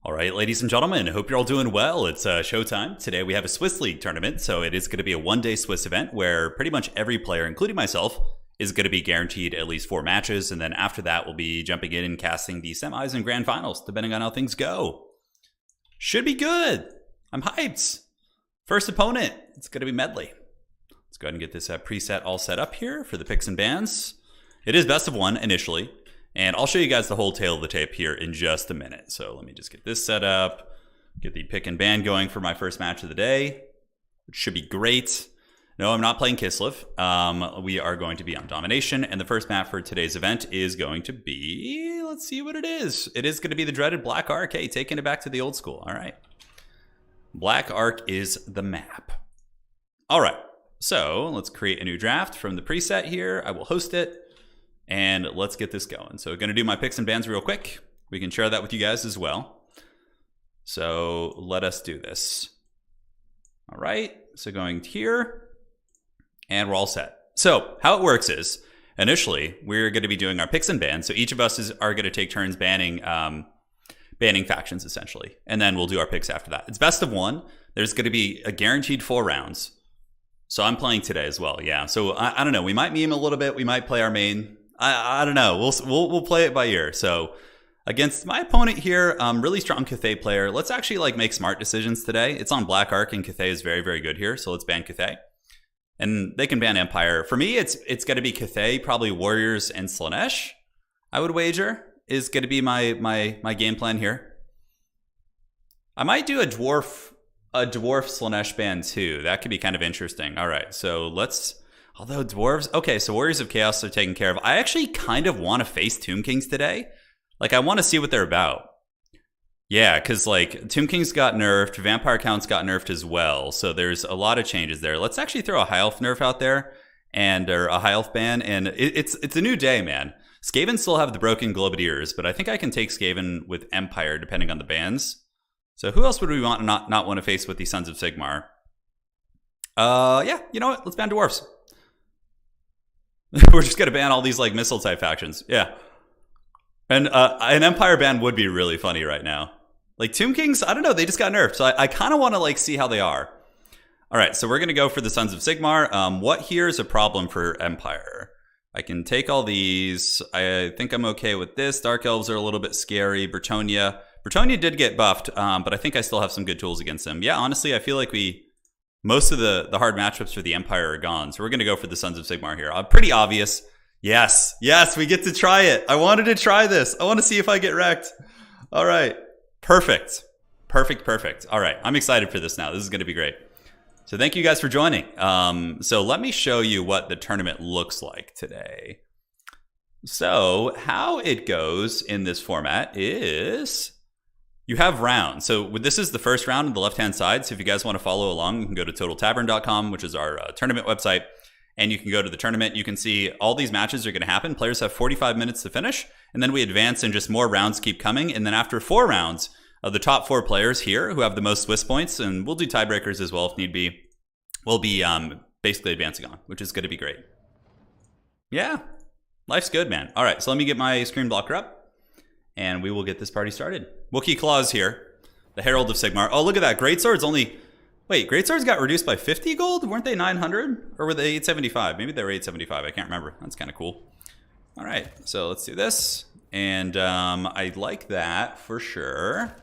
All right, ladies and gentlemen, hope you're all doing well. It's showtime. Today we have a Swiss League tournament, so it is going to be a one-day Swiss event where pretty much every player, including myself, is going to be guaranteed at least 4 matches, and then after that we'll be jumping in and casting the semis and grand finals, depending on how things go. Should be good. I'm hyped. First opponent, it's going to be Medley. Let's go ahead and get this preset all set up here for the picks and bans. It is best of 1 initially. And I'll show you guys the whole tail of the tape here in just a minute. So let me just get this set up, get the pick and ban going for my first match of the day, which should be great. No, I'm not playing Kislev. We are going to be on Domination, and the first map for today's event is going to be, let's see what it is. It is going to be the dreaded Black Ark. Hey, taking it back to the old school. All right. Black Ark is the map. All right. So let's create a new draft from the preset here. I will host it. And let's get this going. So I'm going to do my picks and bans real quick. We can share that with you guys as well. So let us do this. All right. So going here. And we're all set. So how it works is, initially, we're going to be doing our picks and bans. So each of us are going to take turns banning factions, essentially. And then we'll do our picks after that. It's best of 1. There's going to be a guaranteed 4 rounds. So I'm playing today as well. Yeah. So I don't know. We might meme a little bit. We might play our main. I don't know. We'll play it by ear. So against my opponent here, really strong Cathay player. Let's actually make smart decisions today. It's on Black Ark, and Cathay is very, very good here. So let's ban Cathay. And they can ban Empire. For me, it's going to be Cathay, probably Warriors and Slaanesh, I would wager, is going to be my game plan here. I might do a dwarf Slaanesh ban too. That could be kind of interesting. All right, so let's... Although dwarves... Okay, so Warriors of Chaos are taken care of. I actually kind of want to face Tomb Kings today. I want to see what they're about. Yeah, because, Tomb Kings got nerfed. Vampire counts got nerfed as well. So there's a lot of changes there. Let's actually throw a High Elf nerf out there. Or a High Elf ban. And it's a new day, man. Skaven still have the Broken Globadiers, but I think I can take Skaven with Empire, depending on the bans. So who else would we not want to face with the Sons of Sigmar? Yeah, you know what? Let's ban Dwarves. We're just going to ban all these missile type factions. Yeah. And an Empire ban would be really funny right now. Tomb Kings, I don't know. They just got nerfed. So I kind of want to see how they are. All right. So we're going to go for the Sons of Sigmar. What here is a problem for Empire? I can take all these. I think I'm okay with this. Dark Elves are a little bit scary. Bretonnia did get buffed, but I think I still have some good tools against them. Yeah, honestly, I feel like most of the hard matchups for the Empire are gone. So we're going to go for the Sons of Sigmar here. Pretty obvious. Yes, we get to try it. I wanted to try this. I want to see if I get wrecked. All right. Perfect. All right. I'm excited for this now. This is going to be great. So thank you guys for joining. So let me show you what the tournament looks like today. So how it goes in this format is... You have rounds. So this is the first round on the left-hand side. So if you guys want to follow along, you can go to totaltavern.com, which is our tournament website. And you can go to the tournament. You can see all these matches are going to happen. Players have 45 minutes to finish. And then we advance and just more rounds keep coming. And then after 4 rounds, the top 4 players here who have the most Swiss points, and we'll do tiebreakers as well if need be, will be basically advancing on, which is going to be great. Yeah, life's good, man. All right, so let me get my screen blocker up. And we will get this party started. Wookiee Claws here. The Herald of Sigmar. Oh, look at that. Greatswords only... Wait, Greatswords got reduced by 50 gold? Weren't they 900? Or were they 875? Maybe they were 875. I can't remember. That's kind of cool. All right. So let's do this. And I like that for sure.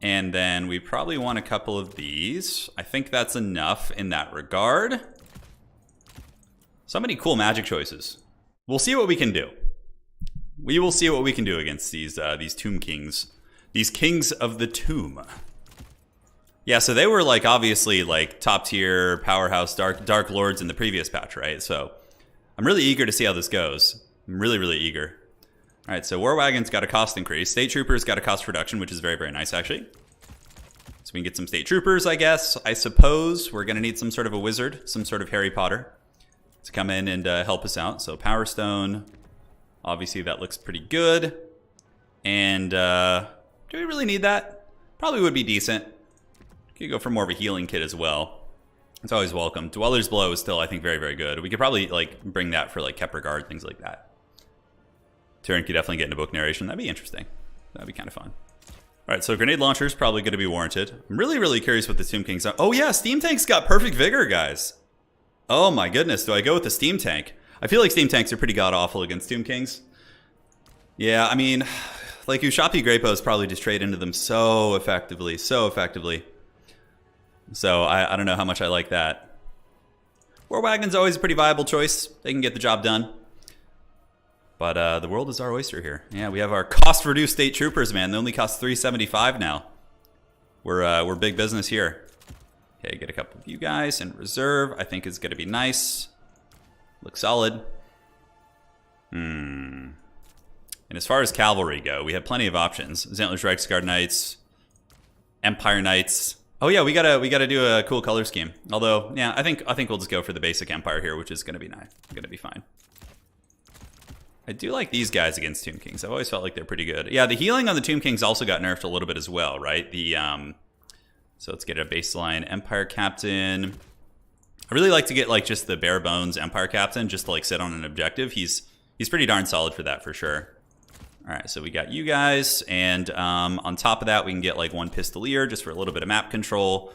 And then we probably want a couple of these. I think that's enough in that regard. So many cool magic choices. We'll see what we can do. We will see what we can do against these Tomb Kings. These Kings of the Tomb. Yeah, so they were obviously top tier powerhouse dark lords in the previous patch, right? So I'm really eager to see how this goes. I'm really, really eager. All right, so War Wagon's got a cost increase. State Troopers got a cost reduction, which is very, very nice, actually. So we can get some State Troopers, I guess. I suppose we're going to need some sort of a wizard, some sort of Harry Potter to come in and help us out. So Power Stone... Obviously, that looks pretty good. And do we really need that? Probably would be decent. Could go for more of a healing kit as well. It's always welcome. Dweller's Blow is still, I think, very, very good. We could probably bring that for Kepler Guard, things like that. Turin could definitely get into book narration. That'd be interesting. That'd be kind of fun. right, so grenade launcher is probably going to be warranted. I'm really, really curious what the Tomb Kings are. Oh yeah, Steam Tank's got perfect vigor, guys. Oh my goodness, do I go with the Steam Tank? I feel like Steam Tanks are pretty god-awful against Tomb Kings. Yeah, I mean, like Ushapi Grapos probably just trade into them so effectively, so effectively. So I don't know how much I like that. War Wagon's always a pretty viable choice. They can get the job done. But the world is our oyster here. Yeah, we have our cost-reduced state troopers, man. They only cost $375 now. We're big business here. Okay, get a couple of you guys in reserve. I think is going to be nice. Looks solid. And as far as cavalry go, we have plenty of options. Zantler's Reichsguard Knights, Empire Knights. Oh yeah, we gotta do a cool color scheme. Although, yeah, I think we'll just go for the basic Empire here, which is gonna be nice. Gonna be fine. I do like these guys against Tomb Kings. I've always felt like they're pretty good. Yeah, the healing on the Tomb Kings also got nerfed a little bit as well, right? So let's get a baseline Empire Captain. I really like to get like just the bare bones Empire Captain, just to like sit on an objective. He's pretty darn solid for that for sure. All right, so we got you guys, and on top of that, we can get like one Pistolier just for a little bit of map control.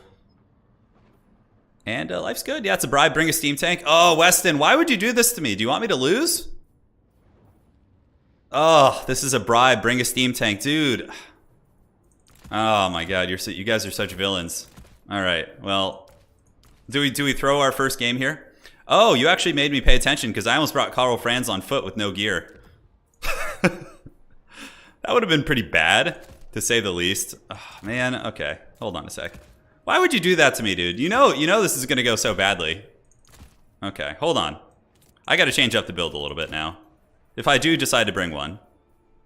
And life's good. Yeah, it's a bribe. Bring a Steam Tank. Oh, Weston, why would you do this to me? Do you want me to lose? Oh, this is a bribe. Bring a Steam Tank, dude. Oh my God, you guys are such villains. All right, well, do we throw our first game here? Oh, you actually made me pay attention because I almost brought Karl Franz on foot with no gear. That would have been pretty bad, to say the least. Oh, man, okay, hold on a sec. Why would you do that to me, dude? You know this is gonna go so badly. Okay, hold on. I gotta change up the build a little bit now. If I do decide to bring one.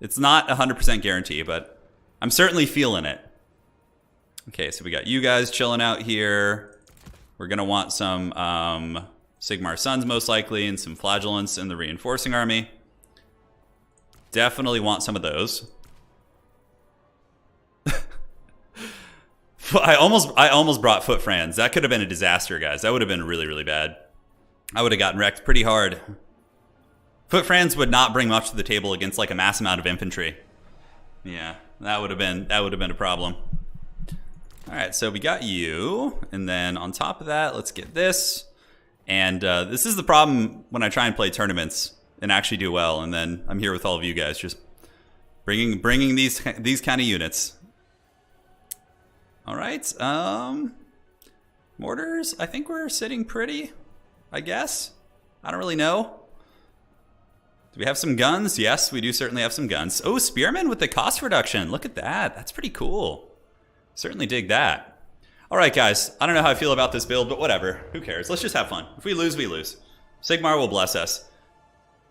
It's not 100% guarantee, but I'm certainly feeling it. Okay, so we got you guys chilling out here. We're gonna want some Sigmar Sons most likely, and some Flagellants in the reinforcing army. Definitely want some of those. I almost brought Foot Franz. That could have been a disaster, guys. That would have been really, really bad. I would have gotten wrecked pretty hard. Foot Franz would not bring much to the table against like a mass amount of infantry. Yeah, that would have been a problem. All right, so we got you, and then on top of that, let's get this. And this is the problem when I try and play tournaments and actually do well, and then I'm here with all of you guys, just bringing these kind of units. All right, mortars. I think we're sitting pretty. I guess. I don't really know. Do we have some guns? Yes, we do certainly have some guns. Oh, Spearmen with the cost reduction. Look at that. That's pretty cool. Certainly dig that. All right, guys. I don't know how I feel about this build, but whatever. Who cares? Let's just have fun. If we lose, we lose. Sigmar will bless us.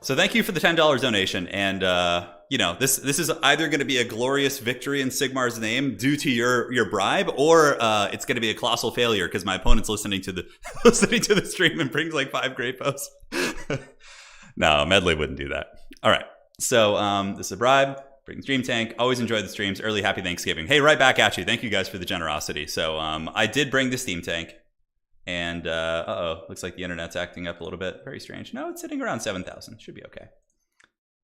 So thank you for the $10 donation. And, you know, this is either going to be a glorious victory in Sigmar's name due to your bribe, or it's going to be a colossal failure because my opponent's listening to the stream and brings like 5 great posts. No, Medley wouldn't do that. All right. So this is a bribe. Bring Stream Tank. Always enjoy the streams. Early happy Thanksgiving. Hey, right back at you. Thank you guys for the generosity. So I did bring the Steam Tank. And, looks like the internet's acting up a little bit. Very strange. No, it's sitting around 7,000. Should be okay.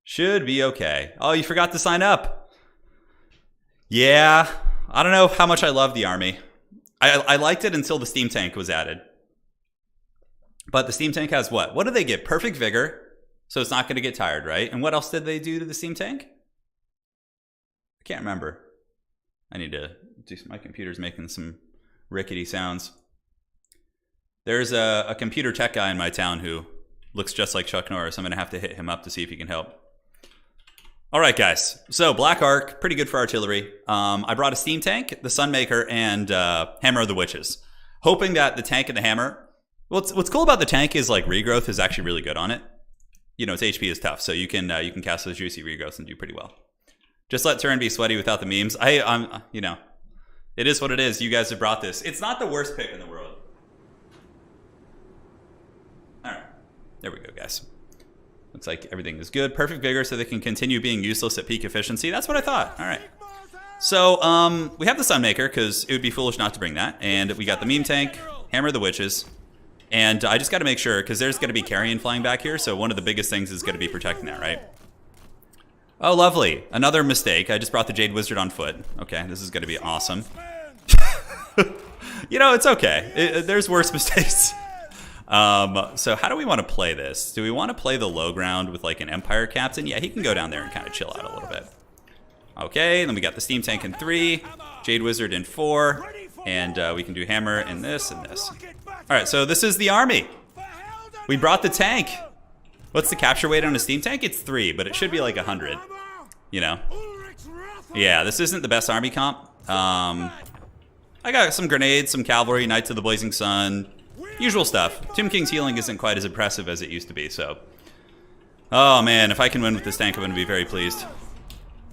Should be okay. Oh, you forgot to sign up. Yeah. I don't know how much I love the army. I liked it until the Steam Tank was added. But the Steam Tank has what? What do they get? Perfect vigor. So it's not going to get tired, right? And what else did they do to the Steam Tank? I can't remember. I need to do. My computer's making some rickety sounds. There's a computer tech guy in my town who looks just like Chuck Norris. I'm going to have to hit him up to see if he can help. All right, guys. So Black Ark, pretty good for artillery. I brought a Steam Tank, the Sunmaker, and Hammer of the Witches. Hoping that the tank and the hammer... What's cool about the tank is like regrowth is actually really good on it. You know, its HP is tough, so you can cast those juicy regrowths and do pretty well. Just let Turin be sweaty without the memes. I'm you know, it is what it is. You guys have brought this. It's not the worst pick in the world. All right, there we go, guys. Looks like everything is good. Perfect vigor, so they can continue being useless at peak efficiency. That's what I thought. All right. So we have the Sunmaker because it would be foolish not to bring that, and we got the meme tank, Hammer of the Witches, and I just got to make sure because there's going to be carrion flying back here. So one of the biggest things is going to be protecting that, right? Oh, lovely. Another mistake. I just brought the Jade Wizard on foot. Okay, this is going to be awesome. You know, it's okay. There's worse mistakes. So how do we want to play this? Do we want to play the low ground with like an Empire Captain? Yeah, he can go down there and kind of chill out a little bit. Okay, then we got the Steam Tank in 3, Jade Wizard in 4, and we can do Hammer in this and this. All right, so this is the army. We brought the tank. What's the capture weight on a Steam Tank? It's 3, but it should be like 100, you know? Yeah, this isn't the best army comp. I got some grenades, some cavalry, Knights of the Blazing Sun, usual stuff. Tomb King's healing isn't quite as impressive as it used to be, so. Oh man, if I can win with this tank, I'm gonna be very pleased.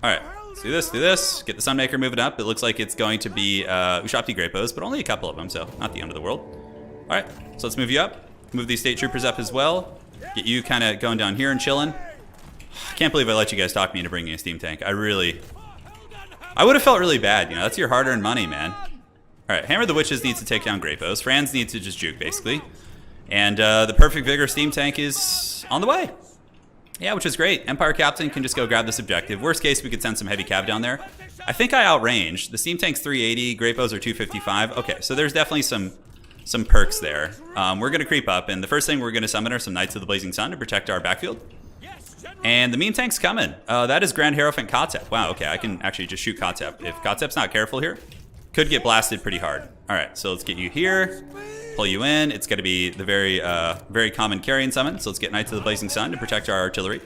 All right, let's do this, get the Sunmaker moving up. It looks like it's going to be Ushabti Grapos, but only a couple of them, so not the end of the world. All right, so let's move you up. Move these State Troopers up as well. Get you kind of going down here and chilling. I can't believe I let you guys talk me into bringing a Steam Tank. I would have felt really bad, you know, that's your hard-earned money, man. All right, Hammer the Witches needs to take down Grapos. Franz needs to just juke, basically. And the Perfect Vigor Steam Tank is on the way. Yeah, which is great. Empire Captain can just go grab this objective. Worst case, we could send some heavy cav down there. I think I outranged. The Steam Tank's 380, Grapos are 255. Okay, so there's definitely some perks there. We're going to creep up, and the first thing we're going to summon are some Knights of the Blazing Sun to protect our backfield. And the meme tank's coming. That is Grand Hierophant Kotep. Wow, okay, I can actually just shoot Kotep. If Kotep's not careful here, could get blasted pretty hard. All right, so let's get you here, pull you in. It's going to be the very common carrion summon. So let's get Knights of the Blazing Sun to protect our artillery.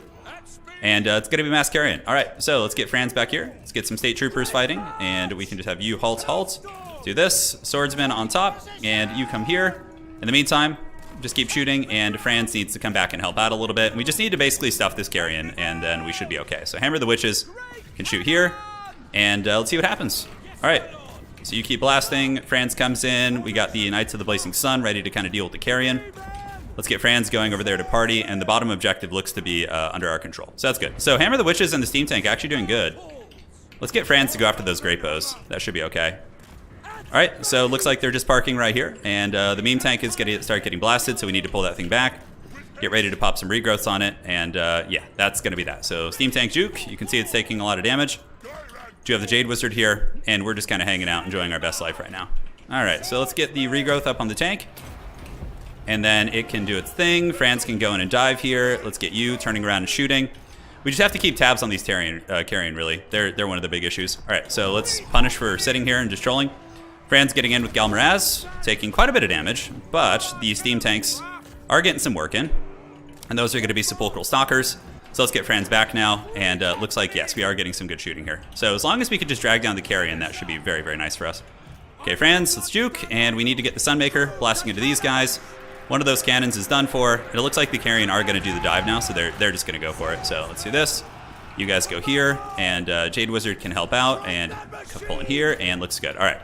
And it's going to be mass carrion. All right, so let's get Franz back here. Let's get some State Troopers fighting, and we can just have you halt. Do this, Swordsman on top, and you come here. In the meantime, just keep shooting, and Franz needs to come back and help out a little bit. We just need to basically stuff this carrion, and then we should be okay. So Hammer the Witches can shoot here, and let's see what happens. All right, so you keep blasting. Franz comes in. We got the Knights of the Blazing Sun ready to kind of deal with the carrion. Let's get Franz going over there to party, and the bottom objective looks to be under our control. So that's good. So Hammer the Witches and the Steam Tank actually doing good. Let's get Franz to go after those Grapos. That should be okay. All right, so it looks like they're just parking right here, and the meme tank is going to start getting blasted, so we need to pull that thing back, get ready to pop some regrowths on it, and yeah, that's going to be that. So Steam Tank juke, you can see it's taking a lot of damage. You have the Jade Wizard here, and we're just kind of hanging out, enjoying our best life right now. All right, so let's get the regrowth up on the tank, and then it can do its thing. Franz can go in and dive here. Let's get you turning around and shooting. We just have to keep tabs on these carrion, really. They're one of the big issues. All right, so let's punish for sitting here and just trolling. Franz getting in with Galmaraz, taking quite a bit of damage, but the Steam Tanks are getting some work in, and those are going to be Sepulchral Stalkers. So let's get Franz back now, and it looks like, yes, we are getting some good shooting here. So as long as we can just drag down the carrion, that should be very, very nice for us. Okay, Franz, let's juke, and we need to get the Sunmaker blasting into these guys. One of those cannons is done for, and it looks like the carrion are going to do the dive now, so they're just going to go for it. So let's do this. You guys go here, and Jade Wizard can help out, and pull in here, and looks good. All right.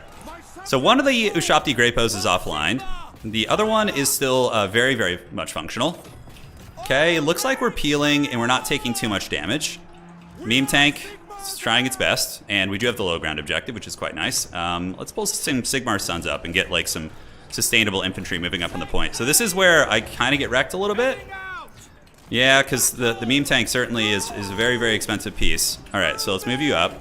So one of the Ushabti Grapos is offline. The other one is still very, very much functional. Okay, it looks like we're peeling and we're not taking too much damage. Meme tank is trying its best, and we do have the low ground objective, which is quite nice. Let's pull some Sigmar Suns up and get like some sustainable infantry moving up on the point. So this is where I kind of get wrecked a little bit. Yeah, because the meme tank certainly is a very, very expensive piece. All right, so let's move you up.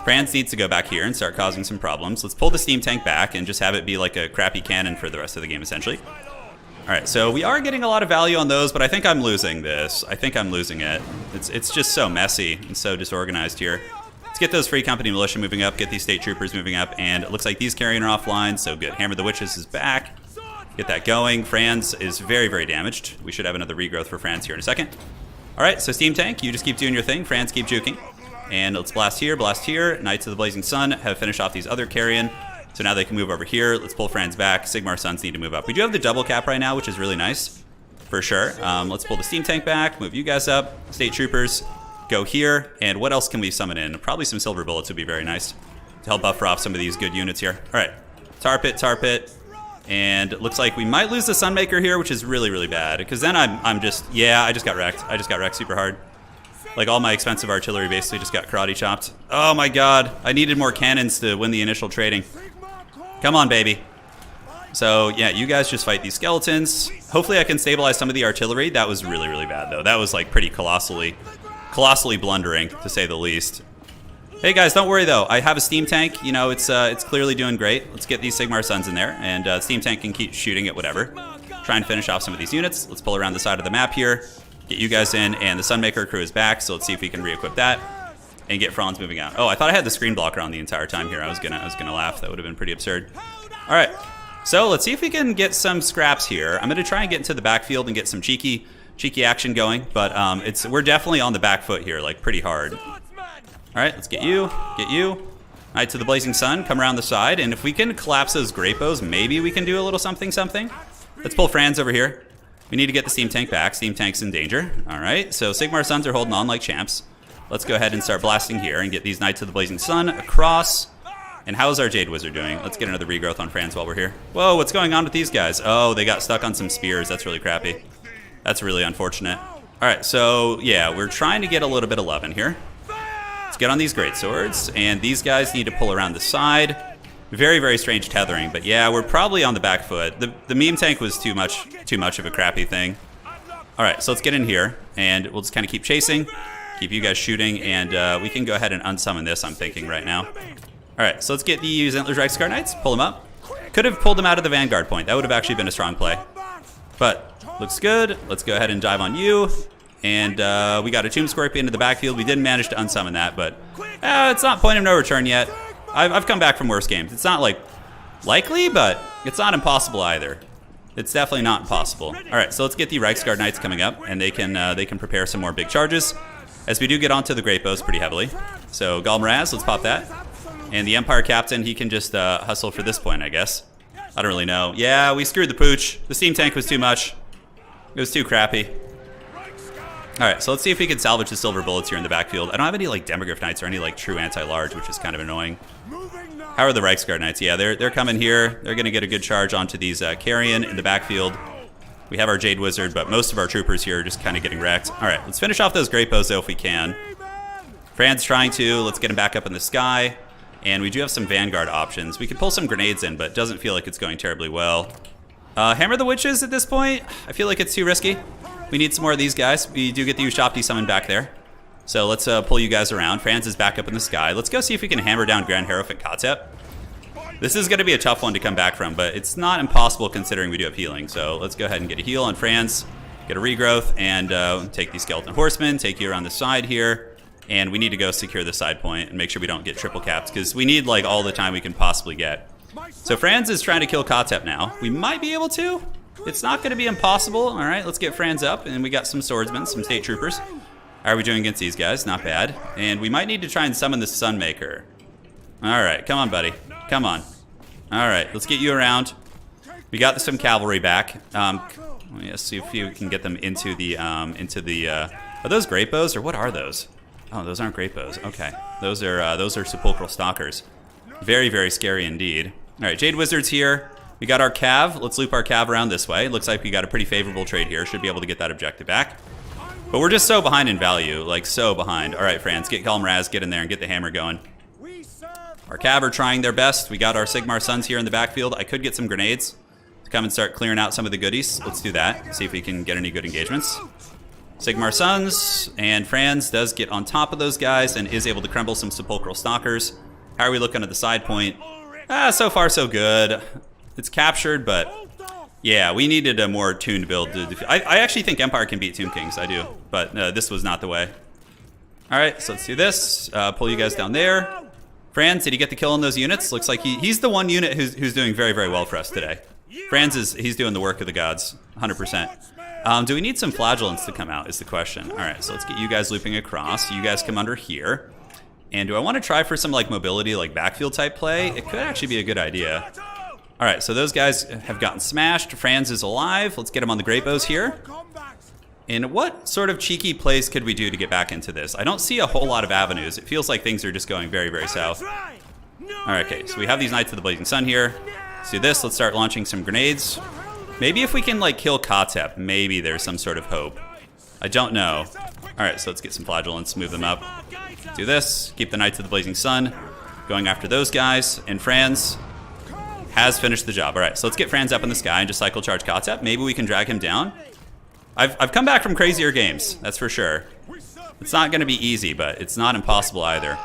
Franz needs to go back here and start causing some problems. Let's pull the Steam Tank back and just have it be like a crappy cannon for the rest of the game, essentially. All right, so we are getting a lot of value on those, but I think I'm losing this. I think I'm losing it. It's just so messy and so disorganized here. Let's get those Free Company Militia moving up, get these State Troopers moving up, and it looks like these carrion are offline, so good. Hammer the Witches is back. Get that going. Franz is very, very damaged. We should have another regrowth for Franz here in a second. All right, so Steam Tank, you just keep doing your thing. Franz, keep juking. And let's blast here, blast here. Knights of the Blazing Sun have finished off these other carrion. So now they can move over here. Let's pull Franz back. Sigmar Suns need to move up. We do have the double cap right now, which is really nice, for sure. Let's pull the Steam Tank back, move you guys up. State Troopers, go here. And what else can we summon in? Probably some Silver Bullets would be very nice to help buffer off some of these good units here. All right, Tar Pit. And it looks like we might lose the Sunmaker here, which is really, really bad. Because then I'm just, yeah, I just got wrecked. I just got wrecked super hard. Like, all my expensive artillery basically just got karate chopped. Oh my god, I needed more cannons to win the initial trading. Come on, baby. So, yeah, you guys just fight these skeletons. Hopefully I can stabilize some of the artillery. That was really, really bad, though. That was, like, pretty colossally colossally blundering, to say the least. Hey guys, don't worry though. I have a steam tank. You know, it's clearly doing great. Let's get these Sigmar Suns in there, and steam tank can keep shooting at whatever. Try and finish off some of these units. Let's pull around the side of the map here. Get you guys in, and the Sunmaker crew is back, so let's see if we can re-equip that and get Franz moving out. Oh, I thought I had the screen blocker on the entire time here. I was gonna laugh. That would have been pretty absurd. All right, so let's see if we can get some scraps here. I'm gonna try and get into the backfield and get some cheeky action going, but we're definitely on the back foot here, like pretty hard. All right, let's get you. All right, to the Blazing Sun, come around the side, and if we can collapse those Great Bows, maybe we can do a little something. Let's pull Franz over here. We need to get the steam tank back. Steam tank's in danger. All right, so Sigmar Suns are holding on like champs. Let's go ahead and start blasting here and get these Knights of the Blazing Sun across. And how is our Jade Wizard doing? Let's get another regrowth on Franz while we're here. Whoa, what's going on with these guys? Oh, they got stuck on some spears. That's really crappy. That's really unfortunate. All right, so yeah, we're trying to get a little bit of 11 here. Let's get on these great swords, and these guys need to pull around the side. Very, very strange tethering, but yeah, we're probably on the back foot. The meme tank was too much of a crappy thing. All right, so let's get in here, and we'll just kind of keep chasing, keep you guys shooting, and we can go ahead and unsummon this, I'm thinking right now. All right, so let's get the Zentler's Reichsguard Knights, pull them up. Could have pulled them out of the Vanguard point. That would have actually been a strong play. But looks good. Let's go ahead and dive on you. And we got a Tomb Scorpion into the backfield. We didn't manage to unsummon that, but it's not point of no return yet. I've come back from worse games. It's not like likely, but it's not impossible either. It's definitely not impossible. All right, so let's get the Reichsguard Knights coming up, and they can prepare some more big charges, as we do get onto the Great Bows pretty heavily. So Galmaraz, let's pop that. And the Empire Captain, he can just hustle for this point, I guess. I don't really know. Yeah, we screwed the pooch. The steam tank was too much. It was too crappy. All right, so let's see if we can salvage the silver bullets here in the backfield. I don't have any like Demogryph Knights or any like true anti-large, which is kind of annoying. How are the Reichsguard Knights? Yeah, they're coming here. They're going to get a good charge onto these Carrion in the backfield. We have our Jade Wizard, but most of our troopers here are just kind of getting wrecked. All right, let's finish off those Great Bows though if we can. Fran's trying to. Let's get him back up in the sky. And we do have some Vanguard options. We could pull some grenades in, but it doesn't feel like it's going terribly well. Hammer the Witches at this point. I feel like it's too risky. We need some more of these guys. We do get the Ushapti summoned back there. So let's pull you guys around. Franz is back up in the sky. Let's go see if we can hammer down Grand Hierophant Katep. This is going to be a tough one to come back from, but it's not impossible considering we do have healing. So let's go ahead and get a heal on Franz, get a regrowth, and take these Skeleton Horsemen, take you around the side here. And we need to go secure the side point and make sure we don't get triple capped, because we need like all the time we can possibly get. So Franz is trying to kill Katep now. We might be able to. It's not going to be impossible. All right, let's get Franz up, and we got some swordsmen, some state troopers. How are we doing against these guys? Not bad. And we might need to try and summon the Sunmaker. All right, come on, buddy. Come on. All right, let's get you around. We got some cavalry back. Let's see if we can get them into the are those Great Bows or what are those? Oh, those aren't Great Bows. Okay, those are Sepulchral Stalkers. Very, very scary indeed. All right, Jade Wizard's here. We got our Cav. Let's loop our Cav around this way. Looks like we got a pretty favorable trade here. Should be able to get that objective back. But we're just so behind in value, like so behind. All right, Franz, get Galmaraz, get in there and get the hammer going. Our Cav are trying their best. We got our Sigmar Suns here in the backfield. I could get some grenades to come and start clearing out some of the goodies. Let's do that. See if we can get any good engagements. Sigmar Suns, and Franz does get on top of those guys and is able to crumble some Sepulchral Stalkers. How are we looking at the side point? So far so good. It's captured, but yeah, we needed a more tuned build. I actually think Empire can beat Tomb Kings, I do, but this was not the way. All right, so let's do this. Pull you guys down there. Franz, did he get the kill on those units? Looks like he's the one unit who's doing very, very well for us today. Franz he's doing the work of the gods, 100%. Do we need some flagellants to come out is the question. All right, so let's get you guys looping across. You guys come under here. And do I want to try for some like mobility, like backfield type play? It could actually be a good idea. All right, so those guys have gotten smashed. Franz is alive. Let's get him on the Great Bows here. And what sort of cheeky plays could we do to get back into this? I don't see a whole lot of avenues. It feels like things are just going very, very south. All right, okay, so we have these Knights of the Blazing Sun here. Let's do this. Let's start launching some grenades. Maybe if we can like kill Katep, maybe there's some sort of hope. I don't know. All right, so let's get some flagellants, move them up. Do this, keep the Knights of the Blazing Sun going after those guys. And Franz has finished the job. All right, so let's get Franz up in the sky and just cycle charge Katep. Maybe we can drag him down. I've come back from crazier games, that's for sure. It's not going to be easy, but it's not impossible either.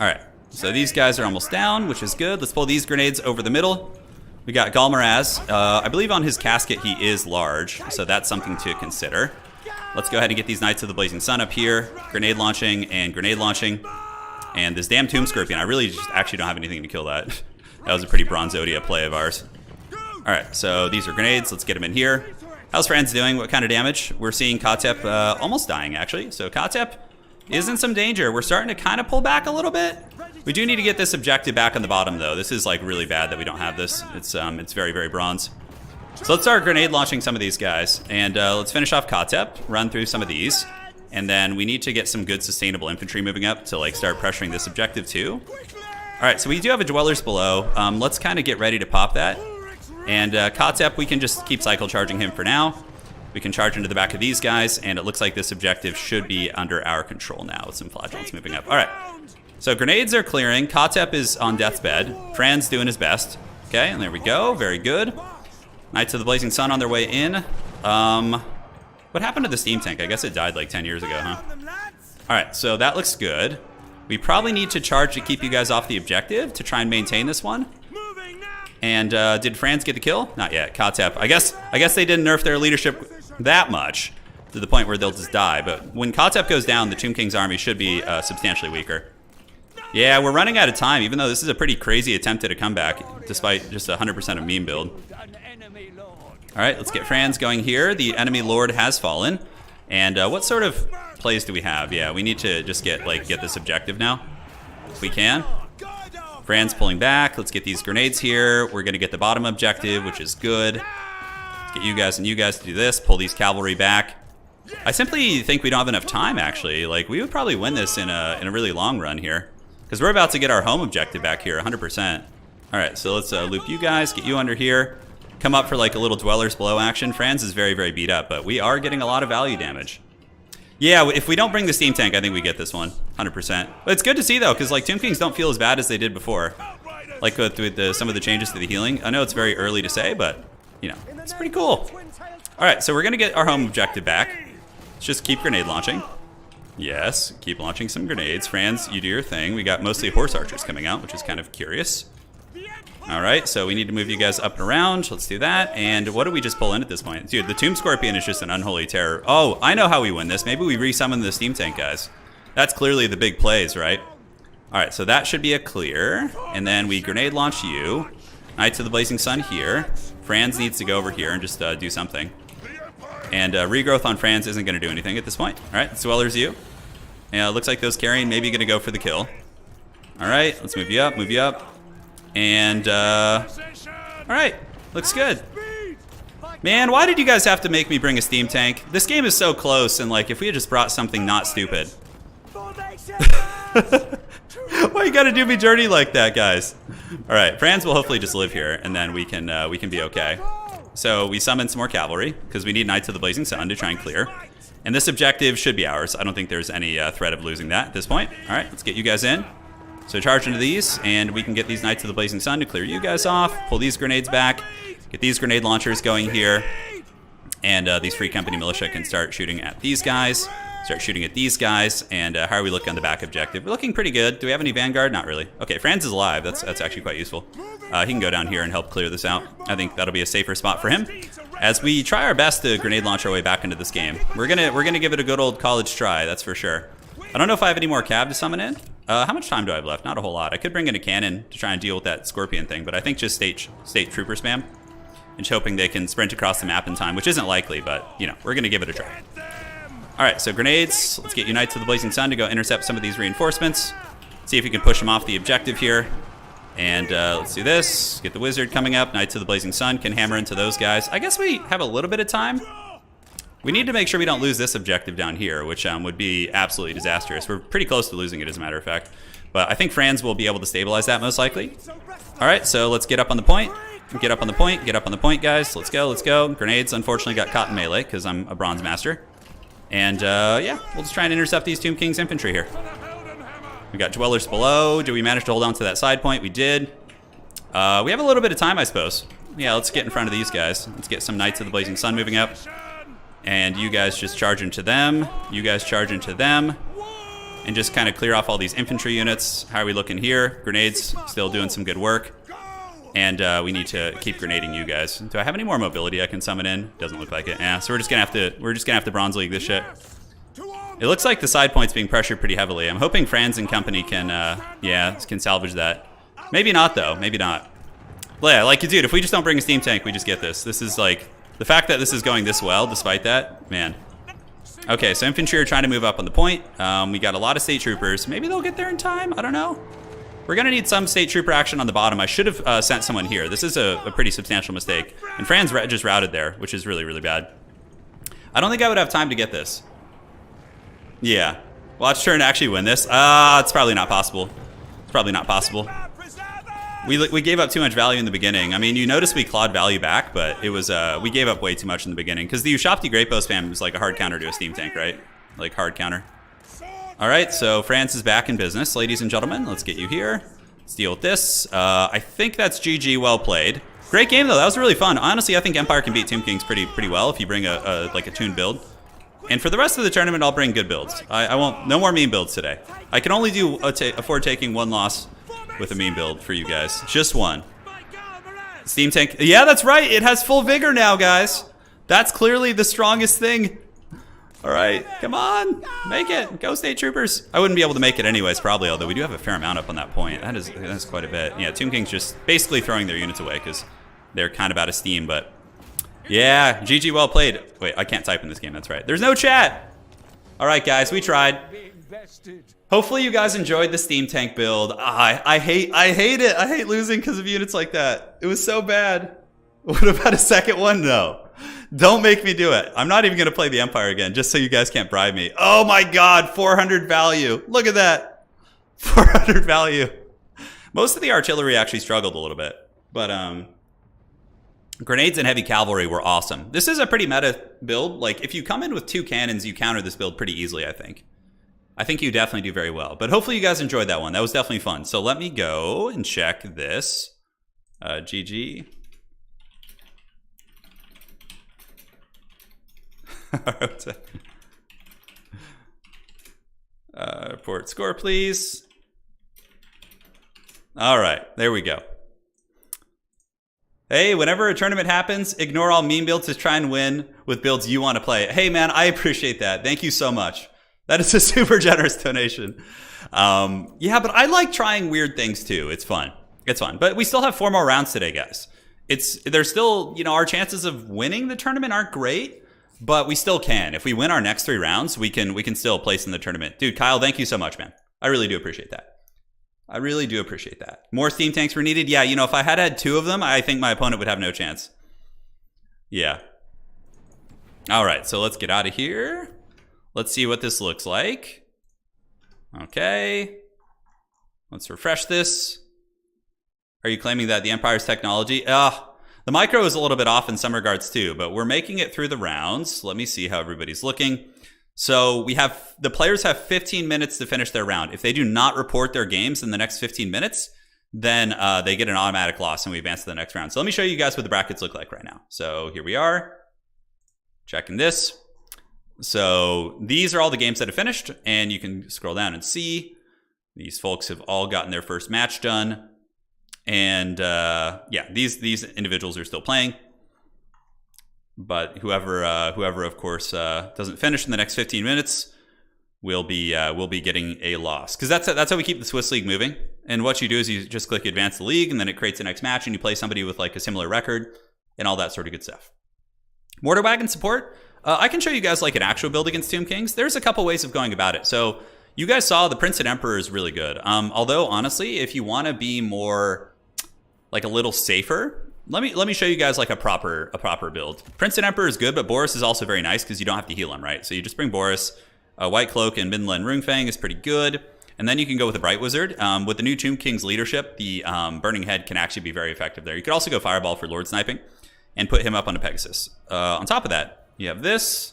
All right, so these guys are almost down, which is good. Let's pull these grenades over the middle. We got Galmaraz. I believe on his casket he is large, so that's something to consider. Let's go ahead and get these Knights of the Blazing Sun up here. Grenade launching and grenade launching. And this damn Tomb Scorpion, I really just actually don't have anything to kill that. That was a pretty Bronzodia play of ours. All right, so these are grenades. Let's get them in here. How's Franz doing? What kind of damage? We're seeing Katep almost dying, actually. So Katep is in some danger. We're starting to kind of pull back a little bit. We do need to get this objective back on the bottom, though. This is like really bad that we don't have this. It's very, very bronze. So let's start grenade launching some of these guys. And let's finish off Katep, run through some of these. And then we need to get some good sustainable infantry moving up to like start pressuring this objective too. All right, so we do have a Dwellers below. Let's kind of get ready to pop that. And Katep, we can just keep cycle charging him for now. We can charge into the back of these guys, and it looks like this objective should be under our control now with some flagellants moving up. All right, so grenades are clearing. Katep is on death's bed. Fran's doing his best. Okay, and there we go. Very good. Knights of the Blazing Sun on their way in. What happened to the steam tank? I guess it died like 10 years ago, huh? All right, so that looks good. We probably need to charge to keep you guys off the objective to try and maintain this one. And did Franz get the kill? Not yet. Katep. I guess they didn't nerf their leadership that much to the point where they'll just die. But when Katep goes down, the Tomb King's army should be substantially weaker. Yeah, we're running out of time, even though this is a pretty crazy attempt at a comeback, despite just 100% of meme build. All right, let's get Franz going here. The enemy lord has fallen. And what sort of plays do we have? Yeah, we need to just get this objective now, if we can. Fran's pulling back. Let's get these grenades here. We're going to get the bottom objective, which is good. Let's get you guys and you guys to do this. Pull these cavalry back. I simply think we don't have enough time, actually. Like, we would probably win this in a really long run here. Because we're about to get our home objective back here, 100%. All right, so let's loop you guys, get you under here. Come up for like a little Dwellers below action. Franz is very, very beat up, but we are getting a lot of value damage. Yeah, if we don't bring the steam tank, I think we get this one, 100%. But it's good to see, though, because like Tomb Kings don't feel as bad as they did before. Like with some of the changes to the healing. I know it's very early to say, but, you know, it's pretty cool. All right, so we're going to get our home objective back. Let's just keep grenade launching. Yes, keep launching some grenades. Franz, you do your thing. We got mostly horse archers coming out, which is kind of curious. All right, so we need to move you guys up and around. Let's do that. And what do we just pull in at this point? Dude, the Tomb Scorpion is just an unholy terror. Oh, I know how we win this. Maybe we resummon the steam tank guys. That's clearly the big plays, right? All right, so that should be a clear. And then we grenade launch you. Knights of the Blazing Sun here. Franz needs to go over here and just do something. And regrowth on Franz isn't going to do anything at this point. All right, Dwellers you. Yeah, it looks like those carrying maybe going to go for the kill. All right, let's move you up, move you up. And, all right, looks good. Man, why did you guys have to make me bring a steam tank? This game is so close, and like, if we had just brought something not stupid. Why you gotta do me dirty like that, guys? All right, Franz will hopefully just live here, and then we can be okay. So we summon some more cavalry, because we need Knights of the Blazing Sun to try and clear. And this objective should be ours. I don't think there's any threat of losing that at this point. All right, let's get you guys in. So charge into these, and we can get these Knights of the Blazing Sun to clear you guys off. Pull these grenades back. Get these grenade launchers going here. And these Free Company militia can start shooting at these guys. Start shooting at these guys. And how are we looking on the back objective? We're looking pretty good. Do we have any Vanguard? Not really. Okay, Franz is alive. That's actually quite useful. He can go down here and help clear this out. I think that'll be a safer spot for him. As we try our best to grenade launch our way back into this game. We're gonna give it a good old college try, that's for sure. I don't know if I have any more cav to summon in. How much time do I have left? Not a whole lot. I could bring in a cannon to try and deal with that scorpion thing, but I think just state trooper spam. And just hoping they can sprint across the map in time, which isn't likely, but, you know, we're going to give it a try. All right, so grenades. Let's get Knights of the Blazing Sun to go intercept some of these reinforcements. See if we can push them off the objective here. And let's do this. Get the wizard coming up. Knights of the Blazing Sun can hammer into those guys. I guess we have a little bit of time. We need to make sure we don't lose this objective down here, which would be absolutely disastrous. We're pretty close to losing it, as a matter of fact. But I think Franz will be able to stabilize that, most likely. All right, so let's get up on the point. Get up on the point. Get up on the point, guys. Let's go, let's go. Grenades, unfortunately, got caught in melee, because I'm a bronze master. And, yeah, we'll just try and intercept these Tomb King's infantry here. We got Dwellers below. Did we manage to hold on to that side point? We did. We have a little bit of time, I suppose. Yeah, let's get in front of these guys. Let's get some Knights of the Blazing Sun moving up. And you guys just charge into them. You guys charge into them. And just kind of clear off all these infantry units. How are we looking here? Grenades still doing some good work. And we need to keep grenading you guys. Do I have any more mobility I can summon in? Doesn't look like it. Yeah, so we're just gonna have to Bronze League this shit. It looks like the side point's being pressured pretty heavily. I'm hoping Franz and company can can salvage that. Maybe not though, maybe not. But yeah, like dude, if we just don't bring a steam tank, we just get this. This is like, the fact that this is going this well, despite that, man. Okay, so infantry are trying to move up on the point. We got a lot of state troopers. Maybe they'll get there in time, I don't know. We're gonna need some state trooper action on the bottom. I should have sent someone here. This is a pretty substantial mistake. And Franz just routed there, which is really, really bad. I don't think I would have time to get this. Yeah, watch Turin actually win this. It's probably not possible. It's probably not possible. We gave up too much value in the beginning. I mean, you notice we clawed value back, but it was we gave up way too much in the beginning because the Ushapti Great Bow spam was like a hard counter to a steam tank, right? Like hard counter. All right, so France is back in business, ladies and gentlemen. Let's get you here. Let's deal with this. I think that's GG. Well played. Great game though. That was really fun. Honestly, I think Empire can beat Tomb Kings pretty well if you bring a tuned build. And for the rest of the tournament, I'll bring good builds. I won't. No more meme builds today. I can only afford taking one loss with a meme build for you guys. Just one. Steam tank. Yeah, that's right. It has full vigor now, guys. That's clearly the strongest thing. All right, come on, make it. Go state troopers. I wouldn't be able to make it anyways, probably. Although we do have a fair amount up on that point. That's quite a bit. Yeah, Tomb Kings just basically throwing their units away because they're kind of out of steam. But yeah, GG, well played. Wait, I can't type in this game. That's right. There's no chat. All right, guys, we tried. Hopefully you guys enjoyed the steam tank build. I hate it. I hate losing because of units like that. It was so bad. What about a second one? No. Don't make me do it. I'm not even going to play the Empire again, just so you guys can't bribe me. Oh my god, 400 value. Look at that. 400 value. Most of the artillery actually struggled a little bit. But grenades and heavy cavalry were awesome. This is a pretty meta build. Like, if you come in with 2 cannons, you counter this build pretty easily, I think. I think you definitely do very well. But hopefully you guys enjoyed that one. That was definitely fun. So let me go and check this. GG. Report score, please. All right, there we go. Hey, whenever a tournament happens, ignore all meme builds to try and win with builds you want to play. Hey, man, I appreciate that. Thank you so much. That is a super generous donation. Yeah, but I like trying weird things too. It's fun. It's fun. But we still have 4 more rounds today, guys. There's still, our chances of winning the tournament aren't great. But we still can. If we win our next 3 rounds, we can still place in the tournament. Dude, Kyle, thank you so much, man. I really do appreciate that. I really do appreciate that. More steam tanks were needed. Yeah, if I had 2 of them, I think my opponent would have no chance. Yeah. All right, so let's get out of here. Let's see what this looks like. Okay. Let's refresh this. Are you claiming that the Empire's technology? The micro is a little bit off in some regards too, but we're making it through the rounds. Let me see how everybody's looking. So the players have 15 minutes to finish their round. If they do not report their games in the next 15 minutes, then they get an automatic loss and we advance to the next round. So let me show you guys what the brackets look like right now. So here we are, checking this. So these are all the games that have finished, and you can scroll down and see these folks have all gotten their first match done. And yeah, these individuals are still playing, but whoever of course doesn't finish in the next 15 minutes will be getting a loss, because that's how we keep the Swiss League moving. And what you do is you just click advance the league, and then it creates the next match, and you play somebody with like a similar record and all that sort of good stuff. Mortar wagon support. I can show you guys like an actual build against Tomb Kings. There's a couple ways of going about it. So you guys saw the Prince and Emperor is really good. Although honestly, if you want to be more like a little safer, let me show you guys like a proper build. Prince and Emperor is good, but Boris is also very nice because you don't have to heal him, right? So you just bring Boris. White Cloak and Midland Runefang is pretty good. And then you can go with the Bright Wizard. With the new Tomb King's leadership, the Burning Head can actually be very effective there. You could also go Fireball for Lord Sniping and put him up on a Pegasus. On top of that, you have this.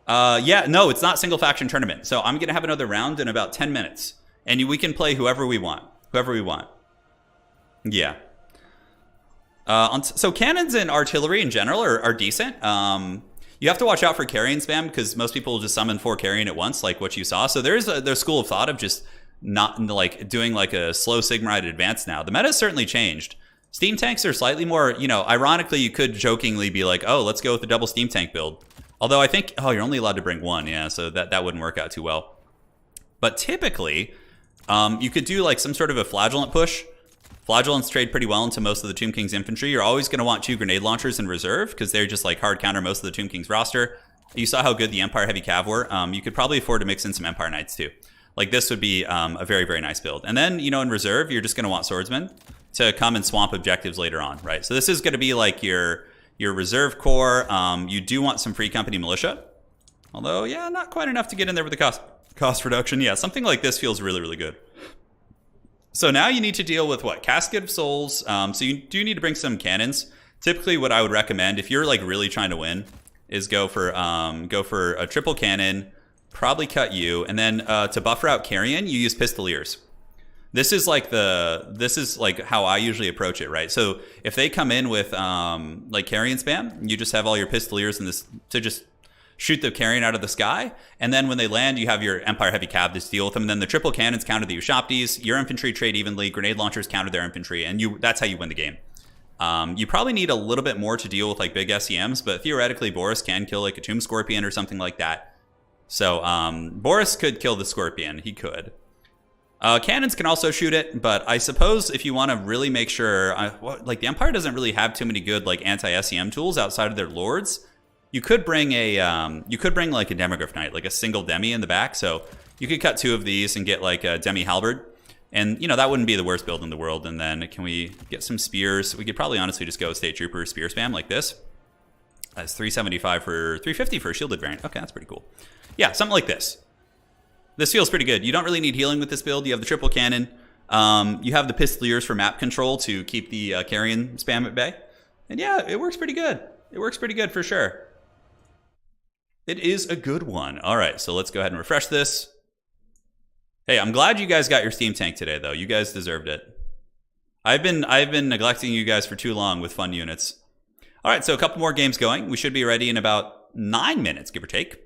Yeah, no, it's not single faction tournament. So I'm going to have another round in about 10 minutes. And we can play whoever we want. Yeah. So cannons and artillery in general are decent. You have to watch out for carrion spam because most people will just summon 4 carrion at once, like what you saw. So there's a school of thought of just not like doing like a slow Sigmarite advance now. The meta has certainly changed. Steam tanks are slightly more, you know, ironically, you could jokingly be like, oh, let's go with the double steam tank build. Although I think, oh, you're only allowed to bring 1. Yeah, so that wouldn't work out too well. But typically, you could do like some sort of a flagellant push. Flagellants trade pretty well into most of the Tomb King's infantry. You're always going to want 2 grenade launchers in reserve because they're just like hard counter most of the Tomb King's roster. You saw how good the Empire Heavy Cav were. You could probably afford to mix in some Empire Knights too. Like this would be a very, very nice build. And then, you know, in reserve, you're just going to want swordsmen to come and swamp objectives later on, right? So this is going to be like your reserve core. You do want some free company militia. Although, yeah, not quite enough to get in there with the cost reduction. Yeah, something like this feels really, really good. So now you need to deal with what? Casket of Souls. So you do need to bring some cannons. Typically what I would recommend if you're like really trying to win is go for a triple cannon, probably cut you, and then to buffer out carrion, you use pistoliers. This is like how I usually approach it, right? So if they come in with like carrion spam, you just have all your pistoliers in this to just shoot the carrion out of the sky, and then when they land, you have your Empire Heavy Cav to deal with them, and then the triple cannons counter the Ushaptis, your infantry trade evenly, grenade launchers counter their infantry, and that's how you win the game. You probably need a little bit more to deal with like big SEMs, but theoretically Boris can kill like a Tomb Scorpion or something like that. So Boris could kill the Scorpion, he could. Cannons can also shoot it, but I suppose if you want to really make sure, like the Empire doesn't really have too many good like anti-SEM tools outside of their lords. You could bring like a Demigryph Knight, like a single Demi in the back. So you could cut 2 of these and get like a Demi Halberd. And, you know, that wouldn't be the worst build in the world. And then can we get some spears? We could probably honestly just go State Trooper spear spam like this. That's 375 for 350 for a shielded variant. Okay, that's pretty cool. Yeah, something like this. This feels pretty good. You don't really need healing with this build. You have the triple cannon. You have the pistoliers for map control to keep the carrion spam at bay. And yeah, it works pretty good. It works pretty good for sure. It is a good one. All right, so let's go ahead and refresh this. Hey, I'm glad you guys got your steam tank today, though. You guys deserved it. I've been neglecting you guys for too long with fun units. All right, so a couple more games going. We should be ready in about 9 minutes, give or take.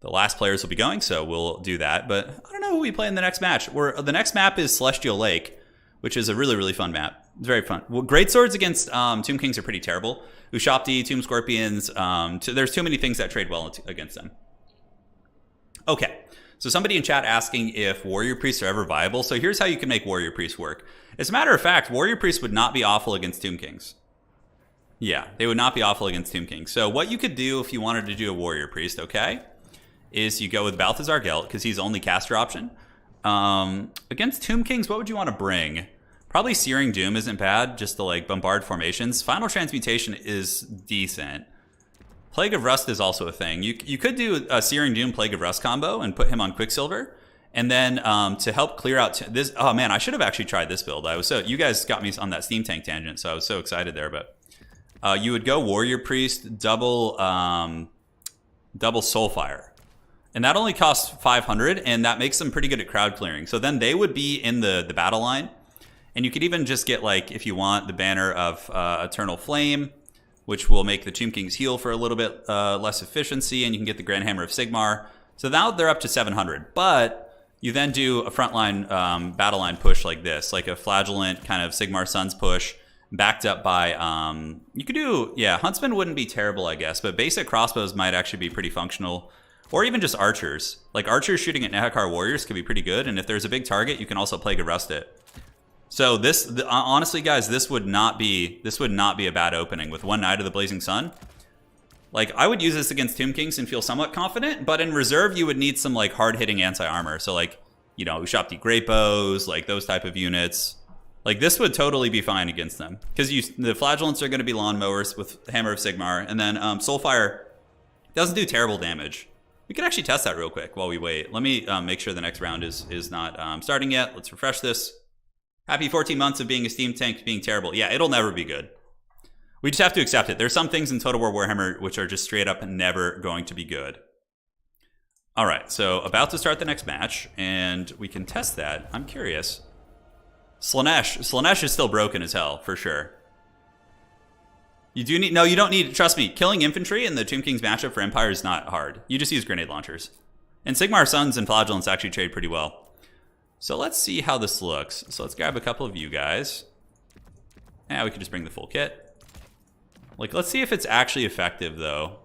The last players will be going, so we'll do that. But I don't know who we play in the next match. The next map is Celestial Lake, which is a really, really fun map. It's very fun. Well, Great Swords against Tomb Kings are pretty terrible. Ushapti, Tomb Scorpions, there's too many things that trade well against them. Okay, so somebody in chat asking if Warrior Priests are ever viable. So here's how you can make Warrior Priests work. As a matter of fact, Warrior Priests would not be awful against Tomb Kings. Yeah, they would not be awful against Tomb Kings. So what you could do if you wanted to do a Warrior Priest, okay, is you go with Balthazar Gelt, because he's only caster option. Against Tomb Kings, what would you want to bring? Probably Searing Doom isn't bad, just to like bombard formations. Final Transmutation is decent. Plague of Rust is also a thing. You could do a Searing Doom Plague of Rust combo and put him on Quicksilver. And then to help clear out this, oh man, I should have actually tried this build. You guys got me on that Steam Tank tangent, so I was so excited there. But you would go Warrior Priest, double Soulfire. And that only costs 500, and that makes them pretty good at crowd clearing. So then they would be in the battle line. And you could even just get, like, if you want, the banner of Eternal Flame, which will make the Tomb Kings heal for a little bit less efficiency, and you can get the Grand Hammer of Sigmar. So now they're up to 700. But you then do a frontline battle line push like this, like a Flagellant kind of Sigmar Suns push, backed up by, you could do, yeah, Huntsman wouldn't be terrible, I guess, but basic crossbows might actually be pretty functional. Or even just archers. Like, archers shooting at Nehekar warriors could be pretty good, and if there's a big target, you can also Plague of Rust it. So honestly, guys, this would not be a bad opening with one Knight of the Blazing Sun. Like, I would use this against Tomb Kings and feel somewhat confident, but in reserve, you would need some, like, hard-hitting anti-armor. So, like, you know, Ushapti Great Bows, like, those type of units. Like, this would totally be fine against them. Because the Flagellants are going to be lawnmowers with Hammer of Sigmar, and then Soulfire doesn't do terrible damage. We can actually test that real quick while we wait. Let me make sure the next round is not starting yet. Let's refresh this. Happy 14 months of being a Steam Tank being terrible. Yeah, it'll never be good. We just have to accept it. There's some things in Total War Warhammer which are just straight up never going to be good. All right, so about to start the next match, and we can test that. I'm curious. Slanesh is still broken as hell, for sure. You do need... No, you don't need... Trust me, killing infantry in the Tomb King's matchup for Empire is not hard. You just use grenade launchers. And Sigmar Suns and Flagellants actually trade pretty well. So let's see how this looks. So let's grab a couple of you guys. Yeah, we could just bring the full kit. Like, let's see if it's actually effective, though.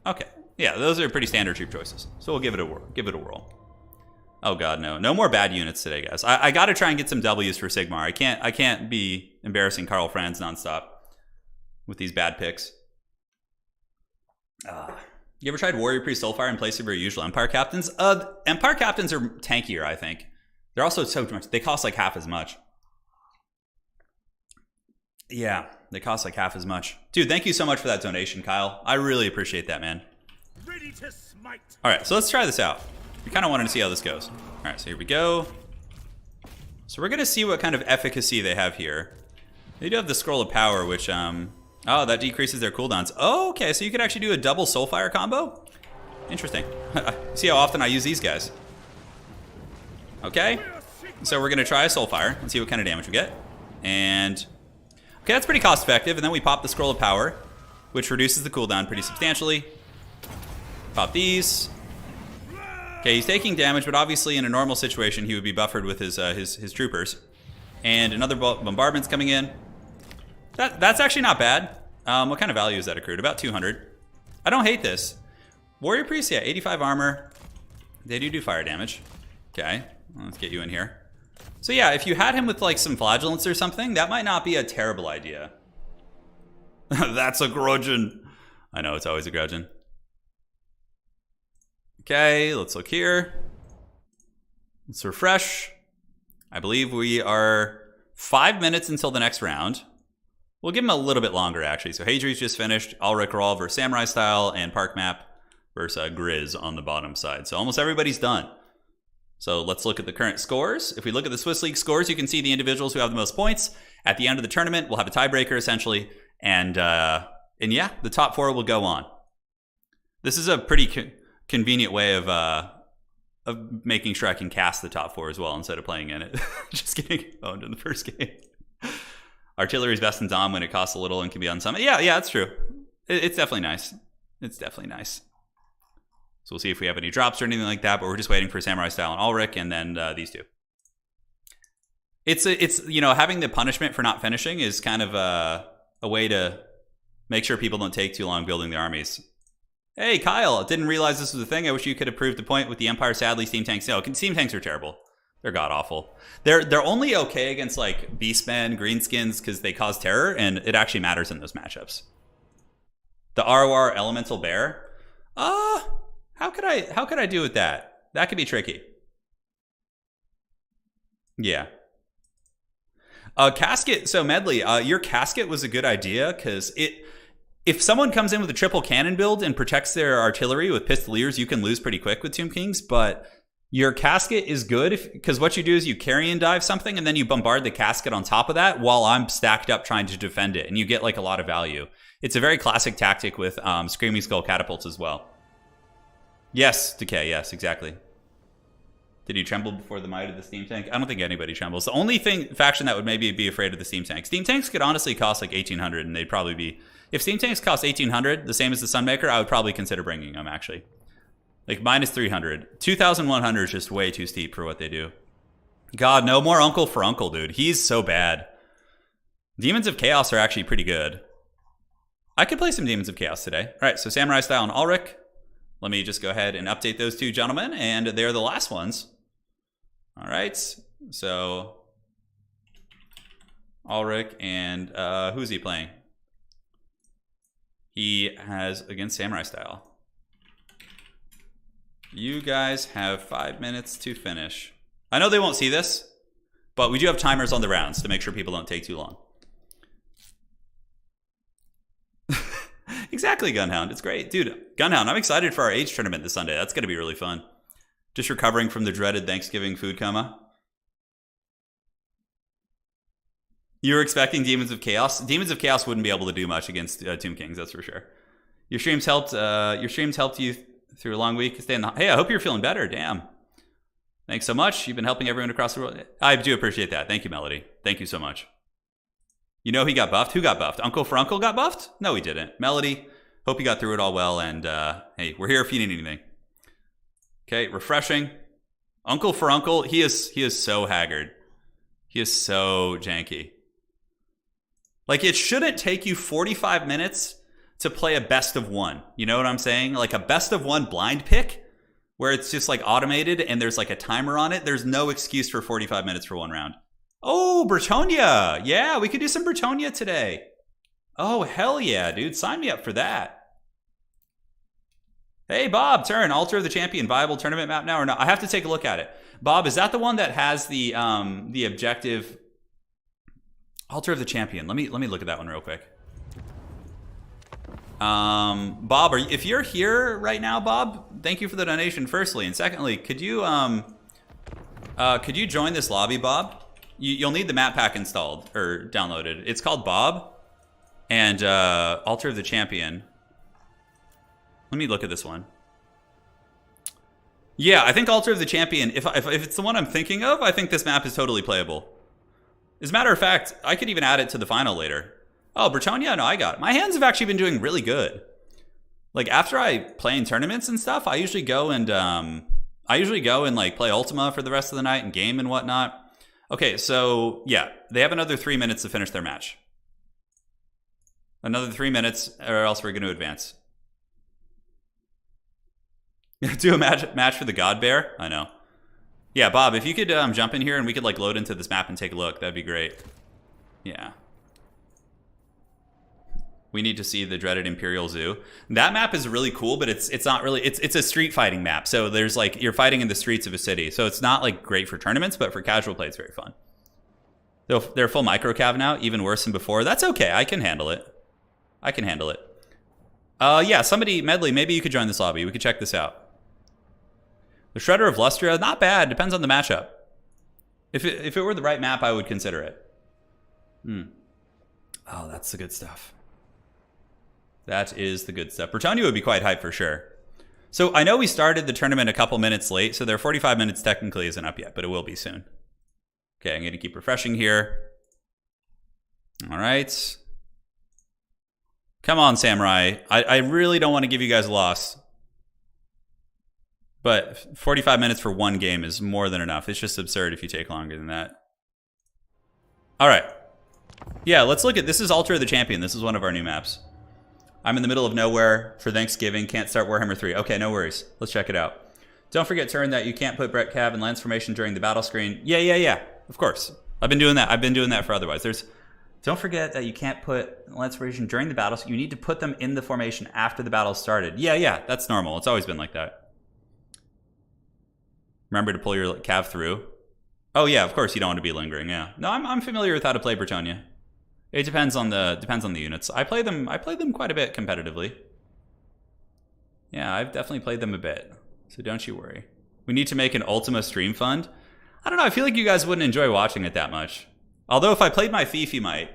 Okay. Yeah, those are pretty standard troop choices. So we'll give it a whirl. Oh god, no. No more bad units today, guys. I gotta try and get some W's for Sigmar. I can't be embarrassing Karl Franz nonstop with these bad picks. You ever tried Warrior Priest Soulfire in place of your usual Empire Captains? Empire Captains are tankier, I think. They're also so much... They cost like half as much. Yeah, they cost like half as much. Dude, thank you so much for that donation, Kyle. I really appreciate that, man. Ready to smite. All right, so let's try this out. We kind of wanted to see how this goes. All right, so here we go. So we're going to see what kind of efficacy they have here. They do have the Scroll of Power, which... Oh, that decreases their cooldowns. Oh, okay, so you could actually do a double Soulfire combo? Interesting. See how often I use these guys. Okay, so we're going to try a Soulfire and see what kind of damage we get. And... Okay, that's pretty cost effective. And then we pop the Scroll of Power, which reduces the cooldown pretty substantially. Pop these. Okay, he's taking damage, but obviously in a normal situation, he would be buffered with his troopers. And another bombardment's coming in. That's actually not bad. What kind of value is that accrued? About 200. I don't hate this. Warrior Priest, yeah, 85 armor. They do fire damage. Okay, let's get you in here. So yeah, if you had him with like some Flagellants or something, that might not be a terrible idea. That's a grudgeon. I know, it's always a grudgeon. Okay, let's look here. Let's refresh. I believe we are 5 minutes until the next round. We'll give him a little bit longer, actually. So Hadri's just finished. Ulrich Rawl versus Samurai Style, and Park Map versus Grizz on the bottom side. So almost everybody's done. So let's look at the current scores. If we look at the Swiss League scores, you can see the individuals who have the most points. At the end of the tournament, we'll have a tiebreaker, essentially. And yeah, the top 4 will go on. This is a pretty convenient way of making sure I can cast the top 4 as well instead of playing in it. Just getting owned in the first game. Artillery's best in Dom when it costs a little and can be unsummoned. Yeah, that's true. It's definitely nice. It's definitely nice. So we'll see if we have any drops or anything like that, but we're just waiting for Samurai Style and Ulrich, and then these two. It's you know, having the punishment for not finishing is kind of a way to make sure people don't take too long building their armies. Hey, Kyle, didn't realize this was a thing. I wish you could have proved the point with the Empire. Sadly, Steam Tanks. No, Steam Tanks are terrible. They're god-awful. They're only okay against, like, Beastmen, Greenskins, because they cause terror, and it actually matters in those matchups. The ROR Elemental Bear? How could I do with that? That could be tricky. Yeah. Casket, so Medley, your casket was a good idea, because if someone comes in with a triple cannon build and protects their artillery with pistoliers, you can lose pretty quick with Tomb Kings, but your casket is good because what you do is you carry and dive something and then you bombard the casket on top of that while I'm stacked up trying to defend it, and you get like a lot of value. It's a very classic tactic with Screaming Skull catapults as well. Yes, Decay, yes, exactly. Did you tremble before the might of the Steam Tank? I don't think anybody trembles. The only faction that would maybe be afraid of the Steam Tank. Steam Tanks could honestly cost like 1,800, and they'd probably be... If Steam Tanks cost 1,800, the same as the Sunmaker, I would probably consider bringing them, actually. Like, minus 300. 2,100 is just way too steep for what they do. God, no more Uncle for Uncle, dude. He's so bad. Demons of Chaos are actually pretty good. I could play some Demons of Chaos today. All right, so Samurai Style and Ulrich. Let me just go ahead and update those two gentlemen, and they're the last ones. All right, so Ulrich and who's he playing? He has against Samurai Style. You guys have 5 minutes to finish. I know they won't see this, but we do have timers on the rounds to make sure people don't take too long. Exactly, Gunhound. It's great. Dude, Gunhound, I'm excited for our age tournament this Sunday. That's going to be really fun. Just recovering from the dreaded Thanksgiving food coma. You were expecting Demons of Chaos? Demons of Chaos wouldn't be able to do much against Tomb Kings, that's for sure. Your streams helped you through a long week. Hey, I hope you're feeling better. Damn. Thanks so much. You've been helping everyone across the world. I do appreciate that. Thank you, Melody. Thank you so much. You know he got buffed? Who got buffed? Uncle for Uncle got buffed? No, he didn't. Melody, hope you got through it all well, and hey, we're here if you need anything. Okay, refreshing. Uncle for Uncle, he is so haggard. He is so janky. Like, it shouldn't take you 45 minutes to play a best of one. You know what I'm saying? Like a best of one blind pick where it's just like automated and there's like a timer on it. There's no excuse for 45 minutes for one round. Oh, Bretonia. Yeah, we could do some Bretonia today. Oh, hell yeah, dude. Sign me up for that. Hey, Bob, Turin, Altar of the Champion, viable tournament map now or not? I have to take a look at it. Bob, is that the one that has the objective? Altar of the Champion. Let me look at that one real quick. Bob, if you're here right now, Bob, thank you for the donation, firstly. And secondly, could you join this lobby, Bob? You'll need the map pack installed or downloaded. It's called Bob and Altar of the Champion. Let me look at this one. Yeah, I think Altar of the Champion, if it's the one I'm thinking of, I think this map is totally playable. As a matter of fact, I could even add it to the final later. Oh, Bretonia? No, I got it. My hands have actually been doing really good. Like, after I play in tournaments and stuff, I usually go and like play Ultima for the rest of the night and game and whatnot. Okay, so yeah, they have another 3 minutes to finish their match. Another 3 minutes, or else we're going to advance. Do a match for the God Bear? I know. Yeah, Bob, if you could jump in here and we could like load into this map and take a look, that'd be great. Yeah. We need to see the dreaded Imperial Zoo. That map is really cool, but it's not really, it's a street fighting map. So there's like, you're fighting in the streets of a city. So it's not like great for tournaments, but for casual play, it's very fun. They're full micro cav now, even worse than before. That's okay, I can handle it. I can handle it. Yeah, somebody, Medley, maybe you could join this lobby. We could check this out. The Shredder of Lustria, not bad, depends on the matchup. If it were the right map, I would consider it. Oh, that's the good stuff. That is the good stuff. Bretonia would be quite hype for sure. So I know we started the tournament a couple minutes late, so their 45 minutes technically isn't up yet, but it will be soon. Okay, I'm going to keep refreshing here. All right. Come on, Samurai. I really don't want to give you guys a loss. But 45 minutes for one game is more than enough. It's just absurd if you take longer than that. All right. Yeah, let's look at, this is Altar of the Champion. This is one of our new maps. I'm in the middle of nowhere for Thanksgiving. Can't start Warhammer 3. Okay, no worries. Let's check it out. Don't forget, Turin, that you can't put Brett Cav in Lance formation during the battle screen. Yeah. Of course. I've been doing that. I've been doing that for otherwise. Don't forget that you can't put Lance formation during the battle. So you need to put them in the formation after the battle started. Yeah. That's normal. It's always been like that. Remember to pull your Cav through. Oh yeah, of course you don't want to be lingering. Yeah. No, I'm familiar with how to play Bretonia. It depends on the units. I play them quite a bit competitively. Yeah, I've definitely played them a bit. So don't you worry. We need to make an Ultima stream fund. I don't know, I feel like you guys wouldn't enjoy watching it that much. Although if I played my thief, you might.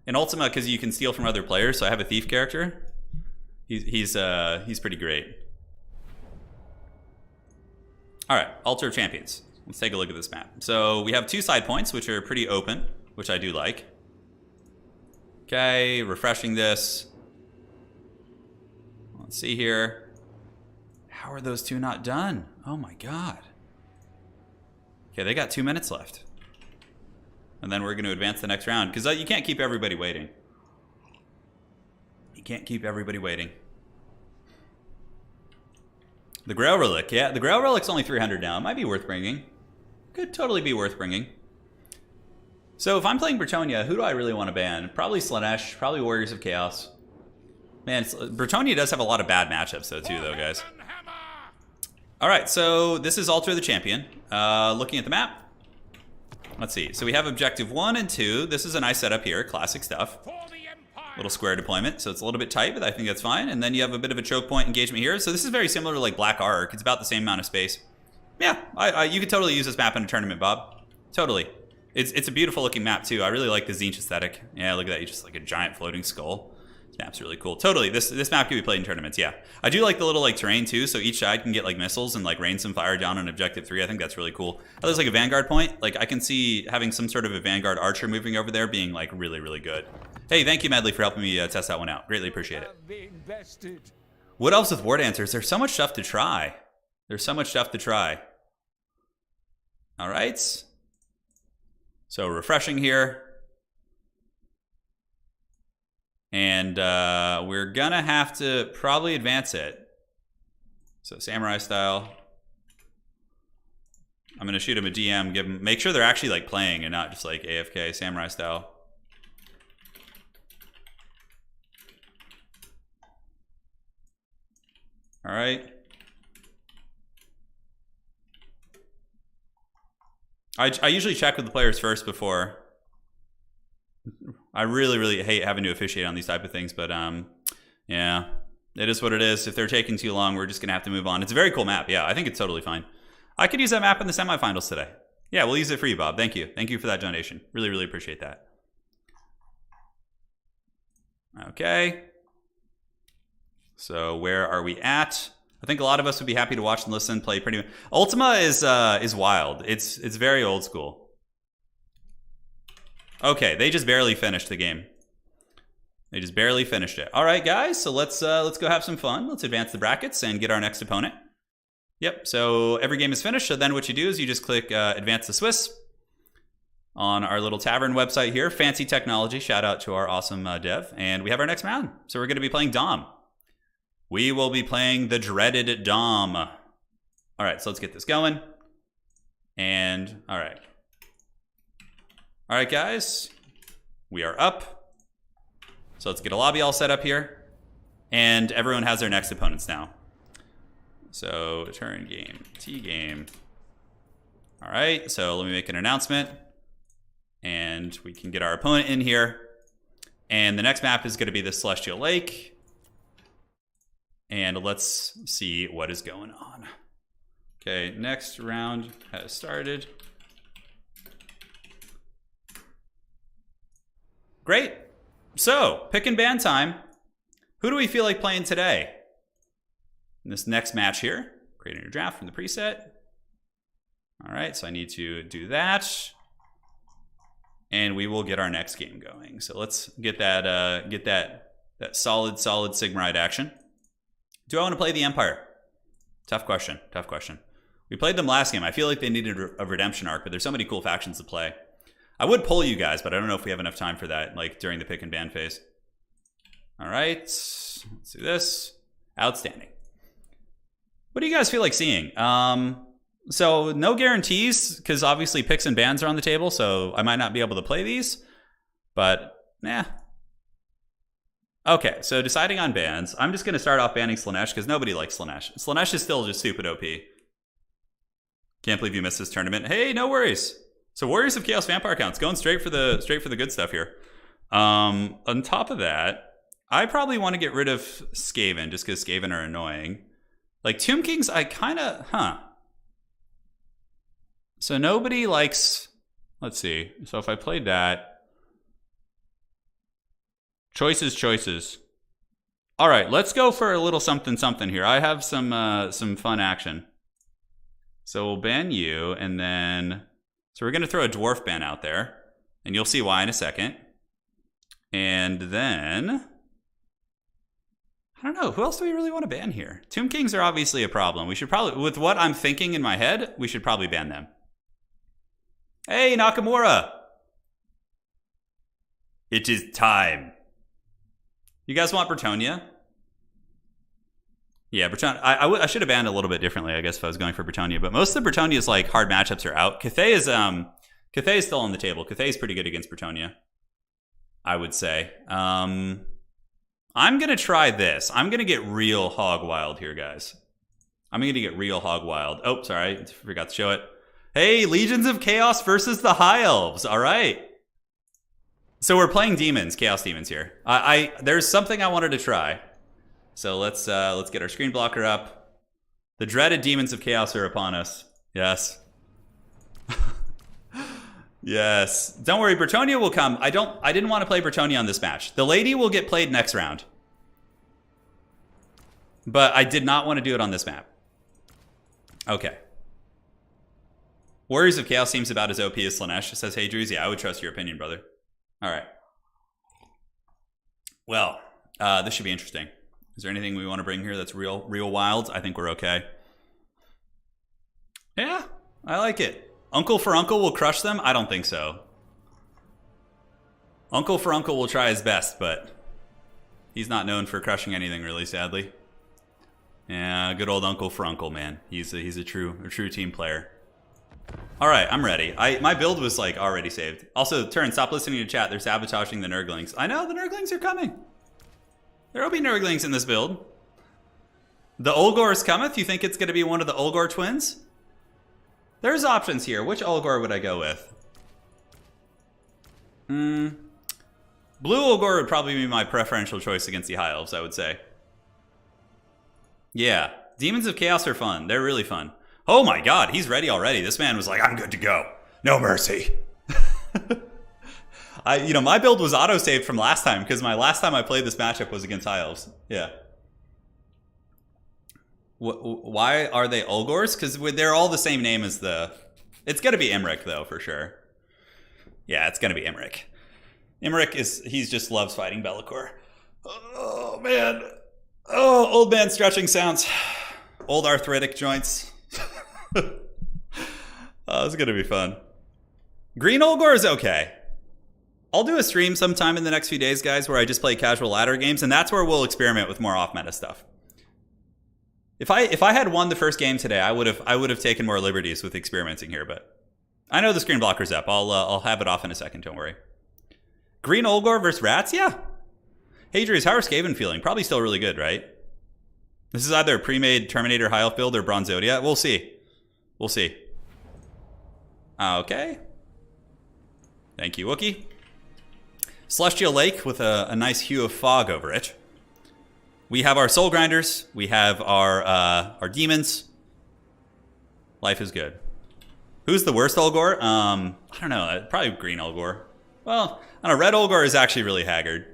In Ultima, because you can steal from other players, so I have a thief character. He's pretty great. All right, Altar of Champions. Let's take a look at this map. So we have two side points, which are pretty open, which I do like. Okay, refreshing this. Let's see here. How are those two not done? Oh my god. Okay, they got 2 minutes left. And then we're going to advance the next round, because you can't keep everybody waiting. You can't keep everybody waiting. The Grail Relic, yeah. The Grail Relic's only 300 now. It might be worth bringing. Could totally be worth bringing. So if I'm playing Bretonia, who do I really want to ban? Probably Slanesh, probably Warriors of Chaos. Man, Bretonia does have a lot of bad matchups though too, guys. Alright, so this is Altar of the Champion. Looking at the map. Let's see. So we have Objective 1 and 2. This is a nice setup here. Classic stuff. Little square deployment, so it's a little bit tight, but I think that's fine. And then you have a bit of a choke point engagement here. So this is very similar to like Black Ark. It's about the same amount of space. Yeah, you could totally use this map in a tournament, Bob. Totally. It's a beautiful looking map too. I really like the Tzeentch aesthetic. Yeah, look at that. You just like a giant floating skull. It's map's really cool. Totally, this map can be played in tournaments, yeah. I do like the little like terrain too, so each side can get like missiles and like rain some fire down on objective 3. I think that's really cool. Oh, there's like a vanguard point. Like I can see having some sort of a vanguard archer moving over there being like really, really good. Hey, thank you, Medley, for helping me test that one out. Greatly appreciate it. What else with War Dancers? There's so much stuff to try. There's so much stuff to try. All right. So refreshing here. And we're gonna have to probably advance it. So samurai style. I'm gonna shoot him a DM, make sure they're actually like playing and not just like AFK, samurai style. All right. I usually check with the players first before. I really, really hate having to officiate on these type of things, but yeah, it is what it is. If they're taking too long, we're just gonna have to move on. It's a very cool map. Yeah, I think it's totally fine. I could use that map in the semifinals today. Yeah, we'll use it for you, Bob. Thank you. Thank you for that donation. Really, really appreciate that. Okay. So where are we at? I think a lot of us would be happy to watch and listen, play pretty much. Ultima is wild. It's very old school. Okay, they just barely finished the game. They just barely finished it. All right, guys, so let's go have some fun. Let's advance the brackets and get our next opponent. Yep, so every game is finished. So then what you do is you just click Advance the Swiss on our little tavern website here. Fancy technology. Shout out to our awesome dev. And we have our next round. So we're going to be playing Dom. We will be playing the dreaded Dom. All right, so let's get this going. And all right. All right, guys, we are up. So let's get a lobby all set up here. And everyone has their next opponents now. So turn game, T game. All right, so let me make an announcement. And we can get our opponent in here. And the next map is going to be the Celestial Lake. And let's see what is going on. Okay, next round has started. Great. So, pick and ban time. Who do we feel like playing today? In this next match here, creating a draft from the preset. All right, so I need to do that. And we will get our next game going. So let's get that solid Sigmarite action. Do I want to play the Empire? Tough question, tough question. We played them last game. I feel like they needed a redemption arc, but there's so many cool factions to play. I would pull you guys, but I don't know if we have enough time for that, like during the pick and ban phase. All right, let's do this. Outstanding. What do you guys feel like seeing? So no guarantees, because obviously picks and bans are on the table, so I might not be able to play these, but nah. Okay, so deciding on bans. I'm just going to start off banning Slaanesh, because nobody likes Slaanesh. Slaanesh is still just stupid OP. Can't believe you missed this tournament. Hey, no worries. So Warriors of Chaos Vampire counts, going straight for the good stuff here. On top of that, I probably want to get rid of Skaven, just because Skaven are annoying. Like Tomb Kings, I kind of, So nobody likes, let's see. So if I played that, choices. All right, let's go for a little something here. I have some fun action. So we'll ban you, and then, so we're going to throw a dwarf ban out there, and you'll see why in a second. And then, I don't know, who else do we really want to ban here? Tomb Kings are obviously a problem. We should probably, with what I'm thinking in my head, we should probably ban them. Hey, Nakamura! It is time. You guys want Bretonnia? Yeah, Bretonnia. I should have banned a little bit differently, I guess, if I was going for Bretonnia. But most of the Bretonnia's like hard matchups are out. Cathay is still on the table. Cathay is pretty good against Bretonnia, I would say. I'm gonna try this. I'm gonna get real hog wild here, guys. I'm gonna get real hog wild. Oh, sorry, I forgot to show it. Hey, Legions of Chaos versus the High Elves. All right. So we're playing demons, Chaos Demons here. There's something I wanted to try. So let's get our screen blocker up. The dreaded Demons of Chaos are upon us. Yes. Yes. Don't worry, Bretonnia will come. I didn't want to play Bretonnia on this match. The lady will get played next round. But I did not want to do it on this map. Okay. Warriors of Chaos seems about as OP as Slanesh. Says, hey, Drews, yeah, I would trust your opinion, brother. All right. Well, this should be interesting. Is there anything we want to bring here that's real wild? I think we're okay. Yeah, I like it. Uncle for Uncle will crush them? I don't think so. Uncle for Uncle will try his best, but he's not known for crushing anything, really, sadly. Yeah, good old Uncle for Uncle, man. He's a true team player. All right, I'm ready. My build was like already saved. Also, Turin, stop listening to chat. They're sabotaging the Nurglings. I know, the Nurglings are coming. There will be Nurglings in this build. The Olgors cometh? You think it's going to be one of the Olgor twins? There's options here. Which Olgor would I go with? Blue Olgor would probably be my preferential choice against the High Elves, I would say. Yeah, Demons of Chaos are fun. They're really fun. Oh my god, he's ready already. This man was like, I'm good to go. No mercy. My build was auto-saved from last time, because my last time I played this matchup was against High Elves. Yeah. Why are they Olgors? Because they're all the same name as the... It's going to be Imrik, though, for sure. Yeah, it's going to be Imrik. Imrik he just loves fighting Be'lakor. Oh, man. Oh, old man stretching sounds. Old arthritic joints. Oh, it's going to be fun. Green Olgor is okay. I'll do a stream sometime in the next few days, guys, where I just play casual ladder games, and that's where we'll experiment with more off-meta stuff. If I had won the first game today, I would have taken more liberties with experimenting here, but I know the screen blocker's up. I'll have it off in a second, don't worry. Green Olgor versus Rats? Yeah. Hey, Drews, how are Skaven feeling? Probably still really good, right? This is either a pre-made Terminator High Elf build or Bronzodia. We'll see. We'll see. Okay. Thank you, Wookie. Celestial Lake with a nice hue of fog over it. We have our Soul Grinders. We have our Demons. Life is good. Who's the worst Olgor? I don't know. Probably Green Olgor. Well, I don't know. Red Olgor is actually really haggard,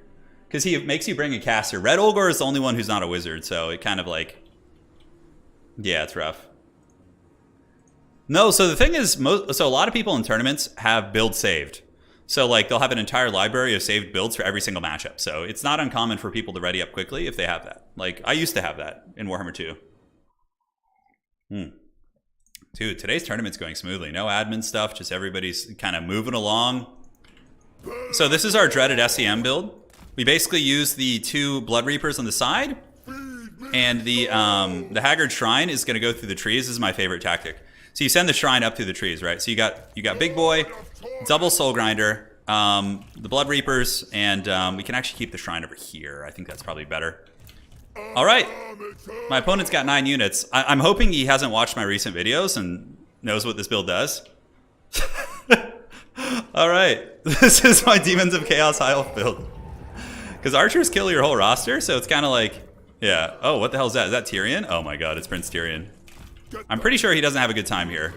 because he makes you bring a caster. Red Olgor is the only one who's not a wizard, so it kind of like... Yeah, it's rough. No, so the thing is, so a lot of people in tournaments have builds saved. So like they'll have an entire library of saved builds for every single matchup. So it's not uncommon for people to ready up quickly if they have that. Like I used to have that in Warhammer 2. Dude, today's tournament's going smoothly. No admin stuff, just everybody's kind of moving along. So this is our dreaded SEM build. We basically use the 2 Blood Reapers on the side, and the Haggard Shrine is going to go through the trees. This is my favorite tactic. So you send the shrine up through the trees, right? So you got Big Boy, double Soul Grinder, the Blood Reapers, and we can actually keep the shrine over here. I think that's probably better. All right. My opponent's got 9 units. I'm hoping he hasn't watched my recent videos and knows what this build does. All right. This is my Demons of Chaos High Elf build. Because archers kill your whole roster, so it's kind of like, yeah. Oh, what the hell is that? Is that Tyrion? Oh my god, it's Prince Tyrion. I'm pretty sure he doesn't have a good time here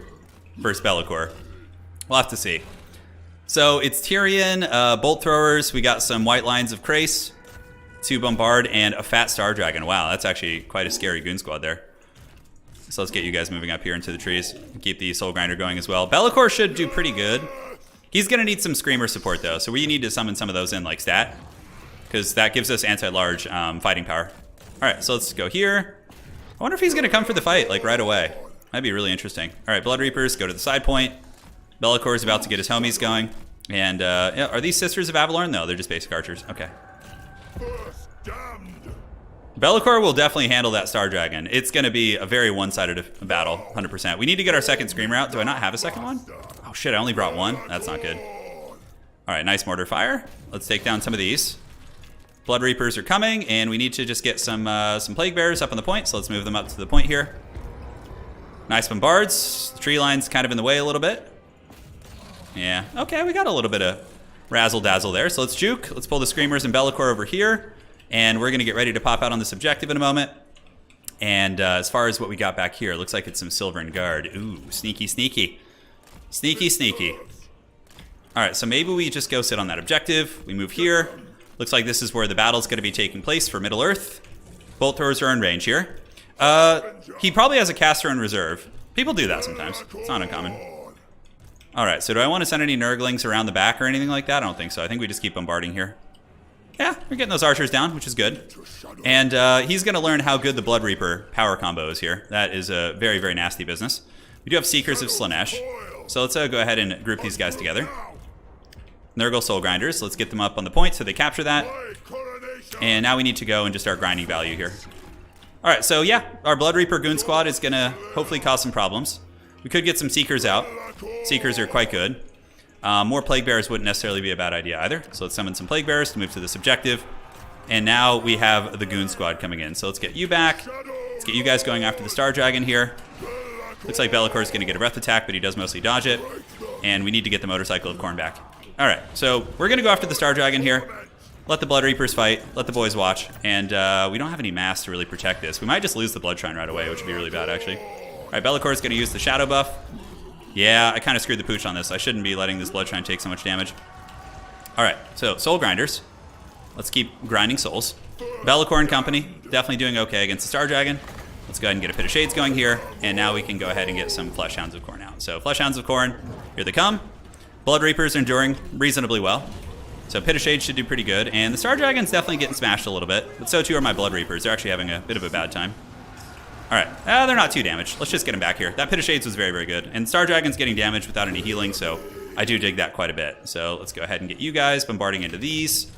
versus Be'lakor. We'll have to see. So it's Tyrion, Bolt Throwers. We got some White Lines of Krace, 2 Bombard, and a Fat Star Dragon. Wow, that's actually quite a scary goon squad there. So let's get you guys moving up here into the trees. Keep the Soul Grinder going as well. Be'lakor should do pretty good. He's going to need some Screamer support, though. So we need to summon some of those in, like stat, because that gives us anti-large fighting power. All right, so let's go here. I wonder if he's going to come for the fight, like, right away. That'd be really interesting. All right, Blood Reapers, go to the side point. Be'lakor is about to get his homies going. And, yeah, are these Sisters of Avalorn? No, they're just basic archers. Okay. Be'lakor will definitely handle that Star Dragon. It's going to be a very one-sided battle, 100%. We need to get our second Screamer out. Do I not have a second one? Oh, shit, I only brought one. That's not good. All right, nice Mortar Fire. Let's take down some of these. Blood Reapers are coming, and we need to just get some Plague Bearers up on the point, so let's move them up to the point here. Nice Bombards. The tree line's kind of in the way a little bit. Yeah, okay, we got a little bit of razzle-dazzle there, so let's juke. Let's pull the Screamers and Be'lakor over here, and we're going to get ready to pop out on this objective in a moment. And as far as what we got back here, it looks like it's some Silvern Guard. Ooh, sneaky, sneaky. Sneaky, sneaky. All right, so maybe we just go sit on that objective. We move here. Looks like this is where the battle's going to be taking place for Middle-earth. Bolt throwers are in range here. He probably has a caster in reserve. People do that sometimes. It's not uncommon. All right, so do I want to send any Nurglings around the back or anything like that? I don't think so. I think we just keep bombarding here. Yeah, we're getting those archers down, which is good. And he's going to learn how good the Blood Reaper power combo is here. That is a very, very nasty business. We do have Seekers of Slaanesh. So let's go ahead and group these guys together. Nurgle Soul Grinders. Let's get them up on the point so they capture that. And now we need to go and just start grinding value here. All right, so yeah, our Blood Reaper Goon Squad is going to hopefully cause some problems. We could get some Seekers out. Seekers are quite good. More Plague Bearers wouldn't necessarily be a bad idea either. So let's summon some Plague Bearers to move to this objective. And now we have the Goon Squad coming in. So let's get you back. Let's get you guys going after the Star Dragon here. Looks like Be'lakor is going to get a breath attack, but he does mostly dodge it. And we need to get the Motorcycle of Khorne back. All right, so we're going to go after the Star Dragon here. Let the Blood Reapers fight. Let the boys watch. And we don't have any mass to really protect this. We might just lose the Blood Shrine right away, which would be really bad, actually. All right, Be'lakor is going to use the Shadow buff. Yeah, I kind of screwed the pooch on this. I shouldn't be letting this Blood Shrine take so much damage. All right, so Soul Grinders. Let's keep grinding souls. Be'lakor and company, definitely doing okay against the Star Dragon. Let's go ahead and get a Pit of Shades going here. And now we can go ahead and get some Flesh Hounds of Khorne out. So Flesh Hounds of Khorne, here they come. Blood Reapers are enduring reasonably well. So Pit of Shades should do pretty good. And the Star Dragon's definitely getting smashed a little bit. But so too are my Blood Reapers. They're actually having a bit of a bad time. All right, they're not too damaged. Let's just get them back here. That Pit of Shades was very, very good. And Star Dragon's getting damaged without any healing, so I do dig that quite a bit. So let's go ahead and get you guys bombarding into these.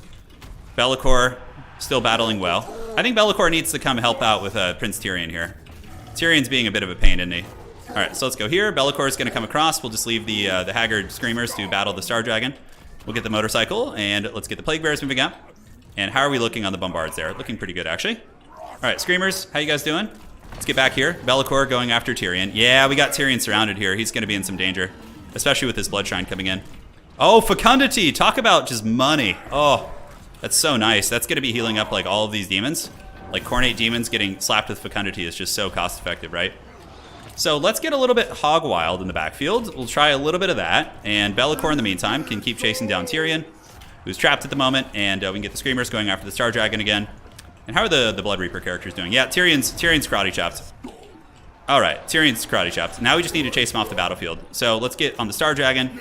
Be'lakor still battling well. I think Be'lakor needs to come help out with Prince Tyrion here. Tyrion's being a bit of a pain, isn't he? All right, so let's go here. Be'lakor is going to come across. We'll just leave the Haggard Screamers to battle the Star Dragon. We'll get the Motorcycle, and let's get the Plague Bearers moving up. And how are we looking on the Bombards there? Looking pretty good, actually. All right, Screamers, how you guys doing? Let's get back here. Be'lakor going after Tyrion. Yeah, we got Tyrion surrounded here. He's going to be in some danger, especially with this Blood Shrine coming in. Oh, Fecundity! Talk about just money. Oh, that's so nice. That's going to be healing up like all of these demons. Like Khornate demons getting slapped with Fecundity is just so cost effective, right? So let's get a little bit hog wild in the backfield. We'll try a little bit of that. And Be'lakor in the meantime can keep chasing down Tyrion, who's trapped at the moment. And we can get the Screamers going after the Star Dragon again. And how are the Blood Reaper characters doing? Yeah, Tyrion's karate chopped. All right, Tyrion's karate chopped. Now we just need to chase him off the battlefield. So let's get on the Star Dragon.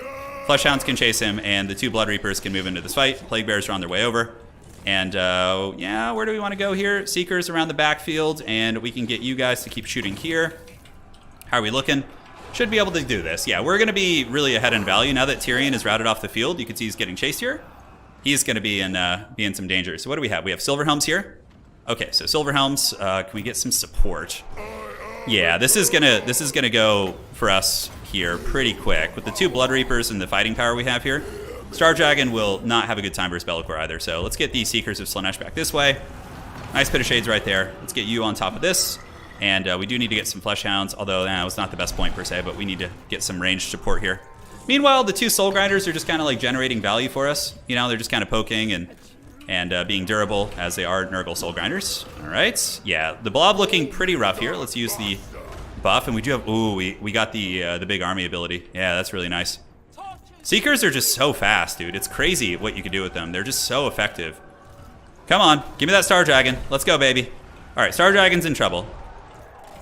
Flesh Hounds can chase him, and the two Blood Reapers can move into this fight. Plague Bears are on their way over. And yeah, where do we want to go here? Seekers around the backfield, and we can get you guys to keep shooting here. How are we looking? Should be able to do this. Yeah, we're going to be really ahead in value. Now that Tyrion is routed off the field, you can see he's getting chased here. He's going to be in some danger. So what do we have? We have Silver Helms here. Okay, so Silver Helms, can we get some support? Yeah, this is gonna go for us here pretty quick. With the two Blood Reapers and the fighting power we have here, Star Dragon will not have a good time versus Be'lakor either. So let's get these Seekers of Slaanesh back this way. Nice Pit of Shades right there. Let's get you on top of this. And we do need to get some Flesh Hounds, although it was not the best point per se, but we need to get some ranged support here. Meanwhile, the two Soul Grinders are just kind of like generating value for us. You know, they're just kind of poking and being durable as they are Nurgle Soul Grinders. All right. Yeah, the blob looking pretty rough here. Let's use the buff, and we do have, ooh, we got the big army ability. Yeah, that's really nice. Seekers are just so fast, dude. It's crazy what you can do with them. They're just so effective. Come on, give me that Star Dragon. Let's go, baby. All right, Star Dragon's in trouble.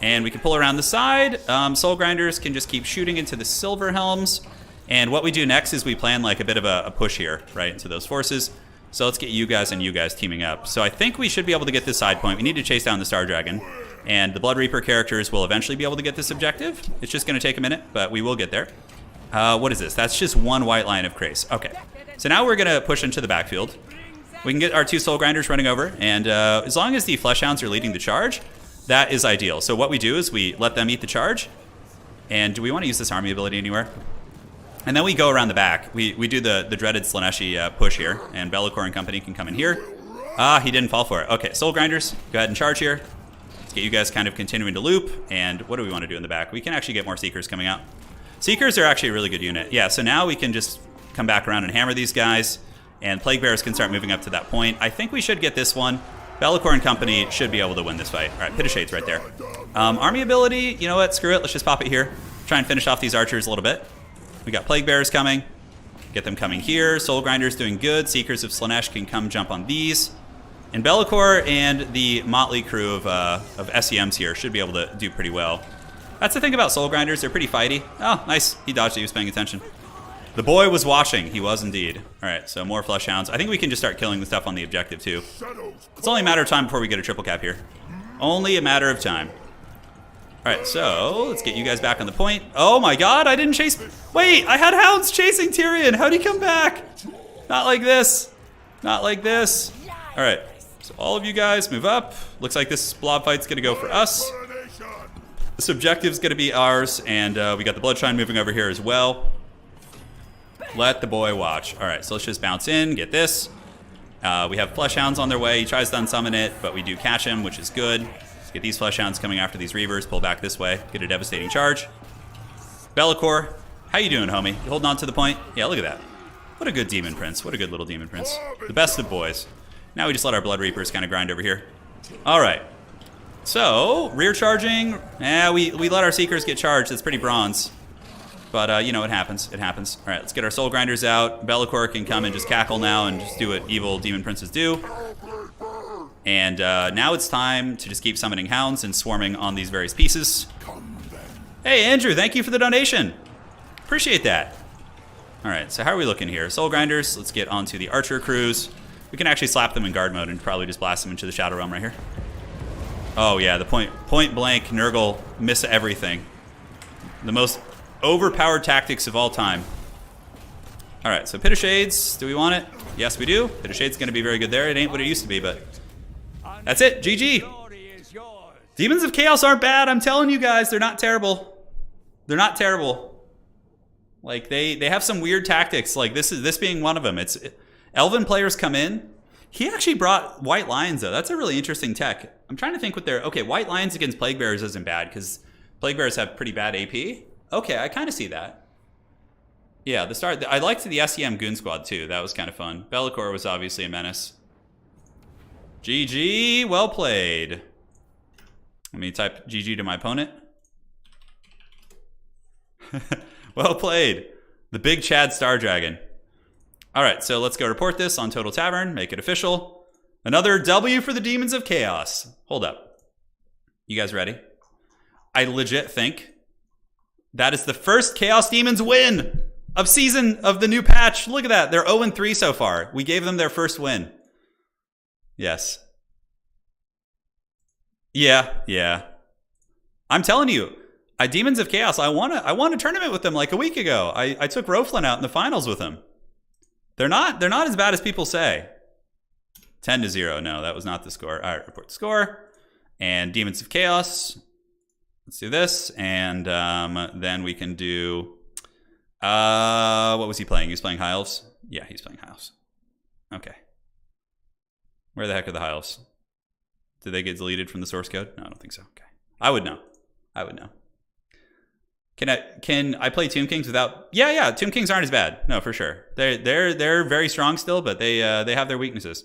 And we can pull around the side. Soul Grinders can just keep shooting into the Silver Helms. And what we do next is we plan like a bit of a push here, right, into those forces. So let's get you guys and you guys teaming up. So I think we should be able to get this side point. We need to chase down the Star Dragon. And the Blood Reaper characters will eventually be able to get this objective. It's just going to take a minute, but we will get there. What is this? That's just one white line of Krace. Okay. So now we're going to push into the backfield. We can get our two Soul Grinders running over. And as long as the Flesh Hounds are leading the charge, that is ideal. So what we do is we let them eat the charge. And do we want to use this army ability anywhere? And then we go around the back. We do the dreaded Slaaneshi push here, and Be'lakor and company can come in here. Ah, he didn't fall for it. Okay, Soul Grinders, go ahead and charge here. Let's get you guys kind of continuing to loop. And what do we want to do in the back? We can actually get more Seekers coming out. Seekers are actually a really good unit. Yeah, so now we can just come back around and hammer these guys, and Plague Bearers can start moving up to that point. I think we should get this one. Be'lakor and company should be able to win this fight. All right, Pit of Shades right there. Army ability, you know what? Screw it. Let's just pop it here. Try and finish off these archers a little bit. We got Plague Bearers coming. Get them coming here. Soul Grinders doing good. Seekers of Slaanesh can come jump on these. And Be'lakor and the motley crew of SEMs here should be able to do pretty well. That's the thing about Soul Grinders. They're pretty fighty. Oh, nice. He dodged it. He was paying attention. The boy was watching. He was indeed. All right, so more Flesh Hounds. I think we can just start killing the stuff on the objective, too. It's only a matter of time before we get a triple cap here. Only a matter of time. All right, so let's get you guys back on the point. Oh, my God. I didn't chase... Wait, I had hounds chasing Tyrion. How'd he come back? Not like this. Not like this. All right, so all of you guys move up. Looks like this blob fight's going to go for us. This objective's going to be ours, and we got the Bloodshine moving over here as well. Let the boy watch. All right, so let's just bounce in, get this. We have Flesh Hounds on their way. He tries to unsummon it, but we do catch him, which is good. Let's get these Flesh Hounds coming after these Reavers. Pull back this way. Get a devastating charge. Be'lakor, how you doing, homie? You holding on to the point? Yeah, look at that. What a good Demon Prince. What a good little Demon Prince. The best of boys. Now we just let our Blood Reapers kind of grind over here. All right. So, rear charging. Yeah, we let our Seekers get charged. It's pretty bronze. But, you know, it happens. It happens. All right, let's get our Soul Grinders out. Be'lakor can come and just cackle now and just do what evil Demon Princes do. And now it's time to just keep summoning Hounds and swarming on these various pieces. Hey, Andrew, thank you for the donation. Appreciate that. All right, so how are we looking here? Soul Grinders, let's get onto the Archer crews. We can actually slap them in guard mode and probably just blast them into the Shadow Realm right here. Oh, yeah, the point blank Nurgle miss everything. The most overpowered tactics of all time. All right, so Pit of Shades, do we want it? Yes, we do. Pit of Shades is going to be very good there. It ain't what it used to be, but that's it. GG. Demons of Chaos aren't bad. I'm telling you guys, they're not terrible. They're not terrible. Like, they have some weird tactics. Like, this being one of them. Elven players come in. He actually brought White Lions, though. That's a really interesting tech. I'm trying to think what they're... Okay, White Lions against Plague Bearers isn't bad, because Plague Bearers have pretty bad AP. Okay, I kind of see that. Yeah, I liked the SEM Goon Squad, too. That was kind of fun. Be'lakor was obviously a menace. GG, well played. Let me type GG to my opponent. Well played. The big Chad Star Dragon. All right, so let's go report this on Total Tavern. Make it official. Another W for the Demons of Chaos. Hold up. You guys ready? I legit think that is the first Chaos Demons win of the new patch. Look at that. They're 0-3 so far. We gave them their first win. Yes. Yeah. I'm telling you. Demons of Chaos, I won a tournament with them like a week ago. I took Roflin out in the finals with them. They're not as bad as people say. 10-0. No, that was not the score. All right, report the score. And Demons of Chaos. Let's do this. And then we can do... what was he playing? He was playing High Elves? Yeah, he's playing High Elves. Okay. Where the heck are the High Elves? Did they get deleted from the source code? No, I don't think so. Okay. I would know. Can I play Tomb Kings without... Yeah, Tomb Kings aren't as bad. No, for sure. They're very strong still, but they have their weaknesses.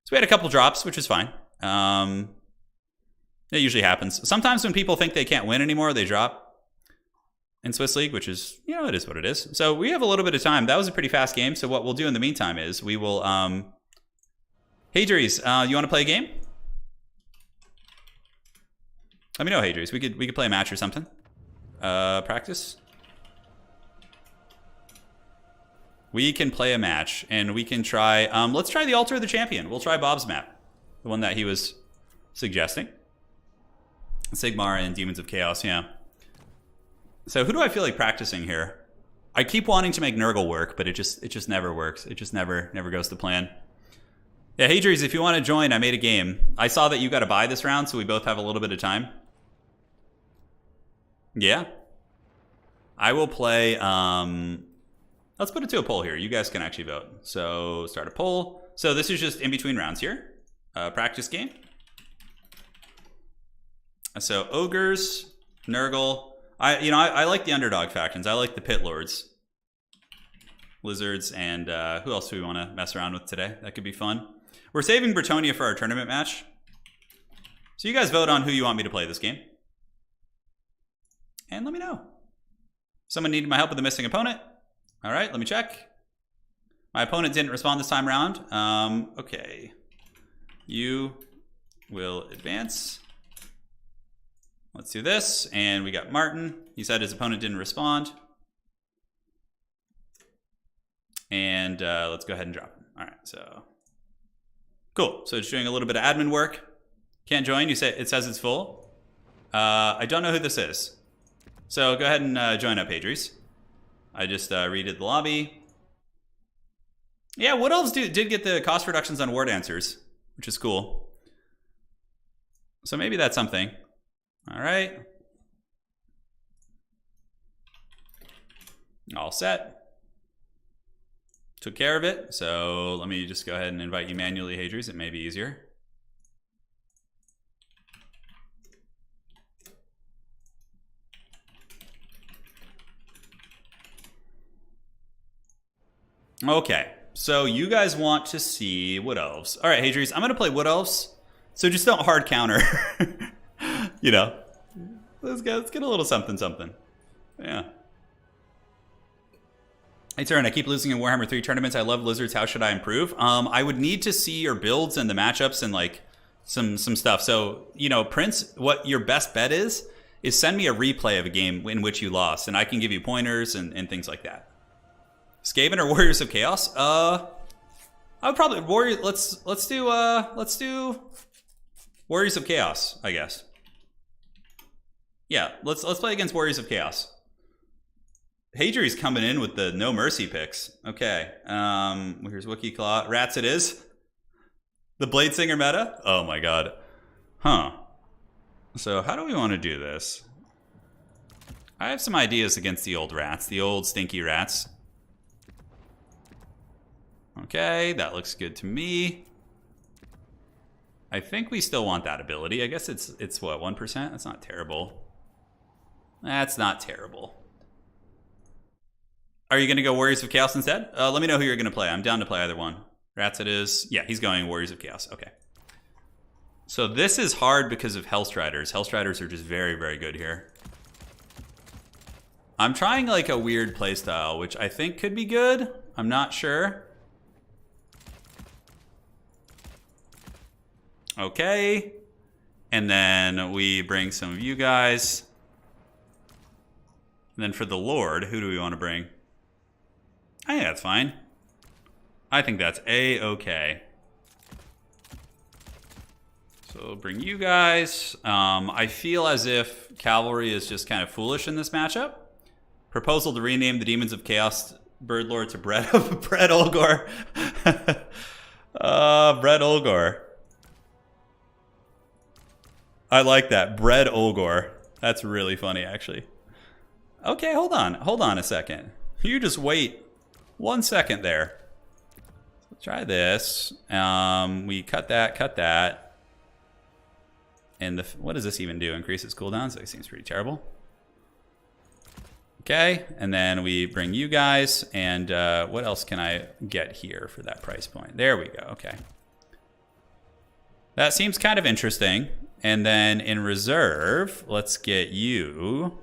So we had a couple drops, which is fine. It usually happens. Sometimes when people think they can't win anymore, they drop in Swiss League, which is, it is what it is. So we have a little bit of time. That was a pretty fast game. So what we'll do in the meantime is we will... Hey, Dries, you want to play a game? Let me know, hey, Dries. We could play a match or something. Practice. We can play a match, and we can try... let's try the Altar of the Champion. We'll try Bob's map. The one that he was suggesting. Sigmar and Demons of Chaos, yeah. So who do I feel like practicing here? I keep wanting to make Nurgle work, but it just never works. It just never goes to plan. Yeah, hey, Dries, if you want to join, I made a game. I saw that you got to buy this round, so we both have a little bit of time. Yeah. I will play... let's put it to a poll here. You guys can actually vote. So start a poll. So this is just in between rounds here. Practice game. So Ogres, Nurgle. I like the underdog factions. I like the Pit Lords. Lizards, and who else do we want to mess around with today? That could be fun. We're saving Bretonia for our tournament match. So you guys vote on who you want me to play this game. And let me know. Someone needed my help with the missing opponent. All right, let me check. My opponent didn't respond this time around. Okay. You will advance. Let's do this. And we got Martin. He said his opponent didn't respond. And let's go ahead and drop him. All right, so cool. So it's doing a little bit of admin work. Can't join. You say it says it's full. I don't know who this is. So go ahead and join up, Hadries. I just redid the lobby. Yeah, Wood Elves did get the cost reductions on War Dancers, which is cool. So maybe that's something. All right. All set. Took care of it. So let me just go ahead and invite you manually, Hadries. It may be easier. Okay, so you guys want to see Wood Elves. All right, Hadries, I'm going to play Wood Elves, so just don't hard counter. You know, let's get a little something, something. Yeah. Hey, Turin, I keep losing in Warhammer 3 tournaments. I love lizards. How should I improve? I would need to see your builds and the matchups and like some stuff. So, you know, Prince, what your best bet is send me a replay of a game in which you lost, and I can give you pointers and things like that. Skaven or Warriors of Chaos? I would probably let's do Warriors of Chaos, I guess. Yeah, let's play against Warriors of Chaos. Hadri's coming in with the no mercy picks. Okay. Here's Wookiee Claw. Rats it is. The Blade Singer meta? Oh my god. Huh. So how do we want to do this? I have some ideas against the old rats, the old stinky rats. Okay, that looks good to me. I think we still want that ability. I guess it's what, 1%? That's not terrible. That's not terrible. Are you going to go Warriors of Chaos instead? Let me know who you're going to play. I'm down to play either one. Rats it is. Yeah, he's going Warriors of Chaos. Okay. So this is hard because of Hellstriders. Hellstriders are just very, very good here. I'm trying like a weird playstyle, which I think could be good. I'm not sure. Okay. And then we bring some of you guys. And then for the Lord, who do we want to bring? I think that's fine. I think that's A-okay. So we'll bring you guys. I feel as if Cavalry is just kind of foolish in this matchup. Proposal to rename the Demons of Chaos Birdlord to Bread Olgor. Bread Olgor. I like that. Bread Olgor. That's really funny, actually. Okay, hold on. Hold on a second. You just wait 1 second there. Let's try this. We cut that. And what does this even do? Increases cooldowns? That seems pretty terrible. Okay, and then we bring you guys. And what else can I get here for that price point? There we go. Okay. That seems kind of interesting. And then in reserve, let's get you.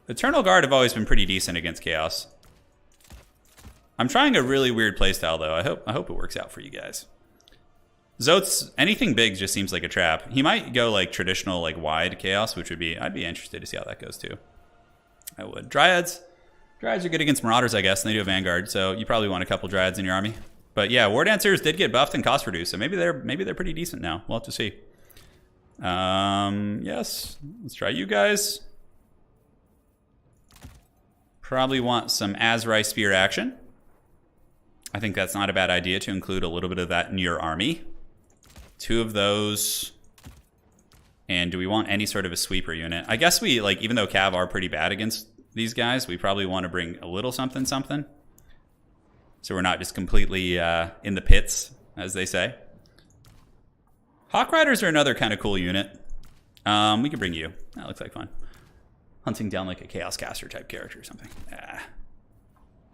Eternal Guard have always been pretty decent against Chaos. I'm trying a really weird playstyle though. I hope it works out for you guys. Zotes, anything big just seems like a trap. He might go like traditional, like wide Chaos, which would be, I'd be interested to see how that goes too. I would. Dryads are good against Marauders, I guess, and they do a Vanguard, so you probably want a couple Dryads in your army. But yeah, War Dancers did get buffed and cost reduced, so maybe they're pretty decent now. We'll have to see. Yes, let's try you guys. Probably want some Azrai Spear action. I think that's not a bad idea to include a little bit of that in your army. 2 of those. And do we want any sort of a sweeper unit? I guess we, like, even though Cav are pretty bad against these guys, we probably want to bring a little something. So we're not just completely in the pits, as they say. Hawk Riders are another kind of cool unit. We could bring you. That looks like fun. Hunting down like a Chaos Caster type character or something.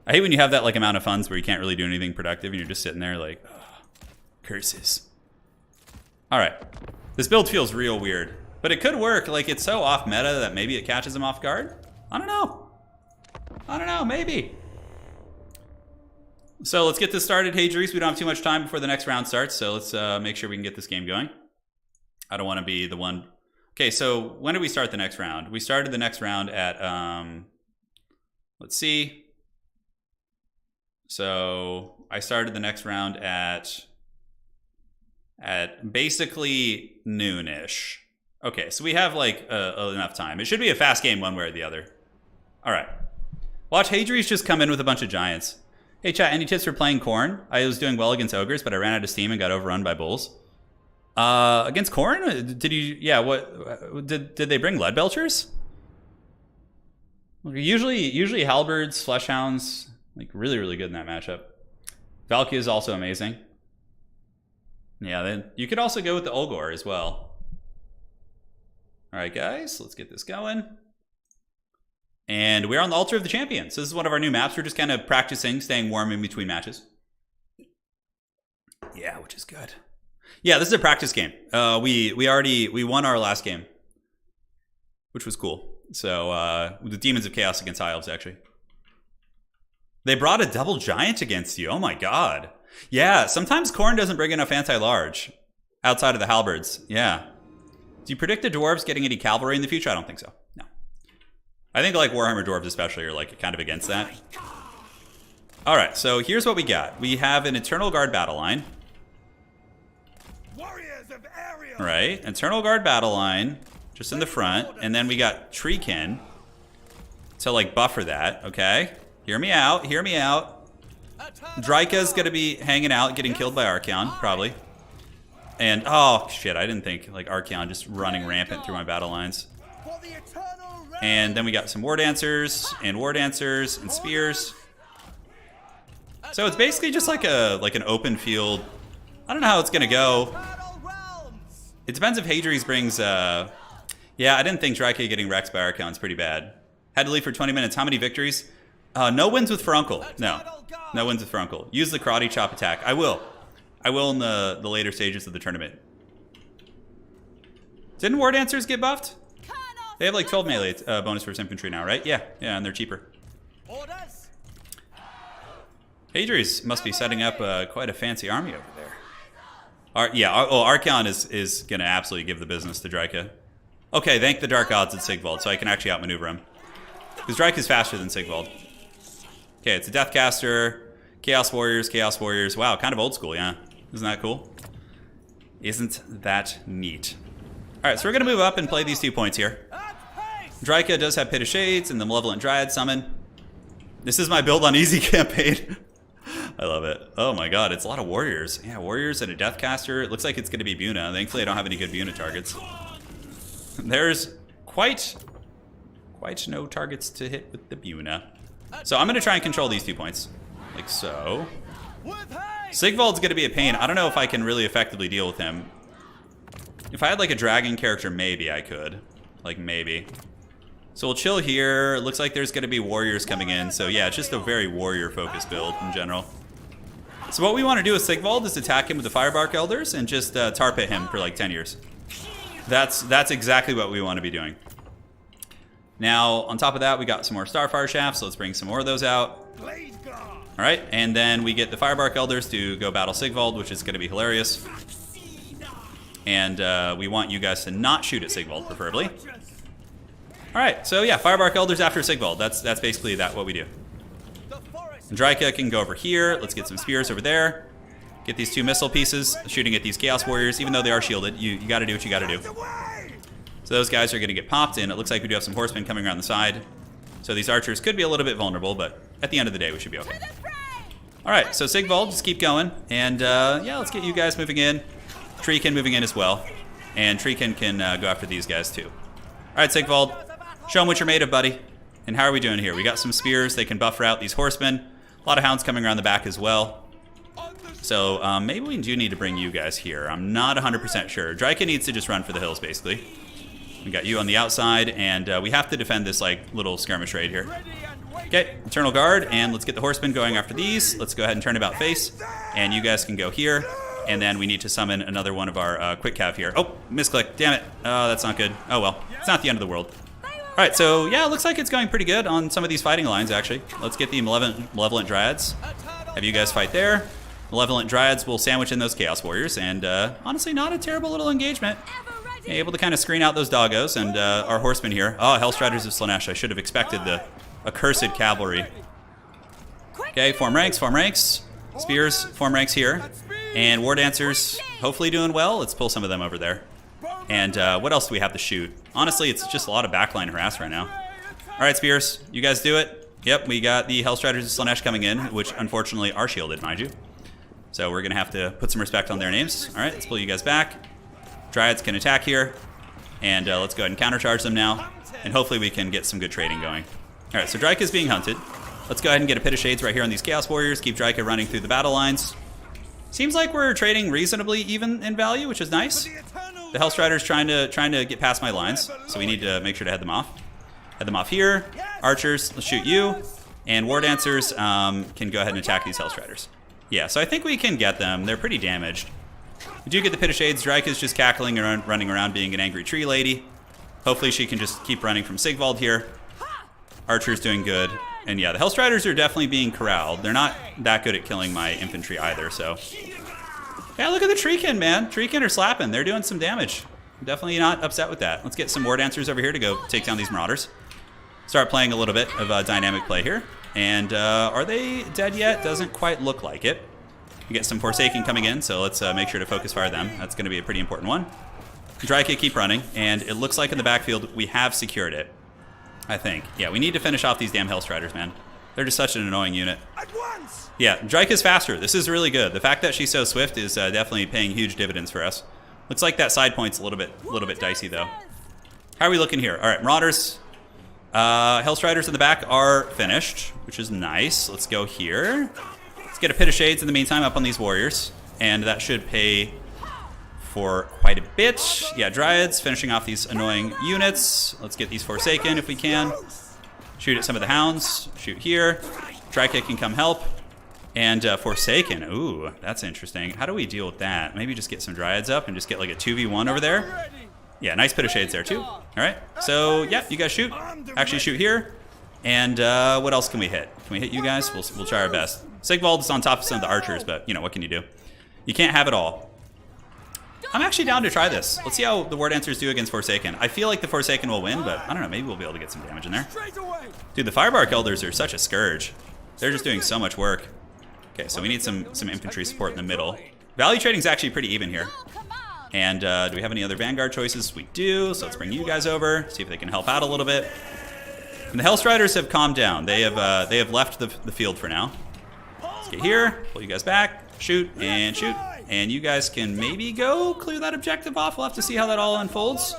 I hate when you have that like amount of funds where you can't really do anything productive and you're just sitting there like, oh, curses. All right. This build feels real weird, but it could work. Like it's so off meta that maybe it catches him off guard. I don't know, maybe. So let's get this started. Hey, Dries, we don't have too much time before the next round starts, so let's make sure we can get this game going. I don't want to be the one. Okay, so when did we start the next round? We started the next round at, let's see. So I started the next round at basically noonish. Okay, so we have like enough time. It should be a fast game one way or the other. All right. Watch Hadri's just come in with a bunch of giants. Hey chat, any tips for playing Khorne? I was doing well against ogres, but I ran out of steam and got overrun by bulls. Against Khorne? Did you? Yeah. What did they bring? Lead belchers? Usually halberds, fleshhounds, like really good in that matchup. Valkyrie is also amazing. Yeah. Then you could also go with the Olgor as well. All right, guys, let's get this going. And we're on the Altar of the Champions. So this is one of our new maps. We're just kind of practicing, staying warm in between matches. Yeah, which is good. Yeah, this is a practice game. We won our last game, which was cool. So the Demons of Chaos against High Elves, actually. They brought a double giant against you. Oh my god. Yeah, sometimes Khorne doesn't bring enough anti-large outside of the halberds. Yeah. Do you predict the dwarves getting any cavalry in the future? I don't think so. No. I think like Warhammer dwarves especially are like kind of against that. All right, so here's what we got. We have an Eternal Guard battle line. Right, Eternal Guard battle line just in the front, and then we got Treekin to like buffer that. Okay, hear me out. Hear me out. Dryka's gonna be hanging out, getting killed by Archaon probably. And oh shit, I didn't think like Archaon just running rampant through my battle lines. And then we got some War Dancers and Spears. So it's basically just like an open field. I don't know how it's gonna go. It depends if Hadri's brings yeah, I didn't think Dryka getting wrecked by Archaon is pretty bad. Had to leave for 20 minutes. How many victories? No wins with Furuncle. No wins with Furuncle. Use the karate chop attack. I will in the later stages of the tournament. Didn't War Dancers get buffed? They have like 12 melee bonus for infantry now, right? Yeah, and they're cheaper. Hadri's must be setting up quite a fancy army over there. Archaon is going to absolutely give the business to Dryka. Okay, thank the Dark Gods at Sigvald, so I can actually outmaneuver him. Because Dryka's faster than Sigvald. Okay, it's a Deathcaster, Chaos Warriors. Wow, kind of old school, yeah. Isn't that cool? Isn't that neat? All right, so we're going to move up and play these 2 points here. Dryka does have Pit of Shades and the Malevolent Dryad summon. This is my build on easy campaign. I love it. Oh my god, it's a lot of warriors. Yeah, warriors and a Deathcaster. It looks like it's going to be Buna. Thankfully, I don't have any good Buna targets. There's quite no targets to hit with the Buna. So I'm going to try and control these 2 points. Like so. Sigvald's going to be a pain. I don't know if I can really effectively deal with him. If I had like a dragon character, maybe I could. Like maybe. So we'll chill here. It looks like there's going to be warriors coming in. So yeah, it's just a very warrior-focused build in general. So what we want to do with Sigvald is attack him with the Firebark Elders and just tar pit him for like 10 years. That's exactly what we want to be doing. Now, on top of that, we got some more Starfire Shafts, so let's bring some more of those out. All right, and then we get the Firebark Elders to go battle Sigvald, which is going to be hilarious. And we want you guys to not shoot at Sigvald, preferably. All right, so yeah, Firebark Elders after Sigvald. That's basically what we do. And Dryka can go over here. Let's get some spears over there. Get these 2 missile pieces, shooting at these Chaos Warriors. Even though they are shielded, you got to do what you got to do. So those guys are going to get popped, and it looks like we do have some horsemen coming around the side. So these archers could be a little bit vulnerable, but at the end of the day, we should be okay. All right, so Sigvald, just keep going. And yeah, let's get you guys moving in. Treekin moving in as well. And Treekin can go after these guys too. All right, Sigvald, show them what you're made of, buddy. And how are we doing here? We got some spears. They can buffer out these horsemen. A lot of hounds coming around the back as well. So maybe we do need to bring you guys here. I'm not 100% sure. Dryka needs to just run for the hills, basically. We got you on the outside, and we have to defend this like little skirmish raid here. Okay, Eternal Guard, and let's get the horsemen going after these. Let's go ahead and turn about face, and you guys can go here. And then we need to summon another one of our quick cav here. Oh, misclick, damn it. Oh, that's not good. Oh well, it's not the end of the world. All right, so yeah, it looks like it's going pretty good on some of these fighting lines, actually. Let's get the Malevolent Dryads. Have you guys fight there. Malevolent Dryads will sandwich in those Chaos Warriors, and honestly, not a terrible little engagement. Able to kind of screen out those doggos, and our horsemen here. Oh, Hellstriders of Slaanesh. I should have expected the accursed cavalry. Okay, form ranks. Spears, form ranks here. And War Dancers, hopefully doing well. Let's pull some of them over there. And what else do we have to shoot? Honestly, it's just a lot of backline harass right now. All right, Spears, you guys do it. Yep, we got the Hellstriders of Slaanesh coming in, which unfortunately are shielded, mind you. So we're going to have to put some respect on their names. All right, let's pull you guys back. Dryads can attack here. And let's go ahead and countercharge them now. And hopefully we can get some good trading going. All right, so Dryka is being hunted. Let's go ahead and get a Pit of Shades right here on these Chaos Warriors. Keep Dryka running through the battle lines. Seems like we're trading reasonably even in value, which is nice. The Hellstriders trying to get past my lines, so we need to make sure to head them off. Head them off here. Archers, let's shoot you. And War Dancers can go ahead and attack these Hellstriders. Yeah, so I think we can get them. They're pretty damaged. We do get the Pit of Shades. Dryka's just cackling and running around being an angry tree lady. Hopefully she can just keep running from Sigvald here. Archer's doing good. And yeah, the Hellstriders are definitely being corralled. They're not that good at killing my infantry either, so. Yeah, look at the Treekin, man. Treekin are slapping. They're doing some damage. I'm definitely not upset with that. Let's get some War Dancers over here to go take down these Marauders. Start playing a little bit of dynamic play here. And are they dead yet? Doesn't quite look like it. We get some Forsaken coming in, so let's make sure to focus fire them. That's going to be a pretty important one. Dryka keep running, and it looks like in the backfield we have secured it. I think. Yeah, we need to finish off these damn Hellstriders, man. They're just such an annoying unit. Yeah, Dryka's faster. This is really good. The fact that she's so swift is definitely paying huge dividends for us. Looks like that side point's a little bit dicey, though. How are we looking here? All right, Marauders. Hellstriders in the back are finished, which is nice. Let's go here. Let's get a Pit of Shades in the meantime up on these Warriors, and that should pay for quite a bit. Yeah, Dryads finishing off these annoying units. Let's get these Forsaken if we can. Shoot at some of the Hounds. Shoot here. Dryka can come help. And Forsaken. Ooh, that's interesting. How do we deal with that? Maybe just get some Dryads up and just get like a 2v1 over there. Yeah, nice Pit of Shades there too. All right, so yeah, you guys shoot. Actually shoot here. And what else can we hit? Can we hit you guys? We'll try our best. Sigvald is on top of some of the archers, but you know, what can you do? You can't have it all. I'm actually down to try this. Let's see how the War Dancers do against Forsaken. I feel like the Forsaken will win, but I don't know, maybe we'll be able to get some damage in there. Dude, the Firebark Elders are such a scourge. They're just doing so much work. Okay, so we need some infantry support in the middle. Value trading is actually pretty even here. And do we have any other Vanguard choices? We do, so let's bring you guys over, see if they can help out a little bit. And the Hellstriders have calmed down. They have left the field for now. Let's get here, pull you guys back, shoot, and shoot. And you guys can maybe go clear that objective off. We'll have to see how that all unfolds.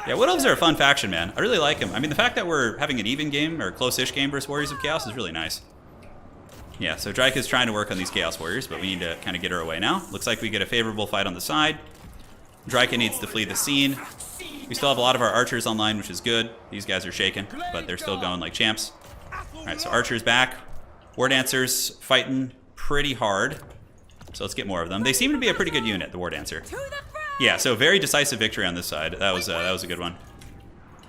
Yeah, Wood Elves are a fun faction, man. I really like them. I mean, the fact that we're having an even game or close-ish game versus Warriors of Chaos is really nice. Yeah, so Dryka's trying to work on these Chaos Warriors, but we need to kind of get her away now. Looks like we get a favorable fight on the side. Dryka needs to flee the scene. We still have a lot of our archers online, which is good. These guys are shaken, but they're still going like champs. All right, so archers back. War Dancers fighting pretty hard. So let's get more of them. They seem to be a pretty good unit, the War Dancer. Yeah, so very decisive victory on this side. That was a good one.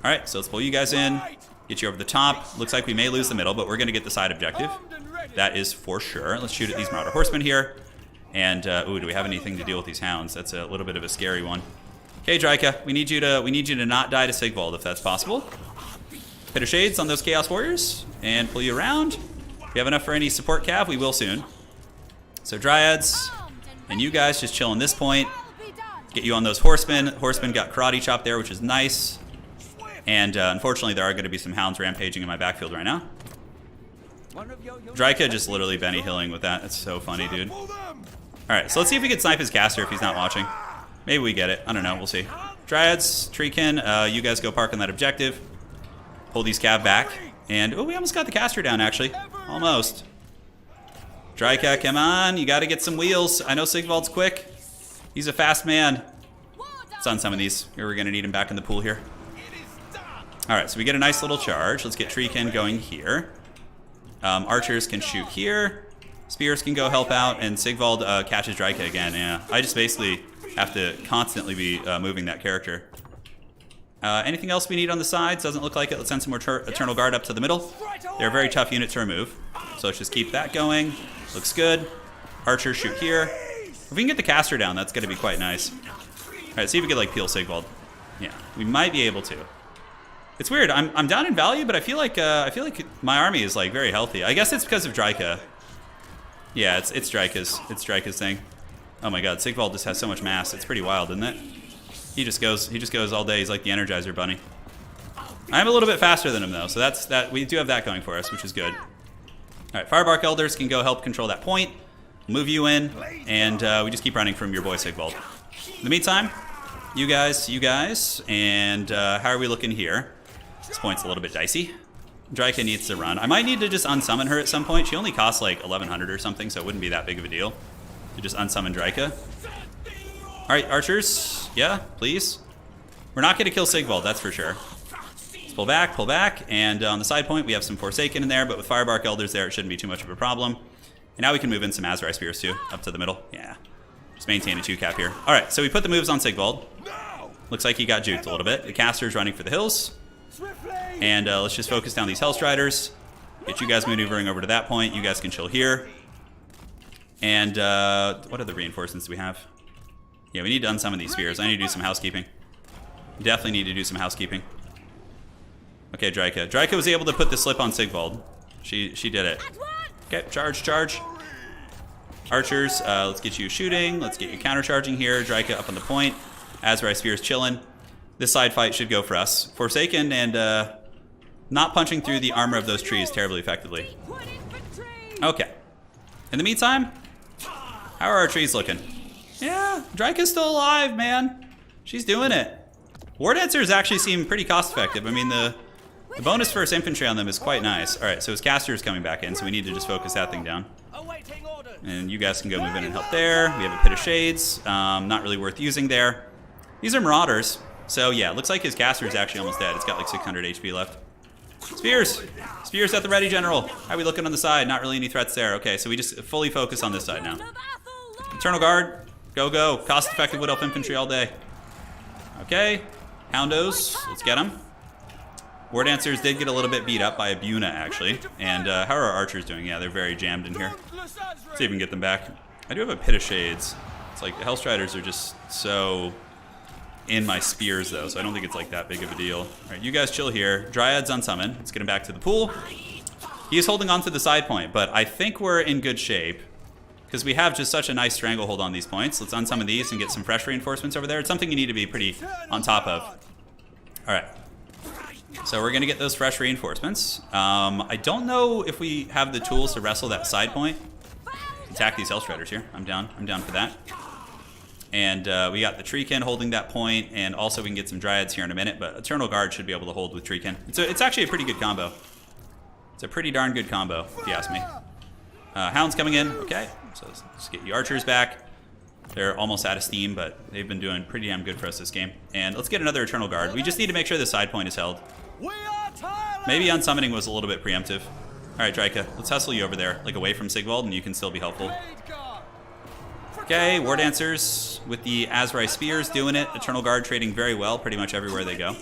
All right, so let's pull you guys in, get you over the top. Looks like we may lose the middle, but we're going to get the side objective. That is for sure. Let's shoot at these Marauder Horsemen here. And ooh, do we have anything to deal with these Hounds? That's a little bit of a scary one. Okay, Dryka, we need you to not die to Sigvald if that's possible. Pit of Shades on those Chaos Warriors and pull you around. If we have enough for any support cav, we will soon. So Dryads, and you guys just chill on this point. Get you on those Horsemen. Horsemen got karate chop there, which is nice. And unfortunately, there are going to be some Hounds rampaging in my backfield right now. Dryka just literally Benny Hilling with that. That's so funny, dude. Alright, so let's see if we can snipe his caster if he's not watching. Maybe we get it. I don't know. We'll see. Dryads, Treekin, you guys go park on that objective. Pull these cav back. And, oh, we almost got the caster down, actually. Almost. Dryka, come on. You got to get some wheels. I know Sigvald's quick. He's a fast man. It's on some of these. We're going to need him back in the pool here. Alright, so we get a nice little charge. Let's get Treekin going here. Archers can shoot here. Spears can go help out. And Sigvald catches Dryka again. Yeah, I just basically have to constantly be moving that character. Anything else we need on the sides? Doesn't look like it. Let's send some more Eternal Guard up to the middle. They're a very tough unit to remove. So let's just keep that going. Looks good. Archers shoot here. If we can get the caster down, that's going to be quite nice. All right, see if we can like peel Sigvald. Yeah, we might be able to. It's weird. I'm down in value, but I feel like my army is like very healthy. I guess it's because of Draika. Yeah, it's Draika's thing. Oh my God, Sigvald just has so much mass. It's pretty wild, isn't it? He just goes all day. He's like the Energizer Bunny. I'm a little bit faster than him though, so that we do have that going for us, which is good. All right, Firebark Elders can go help control that point. Move you in, and we just keep running from your boy Sigvald. In the meantime, you guys, and how are we looking here? This point's a little bit dicey. Draika needs to run. I might need to just unsummon her at some point. She only costs like 1100 or something, so it wouldn't be that big of a deal to just unsummon Draika. All right, archers, yeah, please. We're not going to kill Sigvald, that's for sure. Let's pull back, and on the side point we have some Forsaken in there, but with Firebark Elders there, it shouldn't be too much of a problem. And now we can move in some Azrai Spears too, up to the middle. Yeah, just maintain a 2 cap here. All right, so we put the moves on Sigvald. Looks like he got juked a little bit. The caster's running for the hills. And let's just focus down these Hellstriders. Get you guys maneuvering over to that point. You guys can chill here. And what other reinforcements do we have? Yeah, we need to unsummon these spears. I need to do some housekeeping. Definitely need to do some housekeeping. Okay, Draika. Draika was able to put the slip on Sigvald. She did it. Okay, charge. Archers, let's get you shooting. Let's get you countercharging here. Draika up on the point. Azrai Spears chilling. This side fight should go for us. Forsaken and not punching through the armor of those trees terribly effectively. Okay. In the meantime, how are our trees looking? Yeah, Draika's still alive, man. She's doing it. War Dancers actually seem pretty cost effective. I mean, the bonus first infantry on them is quite nice. All right, so his caster is coming back in, so we need to just focus that thing down. And you guys can go move in and help there. We have a Pit of Shades. Not really worth using there. These are Marauders. So yeah, it looks like his caster is actually almost dead. It's got like 600 HP left. Spears! Spears at the ready, General. How are we looking on the side? Not really any threats there. Okay, so we just fully focus on this side now. Eternal Guard. Go. Cost-effective Wood Elf Infantry all day. Okay. Houndos. Let's get them. War Dancers did get a little bit beat up by Abuna, actually. And how are our archers doing? Yeah, they're very jammed in here. Let's see if we can get them back. I do have a Pit of Shades. It's like the Hellstriders are just so in my spears, though, so I don't think it's like that big of a deal. All right, you guys chill here. Dryad's unsummon. Let's get him back to the pool. He is holding on to the side point, but I think we're in good shape because we have just such a nice stranglehold on these points. Let's unsummon these and get some fresh reinforcements over there. It's something you need to be pretty on top of. All right. So we're going to get those fresh reinforcements. I don't know if we have the tools to wrestle that side point. Attack these Hellstriders here. I'm down for that. And we got the Treekin holding that point, and also we can get some Dryads here in a minute, but Eternal Guard should be able to hold with Treekin. It's actually a pretty good combo. It's a pretty darn good combo, if you ask me. Hound's coming in. Okay, so let's get you Archers back. They're almost out of steam, but they've been doing pretty damn good for us this game. And let's get another Eternal Guard. We just need to make sure the side point is held. Maybe unsummoning was a little bit preemptive. All right, Draika, let's hustle you over there, like away from Sigvald, and you can still be helpful. Okay, War Dancers with the Azrai Spears doing it. Eternal Guard trading very well pretty much everywhere they go.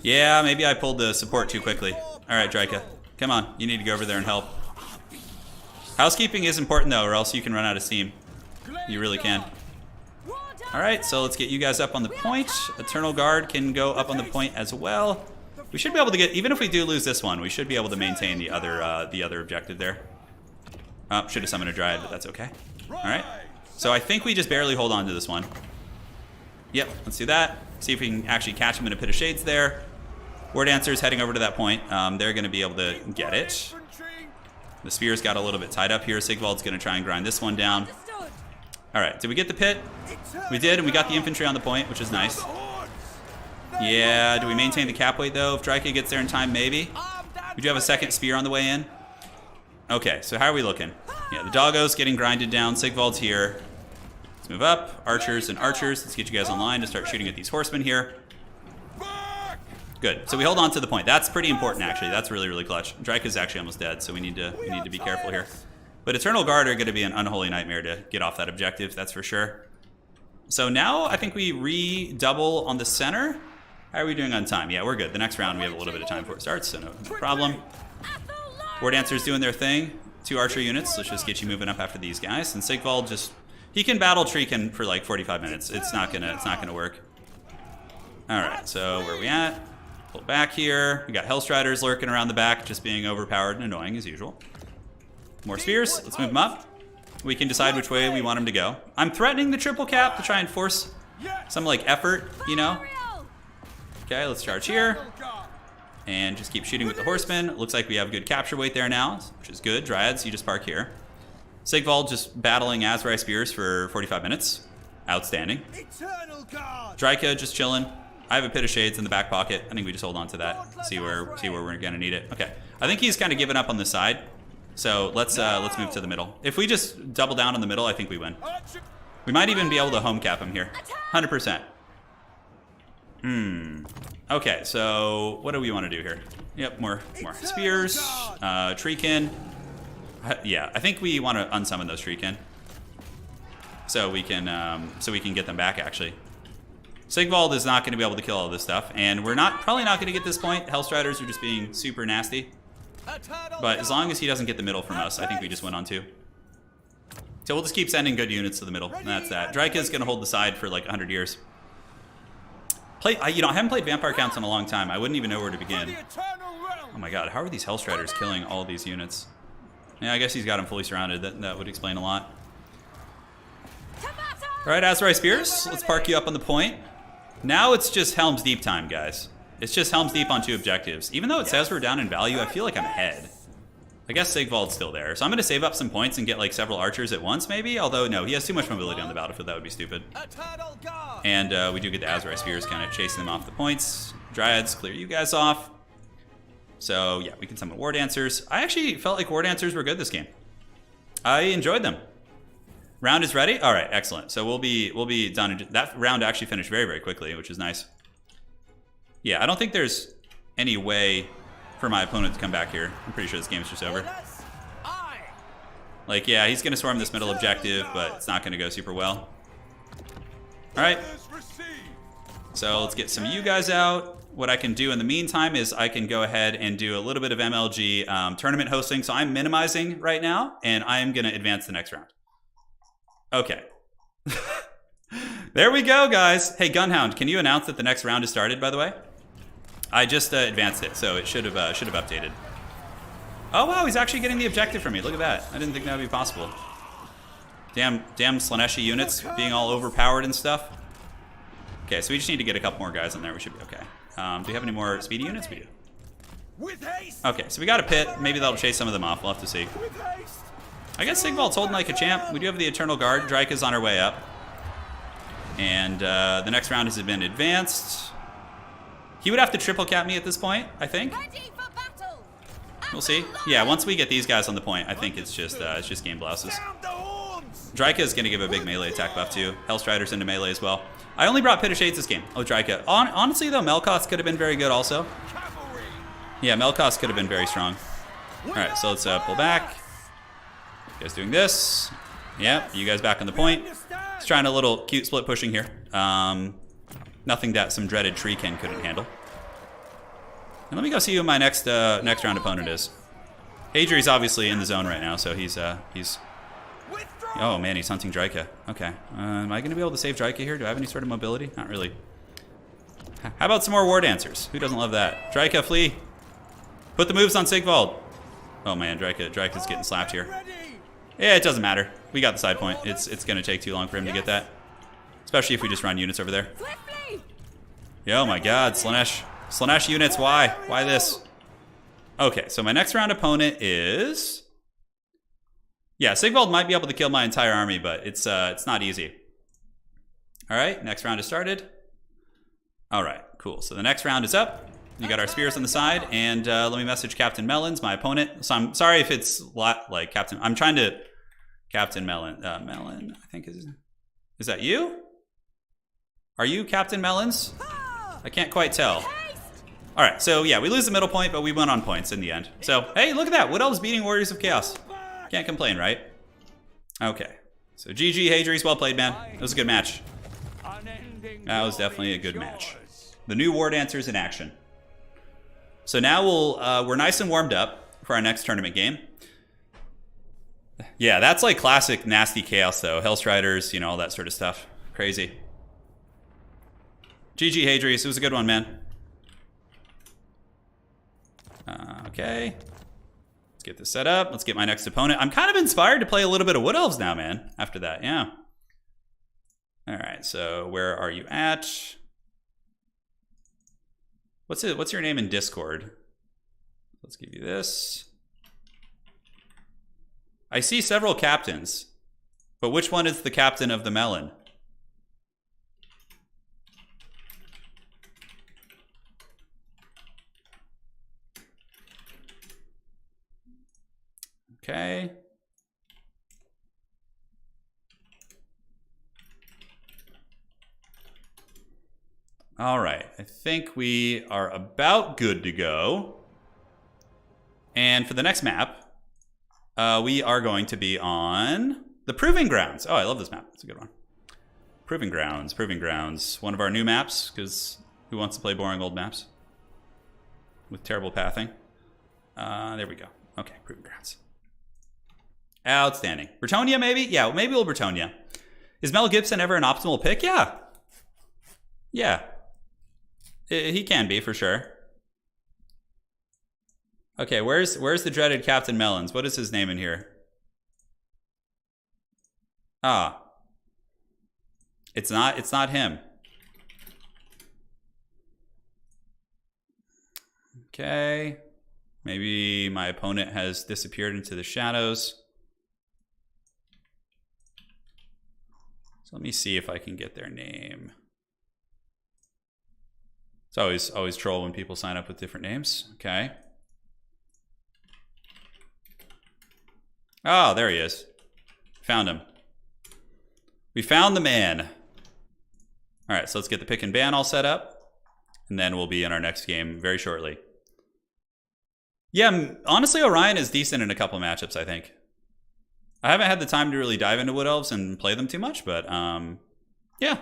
Yeah, maybe I pulled the support too quickly. All right, Draika, come on. You need to go over there and help. Housekeeping is important, though, or else you can run out of steam. You really can. All right, so let's get you guys up on the point. Eternal Guard can go up on the point as well. We should be able to get, even if we do lose this one, we should be able to maintain the other objective there. Should have summoned a Dryad, but that's okay. All right, so I think we just barely hold on to this one. Yep, let's do that. See if we can actually catch him in a Pit of Shades there. War Dancers heading over to that point. They're going to be able to get it. The Spears got a little bit tied up here. Sigvald's going to try and grind this one down. All right, did we get the pit? We did, and we got the infantry on the point, which is nice. Yeah, do we maintain the cap weight, though? If Draika gets there in time, maybe. We do have a second spear on the way in. Okay, so how are we looking? Yeah, the Doggo's getting grinded down. Sigvald's here. Let's move up. Archers and Archers. Let's get you guys online to start shooting at these horsemen here. Good. So we hold on to the point. That's pretty important, actually. That's really, really clutch. Draika's actually almost dead, so we need to be careful here. But Eternal Guard are going to be an unholy nightmare to get off that objective, that's for sure. So now I think we redouble on the center. How are we doing on time? Yeah, we're good. The next round we have a little bit of time before it starts, so no problem. War Dancers doing their thing. 2 archer units. Let's just get you moving up after these guys. And Sigvald just, he can battle Treekin for like 45 minutes. It's not gonna work. All right, so where are we at? Pull back here. We got Hellstriders lurking around the back, just being overpowered and annoying as usual. More spears. Let's move them up. We can decide which way we want them to go. I'm threatening the triple cap to try and force some like effort, you know? Okay, let's charge here. And just keep shooting with the horsemen. Looks like we have good capture weight there now, which is good. Dryads, you just park here. Sigvald just battling Azrai spears for 45 minutes. Outstanding. Dryka just chilling. I have a Pit of Shades in the back pocket. I think we just hold on to that. See where we're gonna need it. Okay. I think he's kind of given up on this side. So let's move to the middle. If we just double down on the middle, I think we win. We might even be able to home cap him here. 100%. Okay, so what do we want to do here? Yep, more spears. Treekin. Yeah, I think we want to unsummon those Treekin. So we can get them back actually. Sigvald is not going to be able to kill all this stuff, and we're probably not going to get this point. Hellstriders are just being super nasty. But as long as he doesn't get the middle from us, I think we just win on 2. So we'll just keep sending good units to the middle, and that's that. Dryka's going to hold the side for like 100 years. I haven't played Vampire Counts in a long time. I wouldn't even know where to begin. Oh my god, how are these Hellstriders killing all these units? Yeah, I guess he's got them fully surrounded. That would explain a lot. Alright, Azrai Spears, let's park you up on the point. Now it's just Helm's Deep time, guys. It's just Helm's Deep on 2 objectives. Even though it says we're down in value, I feel like I'm ahead. I guess Sigvald's still there. So I'm going to save up some points and get like several archers at once, maybe? Although, no, he has too much mobility on the battlefield. That would be stupid. And we do get the Azrai Spears kind of chasing them off the points. Dryads, clear you guys off. So, yeah, we can summon War Dancers. I actually felt like War Dancers were good this game. I enjoyed them. Round is ready? All right, excellent. So we'll be done. That round actually finished very, very quickly, which is nice. Yeah, I don't think there's any way for my opponent to come back here. I'm pretty sure this game's just over. Like, yeah, he's going to swarm this middle objective, but it's not going to go super well. All right. So let's get some of you guys out. What I can do in the meantime is I can go ahead and do a little bit of MLG tournament hosting. So I'm minimizing right now, and I'm going to advance the next round. Okay. There we go, guys. Hey, Gunhound, can you announce that the next round has started, by the way? I just advanced it, so it should have updated. Oh, wow, he's actually getting the objective from me. Look at that. I didn't think that would be possible. Damn Slaneshi units being all overpowered and stuff. Okay, so we just need to get a couple more guys in there. We should be okay. Do we have any more speedy units? We do. Okay, so we got a pit. Maybe that'll chase some of them off. We'll have to see. I guess Sigvald's holding like a champ. We do have the Eternal Guard. Dryka's on her way up. And the next round has been advanced. He would have to triple cap me at this point, I think. We'll see. Yeah, once we get these guys on the point, I think it's just game blouses. Dryka is going to give a big melee attack buff too. Hellstriders into melee as well. I only brought Pit of Shades this game. Oh, Dryka. Honestly, though, Melkoth could have been very good also. Yeah, Melkoth could have been very strong. All right, so let's pull back. You guys doing this. Yep, you guys back on the point. Just trying a little cute split pushing here. Nothing that some dreaded Treekin couldn't handle. And let me go see who my next round opponent is. Hadri's obviously in the zone right now, so he's oh man, he's hunting Dryka. Okay, am I going to be able to save Dryka here? Do I have any sort of mobility? Not really. How about some more War Dancers? Who doesn't love that? Dryka, flee! Put the moves on Sigvald. Oh man, Dryka's getting slapped here. Yeah, it doesn't matter. We got the side point. It's going to take too long for him to get that. Especially if we just run units over there. Oh my god, Slanesh units, why? Why this? Okay, so my next round opponent is... Yeah, Sigvald might be able to kill my entire army, but it's not easy. Alright, next round has started. Alright, cool. So the next round is up. You got our spears on the side, and let me message Captain Melons, my opponent. So I'm sorry if it's like Captain... I'm trying to... Captain Melon, I think is that you? Are you Captain Melons? I can't quite tell. All right, so yeah, we lose the middle point, but we won on points in the end. So hey, look at that! Wood Elves beating Warriors of Chaos. Can't complain, right? Okay, so GG, Hadri's, well played, man. It was a good match. That was definitely a good match. The new War Dancers in action. So now we're nice and warmed up. for our next tournament game. Yeah, that's like classic nasty chaos though. Hellstriders, you know, all that sort of stuff. Crazy. GG Hadrius, it was a good one, man. Okay. Let's get this set up. Let's get my next opponent. I'm kind of inspired to play a little bit of Wood Elves now, man, after that, yeah. All right, so where are you at? What's your name in Discord? Let's give you this. I see several captains, but which one is the captain of the melon? Okay. All right, I think we are about good to go. And for the next map, we are going to be on the Proving Grounds. Oh, I love this map. It's a good one. Proving Grounds, Proving Grounds. One of our new maps, because who wants to play boring old maps with terrible pathing? There we go. Okay, Proving Grounds. Outstanding. Bretonia, maybe? Yeah, maybe we'll Bretonia. Is Mel Gibson ever an optimal pick? Yeah. Yeah. He can be, for sure. Okay, where's the dreaded Captain Melons? What is his name in here? Ah. It's not him. Okay. Maybe my opponent has disappeared into the shadows. So let me see if I can get their name. It's always troll when people sign up with different names. Okay. Oh, there he is. Found him. We found the man. All right, so let's get the pick and ban all set up, and then we'll be in our next game very shortly. Yeah, honestly, Orion is decent in a couple of matchups, I think. I haven't had the time to really dive into Wood Elves and play them too much, but yeah,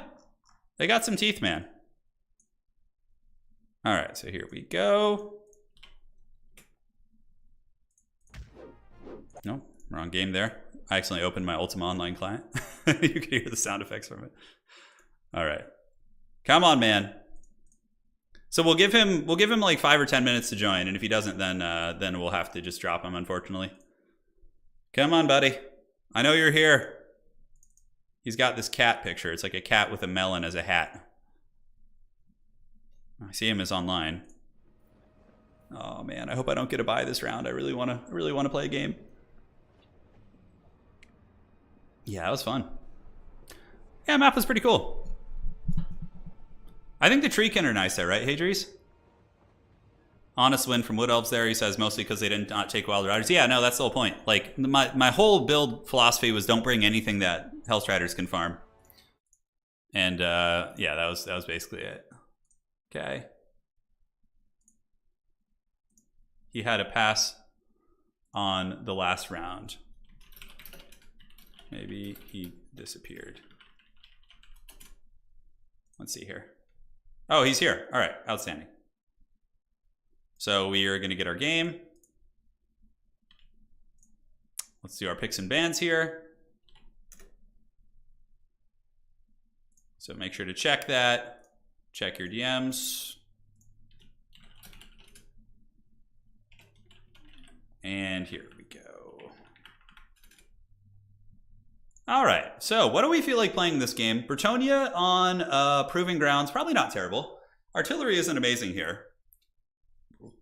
they got some teeth, man. All right, so here we go. Nope, wrong game there. I accidentally opened my Ultima Online client. You can hear the sound effects from it. All right, come on, man. So we'll give him like 5 or 10 minutes to join, and if he doesn't, then we'll have to just drop him, unfortunately. Come on, buddy. I know you're here. He's got this cat picture. It's like a cat with a melon as a hat. I see him as online. Oh man, I hope I don't get a bye this round. I really want to play a game. Yeah, that was fun. Yeah, map was pretty cool. I think the treekin are nice there, right, Hadries? Honest win from Wood Elves there. He says mostly because they did not take Wild Riders. Yeah, no, that's the whole point. Like my whole build philosophy was don't bring anything that Hellstriders can farm. And yeah, that was basically it. Okay. He had a pass on the last round. Maybe he disappeared. Let's see here. Oh, he's here. All right, outstanding. So we are going to get our game. Let's do our picks and bans here. So make sure to check that. Check your DMs. And here we go. All right, so what do we feel like playing this game? Bretonia on Proving Grounds, probably not terrible. Artillery isn't amazing here.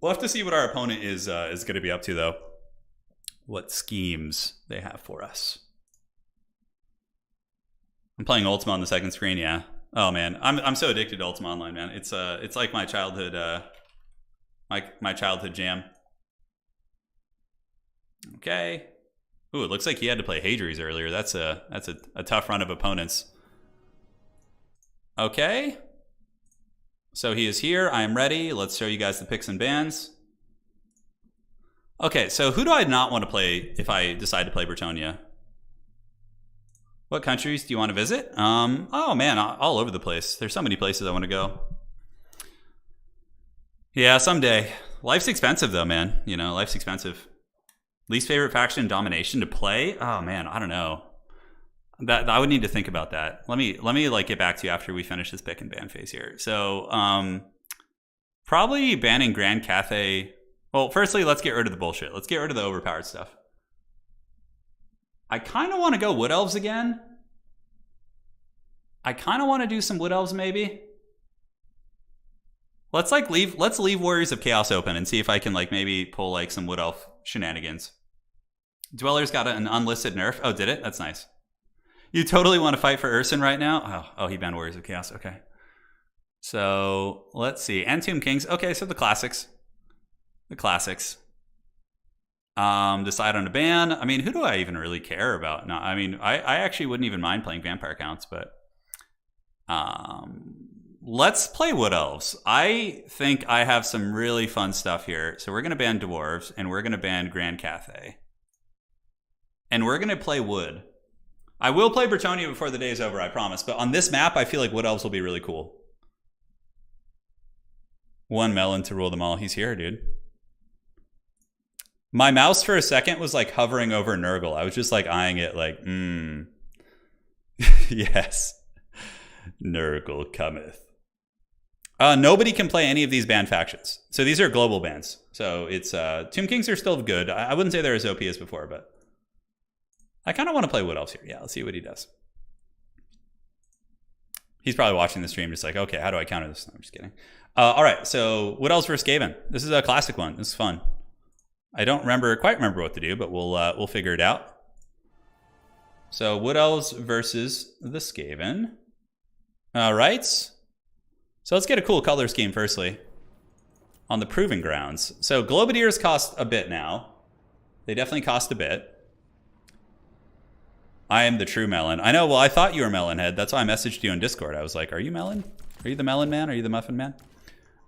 We'll have to see what our opponent is going to be up to, though. What schemes they have for us. I'm playing Ultima on the second screen, yeah. Oh man, I'm so addicted to Ultima Online, man. It's like my childhood my childhood jam. Okay. Ooh, it looks like he had to play Hadrius earlier. That's a tough run of opponents. Okay. So he is here. I am ready. Let's show you guys the picks and bans. Okay, so who do I not want to play if I decide to play Bretonia? What countries do you want to visit? Oh man, all over the place. There's so many places I want to go. Yeah, someday. Life's expensive though, man. You know, life's expensive. Least favorite faction, domination to play? Oh man, I don't know. That I would need to think about that. Let me like get back to you after we finish this pick and ban phase here. So probably banning Grand Cathay. Well, firstly, let's get rid of the bullshit. Let's get rid of the overpowered stuff. I kind of want to go Wood Elves again. I kind of want to do some Wood Elves maybe. Let's leave Warriors of Chaos open and see if I can like maybe pull like some Wood Elf shenanigans. Dweller's got an unlisted nerf. Oh, did it? That's nice. You totally want to fight for Urson right now? Oh, he banned Warriors of Chaos. Okay. So let's see. Tomb Kings. Okay, so the classics. The classics. Decide on a ban. I mean, who do I even really care about? No, I mean, I actually wouldn't even mind playing vampire counts, but let's play Wood Elves. I think I have some really fun stuff here. So we're going to ban Dwarves, and we're going to ban Grand Cathay. And we're going to play Wood. I will play Bretonnia before the day is over, I promise. But on this map, I feel like Wood Elves will be really cool. One melon to rule them all. He's here, dude. My mouse for a second was like hovering over Nurgle. I was just like eyeing it like, yes. Nurgle cometh. Nobody can play any of these banned factions. So these are global bans. So it's Tomb Kings are still good. I wouldn't say they're as OP as before, but I kind of want to play Wood Elves here. Yeah, let's see what he does. He's probably watching the stream just like, okay, how do I counter this? No, I'm just kidding. All right, so Wood Elves versus Skaven. This is a classic one. This is fun. I don't quite remember what to do, but we'll figure it out. So Wood Elves versus the Skaven. All right. So let's get a cool color scheme firstly. On the Proving Grounds. So Globadiers cost a bit now. They definitely cost a bit. I am the true melon. I know, well, I thought you were Melonhead. That's why I messaged you on Discord. I was like, are you Melon? Are you the Melon Man? Are you the Muffin Man?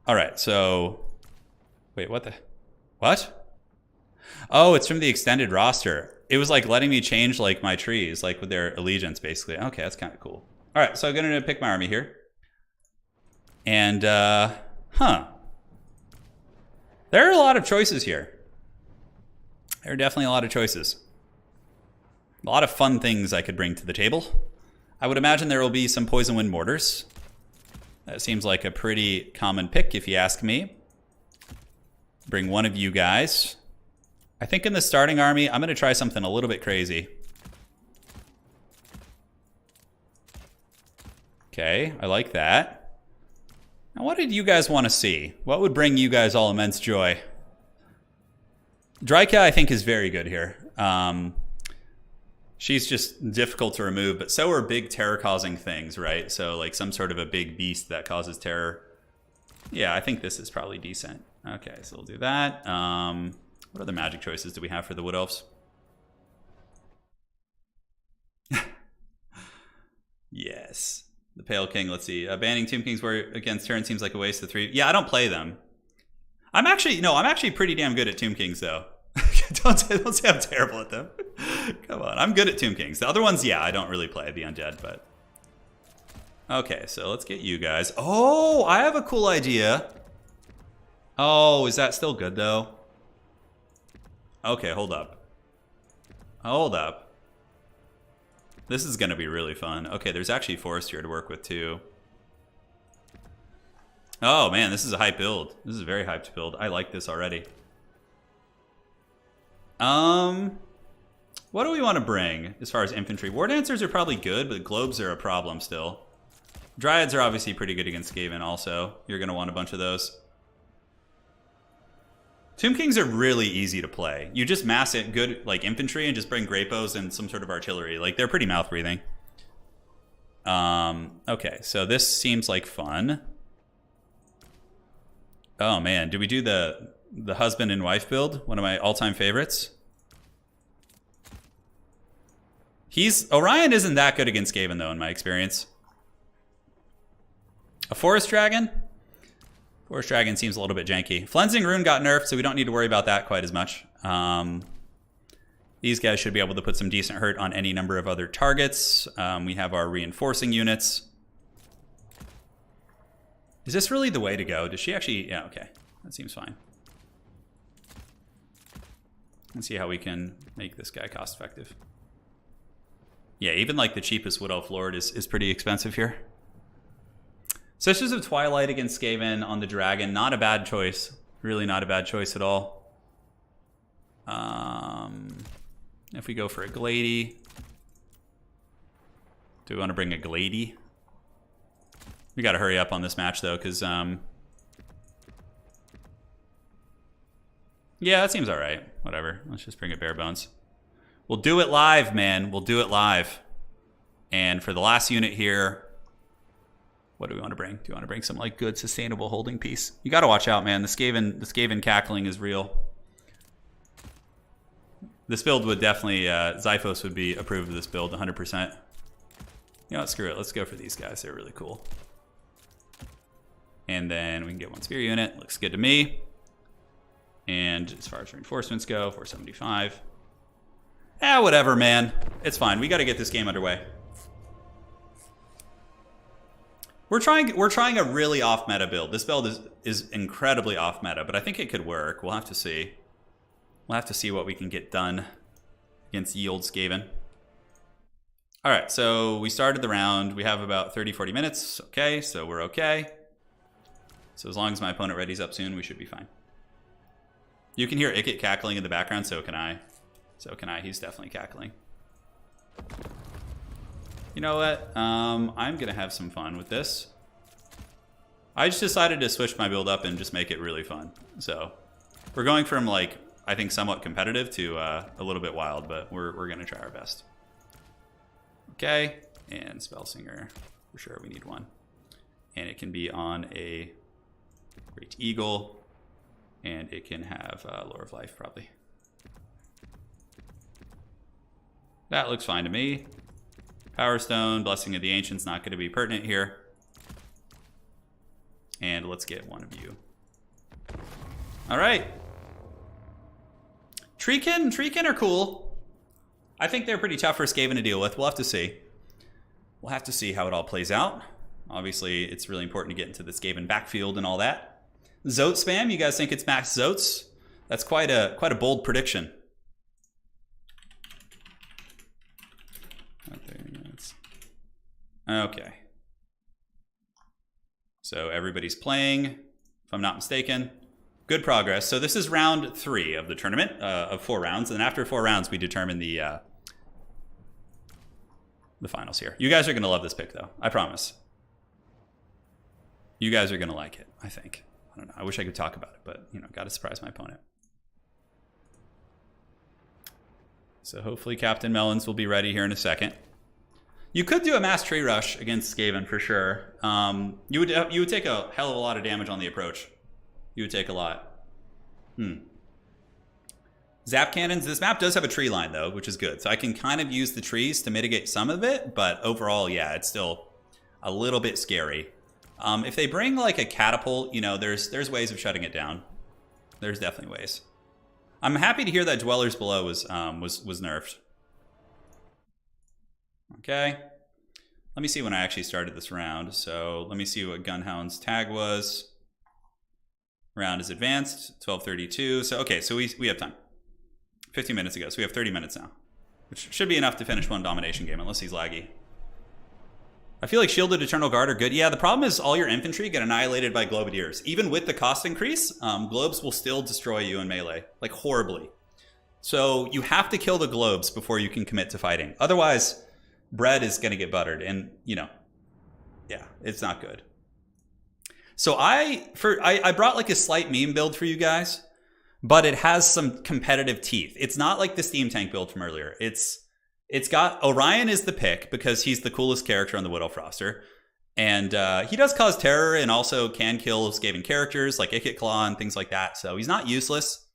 All right, so... Wait, what the... What? Oh, it's from the extended roster. It was like letting me change like my trees, like with their allegiance, basically. Okay, that's kind of cool. All right, so I'm going to pick my army here. And, There are a lot of choices here. There are definitely a lot of choices. A lot of fun things I could bring to the table. I would imagine there will be some Poison Wind Mortars. That seems like a pretty common pick if you ask me. Bring one of you guys. I think in the starting army, I'm going to try something a little bit crazy. Okay, I like that. Now, what did you guys want to see? What would bring you guys all immense joy? Dryka, I think, is very good here. She's just difficult to remove, but so are big terror-causing things, right? So, like, some sort of a big beast that causes terror. Yeah, I think this is probably decent. Okay, so we'll do that. What other magic choices do we have for the Wood Elves? Yes. The Pale King, let's see. Banning Tomb Kings against Turin seems like a waste of 3. Yeah, I don't play them. I'm actually pretty damn good at Tomb Kings, though. Don't say I'm terrible at them. Come on, I'm good at Tomb Kings. The other ones, yeah, I don't really play the Undead, but... Okay, so let's get you guys. Oh, I have a cool idea. Oh, is that still good, though? Okay, hold up. Hold up. This is going to be really fun. Okay, there's actually Forest here to work with, too. Oh, man, this is a hype build. This is a very hyped build. I like this already. What do we want to bring as far as infantry? War Dancers are probably good, but Globes are a problem still. Dryads are obviously pretty good against Skaven also. You're going to want a bunch of those. Tomb Kings are really easy to play. You just mass it good like infantry and just bring Grapos and some sort of artillery. Like, they're pretty mouth breathing. Okay, so this seems like fun. Oh man, do we do the husband and wife build? One of my all-time favorites. Orion isn't that good against Skaven though, in my experience. A Forest Dragon? Forest Dragon seems a little bit janky. Flensing Rune got nerfed, so we don't need to worry about that quite as much. These guys should be able to put some decent hurt on any number of other targets. We have our reinforcing units. Is this really the way to go? Does she actually... Yeah, okay. That seems fine. and see how we can make this guy cost effective. Yeah, even like the cheapest Wood Elf Lord is pretty expensive here. Sisters of Twilight against Skaven on the Dragon. Not a bad choice. Really not a bad choice at all. If we go for a Glady. Do we want to bring a Glady? We got to hurry up on this match though, because yeah, that seems all right. Whatever. Let's just bring it bare bones. We'll do it live, man. We'll do it live. And for the last unit here, what do we want to bring? Do you want to bring some like good sustainable holding piece? You got to watch out, man. The Skaven cackling is real. This build would definitely, Zyphos would be approved of this build 100%. You know what, screw it. Let's go for these guys. They're really cool. And then we can get one spear unit. Looks good to me. And as far as reinforcements go, 475. Whatever, man. It's fine. We got to get this game underway. We're trying a really off-meta build. This build is incredibly off-meta, but I think it could work. We'll have to see. We'll have to see what we can get done against Yield Skaven. All right, so we started the round. We have about 30, 40 minutes. Okay, so we're okay. So as long as my opponent readies up soon, we should be fine. You can hear Ikit cackling in the background, so can I. So can I. He's definitely cackling. You know what? I'm going to have some fun with this. I just decided to switch my build up and just make it really fun. So we're going from, like, I think somewhat competitive to a little bit wild, but we're going to try our best. Okay. And Spellsinger. For sure, we need one. And it can be on a Great Eagle. And it can have Lore of Life, probably. That looks fine to me. Power Stone, Blessing of the Ancients, not going to be pertinent here. And let's get one of you. All right. Treekin are cool. I think they're pretty tough for Skaven to deal with. We'll have to see. We'll have to see how it all plays out. Obviously, it's really important to get into the Skaven backfield and all that. Zote spam, you guys think it's max Zotes? That's quite a bold prediction. Okay. So everybody's playing, if I'm not mistaken. Good progress. So this is round 3 of the tournament, of 4 rounds. And after 4 rounds, we determine the finals here. You guys are going to love this pick, though. I promise. You guys are going to like it, I think. I don't know. I wish I could talk about it, but, you know, got to surprise my opponent. So hopefully Captain Melons will be ready here in a second. You could do a mass tree rush against Skaven for sure. You would take a hell of a lot of damage on the approach. You would take a lot. Zap cannons. This map does have a tree line though, which is good. So I can kind of use the trees to mitigate some of it, but overall, yeah, it's still a little bit scary. If they bring like a catapult, you know, there's ways of shutting it down. There's definitely ways. I'm happy to hear that Dwellers Below was nerfed. Okay. Let me see when I actually started this round. So let me see what Gunhound's tag was. Round is advanced, 12:32. So okay, so we have time. 15 minutes ago, so we have 30 minutes now. Which should be enough to finish one domination game, unless he's laggy. I feel like Shielded Eternal Guard are good. Yeah, the problem is all your infantry get annihilated by Globadiers. Even with the cost increase, globes will still destroy you in melee, like horribly. So you have to kill the globes before you can commit to fighting. Otherwise, bread is going to get buttered, and you know, yeah, it's not good. So I brought like a slight meme build for you guys, but it has some competitive teeth. It's not like the Steam Tank build from earlier. It's got Orion is the pick because he's the coolest character on the Wood Elf roster, and he does cause terror and also can kill Skaven characters like Ikit Claw and things like that. So he's not useless.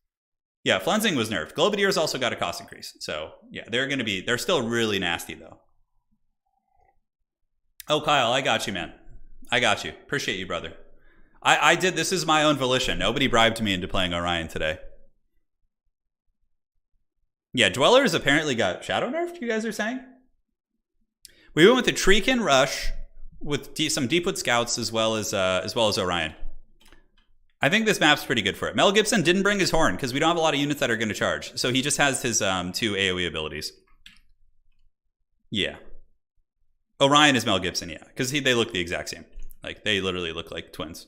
Yeah, Flensing was nerfed. Globadier's also got a cost increase. So yeah, they're still really nasty though. Oh, Kyle, I got you, man. I got you. Appreciate you, brother. I did. This is my own volition. Nobody bribed me into playing Orion today. Yeah, Dwellers apparently got shadow nerfed, you guys are saying? We went with the Treekin Rush with some Deepwood Scouts as well as Orion. I think this map's pretty good for it. Mel Gibson didn't bring his horn because we don't have a lot of units that are going to charge. So he just has his 2 AoE abilities. Yeah. Orion is Mel Gibson, yeah. Because they look the exact same. Like, they literally look like twins.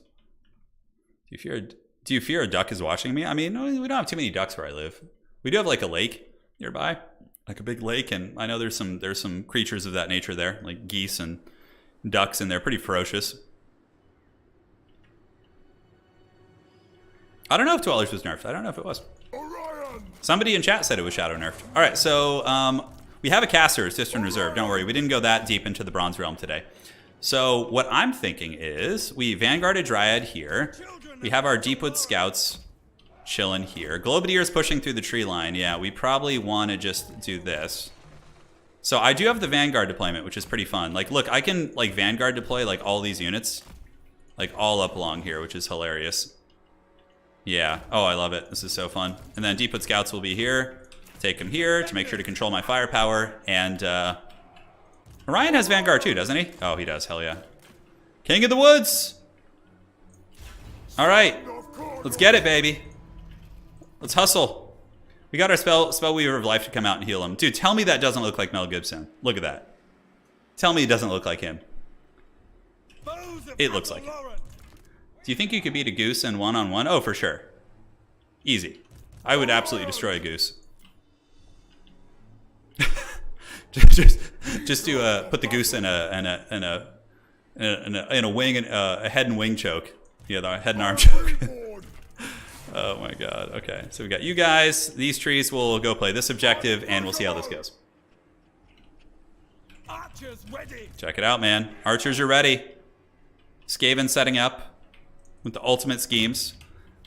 Do you fear a duck is watching me? I mean, we don't have too many ducks where I live. We do have like a lake nearby. Like a big lake, and I know there's some creatures of that nature there, like geese and ducks, and they're pretty ferocious. I don't know if Dwellers was nerfed. I don't know if it was. Somebody in chat said it was shadow nerfed. All right, so we have a caster, Cistern Reserve. Don't worry, we didn't go that deep into the Bronze Realm today. So what I'm thinking is we Vanguard a Dryad here. We have our Deepwood Scouts chilling here. Globadier's pushing through the tree line. Yeah, we probably want to just do this. So I do have the Vanguard deployment, which is pretty fun. Like, look, I can like Vanguard deploy like all these units, like all up along here, which is hilarious. Yeah. Oh, I love it. This is so fun. And then Deepwood Scouts will be here. Take them here to make sure to control my firepower. And Orion has Vanguard too, doesn't he? Oh, he does. Hell yeah. King of the Woods. All right. Let's get it, baby. Let's hustle. We got our Spell Weaver of Life to come out and heal him. Dude, tell me that doesn't look like Mel Gibson. Look at that. Tell me it doesn't look like him. It looks like him. Do you think you could beat a goose in one-on-one? Oh, for sure. Easy. I would absolutely destroy a goose. just to put the goose in a wing, a head and wing choke. Yeah, the head and arm choke. Oh my god. Okay, so we got you guys. These trees will go play this objective, and we'll see how this goes. Archers ready. Check it out, man. Archers are ready. Skaven setting up with the ultimate schemes.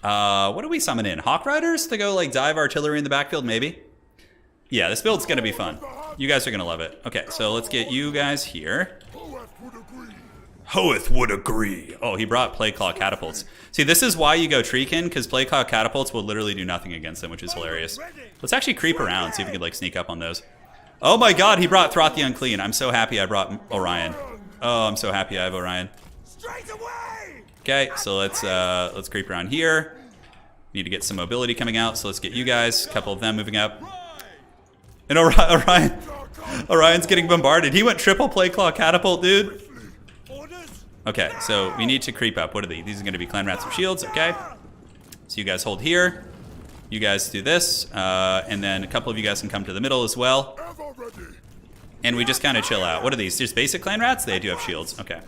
What do we summon in? Hawk Riders to go like dive artillery in the backfield, maybe? Yeah, this build's gonna be fun. You guys are gonna love it. Okay, so let's get you guys here. Hoeth would agree. Oh, he brought Plague Claw catapults. See, this is why you go Treekin, because Plague Claw catapults will literally do nothing against them, which is hilarious. Let's actually creep around, see if we can like sneak up on those. Oh my god, he brought Throth the Unclean. I'm so happy I brought Orion. Oh, I'm so happy I have Orion. Okay, so let's creep around here. Need to get some mobility coming out, so let's get you guys, a couple of them moving up. And Orion's getting bombarded. He went triple Plague Claw catapult, dude. Okay, so we need to creep up. What are these? These are going to be Clan Rats with shields, okay. So you guys hold here. You guys do this. And then a couple of you guys can come to the middle as well. And we just kind of chill out. What are these? Just basic Clan Rats? They do have shields. Okay.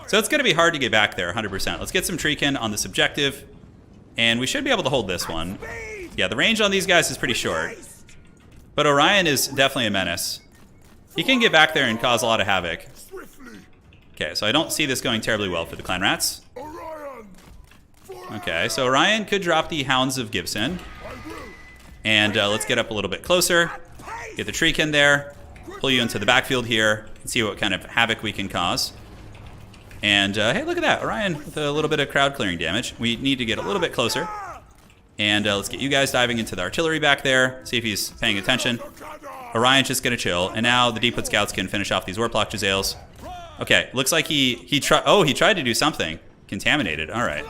So it's going to be hard to get back there, 100%. Let's get some Treekin on this objective. And we should be able to hold this one. Yeah, the range on these guys is pretty short. But Orion is definitely a menace. He can get back there and cause a lot of havoc. Okay, so I don't see this going terribly well for the Clan Rats. Okay, so Orion could drop the Hounds of Gibson. And let's get up a little bit closer. Get the Treekin there. Pull you into the backfield here. And see what kind of havoc we can cause. And hey, look at that. Orion with a little bit of crowd clearing damage. We need to get a little bit closer. And let's get you guys diving into the artillery back there. See if he's paying attention. Orion's just going to chill. And now the Deepwood Scouts can finish off these Warplock Jezzails. Okay, looks like he tried to do something. Contaminated, all right.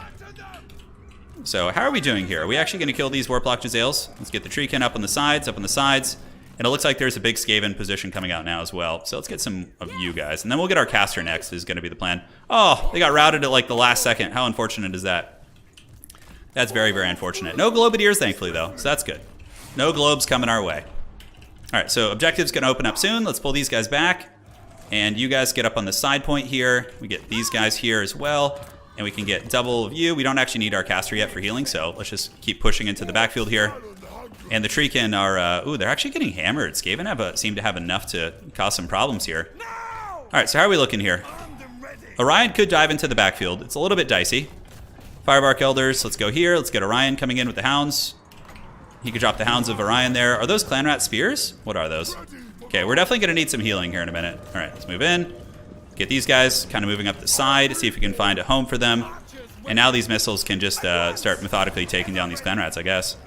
So how are we doing here? Are we actually gonna kill these Warplock Jezzails? Let's get the Treekin up on the sides. And it looks like there's a big Skaven position coming out now as well. So let's get some of you guys. And then we'll get our caster next is gonna be the plan. Oh, they got routed at like the last second. How unfortunate is that? That's very, very unfortunate. No Globadiers, thankfully though, so that's good. No globes coming our way. All right, so objective's gonna open up soon. Let's pull these guys back. And you guys get up on the side point here. We get these guys here as well. And we can get double view. We don't actually need our caster yet for healing, so let's just keep pushing into the backfield here. And the Treekin are, ooh, they're actually getting hammered. Skaven seem to have enough to cause some problems here. All right, so how are we looking here? Orion could dive into the backfield. It's a little bit dicey. Firebark Elders, let's go here. Let's get Orion coming in with the Hounds. He could drop the Hounds of Orion there. Are those Clan Rat Spears? What are those? Okay, we're definitely going to need some healing here in a minute. All right, let's move in. Get these guys kind of moving up the side, see if we can find a home for them. And now these missiles can just start methodically taking down these Clan Rats, I guess.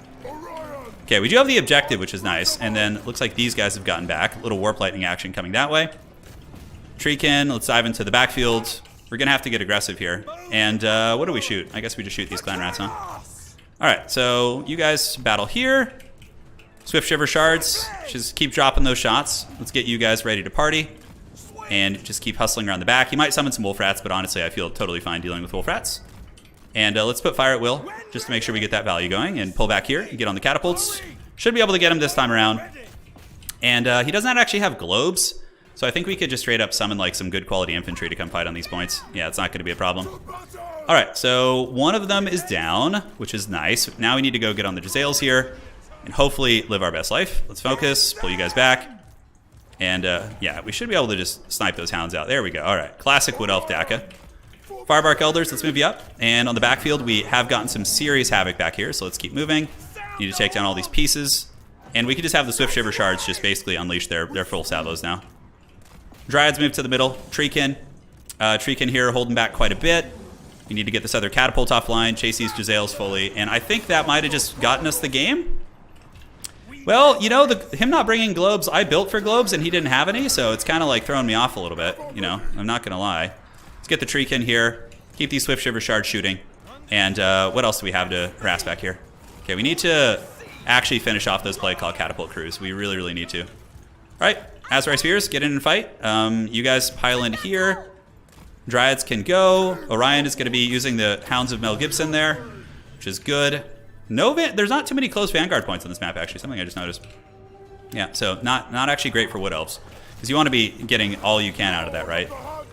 Okay, we do have the objective, which is nice. And then it looks like these guys have gotten back. A little Warp Lightning action coming that way. Treekin, let's dive into the backfield. We're going to have to get aggressive here. And what do we shoot? I guess we just shoot these clan rats, huh? All right, so you guys battle here. Swift Shiver Shards, just keep dropping those shots. Let's get you guys ready to party. And just keep hustling around the back. You might summon some wolf rats, but honestly, I feel totally fine dealing with wolf rats. And let's put fire at will, just to make sure we get that value going. And pull back here and get on the catapults. Should be able to get him this time around. And he does not actually have globes, so I think we could just straight up summon like some good quality infantry to come fight on these points. Yeah, it's not going to be a problem. All right, so one of them is down, which is nice. Now we need to go get on the Jezzails here and hopefully live our best life. Let's focus, pull you guys back. And yeah, we should be able to just snipe those hounds out. There we go. All right, classic Wood Elf Daka. Firebark Elders, let's move you up. And on the backfield, we have gotten some serious havoc back here, so let's keep moving. Need to take down all these pieces. And we can just have the Swift Shiver Shards just basically unleash their full salvos now. Dryads move to the middle. Treekin. Treekin here holding back quite a bit. We need to get this other catapult offline, chase these Jezzails fully, and I think that might have just gotten us the game. Well, you know, him not bringing globes, I built for globes and he didn't have any, so it's kind of like throwing me off a little bit, you know, I'm not going to lie. Let's get the Treekin here, keep these Swift Shiver Shards shooting, and what else do we have to harass back here? Okay, we need to actually finish off those play called catapult crews. We really, really need to. All right, Azrai Spheres, get in and fight. You guys pile in here. Dryads can go. Orion is going to be using the Hounds of Mel Gibson there, which is good. There's not too many close Vanguard points on this map, actually. Something I just noticed. Yeah, so not actually great for Wood Elves, because you want to be getting all you can out of that, right? All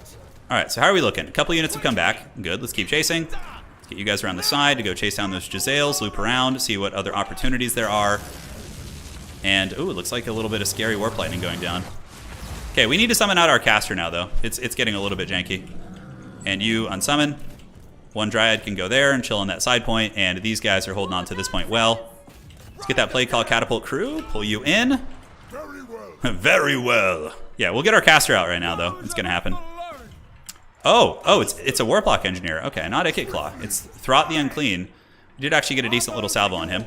right, so how are we looking? A couple units have come back. Good, let's keep chasing. Let's get you guys around the side to go chase down those Jezzails, loop around, see what other opportunities there are. And, ooh, it looks like a little bit of scary Warp Lightning going down. Okay, we need to summon out our caster now, though. It's getting a little bit janky. And you unsummon. One Dryad can go there and chill on that side point, and these guys are holding on to this point well. Let's get that play called Catapult Crew, pull you in. Very well. Very well. Yeah, we'll get our caster out right now, though. It's going to happen. Oh, it's a Warplock Engineer. Okay, not a Kit Claw. It's Throt the Unclean. We did actually get a decent little salvo on him.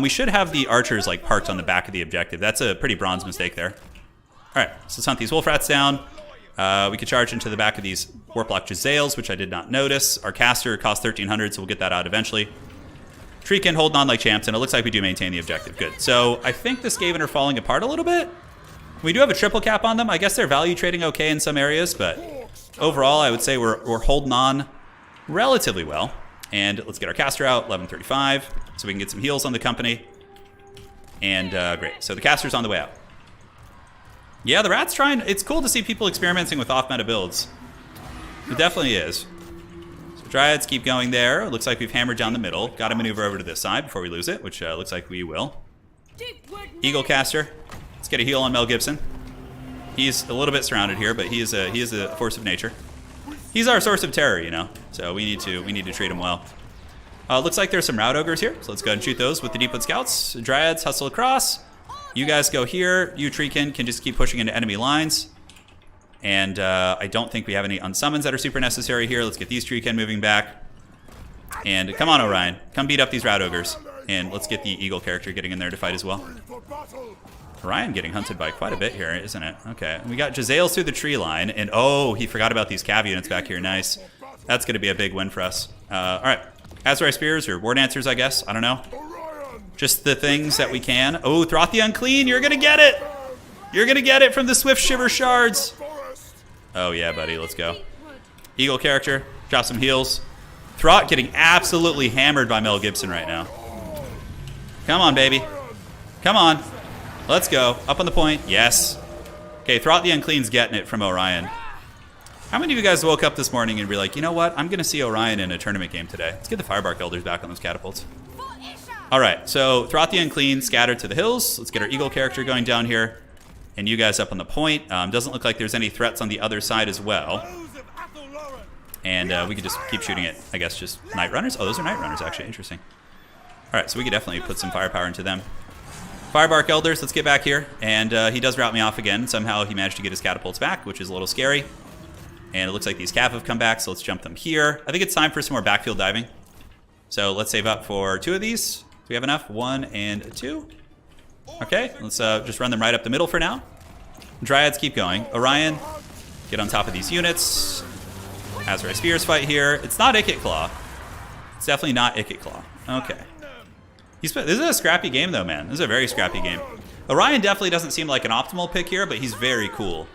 We should have the archers like parked on the back of the objective. That's a pretty bronze mistake there. All right, so let's hunt these wolf rats down. We could charge into the back of these Warplock Jezzails, which I did not notice. Our caster costs 1,300, so we'll get that out eventually. Treekin holding on like champs, and it looks like we do maintain the objective. Good. So I think the Skaven are falling apart a little bit. We do have a triple cap on them. I guess they're value trading okay in some areas, but overall, I would say we're holding on relatively well. And let's get our caster out, 1135, so we can get some heals on the company. And great. So the caster's on the way out. Yeah, the rat's trying. It's cool to see people experimenting with off-meta builds. It definitely is. So Dryads keep going there. Looks like we've hammered down the middle. Got to maneuver over to this side before we lose it, which looks like we will. Eagle caster. Let's get a heal on Mel Gibson. He's a little bit surrounded here, but he is a force of nature. He's our source of terror, you know. So we need to treat him well. Looks like there's some route ogres here, so let's go ahead and shoot those with the Deepwood Scouts. Dryads hustle across. You guys go here. You Treekin can just keep pushing into enemy lines. And I don't think we have any unsummons that are super necessary here. Let's get these Treekin moving back. And come on, Orion. Come beat up these route ogres. And let's get the Eagle character getting in there to fight as well. Orion getting hunted by quite a bit here, isn't it? Okay. We got Jezzails through the tree line. And oh, he forgot about these cav units back here. Nice. That's going to be a big win for us. All right. Azrai Spears or War Dancers, I guess. I don't know. Just the things that we can. Oh, Throt the Unclean, you're going to get it. You're going to get it from the Swift Shiver Shards. Oh, yeah, buddy, let's go. Eagle character, drop some heals. Throt getting absolutely hammered by Mel Gibson right now. Come on, baby. Come on. Let's go. Up on the point. Yes. Okay, Throt the Unclean's getting it from Orion. How many of you guys woke up this morning and be like, you know what? I'm going to see Orion in a tournament game today. Let's get the Firebark Elders back on those catapults. All right, so Throt the Unclean scattered to the hills. Let's get our Eagle character going down here. And you guys up on the point. Doesn't look like there's any threats on the other side as well. And we could just keep shooting it, I guess, just Night Runners. Oh, those are Night Runners, actually. Interesting. All right, so we could definitely put some firepower into them. Firebark Elders, let's get back here. And he does route me off again. Somehow he managed to get his catapults back, which is a little scary. And it looks like these cav have come back, so let's jump them here. I think it's time for some more backfield diving. So let's save up for 2 of these. Do we have enough? 1 and 2. Okay, let's just run them right up the middle for now. Dryads keep going. Orion, get on top of these units. Azrai Spears fight here. It's not Ikit Claw. It's definitely not Ikit Claw. Okay. This is a scrappy game, though, man. This is a very scrappy game. Orion definitely doesn't seem like an optimal pick here, but he's very cool.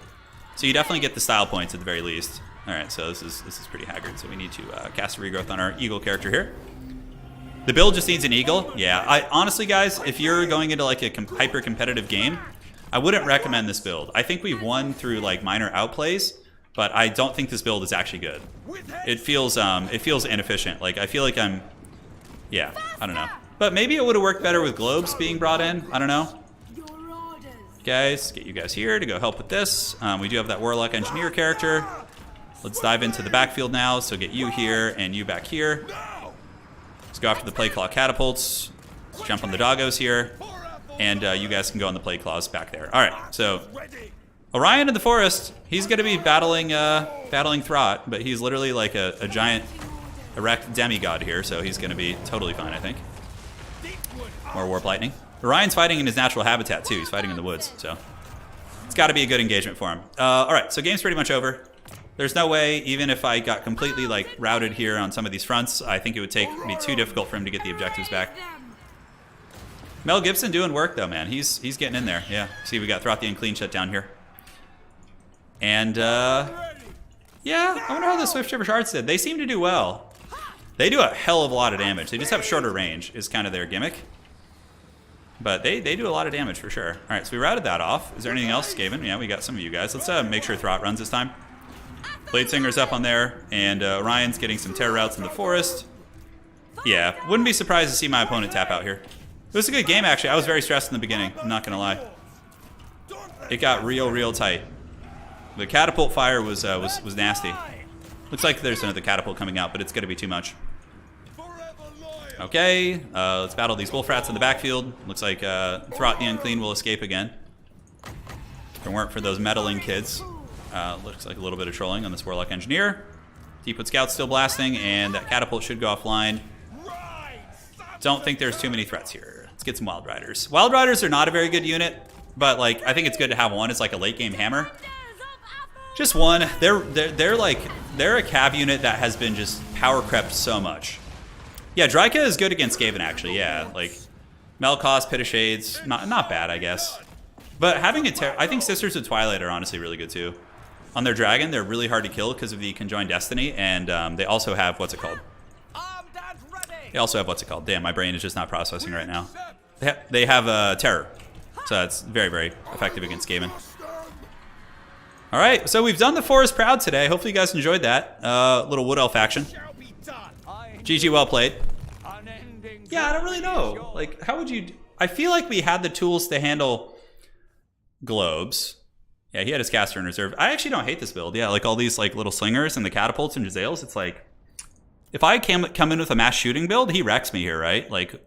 So you definitely get the style points at the very least. All right, so this is pretty haggard. So we need to cast a regrowth on our eagle character here. The build just needs an eagle. Yeah, honestly, guys, if you're going into like a hyper competitive game, I wouldn't recommend this build. I think we've won through like minor outplays, but I don't think this build is actually good. It feels inefficient. Like I feel like I don't know. But maybe it would have worked better with globes being brought in. I don't know. Guys, get you guys here to go help with this. We do have that Warlock Engineer character. Let's dive into the backfield now. So get you here and you back here. Let's go after the Plague Claw catapults. Let's jump on the doggos here. And you guys can go on the Plague Claws back there. All right, so Orion in the forest. He's going to be battling Throt, but he's literally like a giant erect demigod here, so he's going to be totally fine, I think. More Warp Lightning. Orion's fighting in his natural habitat, too. He's fighting in the woods, so it's got to be a good engagement for him. All right, so game's pretty much over. There's no way, even if I got completely like routed here on some of these fronts, I think it would be too difficult for him to get the objectives back. Mel Gibson doing work though, man. He's getting in there. Yeah. See, we got Throthian clean shut down here. And yeah, I wonder how the Swift Shiver Shards did. They seem to do well. They do a hell of a lot of damage. They just have shorter range is kind of their gimmick. But they do a lot of damage for sure. All right, so we routed that off. Is there anything else, Skaven? Yeah, we got some of you guys. Let's make sure Throt runs this time. Blade Singer's up on there, and Orion's getting some terror routes in the forest. Yeah, wouldn't be surprised to see my opponent tap out here. It was a good game, actually. I was very stressed in the beginning, I'm not going to lie. It got real tight. The catapult fire was nasty. Looks like there's another catapult coming out, but it's going to be too much. Okay, let's battle these wolf rats in the backfield. Looks like Throt the Unclean will escape again. If it weren't for those meddling kids. Looks like a little bit of trolling on this Warlock Engineer. Deepwood Scout's still blasting, and that catapult should go offline. Don't think there's too many threats here. Let's get some Wild Riders. Wild Riders are not a very good unit, but like I think it's good to have one. It's like a late game hammer. Just one. They're a cav unit that has been just power crept so much. Yeah, Dryka is good against Skaven actually. Yeah, like Melkos, Pit of Shades, not bad I guess. But having I think Sisters of Twilight are honestly really good too. On their dragon, they're really hard to kill because of the Conjoined Destiny, and they also have what's it called? They also have what's it called? Damn, my brain is just not processing right now. They have Terror, so that's very effective against Skaven. All right, so we've done the forest proud today. Hopefully you guys enjoyed that little Wood Elf action. GG, well played. Yeah, I don't really know. Like, how would you? I feel like we had the tools to handle globes. Yeah, he had his caster in reserve. I actually don't hate this build. Yeah, like all these like little slingers and the catapults and Jezzails. It's like, if I come in with a mass shooting build, he wrecks me here, right? Like,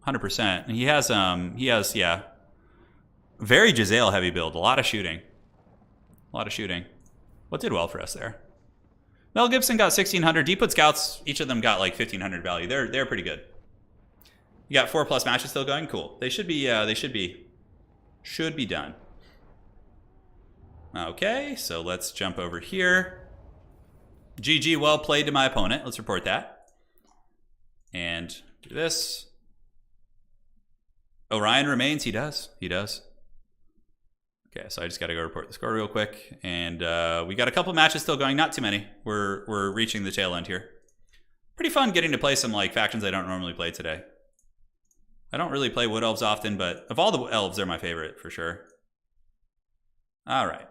100%. And he has yeah, very Jezzail heavy build. A lot of shooting. What did well for us there? Mel Gibson got 1,600. Deepwood Scouts, each of them got like 1,500 value. They're pretty good. You got 4+ matches still going. Cool. They should be done. Okay, so let's jump over here. GG, well played to my opponent. Let's report that. And do this. Orion remains. He does. Okay, so I just got to go report the score real quick. And we got a couple matches still going. Not too many. We're reaching the tail end here. Pretty fun getting to play some like factions I don't normally play today. I don't really play Wood Elves often, but of all the elves, they're my favorite for sure. All right.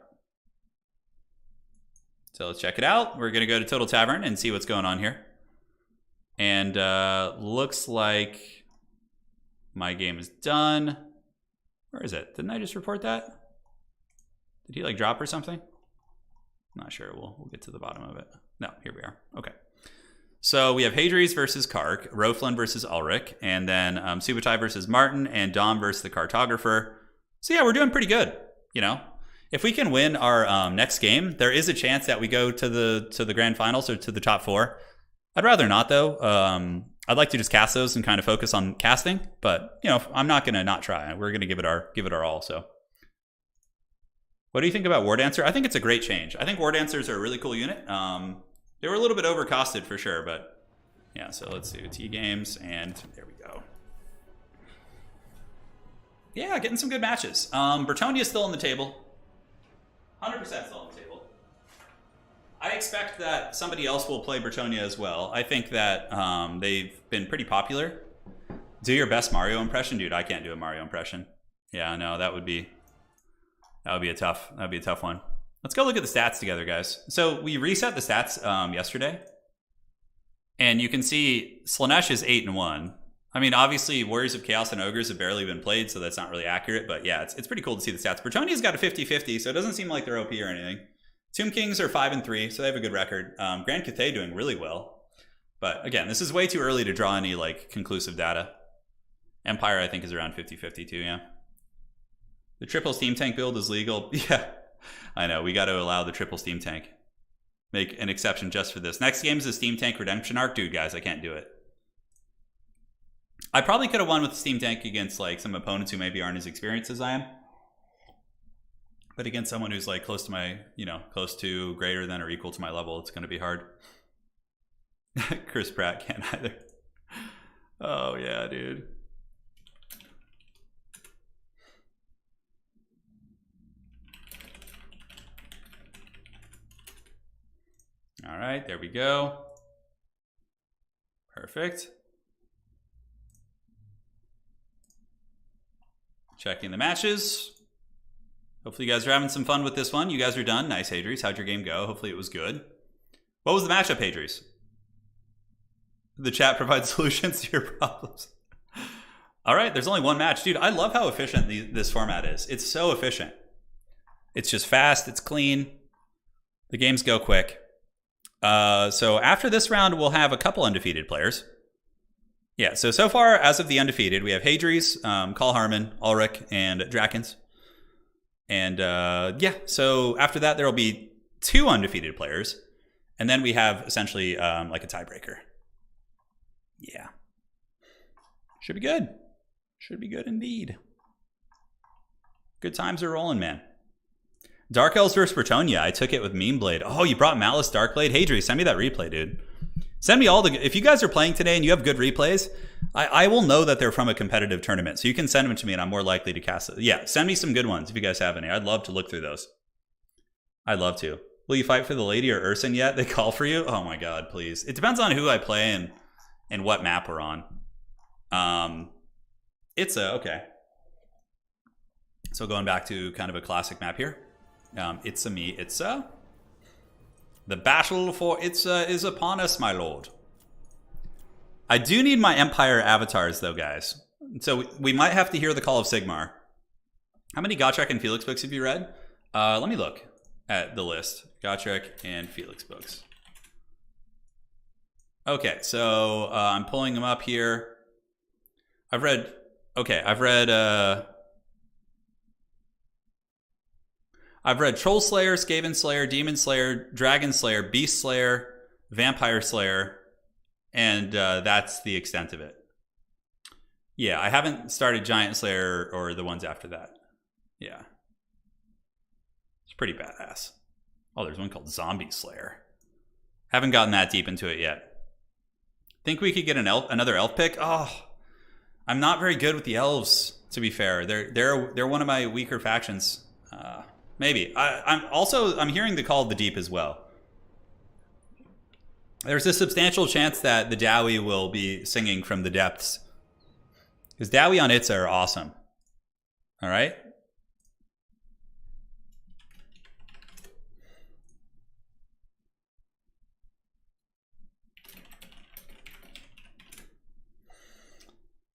So let's check it out. We're going to go to Total Tavern and see what's going on here. And looks like my game is done. Where is it? Didn't I just report that? Did he like drop or something? I'm not sure. We'll get to the bottom of it. No, here we are. Okay. So we have Hadries versus Kark, Roflin versus Ulrich, and then Subutai versus Martin, and Dom versus the Cartographer. So yeah, we're doing pretty good, you know? If we can win our next game, there is a chance that we go to the grand finals or to the top 4. I'd rather not though. I'd like to just cast those and kind of focus on casting, but you know, I'm not gonna not try. We're gonna give it our all. So, what do you think about War Dancer? I think it's a great change. I think War Dancers are a really cool unit. They were a little bit overcosted for sure, but yeah, so let's do T games, and there we go. Yeah, getting some good matches. Bretonnia's still on the table. 100% still on the table. I expect that somebody else will play Bretonnia as well. I think that they've been pretty popular. Do your best Mario impression, dude. I can't do a Mario impression. Yeah, no, that would be a tough one. Let's go look at the stats together, guys. So we reset the stats yesterday, and you can see Slaanesh is 8-1. I mean, obviously, Warriors of Chaos and Ogres have barely been played, so that's not really accurate. But yeah, it's pretty cool to see the stats. Bretonnia's got a 50-50, so it doesn't seem like they're OP or anything. Tomb Kings are 5-3, so they have a good record. Grand Cathay doing really well. But again, this is way too early to draw any like conclusive data. Empire, I think, is around 50-50 too, yeah. The triple Steam Tank build is legal. Yeah, I know. We got to allow the triple Steam Tank. Make an exception just for this. Next game is the Steam Tank Redemption Arc. Dude, guys, I can't do it. I probably could have won with the Steam Tank against like some opponents who maybe aren't as experienced as I am. But against someone who's like close to my, close to, greater than, or equal to my level, it's going to be hard. Chris Pratt can't either. Oh, yeah, dude. All right, there we go. Perfect. Checking the matches. Hopefully you guys are having some fun with this one. You guys are done. Nice, Hadries. How'd your game go? Hopefully it was good. What was the matchup, Hadries? The chat provides solutions to your problems. All right, there's only one match. Dude, I love how efficient this format is. It's so efficient. It's just fast. It's clean. The games go quick. So after this round, we'll have a couple undefeated players. Yeah, so far, as of the undefeated, we have Hadries, Carl Harmon, Ulrich, and Drakens. And yeah, so after that, there will be 2 undefeated players. And then we have essentially like a tiebreaker. Yeah. Should be good. Should be good indeed. Good times are rolling, man. Dark Elves versus Bretonnia. I took it with Meme Blade. Oh, you brought Malice Darkblade? Hadries, send me that replay, dude. Send me all the... If you guys are playing today and you have good replays, I will know that they're from a competitive tournament. So you can send them to me and I'm more likely to cast it. Yeah, send me some good ones if you guys have any. I'd love to look through those. I'd love to. Will you fight for the lady or Urson yet? They call for you? Oh my god, please. It depends on who I play and what map we're on. Okay. So going back to kind of a classic map here. Itza. The battle for Itza is upon us, my lord. I do need my Empire avatars, though, guys. So we might have to hear the call of Sigmar. How many Gotrek and Felix books have you read? Let me look at the list. Gotrek and Felix books. Okay, so I'm pulling them up here. I've read Troll Slayer, Skaven Slayer, Demon Slayer, Dragon Slayer, Beast Slayer, Vampire Slayer, and that's the extent of it. Yeah, I haven't started Giant Slayer or the ones after that. Yeah. It's pretty badass. Oh, there's one called Zombie Slayer. Haven't gotten that deep into it yet. Think we could get another elf pick? Oh, I'm not very good with the elves, to be fair. They're one of my weaker factions. Maybe. I'm hearing the call of the deep as well. There's a substantial chance that the Dowie will be singing from the depths. Because Dowie on Itza are awesome. All right?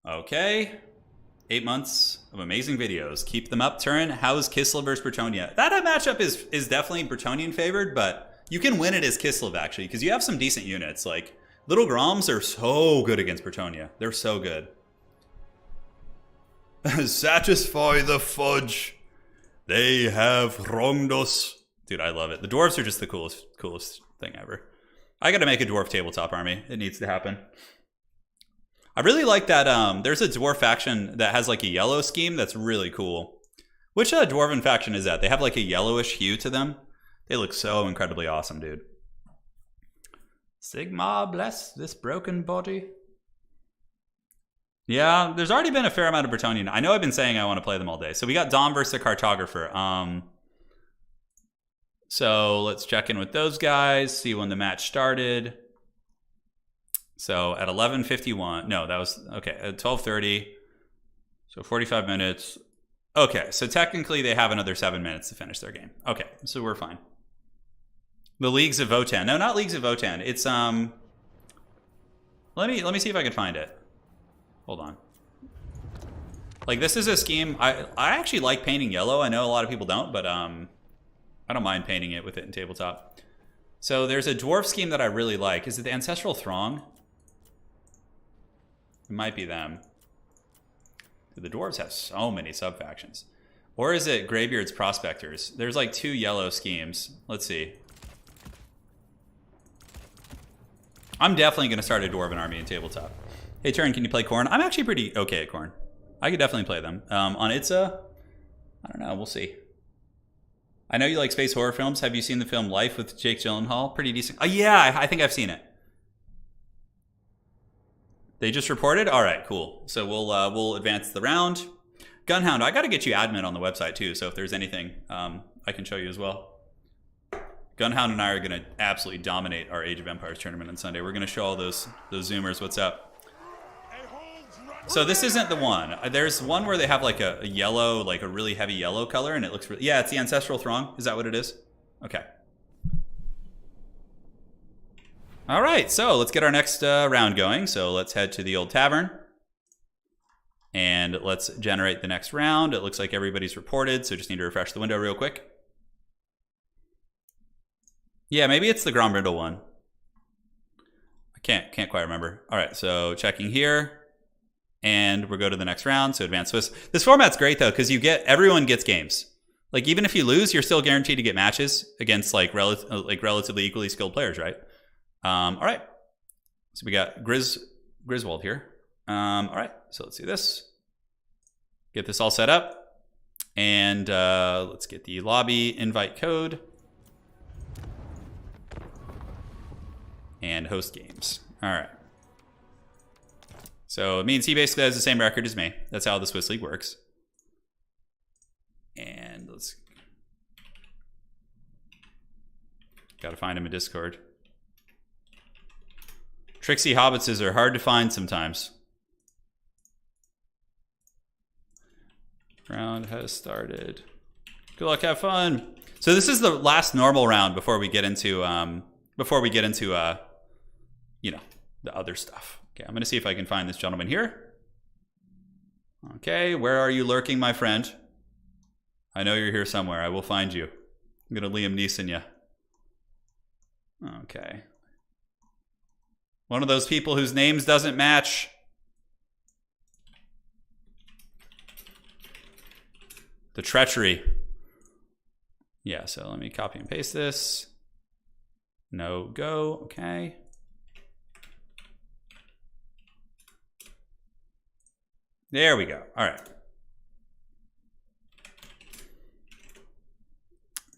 Okay. 8 months of amazing videos. Keep them up, Turin. How is Kislev versus Bretonnia? That matchup is definitely Bretonnian favored, but you can win it as Kislev, actually, because you have some decent units. Like, Little Groms are so good against Bretonnia. They're so good. Satisfy the fudge. They have wronged us. Dude, I love it. The dwarves are just the coolest thing ever. I gotta make a dwarf tabletop army. It needs to happen. I really like that there's a dwarf faction that has like a yellow scheme that's really cool. Which dwarven faction is that? They have like a yellowish hue to them. They look so incredibly awesome, dude. Sigma, bless this broken body. Yeah, there's already been a fair amount of Bretonnian. I know I've been saying I want to play them all day. So we got Dom versus the Cartographer. So let's check in with those guys, see when the match started. So at 11:51, no, that was, okay, at 12:30. So 45 minutes. Okay, so technically they have another 7 minutes to finish their game. Okay, so we're fine. The Leagues of Votan. No, not Leagues of Votan. It's, let me see if I can find it. Hold on. Like, this is a scheme. I actually like painting yellow. I know a lot of people don't, but I don't mind painting it with it in tabletop. So there's a dwarf scheme that I really like. Is it the Ancestral Throng? It might be them. The dwarves have so many sub-factions. Or is it Greybeard's Prospectors? There's like 2 yellow schemes. Let's see. I'm definitely going to start a Dwarven army in tabletop. Hey, Turin, can you play Khorne? I'm actually pretty okay at Khorne. I could definitely play them. On Itza, I don't know. We'll see. I know you like space horror films. Have you seen the film Life with Jake Gyllenhaal? Pretty decent. Oh, yeah, I think I've seen it. They just reported? All right, cool. So we'll advance the round. Gunhound, I got to get you admin on the website too. So if there's anything, I can show you as well. Gunhound and I are going to absolutely dominate our Age of Empires tournament on Sunday. We're going to show all those Zoomers what's up. So this isn't the one. There's one where they have like a yellow, like a really heavy yellow color, and it looks really, yeah, it's the Ancestral Throng. Is that what it is? Okay. All right, so let's get our next round going. So let's head to the old tavern. And let's generate the next round. It looks like everybody's reported, so just need to refresh the window real quick. Yeah, maybe it's the Grombrindle one. I can't quite remember. All right, so checking here. And we'll go to the next round, so Advanced Swiss. This format's great, though, because everyone gets games. Like, even if you lose, you're still guaranteed to get matches against, like relatively equally skilled players, right? All right. So we got Griswold here. All right, so let's do this. Get this all set up. And let's get the lobby invite code. And host games. All right. So it means he basically has the same record as me. That's how the Swiss League works. And let's... Gotta find him in Discord. Tricksy hobbitses are hard to find sometimes. Round has started. Good luck, have fun. So this is the last normal round before we get into you know, the other stuff. Okay, I'm gonna see if I can find this gentleman here. Okay, where are you lurking, my friend? I know you're here somewhere. I will find you. I'm gonna Liam Neeson you. Okay. One of those people whose names doesn't match. The treachery. Yeah, so let me copy and paste this. No go, okay. There we go, all right.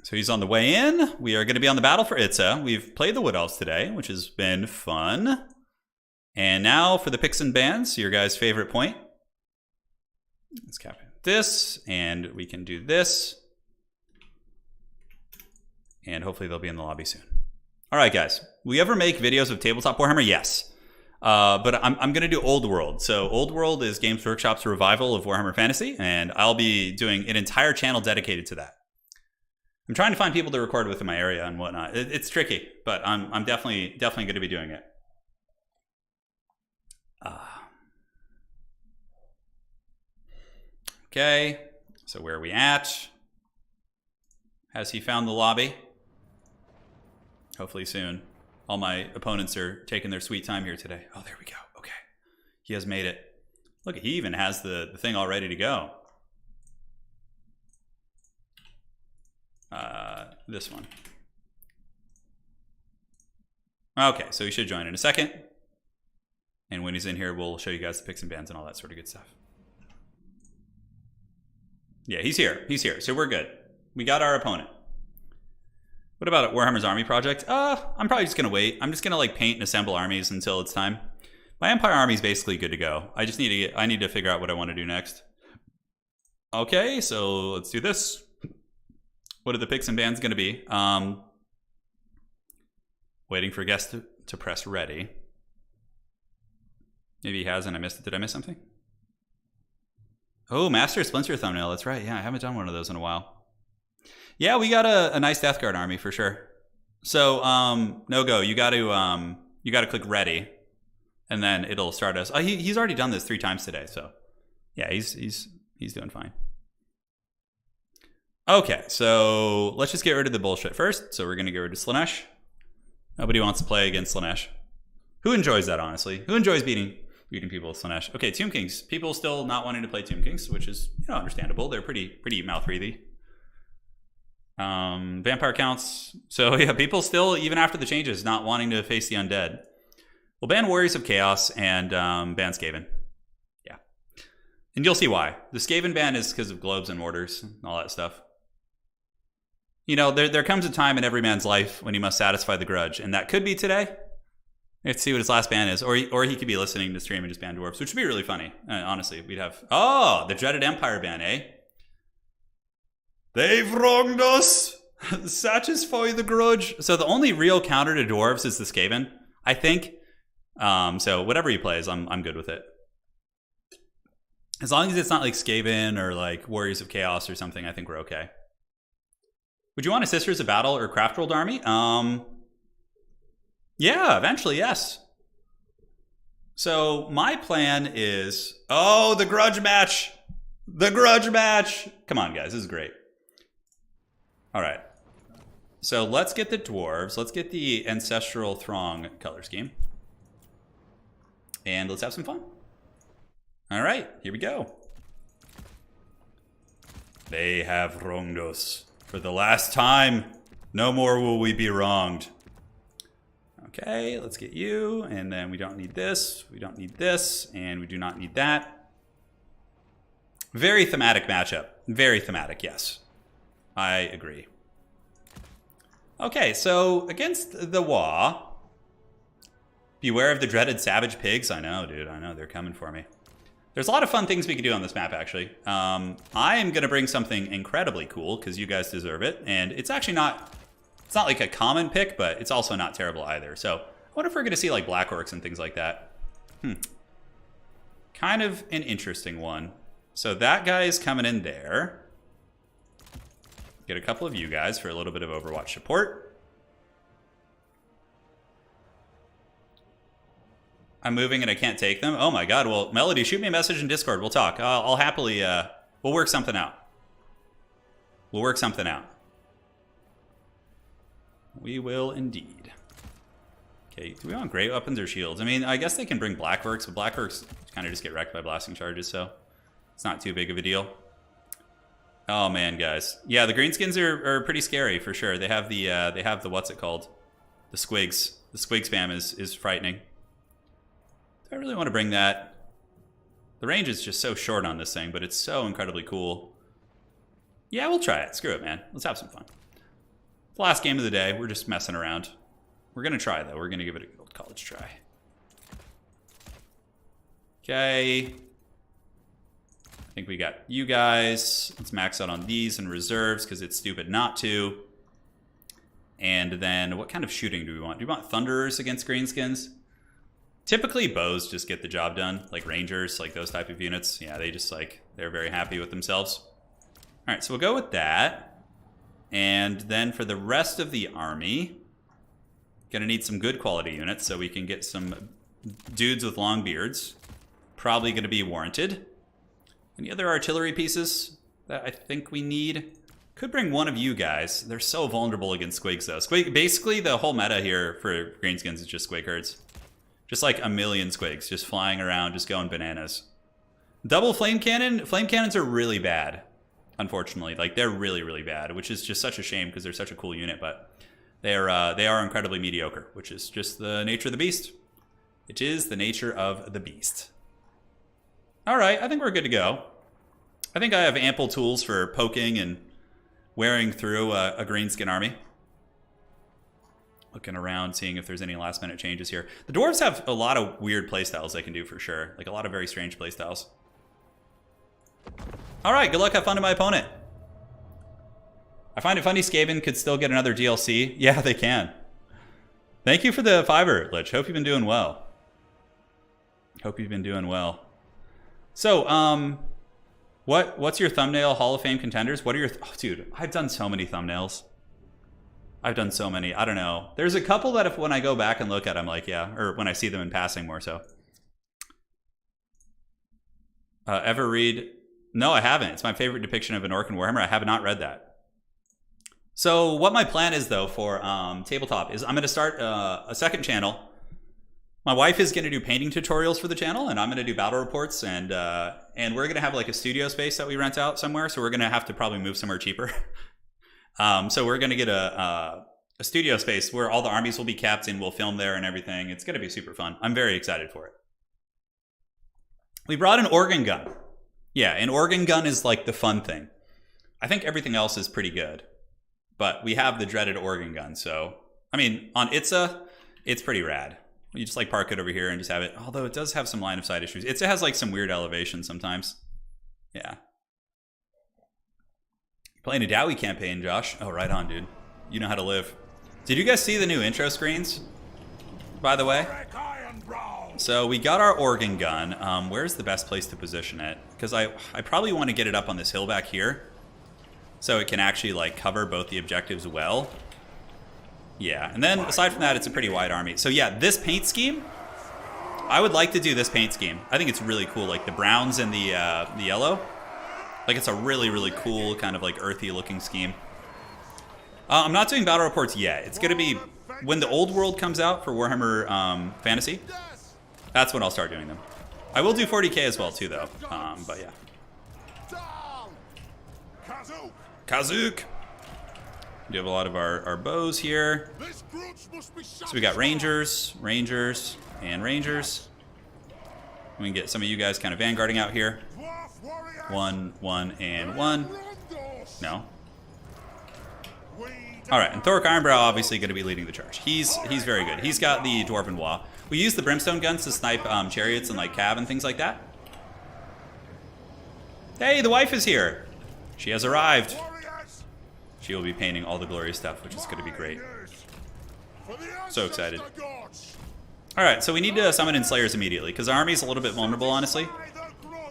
So he's on the way in. We are gonna be on the battle for Itza. We've played the Wood Elves today, which has been fun. And now for the picks and bans, your guys' favorite point. Let's copy this, and we can do this. And hopefully they'll be in the lobby soon. All right, guys. Will we ever make videos of tabletop Warhammer? Yes. But I'm going to do Old World. So Old World is Games Workshop's revival of Warhammer Fantasy, and I'll be doing an entire channel dedicated to that. I'm trying to find people to record with in my area and whatnot. It's tricky, but I'm definitely going to be doing it. Okay, so where are we at? Has he found the lobby? Hopefully soon. All my opponents are taking their sweet time here today. Oh, there we go. Okay. He has made it. Look, he even has the thing all ready to go. This one. Okay, so he should join in a second. And when he's in here, we'll show you guys the picks and bans and all that sort of good stuff. Yeah, he's here. He's here. So we're good. We got our opponent. What about Warhammer's army project? I'm probably just gonna wait. I'm just gonna like paint and assemble armies until it's time. My Empire army is basically good to go. I just need to I need to figure out what I want to do next. Okay, so let's do this. What are the picks and bans gonna be? Waiting for guests to press ready. Maybe he hasn't. I missed it. Did I miss something? Oh, Master Splinter thumbnail. That's right. Yeah, I haven't done one of those in a while. Yeah, we got a nice Death Guard army for sure. So, no go. You got to click ready, and then it'll start us. He's already done this 3 times today. So, yeah, he's doing fine. Okay, so let's just get rid of the bullshit first. So we're gonna get rid of Slaanesh. Nobody wants to play against Slaanesh. Who enjoys that, honestly? Who enjoys beating people with Slaanesh? Okay, Tomb Kings. People still not wanting to play Tomb Kings, which is understandable. They're pretty mouth-breathy. Vampire counts. So yeah, people still, even after the changes, not wanting to face the undead. We'll ban Warriors of Chaos and ban Skaven. Yeah. And you'll see why. The Skaven ban is because of globes and mortars and all that stuff. There comes a time in every man's life when he must satisfy the grudge, and that could be today. Let's see what his last ban is. Or he could be listening to stream and just ban dwarves, which would be really funny. Honestly, we'd have... Oh, the dreaded Empire ban, eh? They've wronged us! Satisfy the grudge. So the only real counter to dwarves is the Skaven, I think. So whatever he plays, I'm good with it. As long as it's not like Skaven or like Warriors of Chaos or something, I think we're okay. Would you want a Sisters of Battle or Craft World army? Yeah, eventually, yes. So my plan is... Oh, the grudge match! The grudge match! Come on, guys, this is great. All right. So let's get the dwarves. Let's get the Ancestral Throng color scheme. And let's have some fun. All right, here we go. They have wronged us. For the last time, no more will we be wronged. Okay, let's get you, and then we don't need this, we don't need this, and we do not need that. Very thematic matchup. Very thematic, yes. I agree. Okay, so against the Wa, beware of the dreaded savage pigs. I know, dude, I know, they're coming for me. There's a lot of fun things we can do on this map, actually. I am going to bring something incredibly cool, because you guys deserve it. And it's actually not... It's not like a common pick, but it's also not terrible either. So I wonder if we're going to see like Black Orcs and things like that. Kind of an interesting one. So that guy is coming in there. Get a couple of you guys for a little bit of Overwatch support. I'm moving and I can't take them. Oh my god. Well, Melody, shoot me a message in Discord. We'll talk. I'll happily... we'll work something out. We'll work something out. We will indeed. Okay, do we want great weapons or shields? I mean, I guess they can bring Black Orcs, but Black Orcs kind of just get wrecked by blasting charges, so it's not too big of a deal. Oh man, guys. Yeah, the greenskins are pretty scary for sure. They have the what's it called? The squigs. The squig spam is frightening. Do I really want to bring that? The range is just so short on this thing, but it's so incredibly cool. Yeah, we'll try it. Screw it, man. Let's have some fun. The last game of the day. We're just messing around. We're going to try, though. We're going to give it a good old college try. Okay. I think we got you guys. Let's max out on these and reserves because it's stupid not to. And then what kind of shooting do we want? Do we want Thunderers against Greenskins? Typically, bows just get the job done. Like Rangers, like those type of units. Yeah, they just like, they're very happy with themselves. All right, so we'll go with that. And then for the rest of the army, gonna need some good quality units so we can get some dudes with long beards. Probably gonna be warranted. Any other artillery pieces that I think we need? Could bring one of you guys. They're so vulnerable against squigs though. Basically the whole meta here for greenskins is just squig herds. Just like a million squigs just flying around, just going bananas. Double flame cannon? Flame cannons are really bad, unfortunately. Like they're really, really bad, which is just such a shame because they're such a cool unit, but they are incredibly mediocre, which is just the nature of the beast. It is the nature of the beast. All right, I think we're good to go. I think I have ample tools for poking and wearing through a greenskin army. Looking around, seeing if there's any last minute changes here. The dwarves have a lot of weird playstyles they can do for sure. Like a lot of very strange playstyles. All right, good luck. Have fun to my opponent. I find it funny Skaven could still get another DLC. Yeah, they can. Thank you for the fiver, Lich. Hope you've been doing well. Hope you've been doing well. So, what's your thumbnail Hall of Fame contenders? What are your... Oh, dude, I've done so many thumbnails. I've done so many. I don't know. There's a couple that if when I go back and look at, I'm like, yeah. Or when I see them in passing more so. Ever read... No, I haven't. It's my favorite depiction of an orc in Warhammer. I have not read that. So what my plan is, though, for tabletop is I'm going to start a second channel. My wife is going to do painting tutorials for the channel, and I'm going to do battle reports, and we're going to have like a studio space that we rent out somewhere, so we're going to have to probably move somewhere cheaper. So we're going to get a studio space where all the armies will be kept, and we'll film there and everything. It's going to be super fun. I'm very excited for it. We brought an organ gun. Yeah, an organ gun is like the fun thing. I think everything else is pretty good. But we have the dreaded organ gun, so... I mean, on Itza, it's pretty rad. You just like park it over here and just have it. Although it does have some line of sight issues. Itza has like some weird elevation sometimes. Yeah. Playing a Dowie campaign, Josh. Oh, right on, dude. You know how to live. Did you guys see the new intro screens? By the way? So we got our organ gun. Where's the best place to position it? Because I probably want to get it up on this hill back here. So it can actually like cover both the objectives well. Yeah, and then aside from that, it's a pretty wide army. So yeah, this paint scheme, I would like to do this paint scheme. I think it's really cool, like the browns and the yellow. Like it's a really, really cool kind of like earthy looking scheme. I'm not doing battle reports yet. It's gonna be when the old world comes out for Warhammer Fantasy. That's when I'll start doing them. I will do 40k as well too though, but yeah. Kazook! We have a lot of our bows here. So we got Rangers, Rangers, and Rangers. We can get some of you guys kind of vanguarding out here. 1, 1, and 1. No. Alright, and Thork Ironbrow obviously going to be leading the charge. He's very good. He's got the Dwarven Wa. We use the Brimstone guns to snipe chariots and like cav and things like that. Hey, the wife is here! She has arrived. She will be painting all the glorious stuff, which is going to be great. So excited. Alright, so we need to summon in Slayers immediately, because our army's a little bit vulnerable, honestly.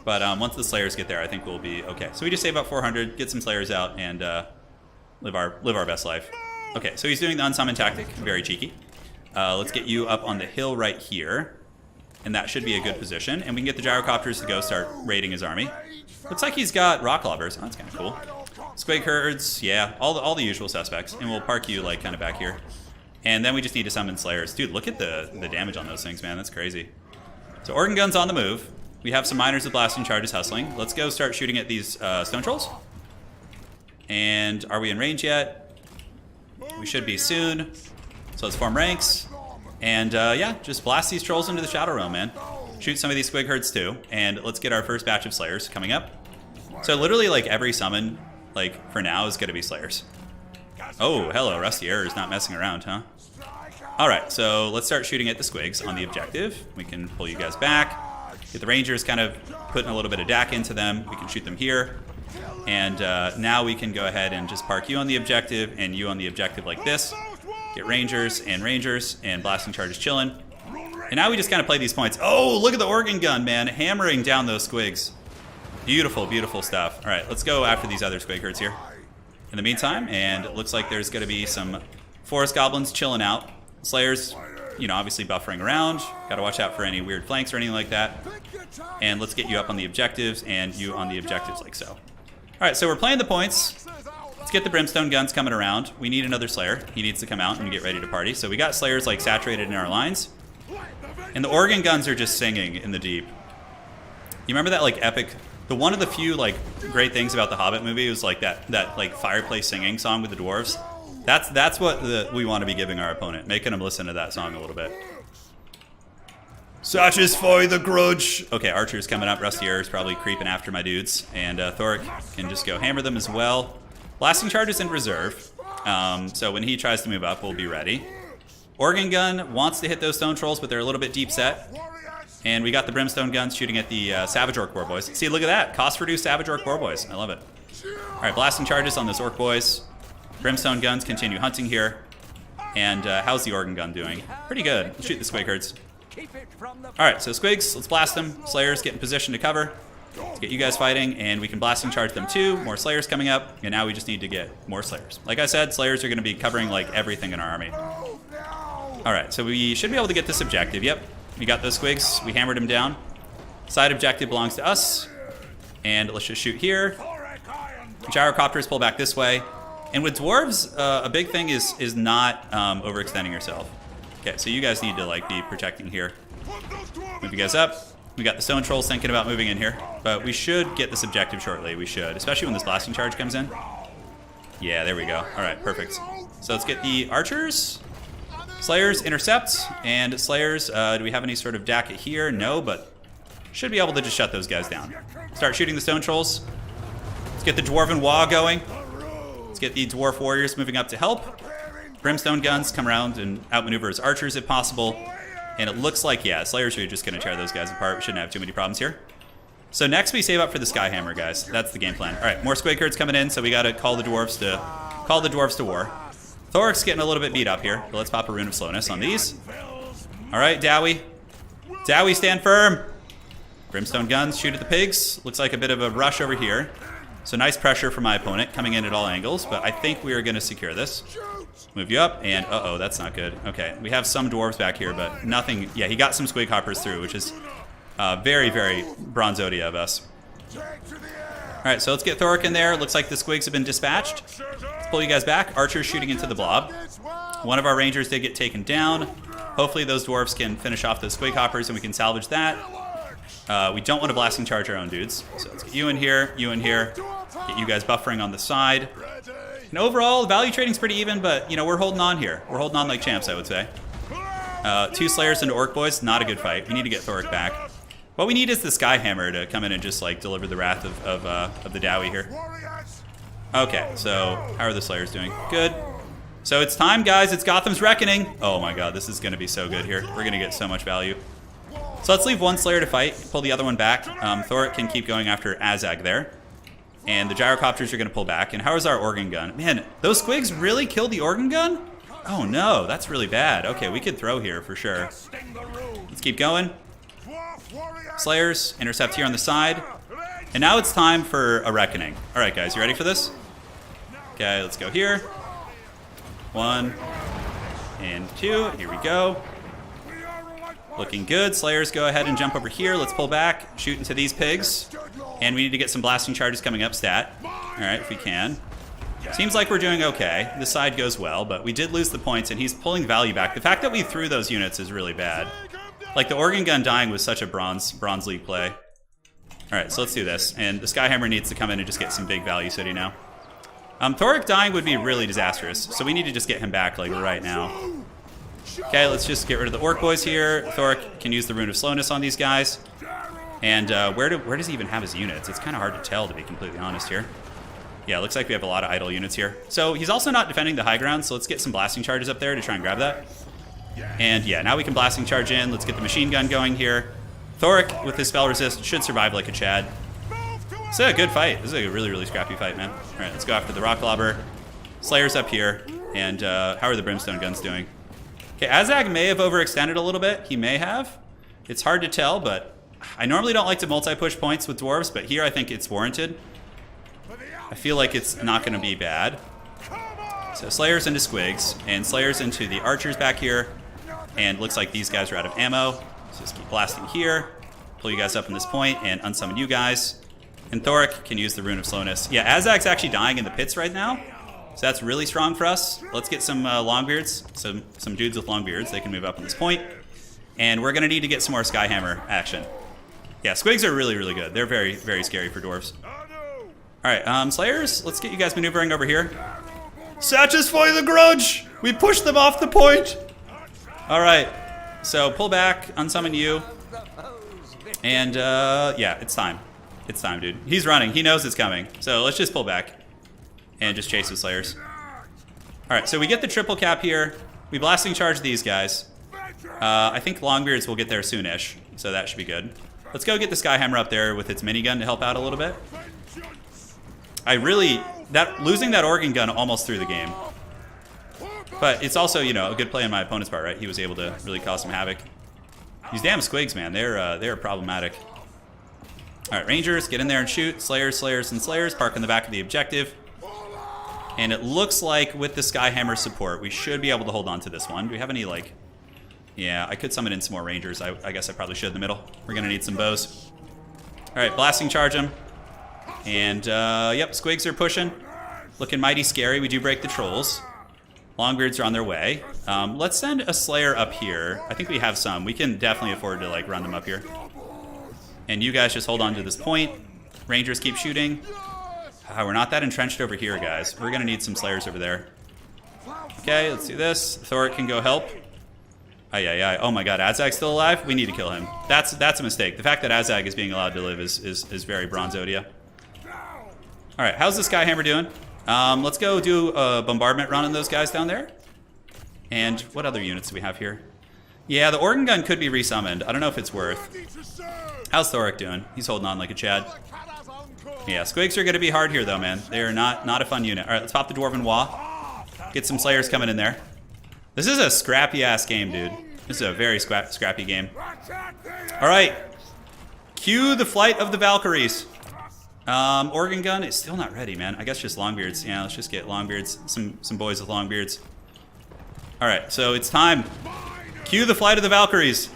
But once the Slayers get there, I think we'll be okay. So we just save up 400, get some Slayers out, and live our best life. Okay, so he's doing the unsummon tactic. Very cheeky. Let's get you up on the hill right here. And that should be a good position. And we can get the gyrocopters to go start raiding his army. Looks like he's got rock lobbers. Oh, that's kind of cool. Squig herds, yeah, all the usual suspects. And we'll park you like kind of back here. And then we just need to summon Slayers. Dude, look at the damage on those things, man. That's crazy. So organ gun's on the move. We have some miners with blasting charges hustling. Let's go start shooting at these stone trolls. And are we in range yet? We should be soon. So let's form ranks. And yeah, just blast these trolls into the Shadow Realm, man. Shoot some of these squig herds too. And let's get our first batch of Slayers coming up. So literally like every summon, like for now, is going to be Slayers. Oh, hello, Rusty Error's not messing around, huh? Alright, so let's start shooting at the squigs on the objective. We can pull you guys back. Get the Rangers kind of putting a little bit of DAC into them. We can shoot them here. And now we can go ahead and just park you on the objective and you on the objective like this. Get Rangers, and blasting charges chilling. And now we just kind of play these points. Oh, look at the organ gun, man. Hammering down those squigs. Beautiful, beautiful stuff. All right, let's go after these other squig herds here. In the meantime, and it looks like there's going to be some forest goblins chilling out. Slayers, you know, obviously buffering around. Got to watch out for any weird flanks or anything like that. And let's get you up on the objectives and you on the objectives like so. All right, so we're playing the points. Let's get the Brimstone guns coming around. We need another Slayer. He needs to come out and get ready to party. So we got Slayers like saturated in our lines. And the organ guns are just singing in the deep. You remember that like epic... one of the few like great things about the Hobbit movie was like that like fireplace singing song with the dwarves. That's what we want to be giving our opponent, making him listen to that song a little bit. Satisfy the grudge. Okay, Archer's coming up. Rusty Error's probably creeping after my dudes, and Thork can just go hammer them as well. Blasting charges in reserve, so when he tries to move up, we'll be ready. Organ Gun wants to hit those Stone Trolls, but they're a little bit deep set. And we got the Brimstone Guns shooting at the Savage Orc War Boys. See, look at that. Cost reduced Savage Orc War Boys. I love it. All right, blasting charges on those Orc Boys. Brimstone Guns continue hunting here. And how's the Organ Gun doing? Pretty good. Let's shoot the Squig Herds. All right, so Squigs, let's blast them. Slayers get in position to cover. Let's get you guys fighting, and we can blasting charge them too. More Slayers coming up, and now we just need to get more Slayers. Like I said, Slayers are going to be covering like everything in our army. All right, so we should be able to get this objective. Yep, we got those Squigs. We hammered them down. Side objective belongs to us, and let's just shoot here. Gyrocopters pull back this way. And with Dwarves, a big thing is not overextending yourself. Okay, so you guys need to like be protecting here. Move you guys up. We got the Stone Trolls thinking about moving in here, but we should get this objective shortly. We should, especially when this blasting charge comes in. Yeah, there we go. All right, perfect. So let's get the archers. Slayers intercept, and Slayers, do we have any sort of DACA here? No, but should be able to just shut those guys down. Start shooting the Stone Trolls. Let's get the Dwarven Wah going. Let's get the Dwarf Warriors moving up to help. Brimstone Guns come around and outmaneuver as archers if possible. And it looks like, yeah, Slayers are just going to tear those guys apart. We shouldn't have too many problems here. So next we save up for the Skyhammer, guys. That's the game plan. All right, more Squig Herds coming in, so we got to call the Dwarves to war. Thoric's getting a little bit beat up here, but let's pop a Rune of Slowness on these. All right, Dowie. Dowie, stand firm. Brimstone Guns, shoot at the pigs. Looks like a bit of a rush over here. So nice pressure from my opponent, coming in at all angles, but I think we are going to secure this. Move you up, and uh-oh, that's not good. Okay, we have some dwarves back here, but nothing. Yeah, he got some Squig Hoppers through, which is very, very Bronzodia of us. All right, so let's get Thoric in there. Looks like the Squigs have been dispatched. Let's pull you guys back. Archers shooting into the blob. One of our Rangers did get taken down. Hopefully those dwarves can finish off those Squig Hoppers, and we can salvage that. We don't want to blasting charge our own dudes. So let's get you in here, get you guys buffering on the side. And overall, value trading's pretty even, but, you know, we're holding on here. We're holding on like champs, I would say. 2 Slayers into Orc Boys, not a good fight. We need to get Thoric back. What we need is the Skyhammer to come in and just, like, deliver the wrath of the Dowie here. Okay, so how are the Slayers doing? Good. So it's time, guys. It's Gotham's Reckoning. Oh my god, this is going to be so good here. We're going to get so much value. So let's leave one Slayer to fight, pull the other one back. Thoric can keep going after Azag there. And the Gyrocopters are going to pull back. And how is our Organ Gun? Man, those Squigs really killed the Organ Gun? Oh no, that's really bad. Okay, we could throw here for sure. Let's keep going. Slayers, intercept here on the side. And now it's time for a Reckoning. All right, guys, you ready for this? Okay, let's go here. 1 and 2, here we go. Looking good. Slayers, go ahead and jump over here. Let's pull back, shoot into these pigs. And we need to get some blasting charges coming up stat. All right, if we can. Seems like we're doing okay. This side goes well, but we did lose the points, and he's pulling value back. The fact that we threw those units is really bad. Like, the Organ Gun dying was such a Bronze League play. All right, so let's do this. And the Skyhammer needs to come in and just get some big value city now. Thoric dying would be really disastrous, so we need to just get him back, like, right now. Okay, let's just get rid of the Orc Boys here. Thoric can use the Rune of Slowness on these guys. And where does he even have his units? It's kind of hard to tell, to be completely honest here. Yeah, it looks like we have a lot of idle units here. So he's also not defending the high ground, so let's get some blasting charges up there to try and grab that. And yeah, now we can blasting charge in. Let's get the machine gun going here. Thoric, with his spell resist, should survive like a Chad. It's a good fight. This is a really, really scrappy fight, man. All right, let's go after the Rock Lobber. Slayer's up here. And how are the Brimstone Guns doing? Okay, Azag may have overextended a little bit. He may have. It's hard to tell, but I normally don't like to multi-push points with dwarves, but here I think it's warranted. I feel like it's not going to be bad. So Slayers into Squigs, and Slayers into the archers back here. And looks like these guys are out of ammo. So just keep blasting here. Pull you guys up in this point and unsummon you guys. And Thoric can use the Rune of Slowness. Yeah, Azag's actually dying in the pits right now. So that's really strong for us. Let's get some Longbeards, some dudes with Longbeards. They can move up in this point. And we're going to need to get some more Skyhammer action. Yeah, Squigs are really, really good. They're very, very scary for dwarves. All right, Slayers, let's get you guys maneuvering over here. Satisfy the grudge! We pushed them off the point! All right, so pull back, unsummon you. And yeah, it's time. It's time, dude. He's running. He knows it's coming. So let's just pull back and just chase the Slayers. All right, so we get the triple cap here. We blasting charge these guys. I think Longbeards will get there soonish, so that should be good. Let's go get the Skyhammer up there with its minigun to help out a little bit. Losing that organ gun almost threw the game. But it's also, you know, a good play on my opponent's part, right? He was able to really cause some havoc. These damn squigs, man, they're problematic. All right, Rangers, get in there and shoot. Slayers, Slayers, and Slayers, park in the back of the objective. And it looks like with the Skyhammer support, we should be able to hold on to this one. Do we have any, like... Yeah, I could summon in some more Rangers. I guess I probably should in the middle. We're going to need some bows. All right, blasting charge them. And, yep, squigs are pushing. Looking mighty scary. We do break the trolls. Longbeards are on their way. Let's send a Slayer up here. I think we have some. We can definitely afford to, like, run them up here. And you guys just hold on to this point. Rangers keep shooting. We're not that entrenched over here, guys. We're going to need some Slayers over there. Okay, let's do this. Thoric can go help. Oh my god, Azag's still alive? We need to kill him. That's a mistake. The fact that Azag is being allowed to live is very Bronzodia. Alright, how's the Skyhammer doing? Let's go do a bombardment run on those guys down there. And what other units do we have here? Yeah, the organ gun could be resummoned. I don't know if it's worth. How's Thoric doing? He's holding on like a Chad. Yeah, squigs are going to be hard here though, man. They are not a fun unit. Alright, let's pop the Dwarven Wah. Get some Slayers coming in there. This is a scrappy-ass game, dude. This is a very scrappy game. All right. Cue the flight of the Valkyries. Organ gun is still not ready, man. I guess just Longbeards. Yeah, let's just get Longbeards. Some boys with Longbeards. All right, so it's time. Cue the flight of the Valkyries.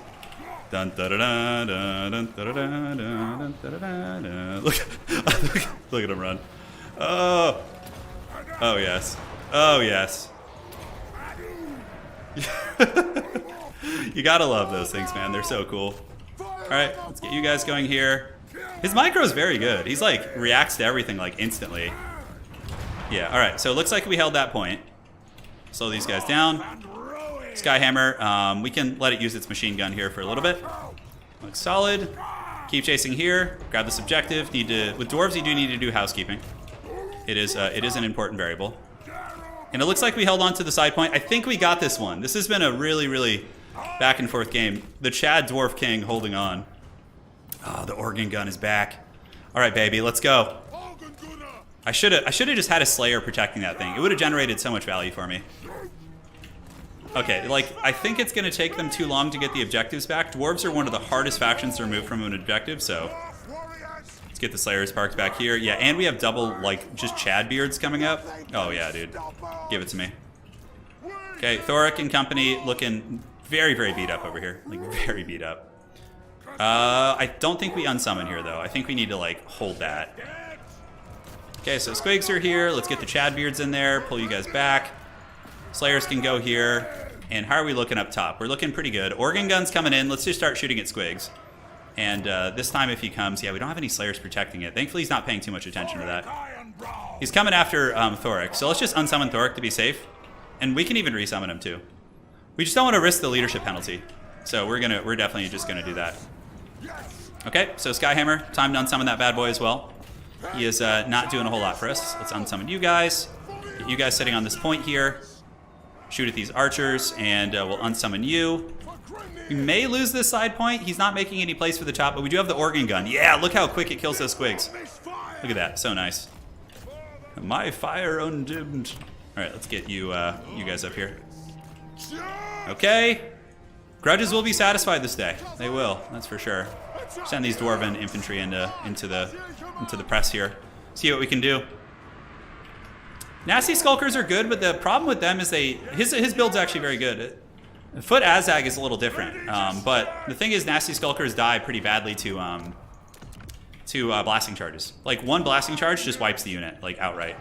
Dun, da, da, da, da, dun, da, da, da, dun, da, da, da, da. Look at him run. Oh yes. Oh yes. You gotta love those things, man. They're so cool. Alright, let's get you guys going here. His micro is very good. He's like, reacts to everything like instantly. Yeah, alright, so it looks like we held that point. Slow these guys down. Skyhammer, we can let it use its machine gun here for a little bit. Looks solid. Keep chasing here. Grab this objective. With dwarves, you do need to do housekeeping. It is an important variable. And it looks like we held on to the side point. I think we got this one. This has been a really back and forth game. The Chad Dwarf King holding on. Oh, the organ gun is back. All right, baby, let's go. I should have just had a Slayer protecting that thing. It would have generated so much value for me. Okay, like, I think it's going to take them too long to get the objectives back. Dwarves are one of the hardest factions to remove from an objective, so... Let's get the Slayers parked back here. Yeah, and we have double, like, just Chad beards coming up. Oh, yeah, dude. Give it to me. Okay, Thoric and company looking very beat up over here. Like, very beat up. I don't think we unsummon here, though. I think we need to, like, hold that. Okay, so Squigs are here. Let's get the Chad beards in there. Pull you guys back. Slayers can go here. And how are we looking up top? We're looking pretty good. Organ gun's coming in. Let's just start shooting at Squigs. And this time if he comes, yeah, we don't have any Slayers protecting it. Thankfully, he's not paying too much attention to that. He's coming after Thoric, so let's just unsummon Thoric to be safe. And we can even resummon him too. We just don't want to risk the leadership penalty. So we're definitely just gonna do that. Okay, so Skyhammer, time to unsummon that bad boy as well. He is not doing a whole lot for us. Let's unsummon you guys. Get you guys sitting on this point here. Shoot at these archers, and we'll unsummon you. We may lose this side point. He's not making any plays for the top, but we do have the organ gun. Yeah, look how quick it kills those squigs. Look at that, so nice. My fire undimmed. All right, let's get you you guys up here. Okay. Grudges will be satisfied this day. They will, that's for sure. Send these dwarven infantry into the press here. See what we can do. Nasty Skulkers are good, but the problem with them is his build's actually very good. Foot Azag is a little different, but the thing is, Nasty Skulkers die pretty badly to blasting charges. Like, one blasting charge just wipes the unit, like, outright.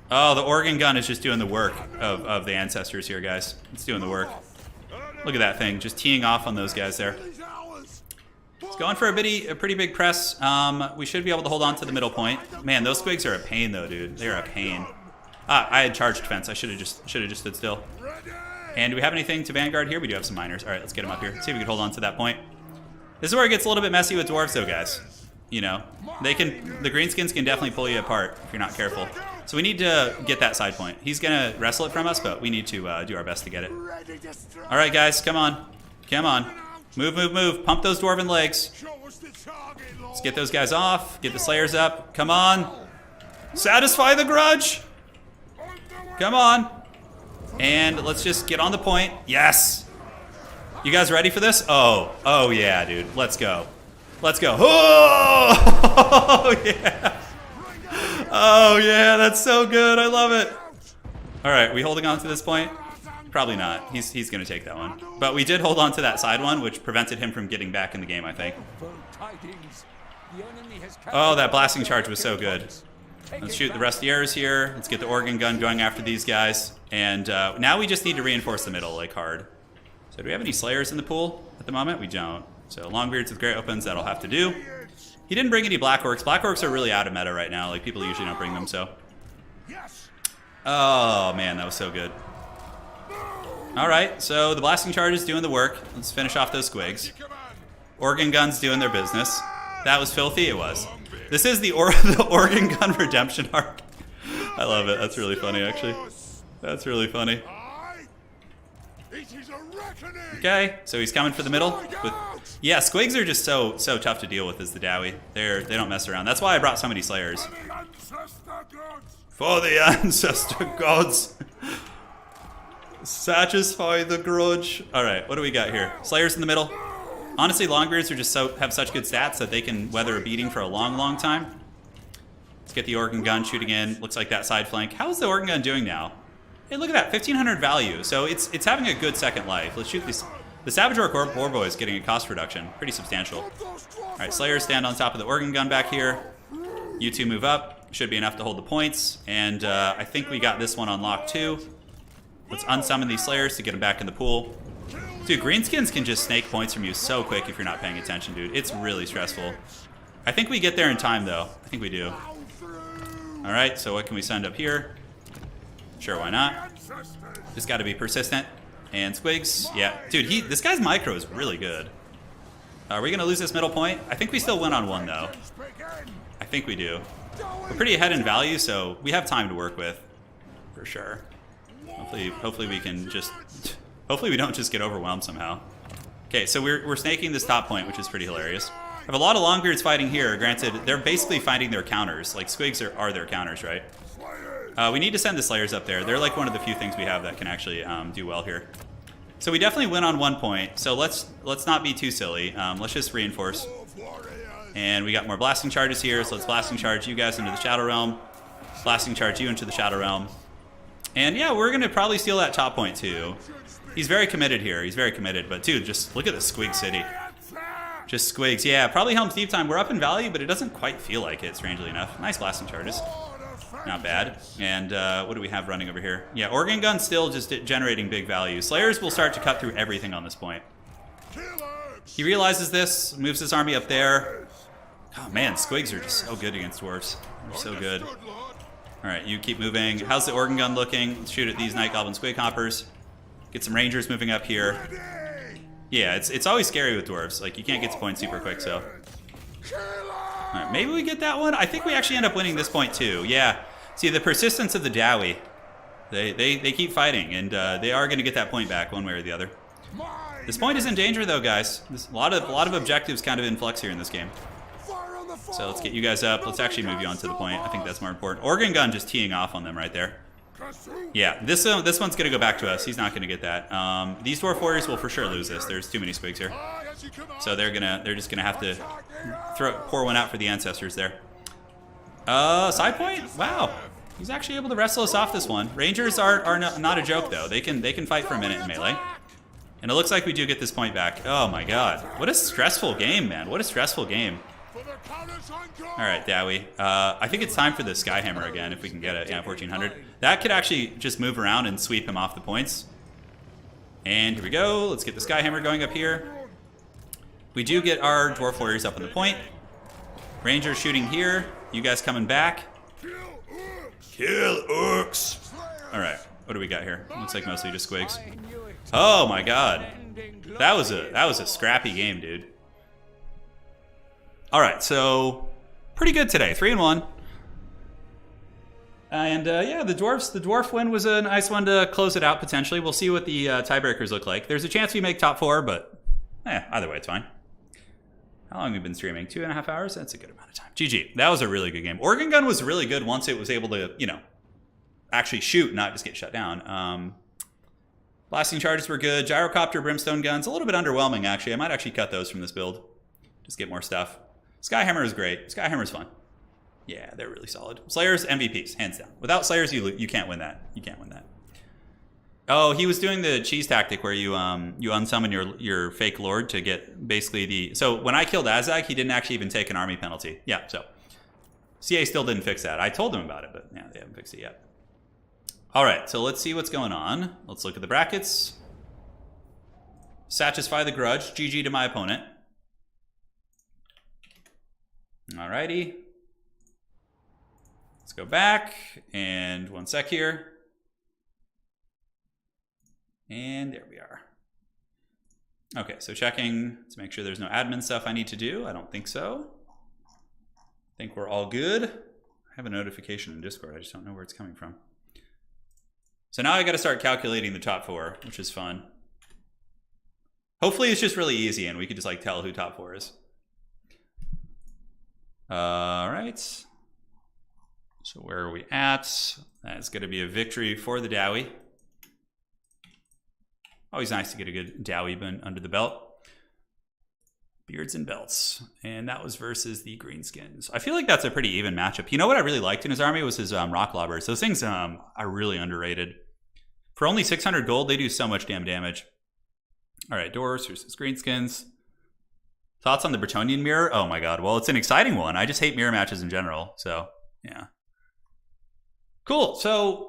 Oh, the organ gun is just doing the work of the ancestors here, guys. It's doing the work. Look at that thing, just teeing off on those guys there. It's going for a pretty big press. We should be able to hold on to the middle point. Man, those squigs are a pain, though, dude. They are a pain. I had charged defense. I should have just stood still. And do we have anything to Vanguard here? We do have some miners. All right, let's get them up here. See if we can hold on to that point. This is where it gets a little bit messy with dwarves, though, guys. You know, the greenskins can definitely pull you apart if you're not careful. So we need to get that side point. He's going to wrestle it from us, but we need to do our best to get it. All right, guys, come on. Come on. Move, move, move. Pump those dwarven legs. Let's get those guys off. Get the slayers up. Come on. Satisfy the grudge. Come on. And let's just get on the point. Yes. You guys ready for this? Oh yeah, dude. Let's go. Let's go. Oh yeah. Oh yeah, that's so good. I love it. All right, we holding on to this point? Probably not. He's gonna take that one. But we did hold on to that side one, which prevented him from getting back in the game, I think. Oh, that blasting charge was so good. Let's shoot the rest of the arrows here. Let's get the organ gun going after these guys. And now we just need to reinforce the middle, like, hard. So do we have any slayers in the pool at the moment? We don't. So Longbeards with great opens, that'll have to do. He didn't bring any black orcs. Black orcs are really out of meta right now. Like, people usually don't bring them, so. Oh, man, that was so good. All right, so the blasting charge is doing the work. Let's finish off those squigs. Organ guns doing their business. That was filthy, it was. This is the organ gun redemption arc. I love it. That's really funny, actually. That's really funny. Okay, so he's coming for the middle. Yeah, squigs are just so tough to deal with as the Dowie. They don't mess around. That's why I brought so many slayers. For the ancestor gods. Satisfy the grudge. All right, what do we got here? Slayers in the middle. Honestly, Longbeards are just have such good stats that they can weather a beating for a long time. Let's get the organ gun shooting in. Looks like that side flank. How is the organ gun doing now? Hey, look at that, 1,500 value. So it's having a good second life. Let's shoot this. The Savage Orc Warboy is getting a cost reduction. Pretty substantial. All right, Slayers stand on top of the organ gun back here. You two move up. Should be enough to hold the points. And I think we got this one on lock too. Let's unsummon these Slayers to get them back in the pool. Dude, greenskins can just snake points from you so quick if you're not paying attention, dude. It's really stressful. I think we get there in time, though. I think we do. All right, so what can we send up here? Sure, why not? Just got to be persistent. And squigs, yeah. Dude, this guy's micro is really good. Are we going to lose this middle point? I think we still win on one, though. I think we do. We're pretty ahead in value, so we have time to work with. For sure. Hopefully we can just... Hopefully we don't just get overwhelmed somehow. Okay, so we're snaking this top point, which is pretty hilarious. I have a lot of Longbeards fighting here. Granted, they're basically finding their counters. Like, squigs are their counters, right? We need to send the Slayers up there. They're like one of the few things we have that can actually do well here. So we definitely win on one point. So let's not be too silly. Let's just reinforce. And we got more blasting charges here. So let's blasting charge you guys into the Shadow Realm. Blasting charge you into the Shadow Realm. And yeah, we're going to probably steal that top point too. He's very committed here. He's very committed. But dude, just look at the Squig City. Just squigs. Yeah, probably Helm's Deep time. We're up in value, but it doesn't quite feel like it, strangely enough. Nice blasting charges. Not bad. And what do we have running over here? Yeah, organ gun still just generating big value. Slayers will start to cut through everything on this point. He realizes this, moves his army up there. Oh man, squigs are just so good against dwarves. They're so good. All right, you keep moving. How's the organ gun looking? Let's shoot at these Night Goblin Squig Hoppers. Get some Rangers moving up here. Yeah, it's always scary with dwarves. Like, you can't get to points super quick, so. All right, maybe we get that one. I think we actually end up winning this point too. Yeah. See, the persistence of the Dowie. They keep fighting, and they are going to get that point back one way or the other. This point is in danger, though, guys. A lot of objectives kind of in flux here in this game. So let's get you guys up. Let's actually move you on to the point. I think that's more important. Organ gun just teeing off on them right there. Yeah, this one's going to go back to us. He's not going to get that. These Dwarf Warriors will for sure lose this. There's too many squigs here. So they're just going to have to pour one out for the ancestors there. Side point? Wow. He's actually able to wrestle us off this one. Rangers are not a joke, though. They can fight for a minute in melee. And it looks like we do get this point back. Oh, my God. What a stressful game, man. What a stressful game. All right, Dowie. I think it's time for the Skyhammer again, if we can get it. Yeah, 1400. That could actually just move around and sweep him off the points. And here we go. Let's get the Skyhammer going up here. We do get our Dwarf Warriors up on the point. Rangers shooting here. You guys coming back. Kill orcs. All right, what do we got here? Looks like mostly just squigs. Oh my God, that was a scrappy game, dude. All right, so pretty good today. 3-1. And yeah, the dwarf win was a nice one to close it out potentially. We'll see what the tiebreakers look like. There's a chance we make top 4, but either way, it's fine. How long have we been streaming? 2.5 hours? That's a good amount of time. GG. That was a really good game. Organ Gun was really good once it was able to, actually shoot, not just get shut down. Blasting charges were good. Gyrocopter, brimstone guns, a little bit underwhelming, actually. I might actually cut those from this build. Just get more stuff. Skyhammer is great. Skyhammer is fun. Yeah, they're really solid. Slayers, MVPs, hands down. Without Slayers, you can't win that. You can't win that. Oh, he was doing the cheese tactic where you unsummon your fake lord to get basically the... So when I killed Azag, he didn't actually even take an army penalty. Yeah, so CA still didn't fix that. I told them about it, but yeah, they haven't fixed it yet. All right, so let's see what's going on. Let's look at the brackets. Satisfy the grudge. GG to my opponent. All righty. Let's go back, and 1 sec here. And there we are. Okay, so checking to make sure there's no admin stuff I need to do. I don't think so. I think we're all good. I have a notification in Discord. I just don't know where it's coming from. So now I got to start calculating the top 4, which is fun. Hopefully it's just really easy and we could just like tell who top 4 is. All right. So where are we at? That's going to be a victory for the Dowie. Always nice to get a good Dowie under the belt. Beards and belts. And that was versus the Greenskins. I feel like that's a pretty even matchup. You know what I really liked in his army was his rock lobbers. Those things are really underrated. For only 600 gold, they do so much damn damage. All right, Doors versus Greenskins. Thoughts on the Bretonian mirror? Oh my god. Well, it's an exciting one. I just hate mirror matches in general. So, yeah. Cool. So,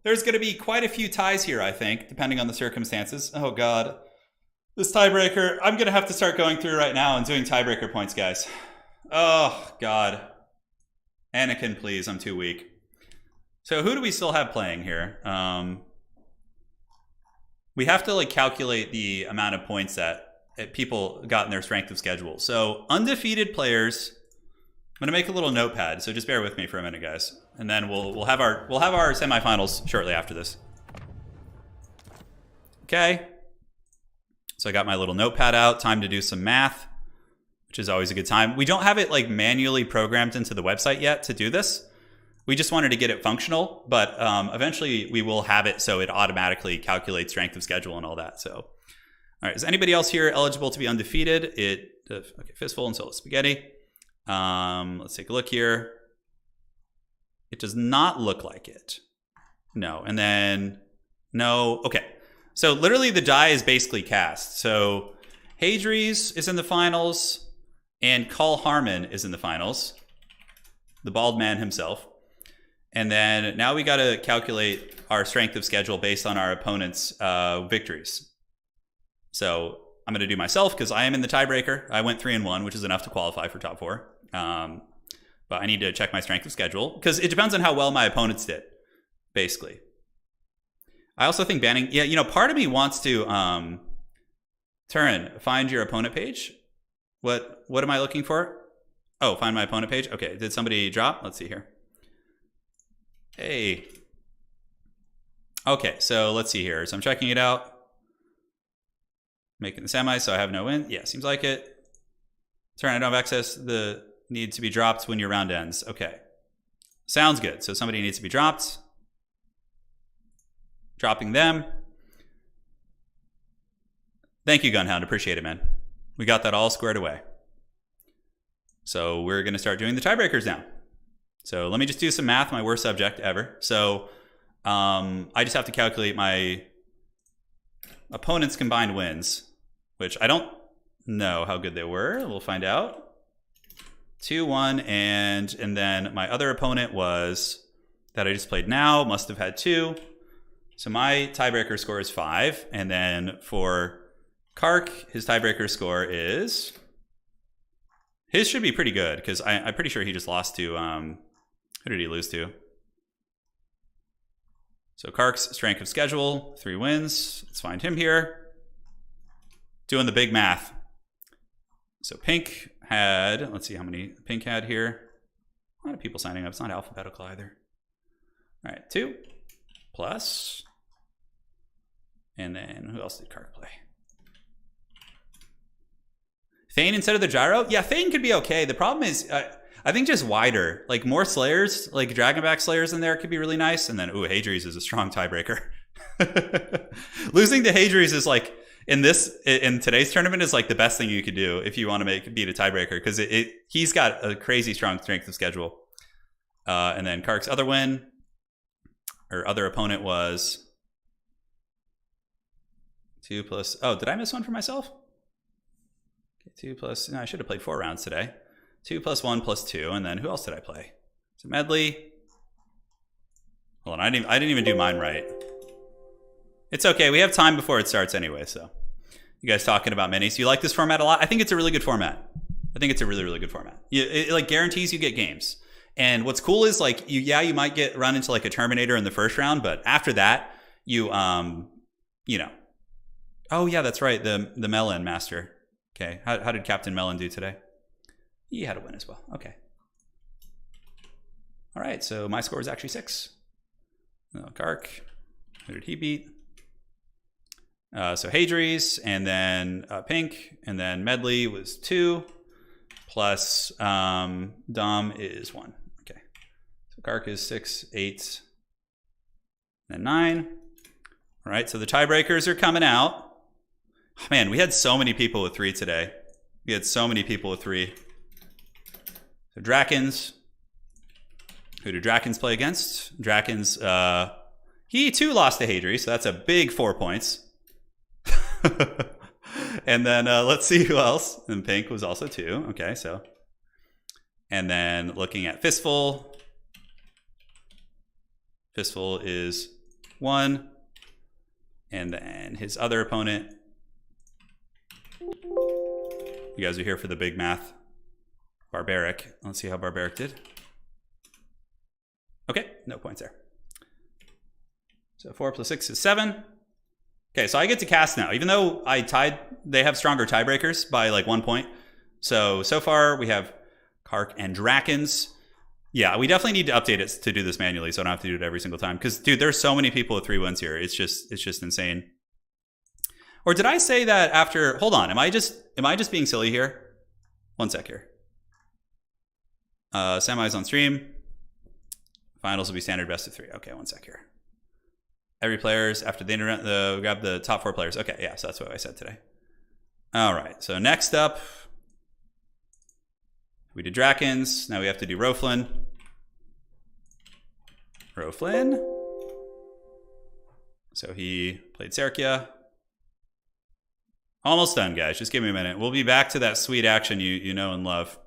there's going to be quite a few ties here, I think, depending on the circumstances. Oh god. This tiebreaker, I'm going to have to start going through right now and doing tiebreaker points, guys. Oh, God. Anakin, please. I'm too weak. So who do we still have playing here? We have to like calculate the amount of points that people got in their strength of schedule. So undefeated players, I'm going to make a little notepad. So just bear with me for a minute, guys. And then we'll have our semifinals shortly after this. Okay. So I got my little notepad out, time to do some math, which is always a good time. We don't have it like manually programmed into the website yet to do this. We just wanted to get it functional, but eventually we will have it so it automatically calculates strength of schedule and all that. So, all right, is anybody else here eligible to be undefeated? Okay, Fistful and Solo Spaghetti. Let's take a look here. It does not look like it. No, and then no, okay. So literally the die is basically cast. So Hadries is in the finals and Call Harmon is in the finals. The bald man himself. And then now we got to calculate our strength of schedule based on our opponent's victories. So I'm going to do myself because I am in the tiebreaker. I went 3-1, which is enough to qualify for top 4. But I need to check my strength of schedule because it depends on how well my opponents did, basically. I also think banning, yeah, part of me wants to, Turin, find your opponent page. What am I looking for? Oh, find my opponent page. Okay, did somebody drop? Let's see here. Hey. Okay, so let's see here. So I'm checking it out. Making the semis, so I have no win. Yeah, seems like it. Turin, I don't have access. The need to be dropped when your round ends. Okay. Sounds good. So somebody needs to be dropped. Dropping them. Thank you, Gunhound. Appreciate it, man. We got that all squared away. So we're going to start doing the tiebreakers now. So let me just do some math, my worst subject ever. So I just have to calculate my opponent's combined wins, which I don't know how good they were. We'll find out. 2-1, and then my other opponent was, that I just played now, must have had 2. So my tiebreaker score is 5. And then for Kark, his tiebreaker score is... His should be pretty good, because I'm pretty sure he just lost to... who did he lose to? So Kark's strength of schedule, 3 wins. Let's find him here. Doing the big math. So Pink had... Let's see how many Pink had here. A lot of people signing up. It's not alphabetical either. All right, 2 plus. And then who else did Kark play? Thane instead of the gyro? Yeah, Thane could be okay. The problem is, I think just wider. Like more Slayers, like Dragonback Slayers in there could be really nice. And then, ooh, Hadri's is a strong tiebreaker. Losing to Hadri's is like, in today's tournament is like the best thing you could do if you want to beat a tiebreaker, because he's got a crazy strong strength of schedule. And then Kark's other win, or other opponent, was 2 plus. Oh, did I miss one for myself? 2 plus. No, I should have played 4 rounds today. 2 plus 1 plus 2, and then who else did I play? So medley. Hold on, I didn't even do mine right. It's okay. We have time before it starts anyway. So, you guys talking about minis? You like this format a lot? I think it's a really good format. I think it's a really, really good format. It like guarantees you get games. And what's cool is like you might run into like a Terminator in the first round, but after that, you know. Oh yeah, that's right. The Melon Master. Okay, how did Captain Melon do today? He had a win as well. Okay. All right, so my score is actually 6. Kark, who did he beat? So Hadri's, and then Pink, and then Medley was 2, plus Dom is 1. Okay, so Kark is 6, 8, and 9. All right, so the tiebreakers are coming out. Man, we had so many people with 3 today. We had so many people with 3. So Drakens. Who do Drakens play against? Drakens, he too lost to Hadri, so that's a big 4 points. And then let's see who else. And Pink was also 2. Okay, so. And then looking at Fistful. Fistful is 1. And then his other opponent. You guys are here for the big math. Barbaric. Let's see how Barbaric did. Okay, no points there. So 4 plus 6 is 7. Okay, so I get to cast now. Even though I tied, they have stronger tiebreakers by like 1 point. So far we have Kark and Drakens. Yeah, we definitely need to update it to do this manually, so I don't have to do it every single time. Because, dude, there's so many people with 3 wins here. It's just insane. Or did I say that after? Hold on, am I just being silly here? 1 sec here. Semi's on stream. Finals will be standard best of 3. Okay, 1 sec here. Every player's after the internet. Grab the top 4 players. Okay, yeah, so that's what I said today. All right, so next up, we did Drakens. Now we have to do Roflin. So he played Serkia. Almost done, guys. Just give me a minute. We'll be back to that sweet action you know and love.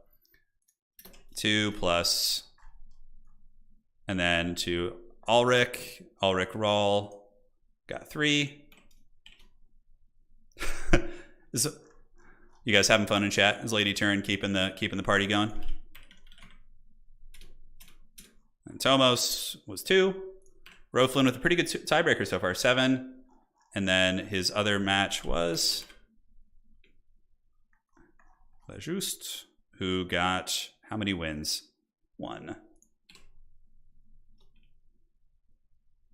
2 plus, and then to Ulrich Rawl got 3. You guys having fun in chat? Is Lady Turin keeping the party going? And Tomos was 2. Roflin with a pretty good tiebreaker so far, 7. And then his other match was Juste, who got how many wins? 1.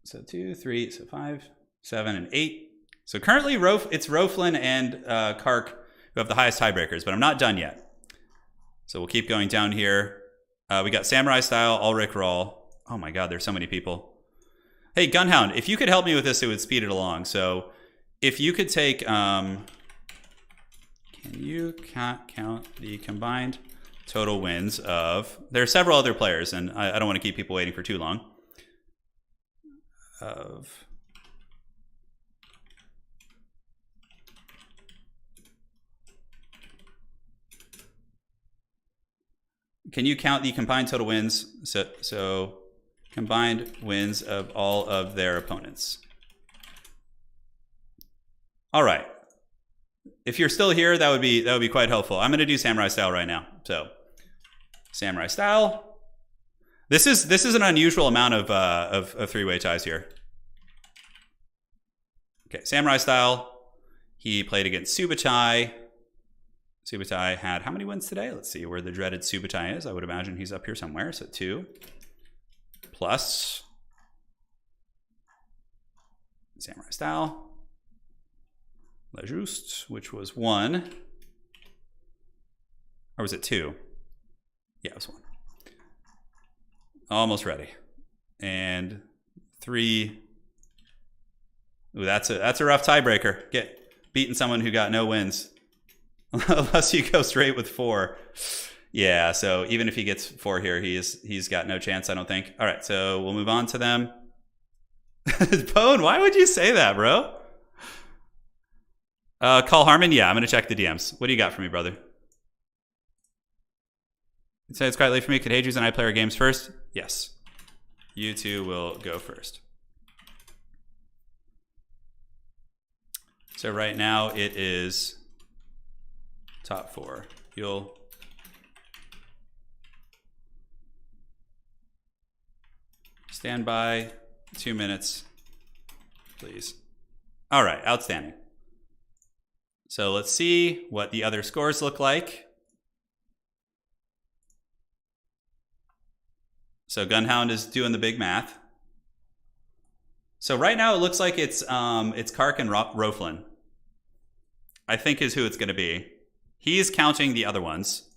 So 2, 3, so 5, 7, and 8. So currently it's Roflin and Kark who have the highest tiebreakers, but I'm not done yet. So we'll keep going down here. We got Samurai Style, Ulrich Rawl. Oh my god, there's so many people. Hey, Gunhound, if you could help me with this, it would speed it along. So if you could take... can you count the combined total wins of... There are several other players, and I don't want to keep people waiting for too long. Can you count the combined total wins? So combined wins of all of their opponents. All right. If you're still here, that would be quite helpful. I'm going to do Samurai Style right now. So Samurai Style. This is an unusual amount of three-way ties here. Okay, Samurai Style. He played against Subutai. Subutai had how many wins today? Let's see where the dreaded Subutai is. I would imagine he's up here somewhere. So 2 plus Samurai Style. Le Juste, which was 1. Or was it 2? Yeah, it was 1. Almost ready. And 3. Ooh, that's a rough tiebreaker. Get beating someone who got no wins. Unless you go straight with 4. Yeah, so even if he gets 4 here, he's got no chance, I don't think. All right, so we'll move on to them. Pone, why would you say that, bro? Call Harmon? Yeah, I'm going to check the DMs. What do you got for me, brother? You say it's quite late for me. Could Hadrius and I play our games first? Yes. You two will go first. So right now it is top 4. You'll stand by 2 minutes, please. All right, outstanding. So let's see what the other scores look like. So Gunhound is doing the big math. So right now it looks like it's Kark and Roflin, I think, is who it's going to be. He's counting the other ones,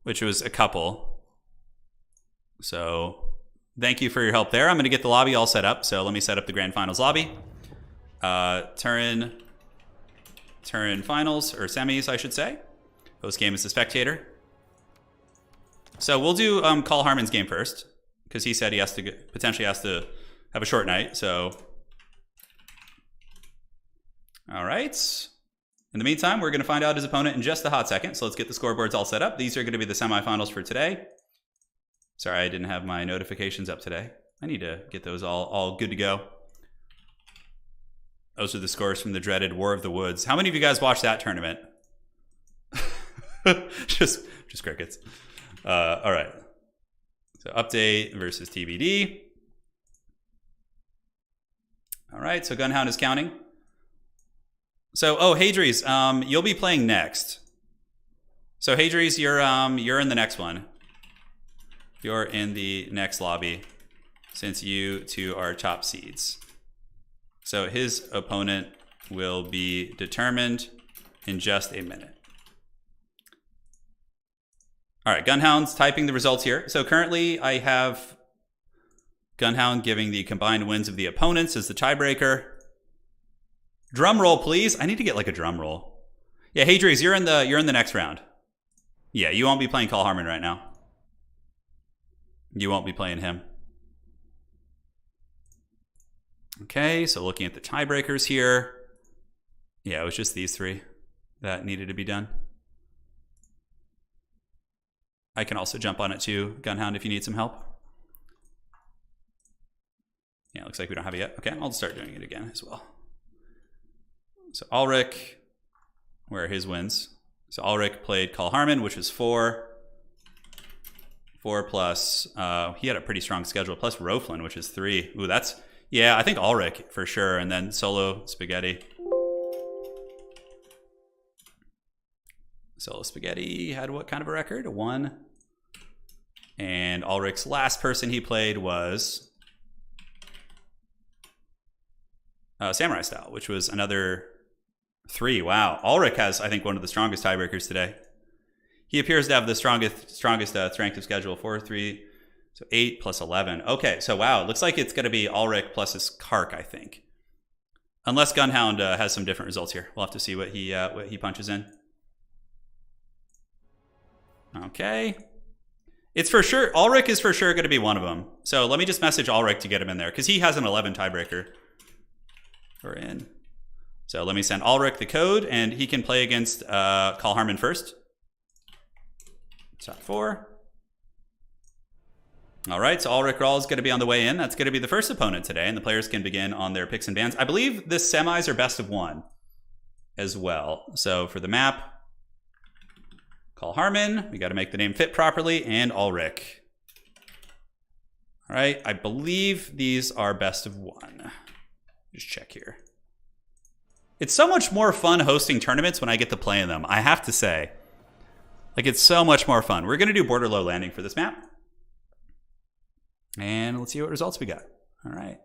which was a couple. So thank you for your help there. I'm going to get the lobby all set up. So let me set up the grand finals lobby. Turin finals, or semis, I should say. Host game is the spectator. So we'll do Call Harmon's game first, because he said he has to potentially has to have a short night. So, all right. In the meantime, we're going to find out his opponent in just a hot second. So let's get the scoreboards all set up. These are going to be the semifinals for today. Sorry, I didn't have my notifications up today. I need to get those all good to go. Those are the scores from the dreaded War of the Woods. How many of you guys watched that tournament? just crickets. All right. So update versus TBD. All right, so Gunhound is counting. So, Hadrius, you'll be playing next. So Hadrius, you're in the next one. You're in the next lobby, since you two are top seeds. So his opponent will be determined in just a minute. All right, Gunhound's typing the results here. So currently I have Gunhound giving the combined wins of the opponents as the tiebreaker. Drum roll, please. I need to get like a drum roll. Yeah, Hadrius, you're in the next round. Yeah, you won't be playing Call Harmon right now. You won't be playing him. Okay, so looking at the tiebreakers here. Yeah, it was just these 3 that needed to be done. I can also jump on it too, Gunhound, if you need some help. Yeah, looks like we don't have it yet. Okay, I'll start doing it again as well. So Ulrich, where are his wins? So Ulrich played Call Harmon, which was 4. 4 plus, he had a pretty strong schedule, plus Roflin, which is 3. Ooh, that's, yeah, I think Ulrich for sure. And then Solo Spaghetti. Solo Spaghetti had what kind of a record? A 1. And Ulrich's last person he played was Samurai Style, which was another 3. Wow. Ulrich has, I think, one of the strongest tiebreakers today. He appears to have the strongest strength of schedule. 4, 3, so 8 plus 11. Okay, so wow, it looks like it's going to be Ulrich plus his Kark, I think. Unless Gunhound has some different results here. We'll have to see what he punches in. Okay. It's for sure, Ulrich is for sure going to be one of them. So let me just message Ulrich to get him in there, because he has an 11 tiebreaker. We're in. So let me send Ulrich the code, and he can play against Call Harmon first. Top 4. All right, so Ulrich Rahl is going to be on the way in. That's going to be the first opponent today, and the players can begin on their picks and bans. I believe the semis are best of 1 as well. So for the map, Call Harmon. We got to make the name fit properly, and Ulrich. All right, I believe these are best of 1. Just check here. It's so much more fun hosting tournaments when I get to play in them, I have to say. Like, it's so much more fun. We're going to do border low landing for this map. And let's see what results we got. All right.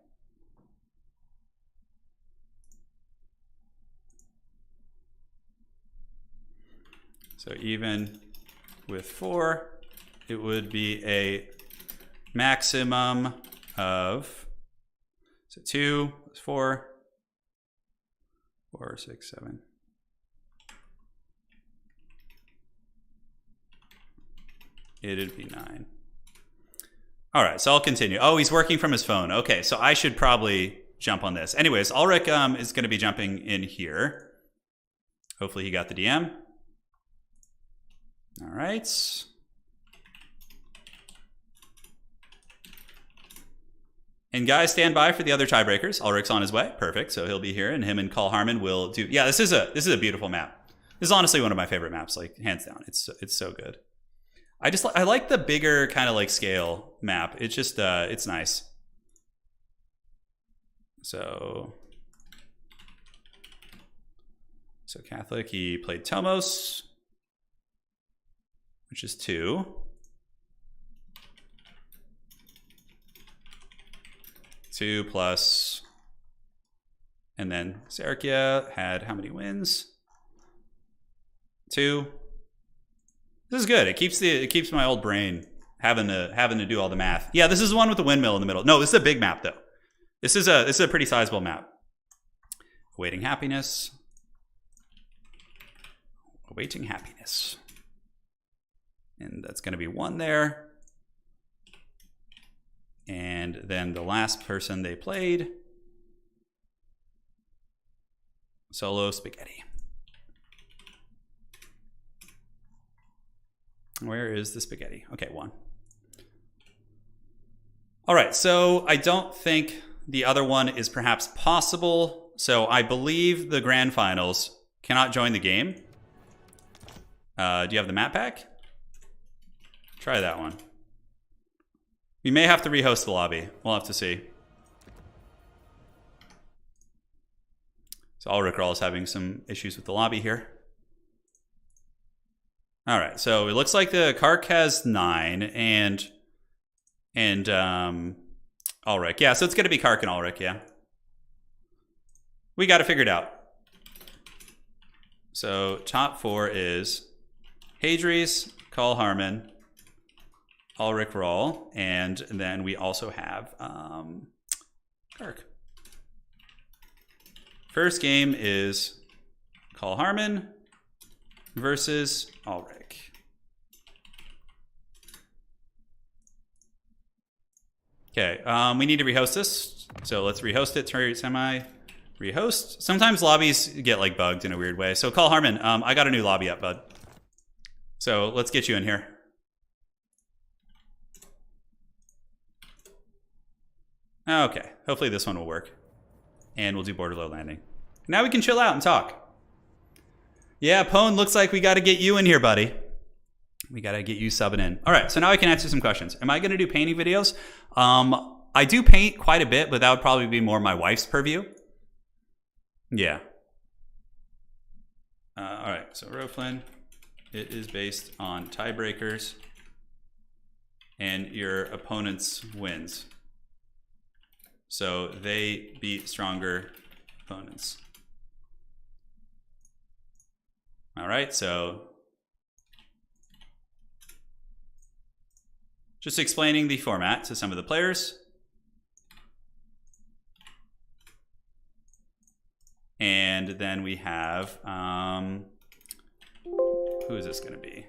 So even with 4, it would be a maximum of, so 2 is 4, 4, 6, 7. It'd be 9. All right, so I'll continue. Oh, he's working from his phone. Okay, so I should probably jump on this. Anyways, Ulrich is going to be jumping in here. Hopefully he got the DM. All right. And guys, stand by for the other tiebreakers. Ulrich's on his way. Perfect. So he'll be here, and him and Carl Harmon will do. Yeah, this is a beautiful map. This is honestly one of my favorite maps, like hands down. It's so good. I like the bigger kind of like scale map. It's just it's nice. So Catholic, he played Tomos, which is 2. 2 plus, and then Serkia had how many wins? 2. This is good. It keeps my old brain having to do all the math. Yeah, this is the one with the windmill in the middle. No, this is a big map though. This is a pretty sizable map. Awaiting happiness. Awaiting happiness. And that's going to be 1 there. And then the last person they played, Solo Spaghetti. Where is the spaghetti? Okay, 1. All right, so I don't think the other one is perhaps possible. So I believe the grand finals cannot join the game. Do you have the map pack? Try that one. We may have to rehost the lobby. We'll have to see. So Ulrich Rawl is having some issues with the lobby here. All right, so it looks like the Kark has 9 and Ulrich. Yeah, so it's going to be Kark and Ulrich, yeah. We got it figured out. So top 4 is Hadries, Carl Harmon, Ulrich Rawl, and then we also have Kark. First game is Carl Harmon versus Ulrich. Okay, we need to rehost this. So let's rehost it, rehost. Sometimes lobbies get like bugged in a weird way. So Carl Harmon, I got a new lobby up, bud. So let's get you in here. Okay, hopefully this one will work. And we'll do border low landing. Now we can chill out and talk. Yeah, Pone, looks like we got to get you in here, buddy. We got to get you subbing in. All right, so now I can answer some questions. Am I going to do painting videos? I do paint quite a bit, but that would probably be more my wife's purview. Yeah. All right, so Roflin, it is based on tiebreakers and your opponent's wins. So they beat stronger opponents. All right, so just explaining the format to some of the players. And then we have, who is this going to be?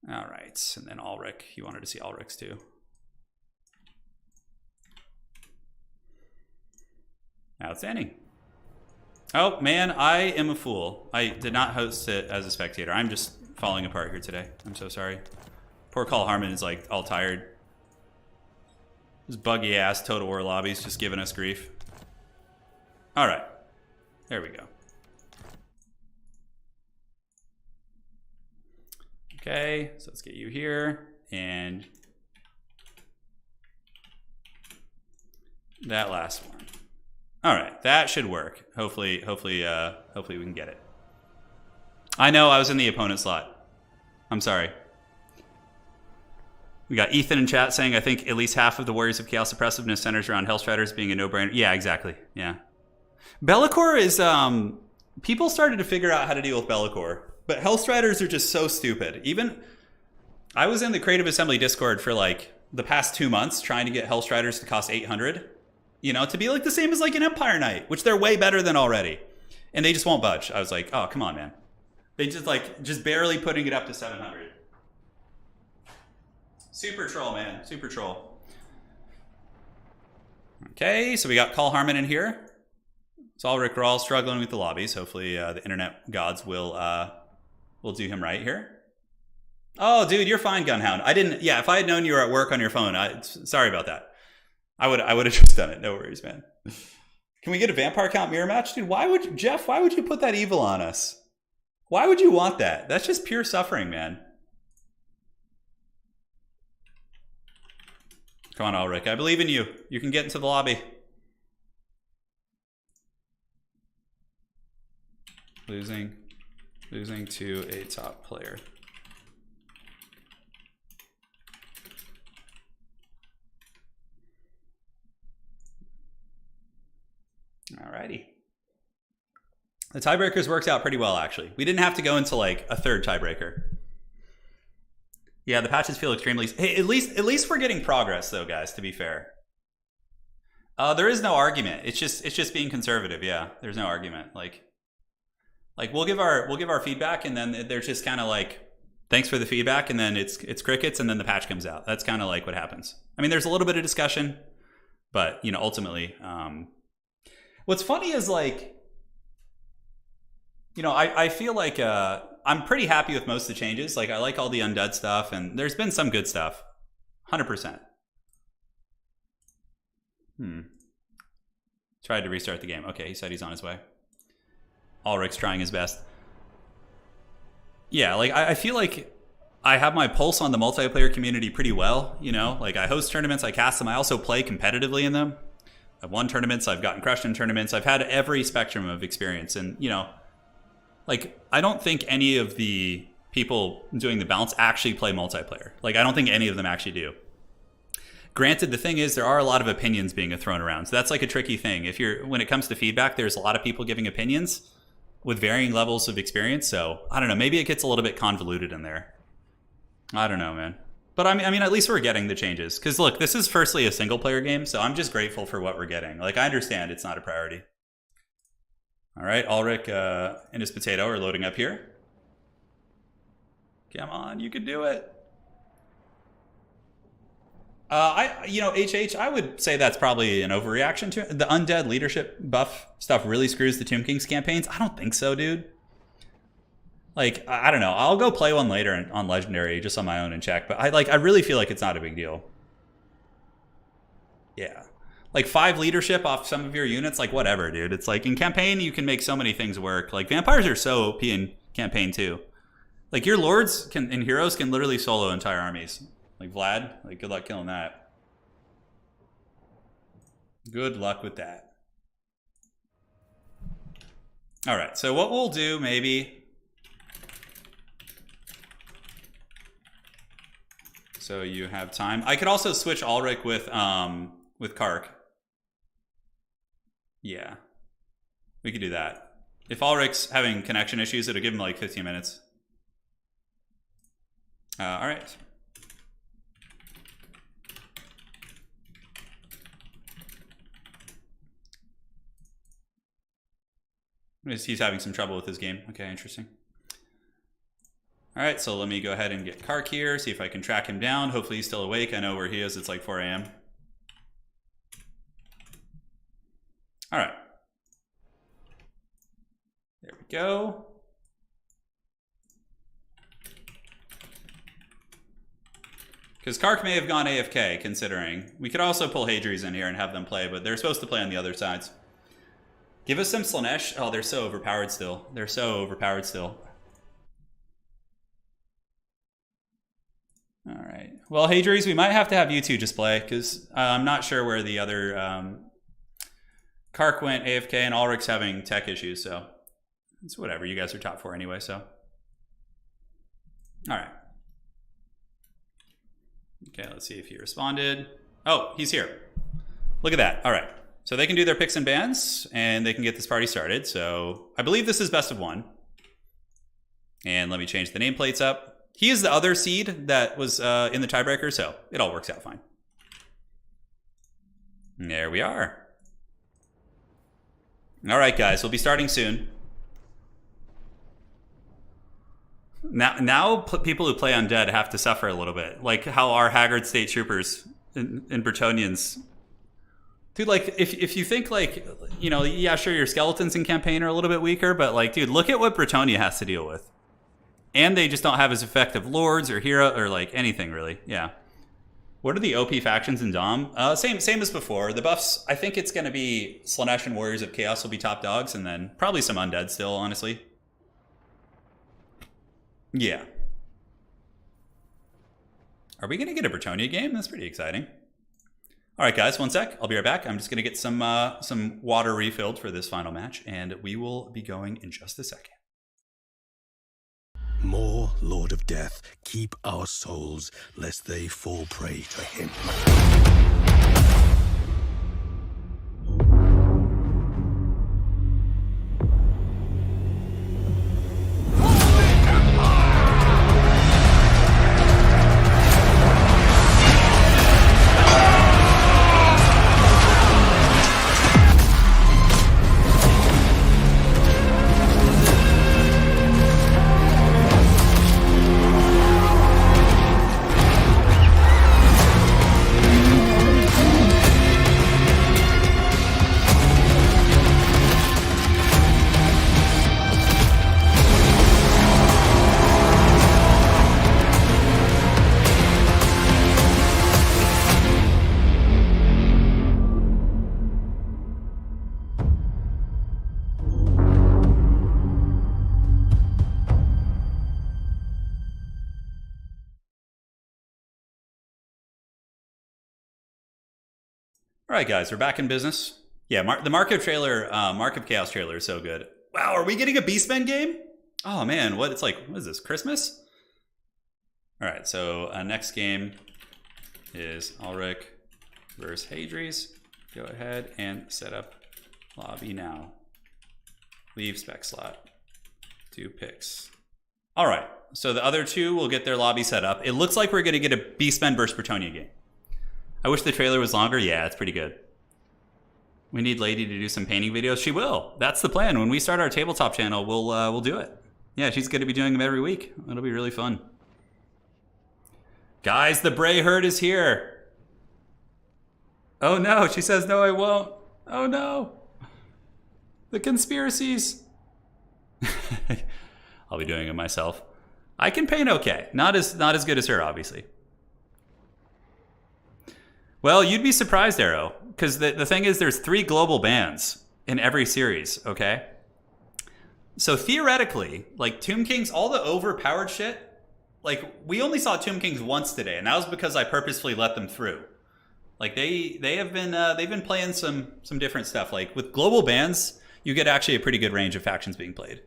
All right, and then Ulrich. You wanted to see Ulrich's too. Outstanding. Oh, man, I am a fool. I did not host it as a spectator. I'm just falling apart here today. I'm so sorry. Poor Carl Harmon is like all tired. This buggy ass Total War lobby's just giving us grief. All right. There we go. Okay, so let's get you here. And that last one. All right, that should work. Hopefully we can get it. I know I was in the opponent slot. I'm sorry. We got Ethan in chat saying, I think at least half of the Warriors of Chaos Oppressiveness centers around Hellstriders being a no-brainer. Yeah, exactly. Yeah. Be'lakor is, people started to figure out how to deal with Be'lakor, but Hellstriders are just so stupid. Even I was in the Creative Assembly Discord for like the past 2 months trying to get Hellstriders to cost 800, you know, to be like the same as like an Empire Knight, which they're way better than already. And they just won't budge. I was like, oh, come on, man. They just barely putting it up to 700. Super troll, man. Super troll. Okay, so we got Call Harmon in here. So Ulrich, we're all struggling with the lobbies. Hopefully the internet gods will do him right here. Oh, dude, you're fine, Gunhound. I didn't. Yeah, if I had known you were at work on your phone, sorry about that. I would have just done it. No worries, man. Can we get a vampire count mirror match, dude? Jeff? Why would you put that evil on us? Why would you want that? That's just pure suffering, man. Come on, Ulrich. I believe in you. You can get into the lobby. Losing to a top player. Alrighty. The tiebreakers worked out pretty well, actually. We didn't have to go into like a third tiebreaker. Yeah, the patches feel extremely. Hey, at least we're getting progress, though, guys. To be fair, there is no argument. It's just being conservative. Yeah, there's no argument. Like we'll give our feedback, and then there's just kind of like thanks for the feedback, and then it's crickets, and then the patch comes out. That's kind of like what happens. I mean, there's a little bit of discussion, but you know, ultimately, what's funny is like, you know, I feel like I'm pretty happy with most of the changes. Like I like all the undead stuff, and there's been some good stuff. 100%. Tried to restart the game. Okay, he said he's on his way. Ulrich's trying his best. Yeah, like I feel like I have my pulse on the multiplayer community pretty well, you know? Like I host tournaments, I cast them, I also play competitively in them. I've won tournaments, I've gotten crushed in tournaments, I've had every spectrum of experience, and you know, like I don't think any of the people doing the bounce actually play multiplayer. Like I don't think any of them actually do. Granted, the thing is there are a lot of opinions being thrown around. So that's like a tricky thing. When it comes to feedback, there's a lot of people giving opinions with varying levels of experience. So I don't know, maybe it gets a little bit convoluted in there. I don't know, man. But I mean, at least we're getting the changes. Because look, this is firstly a single player game, so I'm just grateful for what we're getting. Like I understand it's not a priority. All right, Ulrich and his potato are loading up here. Come on, you can do it. HH, I would say that's probably an overreaction to it. The undead leadership buff stuff really screws the Tomb Kings campaigns. I don't think so, dude. Like, I don't know. I'll go play one later on Legendary just on my own and check. But I really feel like it's not a big deal. Yeah. Like 5 leadership off some of your units, like whatever, dude. It's like in campaign, you can make so many things work. Like vampires are so OP in campaign too. Like your lords and heroes can literally solo entire armies. Like Vlad, like good luck killing that. Good luck with that. All right, so what we'll do maybe. So you have time. I could also switch Ulrich with Kark. Yeah, we could do that. If Ulrich's having connection issues, it'll give him like 15 minutes. All right. He's having some trouble with his game. Okay, interesting. All right, so let me go ahead and get Kark here, see if I can track him down. Hopefully he's still awake. I know where he is. It's like 4 a.m. All right. There we go. Because Kark may have gone AFK, considering. We could also pull Hadries in here and have them play, but they're supposed to play on the other sides. Give us some Slanesh. Oh, they're so overpowered still. They're so overpowered still. All right. Well, Hadries, we might have to have you two just play, because I'm not sure where the other... Kark went AFK, and Ulrich's having tech issues, so... It's whatever. You guys are top 4 anyway, so... All right. Okay, let's see if he responded. Oh, he's here. Look at that. All right. So they can do their picks and bans, and they can get this party started. So I believe this is best of 1. And let me change the nameplates up. He is the other seed that was in the tiebreaker, so it all works out fine. And there we are. All right, guys, we'll be starting soon. Now people who play undead have to suffer a little bit, like how our Haggard State Troopers and Bretonnians. Dude, like, if you think, like, you know, yeah, sure, your skeletons in campaign are a little bit weaker, but, like, dude, look at what Bretonnia has to deal with. And they just don't have as effective lords or hero or, like, anything, really. Yeah. What are the OP factions in Dom? Same as before. The buffs, I think it's going to be Slanesh and Warriors of Chaos will be top dogs, and then probably some undead still, honestly. Yeah. Are we going to get a Bretonnia game? That's pretty exciting. All right, guys, 1 sec. I'll be right back. I'm just going to get some water refilled for this final match, and we will be going in just a second. More, Lord of Death, keep our souls, lest they fall prey to him. All right, guys, we're back in business. Yeah, the Mark of Chaos trailer is so good. Wow, are we getting a Beastmen game? Oh, man, what is this, Christmas? All right, so next game is Ulrich versus Hadries. Go ahead and set up lobby now. Leave spec slot. 2 picks. All right, so the other 2 will get their lobby set up. It looks like we're going to get a Beastmen versus Bretonnia game. I wish the trailer was longer. Yeah, it's pretty good. We need Lady to do some painting videos. She will. That's the plan. When we start our tabletop channel, we'll do it. Yeah, she's going to be doing them every week. It'll be really fun. Guys, the Bray herd is here. Oh no, she says no, I won't. Oh no. The conspiracies. I'll be doing it myself. I can paint okay. Not as good as her, obviously. Well, you'd be surprised, Arrow, because the thing is there's 3 global bans in every series, okay? So theoretically, like Tomb Kings, all the overpowered shit, like we only saw Tomb Kings once today, and that was because I purposefully let them through. Like they've been playing some different stuff. Like with global bans, you get actually a pretty good range of factions being played.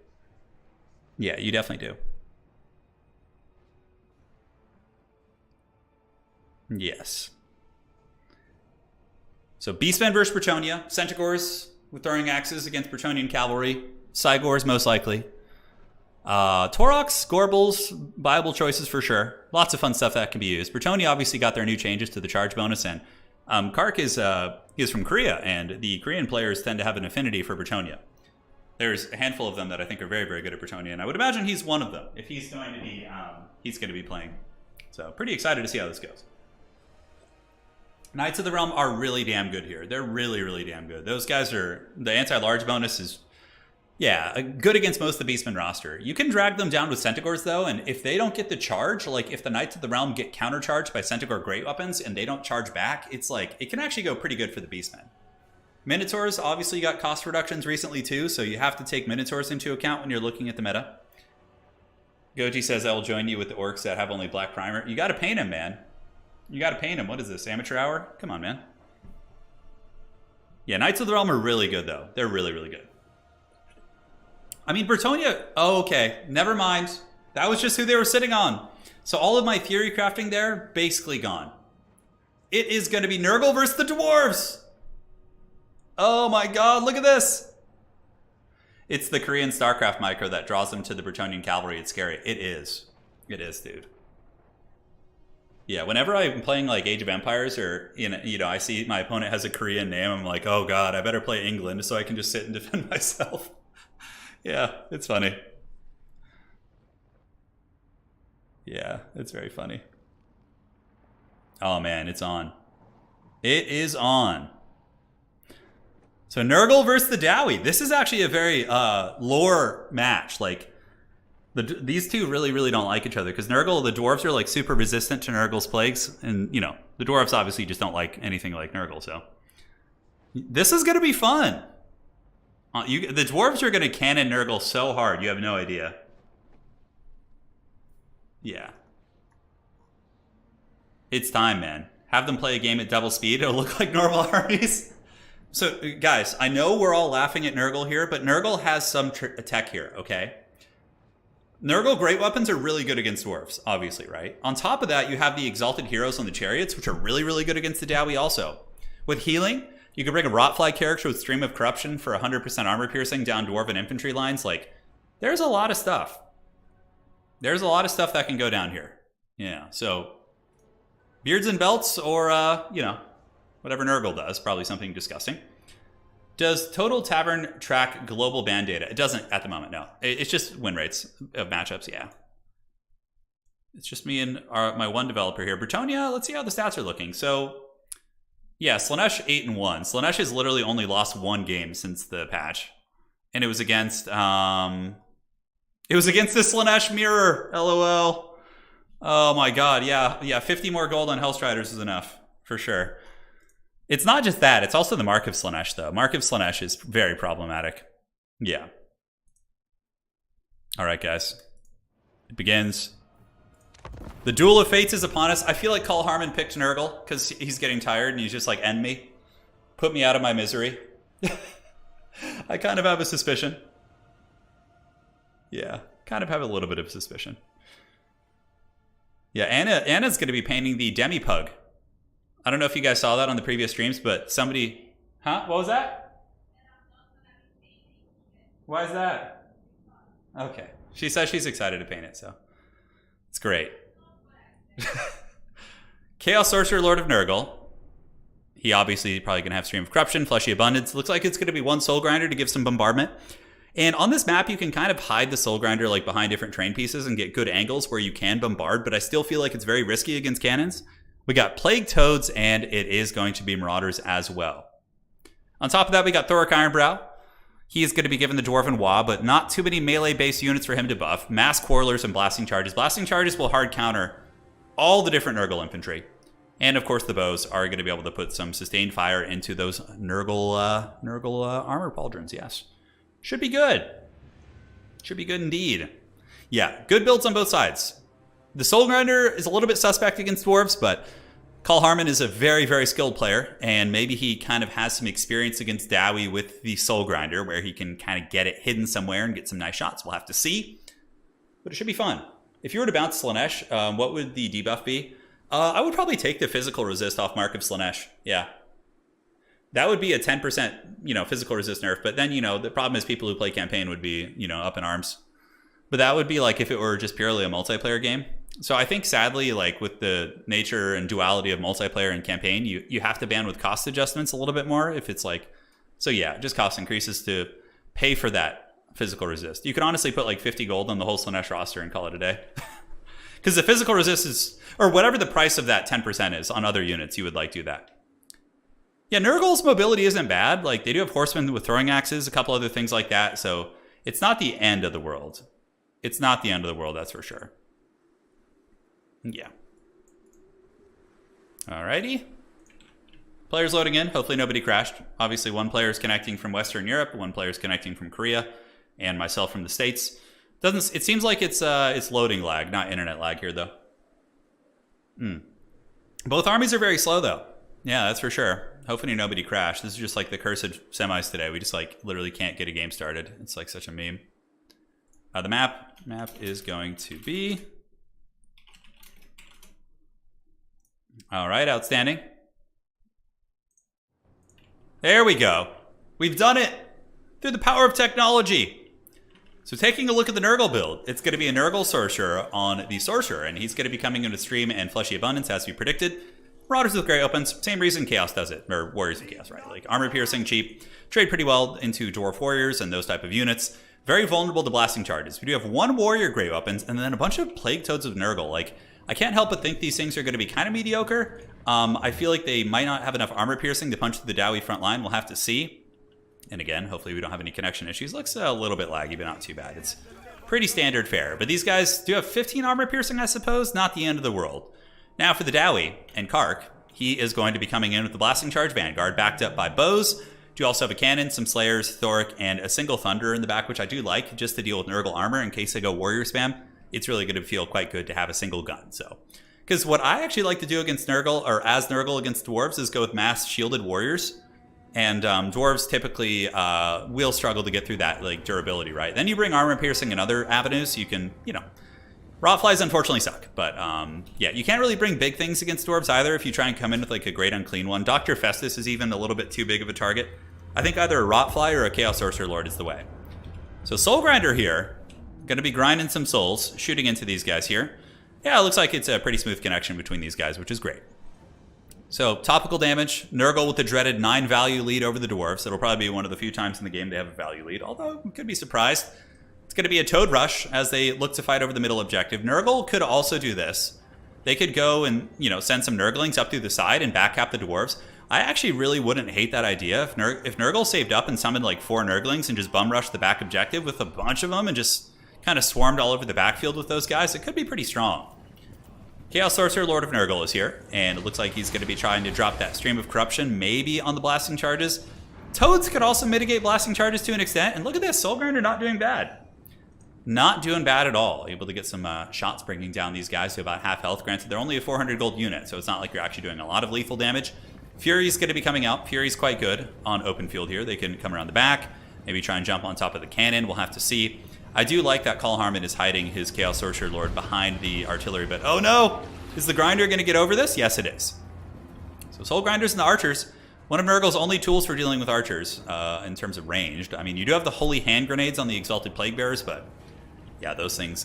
Yeah, you definitely do. Yes. So Beastmen versus Bretonnia, Centaurs with throwing axes against Bretonnian cavalry, Cygors most likely. Taurox, Gorbles, viable choices for sure. Lots of fun stuff that can be used. Bretonnia obviously got their new changes to the charge bonus, and Kark is from Korea, and the Korean players tend to have an affinity for Bretonnia. There's a handful of them that I think are very, very good at Bretonnia, and I would imagine he's one of them if he's going to be playing. So pretty excited to see how this goes. Knights of the Realm are really damn good here. They're really, really damn good. Those guys are... The anti-large bonus is, yeah, good against most of the Beastmen roster. You can drag them down with Centaurs, though, and if they don't get the charge, like if the Knights of the Realm get countercharged by Centaur Great Weapons and they don't charge back, it's like, it can actually go pretty good for the Beastmen. Minotaurs obviously got cost reductions recently, too, so you have to take Minotaurs into account when you're looking at the meta. Goji says, I will join you with the orcs that have only black primer. You gotta paint him, man. You gotta paint him. What is this, amateur hour? Come on, man. Yeah, Knights of the Realm are really good, though. They're really, really good. I mean, Bretonnia... Oh, okay. Never mind. That was just who they were sitting on. So all of my theory crafting there, basically gone. It is going to be Nurgle versus the Dwarves. Oh my god, look at this! It's the Korean StarCraft micro that draws them to the Bretonian cavalry. It's scary. It is. It is, dude. Yeah, whenever I'm playing like Age of Empires or, I see my opponent has a Korean name, I'm like, oh god, I better play England so I can just sit and defend myself. Yeah, it's funny. Yeah, it's very funny. Oh man, it's on. It is on. So Nurgle versus the Dowie. This is actually a very lore match. Like, these two really, really don't like each other because Nurgle, the dwarves are like super resistant to Nurgle's plagues, and the dwarves obviously just don't like anything like Nurgle. So this is gonna be fun. The dwarves are gonna cannon Nurgle so hard, you have no idea. Yeah, it's time, man. Have them play a game at double speed. It'll look like normal armies. So, guys, I know we're all laughing at Nurgle here, but Nurgle has some tech here, okay? Nurgle Great Weapons are really good against dwarves, obviously, right? On top of that, you have the Exalted Heroes on the Chariots, which are really, really good against the Dowie also. With healing, you can bring a Rotfly character with Stream of Corruption for 100% armor piercing down dwarven infantry lines. Like, there's a lot of stuff. There's a lot of stuff that can go down here. Yeah, so beards and belts or, whatever Nurgle does, probably something disgusting. Does Total Tavern track global ban data? It doesn't at the moment, no. It's just win rates of matchups, yeah. It's just me and my one developer here. Bretonia, let's see how the stats are looking. So, yeah, Slaanesh 8-1. Slaanesh has literally only lost one game since the patch. And it was against the Slaanesh mirror, LOL. Oh my god, yeah, 50 more gold on Hellstriders is enough, for sure. It's not just that, it's also the Mark of Slaanesh, though. Mark of Slaanesh is very problematic. Yeah. Alright, guys. It begins. The Duel of Fates is upon us. I feel like Cole Harmon picked Nurgle, because he's getting tired, and he's just like, end me. Put me out of my misery. I kind of have a suspicion. Yeah, kind of have a little bit of suspicion. Yeah, Anna's going to be painting the Demi-Pug. I don't know if you guys saw that on the previous streams, but somebody... Huh? What was that? Why is that? Okay. She says she's excited to paint it, so... It's great. Chaos Sorcerer, Lord of Nurgle. He obviously probably going to have Stream of Corruption, Fleshy Abundance. Looks like it's going to be one Soul Grinder to give some bombardment. And on this map, you can kind of hide the Soul Grinder like behind different train pieces and get good angles where you can bombard, but I still feel like it's very risky against cannons. We got Plague Toads, and it is going to be Marauders as well. On top of that, we got Thoric Ironbrow. He is going to be given the Dwarven Wa, but not too many melee-based units for him to buff. Mass Quarrelers and Blasting Charges. Blasting Charges will hard counter all the different Nurgle infantry. And, of course, the bows are going to be able to put some sustained fire into those Nurgle armor pauldrons, yes. Should be good. Should be good indeed. Yeah, good builds on both sides. The Soul Grinder is a little bit suspect against dwarves, but Cole Harmon is a very, very skilled player, and maybe he kind of has some experience against Dowie with the Soul Grinder, where he can kind of get it hidden somewhere and get some nice shots. We'll have to see, but it should be fun. If you were to bounce Slaanesh, what would the debuff be? I would probably take the physical resist off Mark of Slaanesh. Yeah. That would be a 10%, physical resist nerf, but then, the problem is people who play campaign would be, up in arms. But that would be like if it were just purely a multiplayer game. So I think sadly, like with the nature and duality of multiplayer and campaign, you have to ban with cost adjustments a little bit more if it's like, so yeah, just cost increases to pay for that physical resist. You could honestly put like 50 gold on the whole Slaanesh roster and call it a day. Because the physical resist is, or whatever the price of that 10% is on other units, you would like do that. Yeah, Nurgle's mobility isn't bad. Like they do have horsemen with throwing axes, a couple other things like that. So it's not the end of the world. It's not the end of the world, that's for sure. Yeah. Alrighty. Players loading in. Hopefully nobody crashed. Obviously one player is connecting from Western Europe, one player is connecting from Korea, and myself from the States. It seems like it's loading lag, not internet lag here though. Both armies are very slow though. Yeah, that's for sure. Hopefully nobody crashed. This is just like the cursed semis today. We just like literally can't get a game started. It's like such a meme. The map is going to be... All right, outstanding. There we go. We've done it through the power of technology. So taking a look at the Nurgle build, it's going to be a Nurgle Sorcerer on the Sorcerer, and he's going to be coming into Stream and Fleshy Abundance as we predicted. Marauders with Grey Opens, same reason Chaos does it, or Warriors of Chaos, right? Like armor piercing, cheap, trade pretty well into Dwarf Warriors and those type of units. Very vulnerable to blasting charges. We do have one Warrior Grey Weapons and then a bunch of Plague Toads of Nurgle. Like, I can't help but think these things are going to be kind of mediocre. I feel like they might not have enough armor piercing to punch through the Dowie front line. We'll have to see. And again, hopefully we don't have any connection issues. Looks a little bit laggy, but not too bad. It's pretty standard fare. But these guys do have 15 armor piercing, I suppose. Not the end of the world. Now for the Dowie and Kark, he is going to be coming in with the Blasting Charge Vanguard, backed up by bows. Do also have a cannon, some Slayers, Thoric, and a single Thunderer in the back, which I do like, just to deal with Nurgle armor in case they go Warrior spam. It's really going to feel quite good to have a single gun. So, because what I actually like to do against Nurgle, or as Nurgle against Dwarves, is go with mass shielded Warriors. And Dwarves typically will struggle to get through that like durability, right? Then you bring armor piercing and other avenues, so you can, Rotflies unfortunately suck, but yeah, you can't really bring big things against Dwarves either if you try and come in with like a great unclean one. Dr. Festus is even a little bit too big of a target. I think either a Rotfly or a Chaos Sorcerer Lord is the way. So Soul Grinder here, going to be grinding some souls, shooting into these guys here. Yeah, it looks like it's a pretty smooth connection between these guys, which is great. So topical damage, Nurgle with the dreaded 9 value lead over the Dwarves. It'll probably be one of the few times in the game they have a value lead, although you could be surprised. It's going to be a Toad Rush as they look to fight over the middle objective. Nurgle could also do this. They could go and, send some Nurglings up through the side and backcap the Dwarves. I actually really wouldn't hate that idea. If Nurgle saved up and summoned like 4 Nurglings and just bum rushed the back objective with a bunch of them and just kind of swarmed all over the backfield with those guys, it could be pretty strong. Chaos Sorcerer Lord of Nurgle is here, and it looks like he's going to be trying to drop that Stream of Corruption, maybe on the blasting charges. Toads could also mitigate blasting charges to an extent, and look at this, Soul Grinder not doing bad. Not doing bad at all. Able to get some shots bringing down these guys to about half health. Granted, they're only a 400 gold unit, so it's not like you're actually doing a lot of lethal damage. Fury's going to be coming out. Fury's quite good on open field here. They can come around the back, maybe try and jump on top of the cannon. We'll have to see. I do like that Call Harmon is hiding his Chaos Sorcerer Lord behind the artillery, but oh no! Is the Grinder going to get over this? Yes, it is. So Soul Grinders and the Archers, one of Nurgle's only tools for dealing with Archers in terms of ranged. I mean, you do have the Holy Hand Grenades on the Exalted Plague Bearers, but yeah, those things,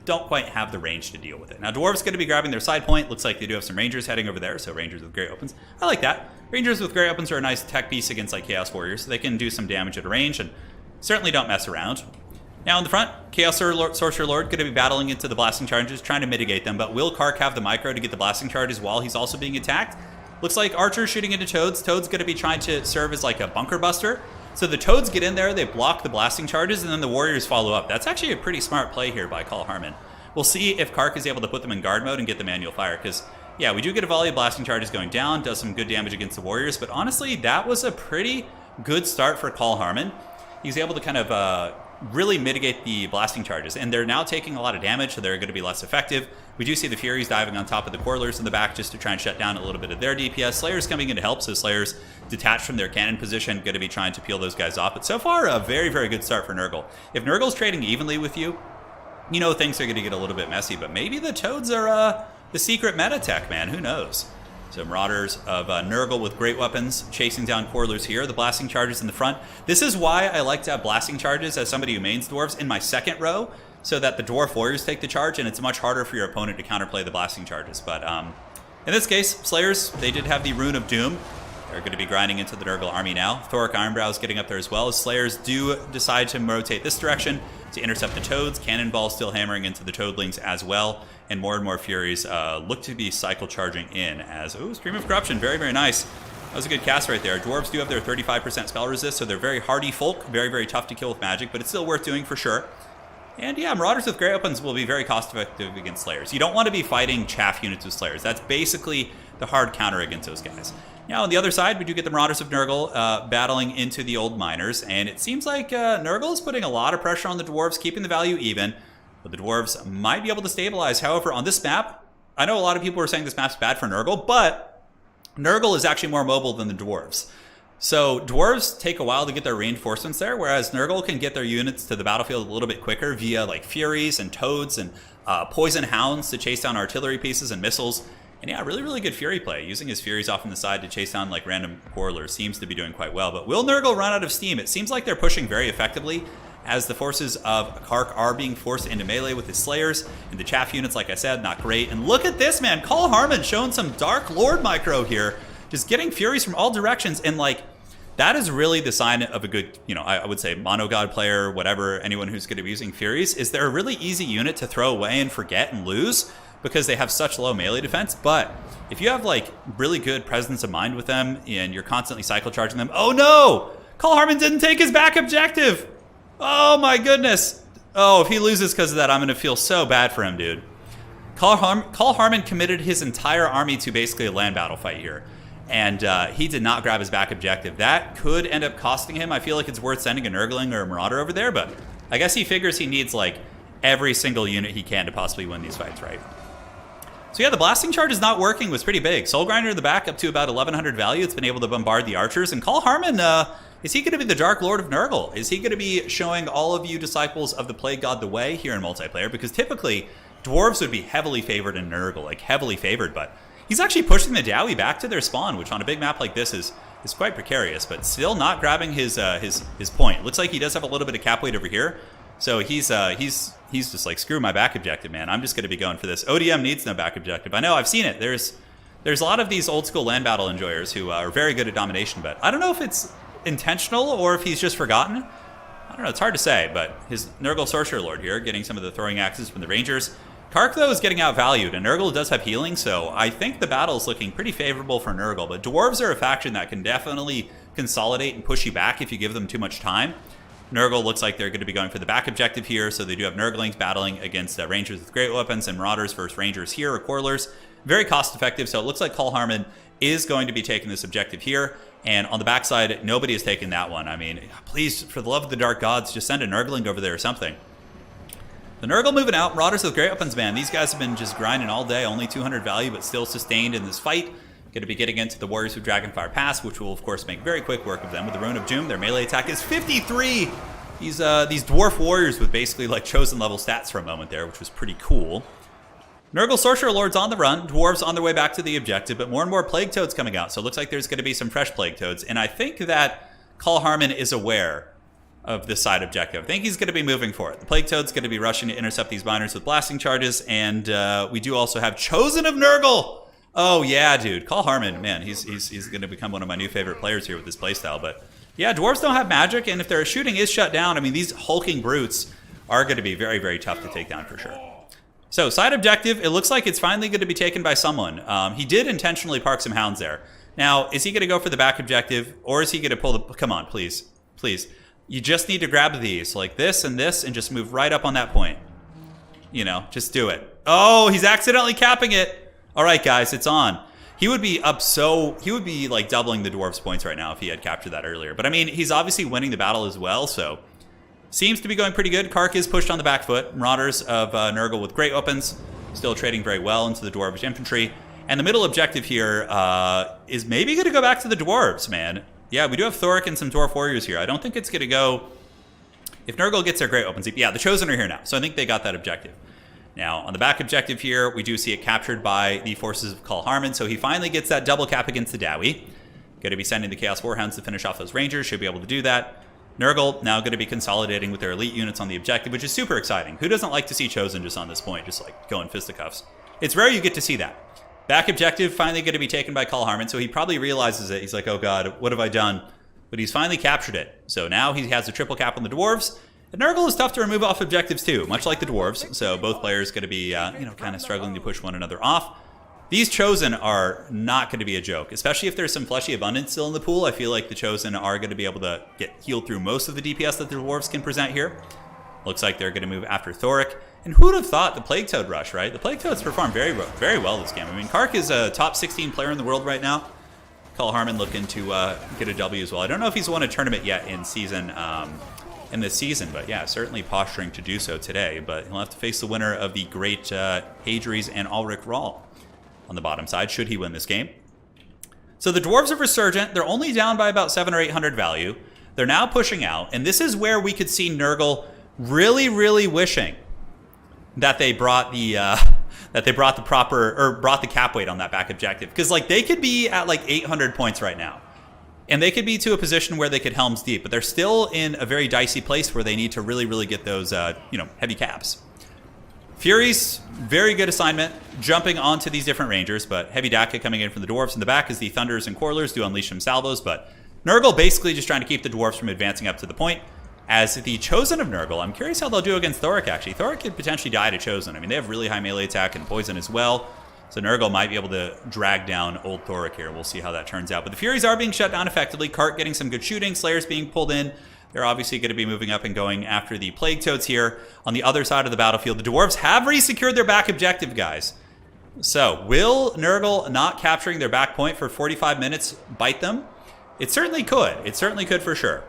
don't quite have the range to deal with it. Now, Dwarves going to be grabbing their side point. Looks like they do have some Rangers heading over there, so Rangers with Grey Opens. I like that. Rangers with Grey Opens are a nice tech piece against like Chaos Warriors, so they can do some damage at a range and certainly don't mess around. Now in the front, Chaos Sorcerer Lord going to be battling into the blasting charges, trying to mitigate them, but will Kark have the micro to get the blasting charges while he's also being attacked? Looks like Archer shooting into Toads. Toads going to be trying to serve as like a bunker buster. So the Toads get in there, they block the blasting charges, and then the Warriors follow up. That's actually a pretty smart play here by Call Harmon. We'll see if Kark is able to put them in guard mode and get the manual fire, because yeah, we do get a volley of blasting charges going down, does some good damage against the Warriors, but honestly, that was a pretty good start for Call Harmon. He's able to kind of really mitigate the blasting charges, and they're now taking a lot of damage, so they're going to be less effective. We do see the Furies diving on top of the Quarrelers in the back just to try and shut down a little bit of their DPS. Slayers coming in to help, so Slayers detached from their cannon position, going to be trying to peel those guys off. But so far, a very, very good start for Nurgle. If Nurgle's trading evenly with you, things are going to get a little bit messy, but maybe the Toads are the secret meta tech, man. Who knows? So Marauders of Nurgle with great weapons chasing down Quarrelers here. The blasting charges in the front. This is why I like to have blasting charges as somebody who mains Dwarves in my second row, so that the Dwarf Warriors take the charge, and it's much harder for your opponent to counterplay the blasting charges. But in this case, Slayers, they did have the Rune of Doom. They're going to be grinding into the Nurgle army now. Thoric Ironbrow is getting up there as well, as Slayers do decide to rotate this direction to intercept the Toads. Cannonball still hammering into the Toadlings as well, and more Furies look to be cycle charging in as, Stream of Corruption, very, very nice. That was a good cast right there. Dwarves do have their 35% spell resist, so they're very hardy folk, very, very tough to kill with magic, but it's still worth doing for sure. And yeah, Marauders with Grey Opens will be very cost-effective against Slayers. You don't want to be fighting chaff units with Slayers. That's basically the hard counter against those guys. Now, on the other side, we do get the Marauders of Nurgle battling into the old miners, and it seems like Nurgle is putting a lot of pressure on the Dwarves, keeping the value even, but the Dwarves might be able to stabilize. However, on this map, I know a lot of people are saying this map's bad for Nurgle, but Nurgle is actually more mobile than the Dwarves. So Dwarves take a while to get their reinforcements there, whereas Nurgle can get their units to the battlefield a little bit quicker via like Furies and Toads and Poison Hounds to chase down artillery pieces and missiles. And yeah, really, really good Fury play. Using his Furies off on the side to chase down like random quarrelers seems to be doing quite well. But will Nurgle run out of steam? It seems like they're pushing very effectively as the forces of Kark are being forced into melee with his Slayers. And the chaff units, like I said, not great. And look at this, man. Call Harmon showing some Dark Lord micro here. Just getting Furies from all directions. And like, that is really the sign of a good, I would say mono god player, whatever, anyone who's going to be using Furies, is they're a really easy unit to throw away and forget and lose because they have such low melee defense. But if you have like really good presence of mind with them and you're constantly cycle charging them, oh no! Call Harmon didn't take his back objective! Oh my goodness! Oh, if he loses because of that, I'm going to feel so bad for him, dude. Call Harmon committed his entire army to basically a land battle fight here. And he did not grab his back objective. That could end up costing him. I feel like it's worth sending a Nurgling or a Marauder over there, but I guess he figures he needs like every single unit he can to possibly win these fights, right? So yeah, the blasting charge is not working. Was pretty big. Soul Grinder in the back up to about 1100 value. It's been able to bombard the archers. And Call Harmon, is he going to be the Dark Lord of Nurgle? Is he going to be showing all of you disciples of the Plague God the way here in multiplayer? Because typically, dwarves would be heavily favored in Nurgle, like heavily favored, but he's actually pushing the Dowie back to their spawn, which on a big map like this is quite precarious, but still not grabbing his point. Looks like he does have a little bit of cap weight over here, so he's just like, screw my back objective, man. I'm just going to be going for this. ODM needs no back objective. I know, I've seen it. There's a lot of these old school land battle enjoyers who are very good at domination, but I don't know if it's intentional or if he's just forgotten. I don't know. It's hard to say, but his Nurgle Sorcerer Lord here getting some of the throwing axes from the Rangers. Kark, though, is getting outvalued, and Nurgle does have healing, so I think the battle is looking pretty favorable for Nurgle. But Dwarves are a faction that can definitely consolidate and push you back if you give them too much time. Nurgle looks like they're going to be going for the back objective here, so they do have Nurglings battling against Rangers with great weapons and Marauders versus Rangers here, or Quarrelers. Very cost-effective, so it looks like Call Harmon is going to be taking this objective here. And on the backside, nobody has taken that one. I mean, please, for the love of the Dark Gods, just send a Nurgling over there or something. The Nurgle moving out. Marauders with great weapons, man. These guys have been just grinding all day. Only 200 value, but still sustained in this fight. Going to be getting into the Warriors with Dragonfire Pass, which will, of course, make very quick work of them. With the Rune of Doom, their melee attack is 53! These Dwarf Warriors with basically, like, Chosen level stats for a moment there, which was pretty cool. Nurgle Sorcerer Lord's on the run. Dwarves on their way back to the objective, but more and more Plague Toads coming out. So it looks like there's going to be some fresh Plague Toads. And I think that Call Harmon is aware of this side objective. I think he's going to be moving for it. The Plague Toad's going to be rushing to intercept these miners with blasting charges, and we do also have Chosen of Nurgle! Oh yeah, dude. Call Harmon, man, he's going to become one of my new favorite players here with this playstyle. But yeah, dwarves don't have magic, and if their shooting is shut down, I mean, these hulking brutes are going to be very, very tough to take down for sure. So, side objective, it looks like it's finally going to be taken by someone. He did intentionally park some hounds there. Now, is he going to go for the back objective, or is he going to pull the... Come on, please. Please. You just need to grab these, like this, and just move right up on that point. Just do it. Oh, he's accidentally capping it. All right, guys, it's on. He would be up he would be like doubling the dwarf's points right now if he had captured that earlier. But I mean, he's obviously winning the battle as well, so seems to be going pretty good. Kark is pushed on the back foot. Marauders of Nurgle with great weapons, still trading very well into the dwarvish infantry. And the middle objective here is maybe going to go back to the dwarves, man. Yeah, we do have Thoric and some dwarf warriors here. I don't think it's going to go... If Nurgle gets their great weapons... Yeah, the Chosen are here now, so I think they got that objective. Now, on the back objective here, we do see it captured by the forces of Call Harmon, so he finally gets that double cap against the Dowie. Going to be sending the Chaos Warhounds to finish off those Rangers, should be able to do that. Nurgle now going to be consolidating with their elite units on the objective, which is super exciting. Who doesn't like to see Chosen just on this point, just like going fisticuffs? It's rare you get to see that. Back objective finally going to be taken by Call Harmon, so he probably realizes it. He's like, oh god, what have I done? But he's finally captured it. So now he has a triple cap on the dwarves. And Nurgle is tough to remove off objectives too, much like the dwarves. So both players going to be, kind of struggling to push one another off. These Chosen are not going to be a joke, especially if there's some fleshy abundance still in the pool. I feel like the Chosen are going to be able to get healed through most of the DPS that the dwarves can present here. Looks like they're going to move after Thoric. And who would have thought the Plague Toad rush, right? The Plague Toads perform very, very well this game. I mean, Kark is a top 16 player in the world right now. Call Harmon looking to get a W as well. I don't know if he's won a tournament yet in this season, but yeah, certainly posturing to do so today. But he'll have to face the winner of the great Hadries and Ulrich Rahl on the bottom side, should he win this game. So the dwarves are resurgent. They're only down by about 700 or 800 value. They're now pushing out, and this is where we could see Nurgle really, really wishing that they brought the that they brought the cap weight on that back objective. Because like they could be at like 800 points right now. And they could be to a position where they could Helm's Deep, but they're still in a very dicey place where they need to really, really get those, heavy caps. Furies, very good assignment, jumping onto these different Rangers, but heavy Daka coming in from the Dwarves in the back as the Thunders and Quarlers do unleash some salvos, but Nurgle basically just trying to keep the Dwarves from advancing up to the point. As the Chosen of Nurgle, I'm curious how they'll do against Thoric, actually. Thoric could potentially die to Chosen. I mean, they have really high melee attack and poison as well. So Nurgle might be able to drag down old Thoric here. We'll see how that turns out. But the Furies are being shut down effectively. Cart getting some good shooting. Slayers being pulled in. They're obviously going to be moving up and going after the Plague Toads here. On the other side of the battlefield, the Dwarves have re-secured their back objective, guys. So will Nurgle not capturing their back point for 45 minutes bite them? It certainly could. It certainly could for sure.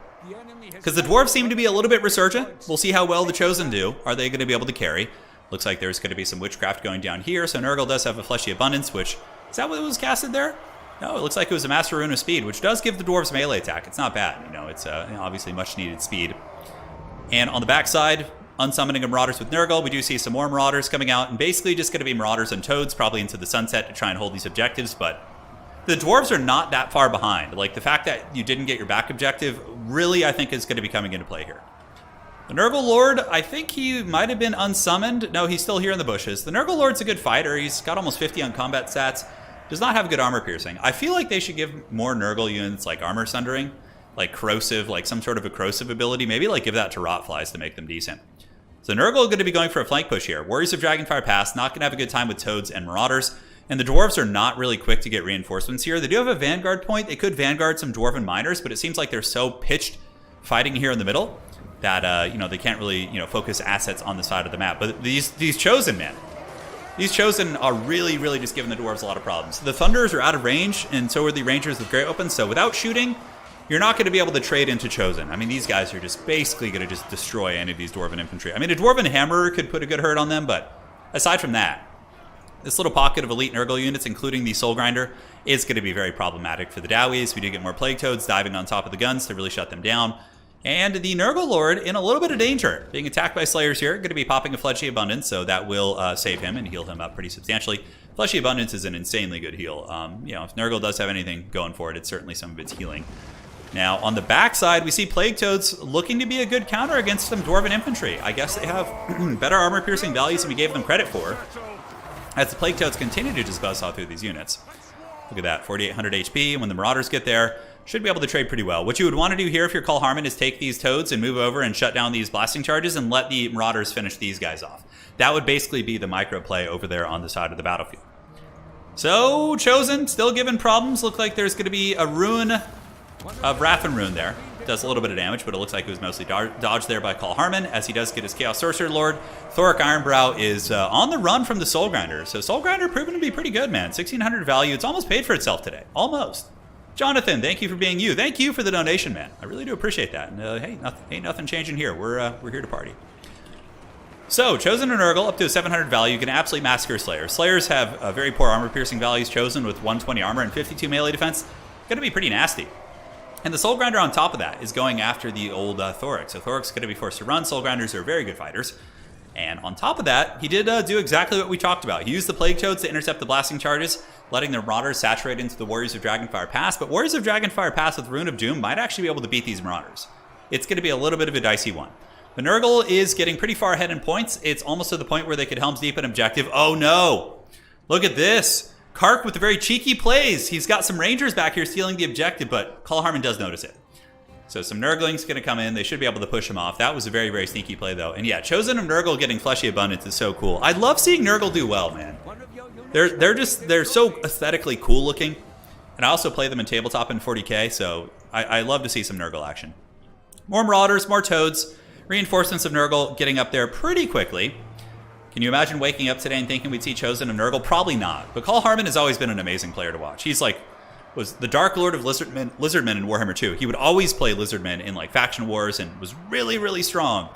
Because the Dwarves seem to be a little bit resurgent. We'll see how well the Chosen do. Are they going to be able to carry? Looks like there's going to be some Witchcraft going down here. So Nurgle does have a Fleshy Abundance, which... Is that what was casted there? No, it looks like it was a Master Rune of Speed, which does give the Dwarves melee attack. It's not bad. It's obviously much needed speed. And on the backside, unsummoning of Marauders with Nurgle. We do see some more Marauders coming out. And basically just going to be Marauders and Toads, probably into the sunset to try and hold these objectives. But the Dwarves are not that far behind. Like, the fact that you didn't get your back objective really, I think, is going to be coming into play here. The Nurgle Lord, I think he might have been unsummoned. No, he's still here in the bushes. The Nurgle Lord's a good fighter. He's got almost 50 on combat stats. Does not have good armor piercing. I feel like they should give more Nurgle units like armor sundering, like corrosive, like some sort of a corrosive ability. Maybe like give that to Rotflies to make them decent. So Nurgle is going to be going for a flank push here. Warriors of Dragonfire Pass, not going to have a good time with Toads and Marauders. And the Dwarves are not really quick to get reinforcements here. They do have a Vanguard point. They could Vanguard some Dwarven Miners, but it seems like they're so pitched fighting here in the middle that they can't really focus assets on the side of the map. But these Chosen, man, these Chosen are really, really just giving the Dwarves a lot of problems. The Thunders are out of range, and so are the Rangers with Great Weapons. So without shooting, you're not going to be able to trade into Chosen. I mean, these guys are just basically going to just destroy any of these Dwarven infantry. I mean, a Dwarven Hammerer could put a good hurt on them, but aside from that, this little pocket of elite Nurgle units, including the Soul Grinder, is going to be very problematic for the Dowies. We do get more Plague Toads diving on top of the guns to really shut them down. And the Nurgle Lord in a little bit of danger. Being attacked by Slayers here. Going to be popping a Fleshy Abundance, so that will save him and heal him up pretty substantially. Fleshy Abundance is an insanely good heal. If Nurgle does have anything going for it, it's certainly some of its healing. Now, on the backside, we see Plague Toads looking to be a good counter against some Dwarven infantry. I guess they have better armor-piercing values than we gave them credit for, as the Plague Toads continue to just buzzsaw through these units. Look at that, 4,800 HP. When the Marauders get there, should be able to trade pretty well. What you would want to do here if you're Call Harmon is take these Toads and move over and shut down these blasting charges and let the Marauders finish these guys off. That would basically be the micro play over there on the side of the battlefield. So, Chosen, still giving problems. Look like there's going to be a Rune of Wrath and Rune there. Does a little bit of damage, but it looks like it was mostly dodged there by Call Harmon, as he does get his Chaos Sorcerer Lord. Thoric Ironbrow is on the run from the Soul Grinder. So Soul Grinder proven to be pretty good, man. 1,600 value. It's almost paid for itself today. Almost. Jonathan, thank you for being you. Thank you for the donation, man. I really do appreciate that. And hey, ain't nothing changing here. We're here to party. So, Chosen and Nurgle up to a 700 value. You can absolutely massacre Slayers. Slayers have very poor armor-piercing values. Chosen with 120 armor and 52 melee defense. Going to be pretty nasty. And the Soul Grinder on top of that is going after the old Thoric. So Thoric's going to be forced to run. Soul Grinders are very good fighters. And on top of that, he did do exactly what we talked about. He used the Plague Toads to intercept the blasting charges, letting the Marauders saturate into the Warriors of Dragonfire Pass. But Warriors of Dragonfire Pass with Rune of Doom might actually be able to beat these Marauders. It's going to be a little bit of a dicey one. The Nurgle is getting pretty far ahead in points. It's almost to the point where they could Helm's Deep an objective. Oh no! Look at this! Kark with the very cheeky plays. He's got some Rangers back here stealing the objective, but Call Harmon does notice it. So some Nurgling's going to come in. They should be able to push him off. That was a very, very sneaky play, though. And yeah, Chosen of Nurgle getting Fleshy Abundance is so cool. I love seeing Nurgle do well, man. They're so aesthetically cool looking. And I also play them in tabletop in 40k, so I love to see some Nurgle action. More Marauders, more Toads. Reinforcements of Nurgle getting up there pretty quickly. Can you imagine waking up today and thinking we'd see Chosen of Nurgle? Probably not. But Call Harmon has always been an amazing player to watch. He's like, was the Dark Lord of Lizardmen in Warhammer 2. He would always play Lizardmen in like faction wars and was really, really strong.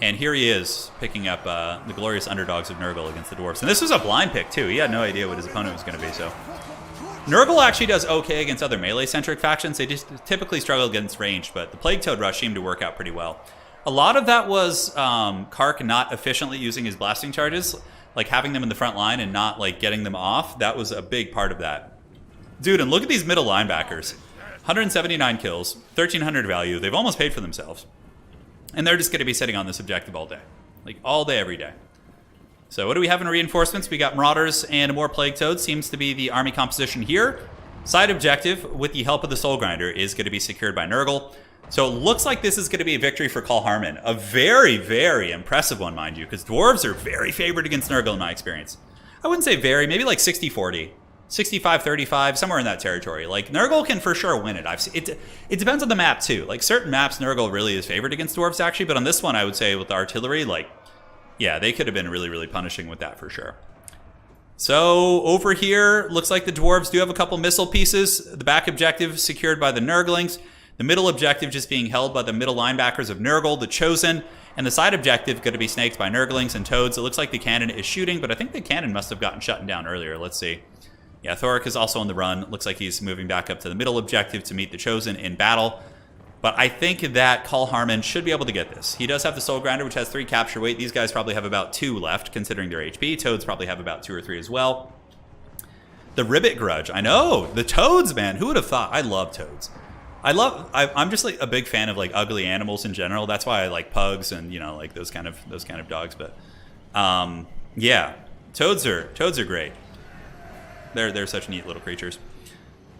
And here he is picking up the glorious underdogs of Nurgle against the Dwarves. And this was a blind pick too. He had no idea what his opponent was going to be. So Nurgle actually does okay against other melee-centric factions. They just typically struggle against range, but the Plague Toad Rush seemed to work out pretty well. A lot of that was Kark not efficiently using his blasting charges, like having them in the front line and not like getting them off. That was a big part of that. Dude, and look at these middle linebackers. 179 kills, 1,300 value. They've almost paid for themselves. And they're just going to be sitting on this objective all day. Like, all day, every day. So what do we have in reinforcements? We got Marauders and more Plague Toads. Seems to be the army composition here. Side objective, with the help of the Soul Grinder, is going to be secured by Nurgle. So it looks like this is going to be a victory for Call Harmon. A very, very impressive one, mind you, because Dwarves are very favored against Nurgle in my experience. I wouldn't say very, maybe like 60-40. 65-35, somewhere in that territory. Like, Nurgle can for sure win it. It depends on the map, too. Like, certain maps, Nurgle really is favored against Dwarves, actually. But on this one, I would say with the artillery, like, yeah, they could have been really, really punishing with that for sure. So, over here, looks like the Dwarves do have a couple missile pieces. The back objective secured by the Nurglings. The middle objective just being held by the middle linebackers of Nurgle, the Chosen. And the side objective going to be snaked by Nurglings and Toads. It looks like the cannon is shooting, but I think the cannon must have gotten shut down earlier. Let's see. Yeah, Thoric is also on the run. Looks like he's moving back up to the middle objective to meet the Chosen in battle. But I think that Call Harmon should be able to get this. He does have the Soul Grinder, which has 3 capture weight. These guys probably have about 2 left, considering their HP. Toads probably have about 2 or 3 as well. The Ribbit Grudge. I know. The Toads, man. Who would have thought? I love Toads. I'm just like a big fan of like ugly animals in general. That's why I like pugs and, you know, like those kind of dogs. But yeah, Toads are great. They're such neat little creatures.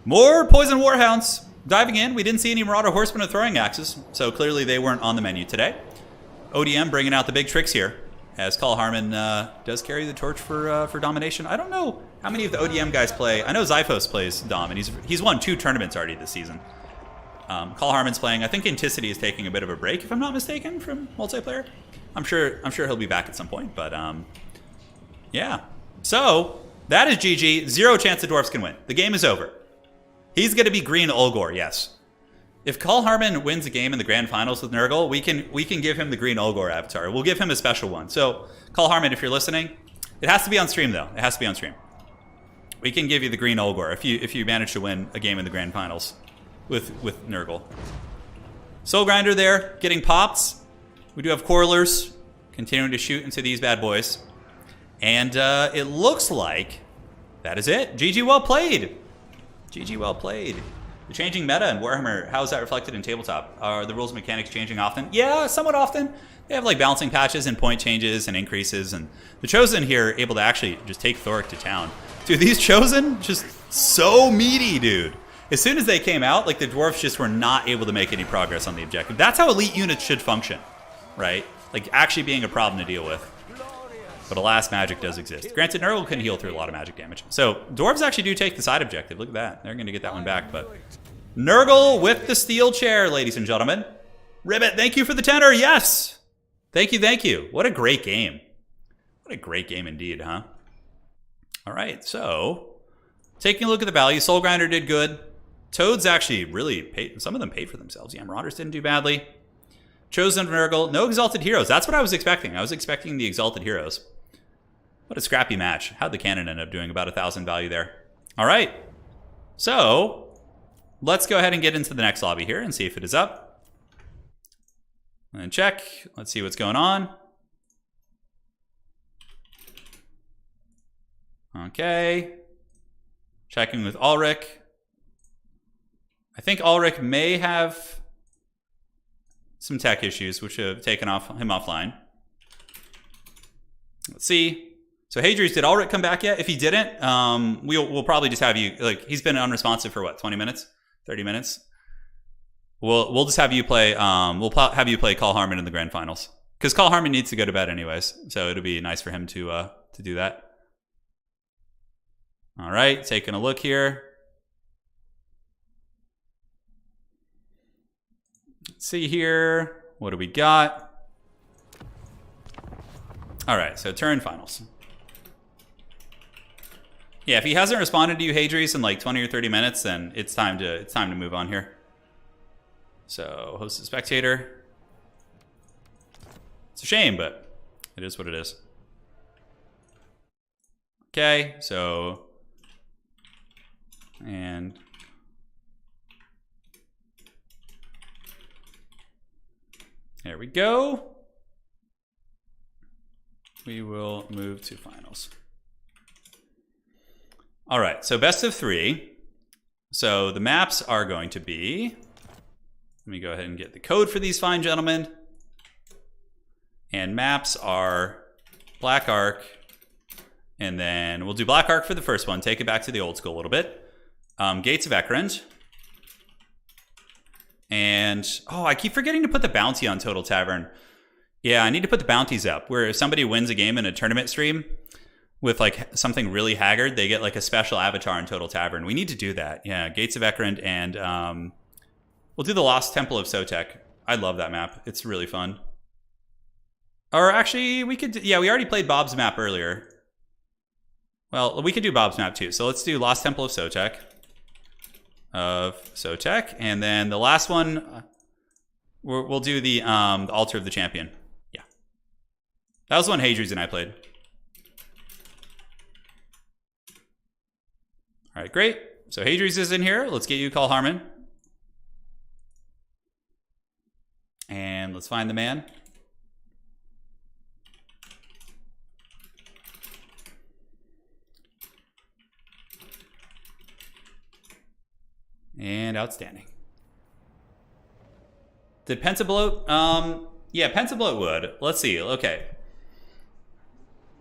More Poison Warhounds. Diving in, we didn't see any Marauder Horsemen or Throwing Axes, so clearly they weren't on the menu today. ODM bringing out the big tricks here, as Call Harmon does carry the torch for domination. I don't know how many of the ODM guys play. I know Zyphos plays Dom, and he's won 2 tournaments already this season. Call Harmon's playing. I think Anticity is taking a bit of a break, if I'm not mistaken, from multiplayer. I'm sure he'll be back at some point, but yeah. So that is GG. 0 chance the Dwarfs can win. The game is over. He's going to be green Olgor, yes. If Call Harmon wins a game in the grand finals with Nurgle, we can give him the green Olgor avatar. We'll give him a special one. So, Call Harmon, if you're listening, it has to be on stream, though. It has to be on stream. We can give you the green Olgor if you manage to win a game in the grand finals with Nurgle. Soul Grinder there, getting pops. We do have Quarrelers continuing to shoot into these bad boys. And it looks like that is it. GG well played. GG well played. The changing meta in Warhammer, how is that reflected in tabletop? Are the rules and mechanics changing often? Yeah, somewhat often. They have like balancing patches and point changes and increases. And the Chosen here able to actually just take Thoric to town. Dude, these Chosen, just so meaty, dude. As soon as they came out, like the Dwarfs just were not able to make any progress on the objective. That's how elite units should function, right? Like actually being a problem to deal with. But alas, magic does exist. Granted, Nurgle can heal through a lot of magic damage. So, Dwarves actually do take the side objective. Look at that. They're going to get that one back. But Nurgle with the steel chair, ladies and gentlemen. Ribbit, thank you for the tenor. Yes! Thank you, thank you. What a great game. What a great game indeed, huh? All right, so taking a look at the value. Soul Grinder did good. Toads actually really paid. Some of them paid for themselves. Yeah, Marauders didn't do badly. Chosen Nurgle. No Exalted Heroes. That's what I was expecting. I was expecting the Exalted Heroes. What a scrappy match. How'd the cannon end up doing? About 1,000 value there. All right. So, let's go ahead and get into the next lobby here and see if it is up. And check. Let's see what's going on. Okay. Checking with Ulrich. I think Ulrich may have some tech issues, which have taken him offline. Let's see. So Hadrius, did Ulrich come back yet? If he didn't, we'll probably just have you, like, he's been unresponsive for what, 20 minutes? 30 minutes? We'll just have you play, we'll have you play Call Harmon in the grand finals. Because Call Harmon needs to go to bed anyways, so it'll be nice for him to do that. All right, taking a look here. Let's see here. What do we got? All right, so Turin finals. Yeah, if he hasn't responded to you, Hadrius, in like 20 or 30 minutes, then it's time to move on here. So, host a spectator. It's a shame, but it is what it is. Okay, so and There we go. We will move to finals. All right, so best of 3. So the maps are going to be, let me go ahead and get the code for these fine gentlemen. And maps are Black Ark, and then we'll do Black Ark for the first one, take it back to the old school a little bit. Gates of Ekrend. And, oh, I keep forgetting to put the bounty on Total Tavern. Yeah, I need to put the bounties up, where if somebody wins a game in a tournament stream with like something really haggard, they get like a special avatar in Total Tavern. We need to do that. Yeah, Gates of Ekrend, and we'll do the Lost Temple of Sotek. I love that map. It's really fun. Or actually, we could, yeah, we already played Bob's map earlier. Well, we could do Bob's map too. So let's do Lost Temple of Sotek. And then the last one, we'll do the Altar of the Champion. Yeah. That was the one Hadri's and I played. All right, great. So Hadri's is in here. Let's get you Call Harmon. And let's find the man. And outstanding. Did Penta bloat? Yeah, Penta bloat would. Let's see. Okay.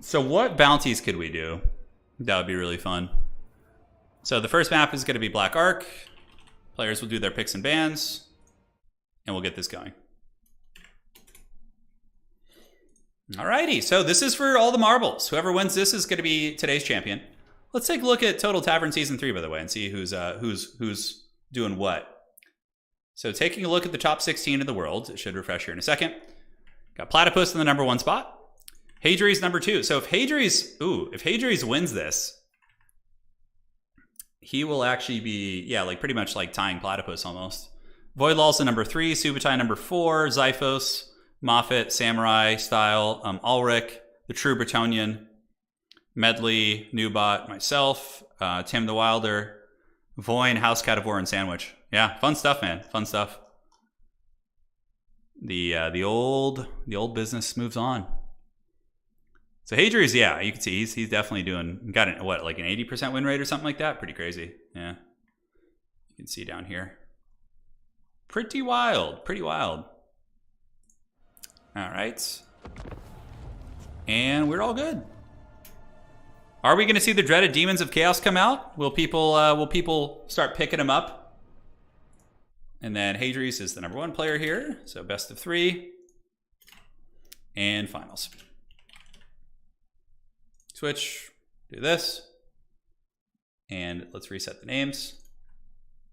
So what bounties could we do? That would be really fun. So the first map is going to be Black Ark. Players will do their picks and bans. And we'll get this going. Alrighty. So this is for all the marbles. Whoever wins this is going to be today's champion. Let's take a look at Total Tavern Season 3, by the way, and see who's doing what. So taking a look at the top 16 in the world, it should refresh here in a second. Got Platypus in the number 1 spot. Hadri's number 2. So if Hadri's wins this, he will actually be, yeah, like pretty much like tying Platypus almost. Voidlaw's the number 3, Subutai number 4, Xiphos, Moffat, Samurai Style, Ulrich, the True Bretonian, Medley, Newbot, myself, Tim the Wilder, Voin, House Cat of War, and Sandwich. Yeah, fun stuff, man. Fun stuff. The old business moves on. So Hadri's, yeah, you can see he's definitely got an, what, like an 80% win rate or something like that. Pretty crazy. Yeah, you can see down here. Pretty wild. Pretty wild. All right, and we're all good. Are we going to see the dreaded Demons of Chaos come out? Will people start picking them up? And then Hadri's is the number 1 player here. So best of 3 and finals. Switch, do this, and let's reset the names.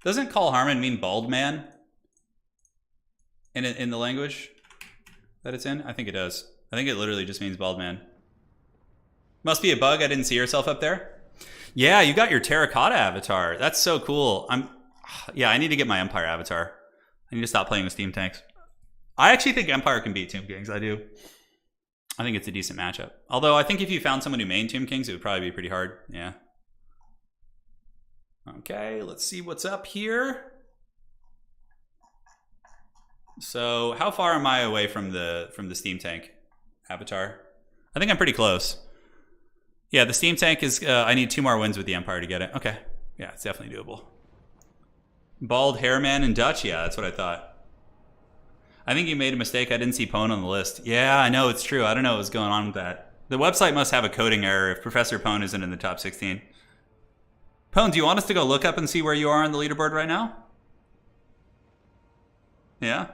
Doesn't Call Harmon mean bald man in the language that it's in? I think it does. I think it literally just means bald man. Must be a bug. I didn't see yourself up there. Yeah, you got your terracotta avatar. That's so cool. Yeah, I need to get my Empire avatar. I need to stop playing with Steam Tanks. I actually think Empire can beat Tomb Kings. I do. I think it's a decent matchup. Although I think if you found someone who main Tomb Kings, it would probably be pretty hard. Yeah. Okay, let's see what's up here. So how far am I away from the Steam Tank avatar? I think I'm pretty close. Yeah, the Steam Tank is, I need 2 more wins with the Empire to get it. Okay. Yeah, it's definitely doable. Bald hair man in Dutch? Yeah, that's what I thought. I think you made a mistake. I didn't see Pone on the list. Yeah, I know, it's true. I don't know what was going on with that. The website must have a coding error if Professor Pone isn't in the top 16. Pone, do you want us to go look up and see where you are on the leaderboard right now? Yeah?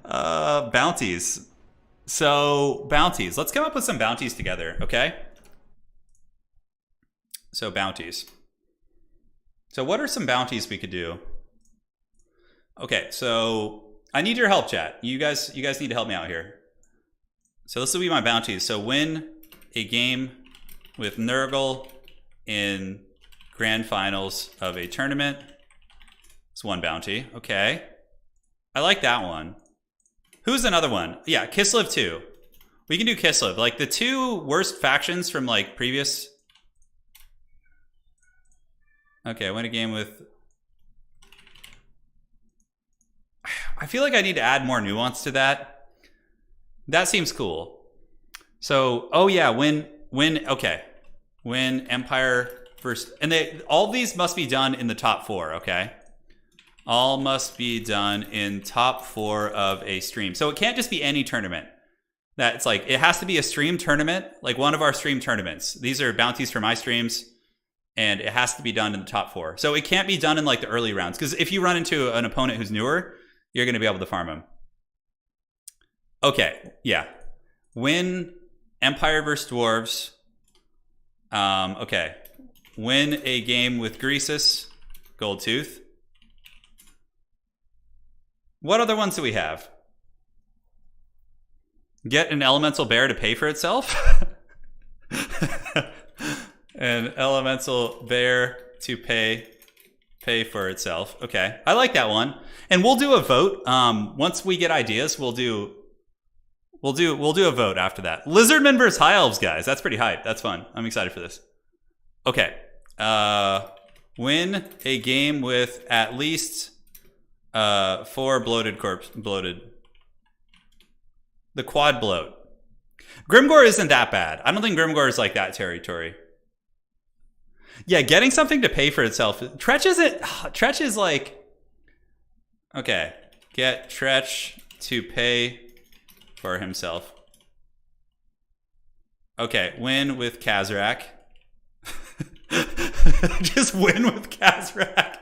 Bounties. So, bounties. Let's come up with some bounties together, okay? So, bounties. So, what are some bounties we could do? Okay, so I need your help, chat. You guys need to help me out here. So, this will be my bounties. So, win a game with Nurgle in grand finals of a tournament. It's 1 bounty. Okay. I like that one. Who's another one? Yeah, Kislev 2. We can do Kislev. Like the 2 worst factions from like previous. Okay, I win a game with. I feel like I need to add more nuance to that. That seems cool. So, oh yeah, when Empire first, and all these must be done in the top 4, okay? All must be done in top 4 of a stream. So it can't just be any tournament. That's like, it has to be a stream tournament, like one of our stream tournaments. These are bounties for my streams, and it has to be done in the top 4. So it can't be done in like the early rounds, because if you run into an opponent who's newer, you're going to be able to farm him. Okay, yeah. Win Empire versus Dwarves. Okay. Win a game with Greasus, Gold Tooth. What other ones do we have? Get an elemental bear to pay for itself. An elemental bear to pay for itself. Okay, I like that one. And we'll do a vote. Once we get ideas, we'll do a vote after that. Lizardmen versus High Elves, guys. That's pretty hype. That's fun. I'm excited for this. Okay. Win a game with at least 4 bloated. The quad bloat. Grimgore isn't that bad. I don't think Grimgore is like that territory. Yeah, getting something to pay for itself. Tretch is like, okay, get Tretch to pay for himself. Okay, win with Kazarak. Just win with Kazarak.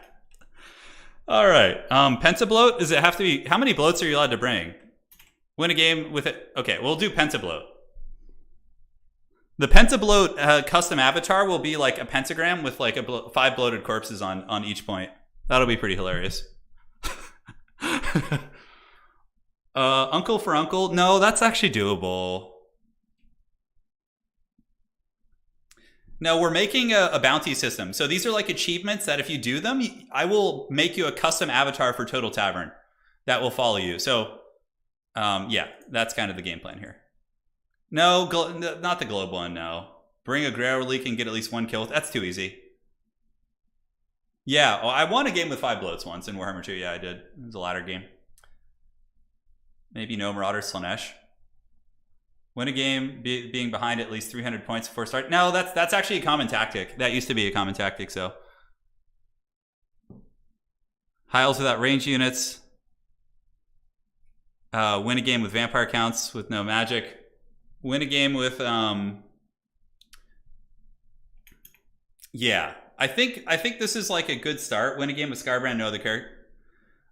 All right. Pentabloat, does it have to be, how many bloats are you allowed to bring? Win a game with it. Okay, we'll do Pentabloat. The Pentabloat custom avatar will be like a pentagram with like 5 bloated corpses on each point. That'll be pretty hilarious. Uncle for Uncle. No, that's actually doable. No, we're making a bounty system. So these are like achievements that if you do them, I will make you a custom avatar for Total Tavern that will follow you. So yeah, that's kind of the game plan here. No, not the globe one, no. Bring a Grail Leak and get at least 1 kill. That's too easy. Yeah, well, I won a game with 5 bloats once in Warhammer 2. Yeah, I did. It was a ladder game. Maybe no Marauder Slanesh. Win a game being behind at least 300 points before start. No, that's actually a common tactic. That used to be a common tactic, so. High Elves without range units. Win a game with vampire counts with no magic. Win a game with yeah. I think this is like a good start. Win a game with Scarbrand, no other character.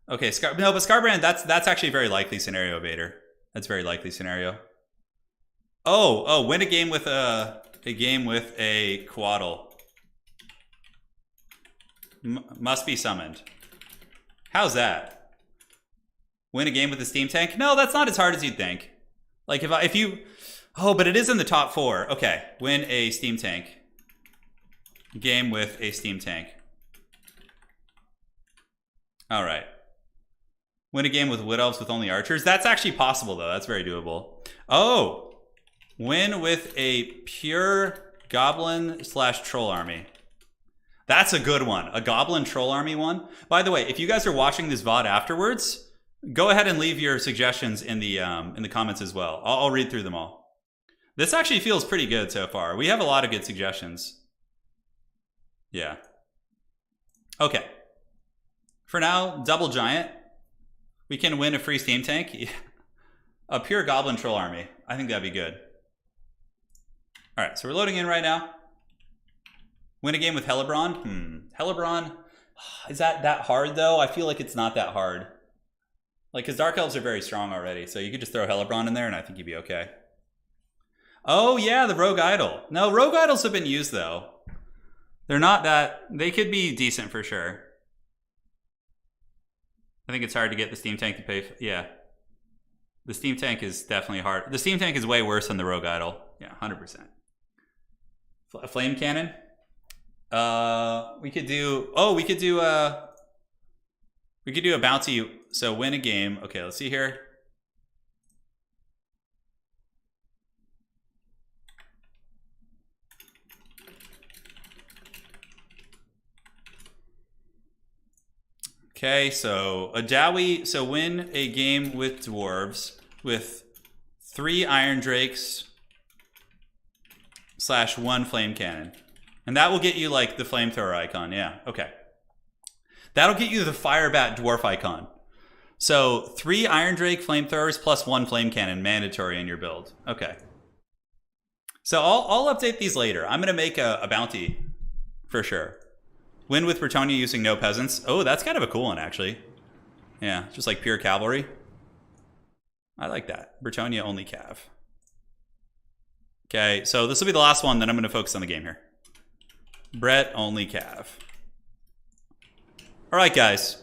Okay, no, but Scarbrand, that's actually a very likely scenario, Vader. That's a very likely scenario. Oh, win a game with a Quaddle. Must be summoned. How's that? Win a game with the Steam Tank? No, that's not as hard as you'd think. Like if you, oh, but it is in the top 4. Okay, win a Steam Tank. Game with a Steam Tank. All right. Win a game with Wood Elves with only archers. That's actually possible though. That's very doable. Oh, win with a pure goblin/troll army. That's a good one. A goblin troll army one. By the way, if you guys are watching this VOD afterwards, go ahead and leave your suggestions in the comments as well. I'll read through them all. This actually feels pretty good so far. We have a lot of good suggestions. Yeah. Okay. For now, double giant. We can win a free Steam Tank. A pure goblin troll army. I think that'd be good. All right, so we're loading in right now. Win a game with Hellebron. Hellebron, is that hard though? I feel like it's not that hard. Like, because Dark Elves are very strong already, so you could just throw Hellebron in there and I think you'd be okay. Oh yeah, the Rogue Idol. No, Rogue Idols have been used though. They're not that, they could be decent for sure. I think it's hard to get the Steam Tank to pay for, yeah. The Steam Tank is definitely hard. The Steam Tank is way worse than the Rogue Idol. Yeah, 100%. A Flame Cannon. We could do a bounty. So win a game. Okay, let's see here. Okay, so a Dowie. So win a game with dwarves with 3 Iron Drakes / 1 Flame Cannon. And that will get you like the flamethrower icon. Yeah, okay. That'll get you the Firebat dwarf icon. So 3 Iron Drake flamethrowers plus 1 flame cannon mandatory in your build. Okay. So I'll update these later. I'm going to make a bounty for sure. Win with Bretonnia using no peasants. Oh, that's kind of a cool one, actually. Yeah, just like pure cavalry. I like that. Bretonnia only cav. Okay, so this will be the last one, then I'm going to focus on the game here. Brett only cav. All right, guys.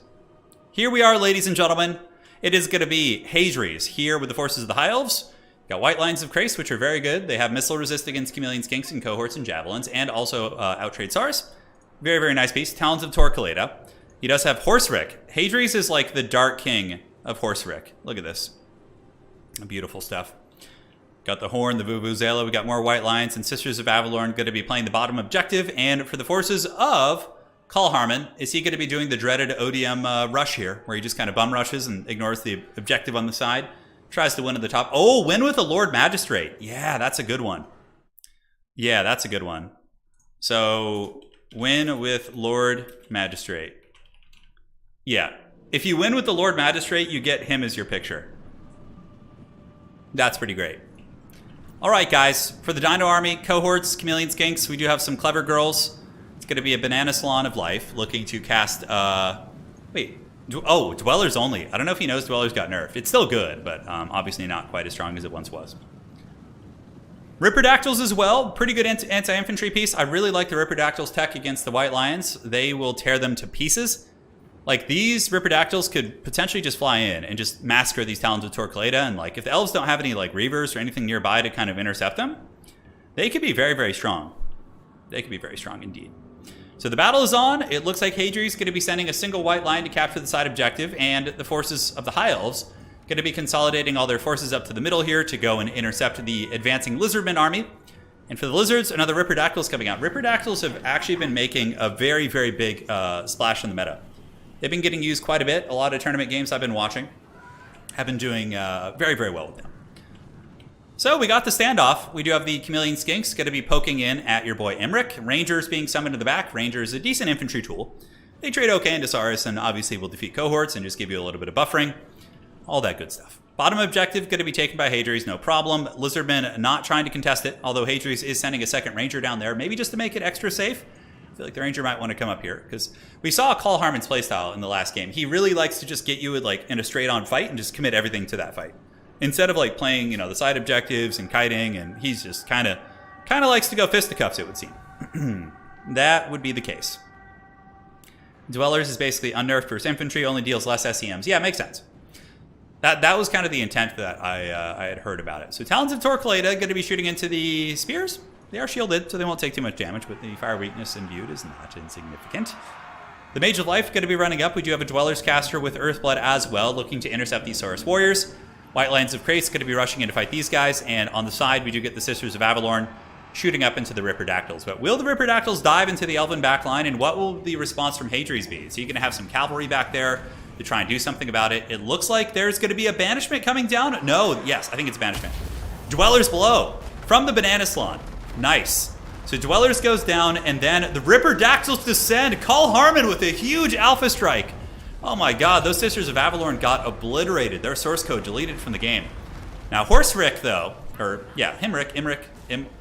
Here we are, ladies and gentlemen. It is going to be Hadries here with the forces of the High Elves. Got White Lines of Crace, which are very good. They have missile resist against Chameleon Skinks and Cohorts and Javelins, and also outtrade SARS. Very, very nice piece. Talons of Torquelada. He does have Horserick. Hadries is like the Dark King of Horserick. Look at this. Beautiful stuff. Got the Horn, the Vuvuzela. We got more White Lions, and Sisters of Avalorn going to be playing the bottom objective. And for the forces of Call Harmon, is he going to be doing the dreaded Odium rush here, where he just kind of bum rushes and ignores the objective on the side? Tries to win at the top. Oh, win with the Lord Magistrate. Yeah, that's a good one. Yeah, that's a good one. So, win with Lord Magistrate. Yeah. If you win with the Lord Magistrate, you get him as your picture. That's pretty great. All right, guys. For the Dino Army, Cohorts, Chameleon Skinks, we do have some clever girls. It's going to be a Banana Salon of Life looking to cast... Dwellers only. I don't know if he knows Dwellers got nerfed. It's still good, but obviously not quite as strong as it once was. Ripperdactyls as well. Pretty good anti-infantry piece. I really like the Ripperdactyls tech against the White Lions. They will tear them to pieces. Like, these Ripperdactyls could potentially just fly in and just massacre these Talons of Torquelada. And, like, if the Elves don't have any, like, Reavers or anything nearby to kind of intercept them, they could be very, very strong. They could be very strong indeed. So the battle is on. It looks like Hadries is going to be sending a single White Line to capture the side objective, and the forces of the High Elves going to be consolidating all their forces up to the middle here to go and intercept the advancing Lizardman army. And for the Lizards, another Ripperdactyls coming out. Ripperdactyls have actually been making a very, very big splash in the meta. They've been getting used quite a bit. A lot of tournament games I've been watching have been doing very, very well with them. So we got the standoff. We do have the Chameleon Skinks going to be poking in at your boy Emmerich. Rangers being summoned to the back. Ranger is a decent infantry tool. They trade okay into Saurus and obviously will defeat Cohorts and just give you a little bit of buffering. All that good stuff. Bottom objective going to be taken by Hadries, no problem. Lizardman not trying to contest it, although Hadries is sending a second Ranger down there, maybe just to make it extra safe. I feel like the Ranger might want to come up here because we saw Call Harmon's playstyle in the last game. He really likes to just get you in a straight-on fight and just commit everything to that fight. Instead of like playing, the side objectives and kiting, and he's just kind of likes to go fisticuffs, it would seem. That would be the case. Dwellers is basically unnerfed versus infantry, only deals less SEMs. Yeah, makes sense. That was kind of the intent that I had heard about it. So Talons of Torquelada going to be shooting into the spears. They are shielded, so they won't take too much damage, but the fire weakness imbued is not insignificant. The Mage of Life going to be running up. We do have a Dwellers caster with Earthblood as well, looking to intercept these Saurus Warriors. White Lines of Crace going to be rushing in to fight these guys, and on the side we do get the Sisters of Avalorn shooting up into the Ripperdactyls. But will the Ripperdactyls dive into the Elven backline, and what will the response from Hadries be? Is he going to have some cavalry back there to try and do something about it? It looks like there's going to be a banishment coming down. No, yes, I think it's banishment. Dwellers below from the Banana Salon. Nice. So Dwellers goes down, and then the Ripperdactyls descend. Call Harmon with a huge alpha strike. Oh my god, those Sisters of Avalorn got obliterated. Their source code deleted from the game. Now, Horserick, though,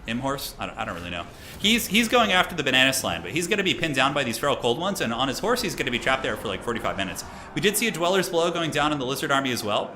Imhorse, I don't really know. He's going after the Banana Slime, but he's going to be pinned down by these Feral Cold Ones, and on his horse, he's going to be trapped there for like 45 minutes. We did see a Dweller's Blow going down in the Lizard Army as well,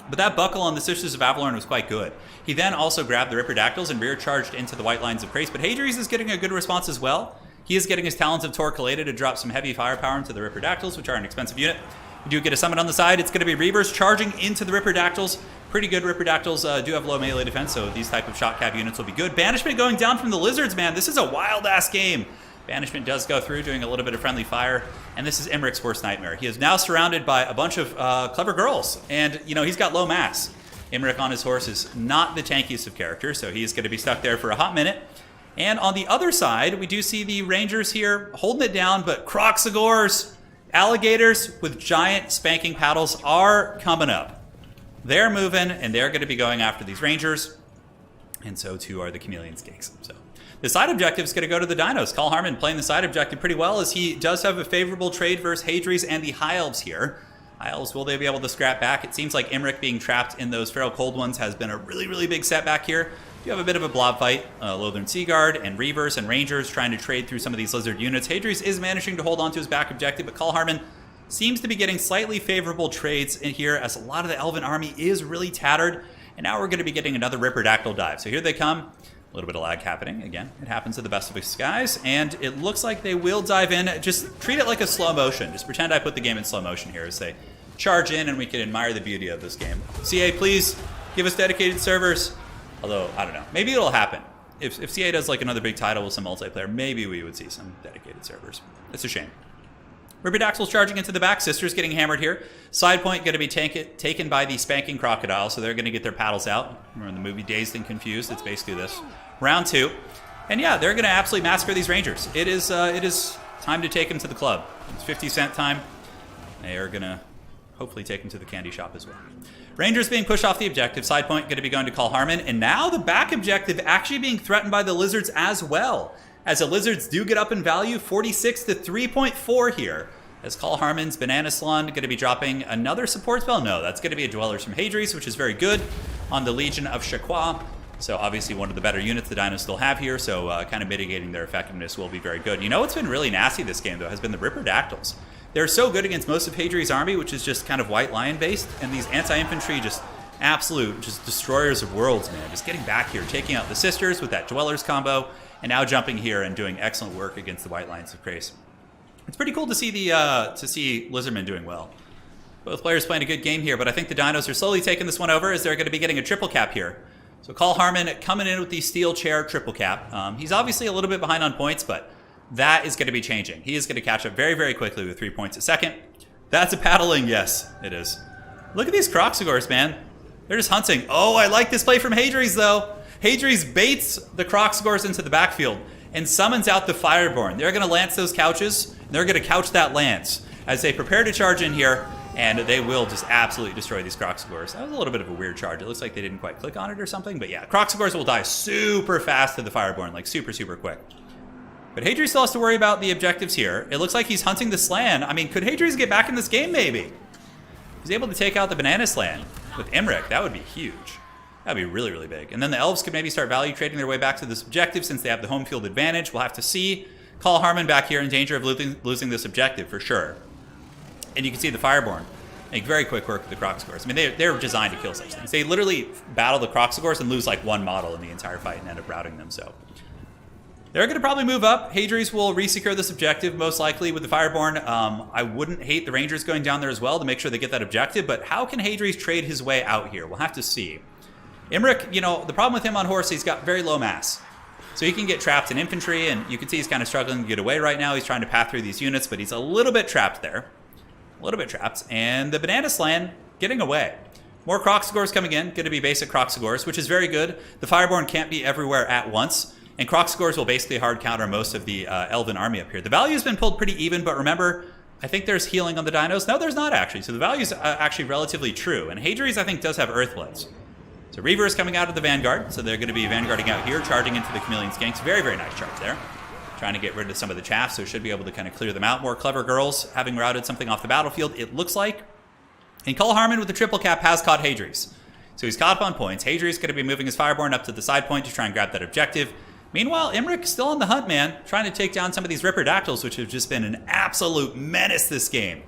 but that buckle on the Sisters of Avalorn was quite good. He then also grabbed the Ripperdactyls and rear charged into the White Lines of Crace, but Hadries is getting a good response as well. He is getting his Talons of Torquelada to drop some heavy firepower into the Ripperdactyls, which are an expensive unit. We do get a summon on the side. It's going to be Reavers charging into the Ripperdactyls. Pretty good Ripperdactyls do have low melee defense, so these type of shot cap units will be good. Banishment going down from the Lizards, man. This is a wild-ass game. Banishment does go through, doing a little bit of friendly fire, and this is Emmerich's worst nightmare. He is now surrounded by a bunch of clever girls, and, he's got low mass. Emmerich on his horse is not the tankiest of characters, so he's going to be stuck there for a hot minute. And on the other side, we do see the Rangers here holding it down, but Croxagores Alligators with giant spanking paddles are coming up. They're moving, and they're going to be going after these Rangers. And so too are the Chameleon Skinks. So the side objective is going to go to the Dinos. Call Harmon playing the side objective pretty well, as he does have a favorable trade versus Hadries and the High Elves here. High Elves, will they be able to scrap back? It seems like Imric being trapped in those Feral Cold Ones has been a really, really big setback here. You have a bit of a blob fight. Lothern Seaguard and Reavers and Rangers trying to trade through some of these Lizard units. Hadries is managing to hold on to his back objective, but Call Harmon seems to be getting slightly favorable trades in here, as a lot of the Elven army is really tattered. And now we're going to be getting another Ripperdactyl dive. So here they come. A little bit of lag happening. Again, it happens to the best of us guys. And it looks like they will dive in. Just treat it like a slow motion. Just pretend I put the game in slow motion here as they charge in, and we can admire the beauty of this game. CA, please give us dedicated servers. Although, I don't know. Maybe it'll happen. If CA does like another big title with some multiplayer, maybe we would see some dedicated servers. It's a shame. Ripperdactyl's charging into the back. Sisters getting hammered here. Side point going to be taken by the Spanking Crocodile, so they're going to get their paddles out. Remember the movie Dazed and Confused? It's basically this. Round 2. And yeah, they're going to absolutely massacre these Rangers. It is time to take them to the club. It's 50 cent time. They are going to hopefully take them to the candy shop as well. Rangers being pushed off the objective. Side point going to be going to Call Harmon. And now the back objective actually being threatened by the Lizards as well, as the Lizards do get up in value, 46 to 3.4 here. As Call Harmon's Banana Salon going to be dropping another support spell. No, that's going to be a Dwellers from Hadries, which is very good on the Legion of Shaqua. So obviously one of the better units the Dinos still have here, so kind of mitigating their effectiveness will be very good. You know what's been really nasty this game, though, has been the Ripperdactyls. They're so good against most of Hadries' army, which is just kind of White Lion-based, and these anti-infantry just absolute just destroyers of worlds, man. Just getting back here, taking out the Sisters with that Dwellers combo, and now jumping here and doing excellent work against the White Lions of Crace. It's pretty cool to see Lizardmen doing well. Both players playing a good game here, but I think the Dinos are slowly taking this one over, as they're going to be getting a triple cap here. So Call Harmon coming in with the steel chair triple cap. He's obviously a little bit behind on points, but that is going to be changing. He is going to catch up very, very quickly with 3 points a second. That's a paddling, yes, it is. Look at these Croxagors, man. They're just hunting. Oh, I like this play from Hadries, though. Hadries baits the Croxagors into the backfield and summons out the Fireborn. They're going to lance those couches. They're going to couch that lance as they prepare to charge in here, and they will just absolutely destroy these Croxagors. That was a little bit of a weird charge. It looks like they didn't quite click on it or something, but yeah, Croxagors will die super fast to the Fireborn, like super, super quick. But Hadries still has to worry about the objectives here. It looks like he's hunting the Slan. I mean, could Hadries get back in this game, maybe? He's able to take out the Banana Slan with Imric. That would be huge. That would be really, really big. And then the Elves could maybe start value trading their way back to this objective since they have the home field advantage. We'll have to see. Call Harmon back here in danger of losing this objective for sure. And you can see the Fireborn make very quick work of the Croxagors. I mean, they're designed to kill such things. They literally battle the Croxagors and lose like one model in the entire fight and end up routing them, so. They're going to probably move up. Hadries will resecure this objective, most likely, with the Fireborn. I wouldn't hate the Rangers going down there as well to make sure they get that objective, but how can Hadries trade his way out here? We'll have to see. Imric, you know, the problem with him on horse, he's got very low mass. So he can get trapped in infantry, and you can see he's kind of struggling to get away right now. He's trying to path through these units, but he's a little bit trapped there. A little bit trapped. And the Banana Slan getting away. More Croxagors coming in. Going to be basic Croxagors, which is very good. The Fireborn can't be everywhere at once. And Croxagors will basically hard counter most of the Elven army up here. The value's been pulled pretty even, but remember, I think there's healing on the Dinos. No, there's not actually. So the value's actually relatively true. And Hadries, I think, does have Earthbloods. So Reaver is coming out of the Vanguard, so they're going to be vanguarding out here, charging into the Chameleon Skinks. Very, very nice charge there. Trying to get rid of some of the chaff, so should be able to kind of clear them out. More clever girls having routed something off the battlefield, it looks like. And Call Harmon with the triple cap has caught Hadries. So he's caught up on points. Hadries is going to be moving his Fireborn up to the side point to try and grab that objective. Meanwhile, Imric still on the hunt, man, trying to take down some of these Ripperdactyls, which have just been an absolute menace this game.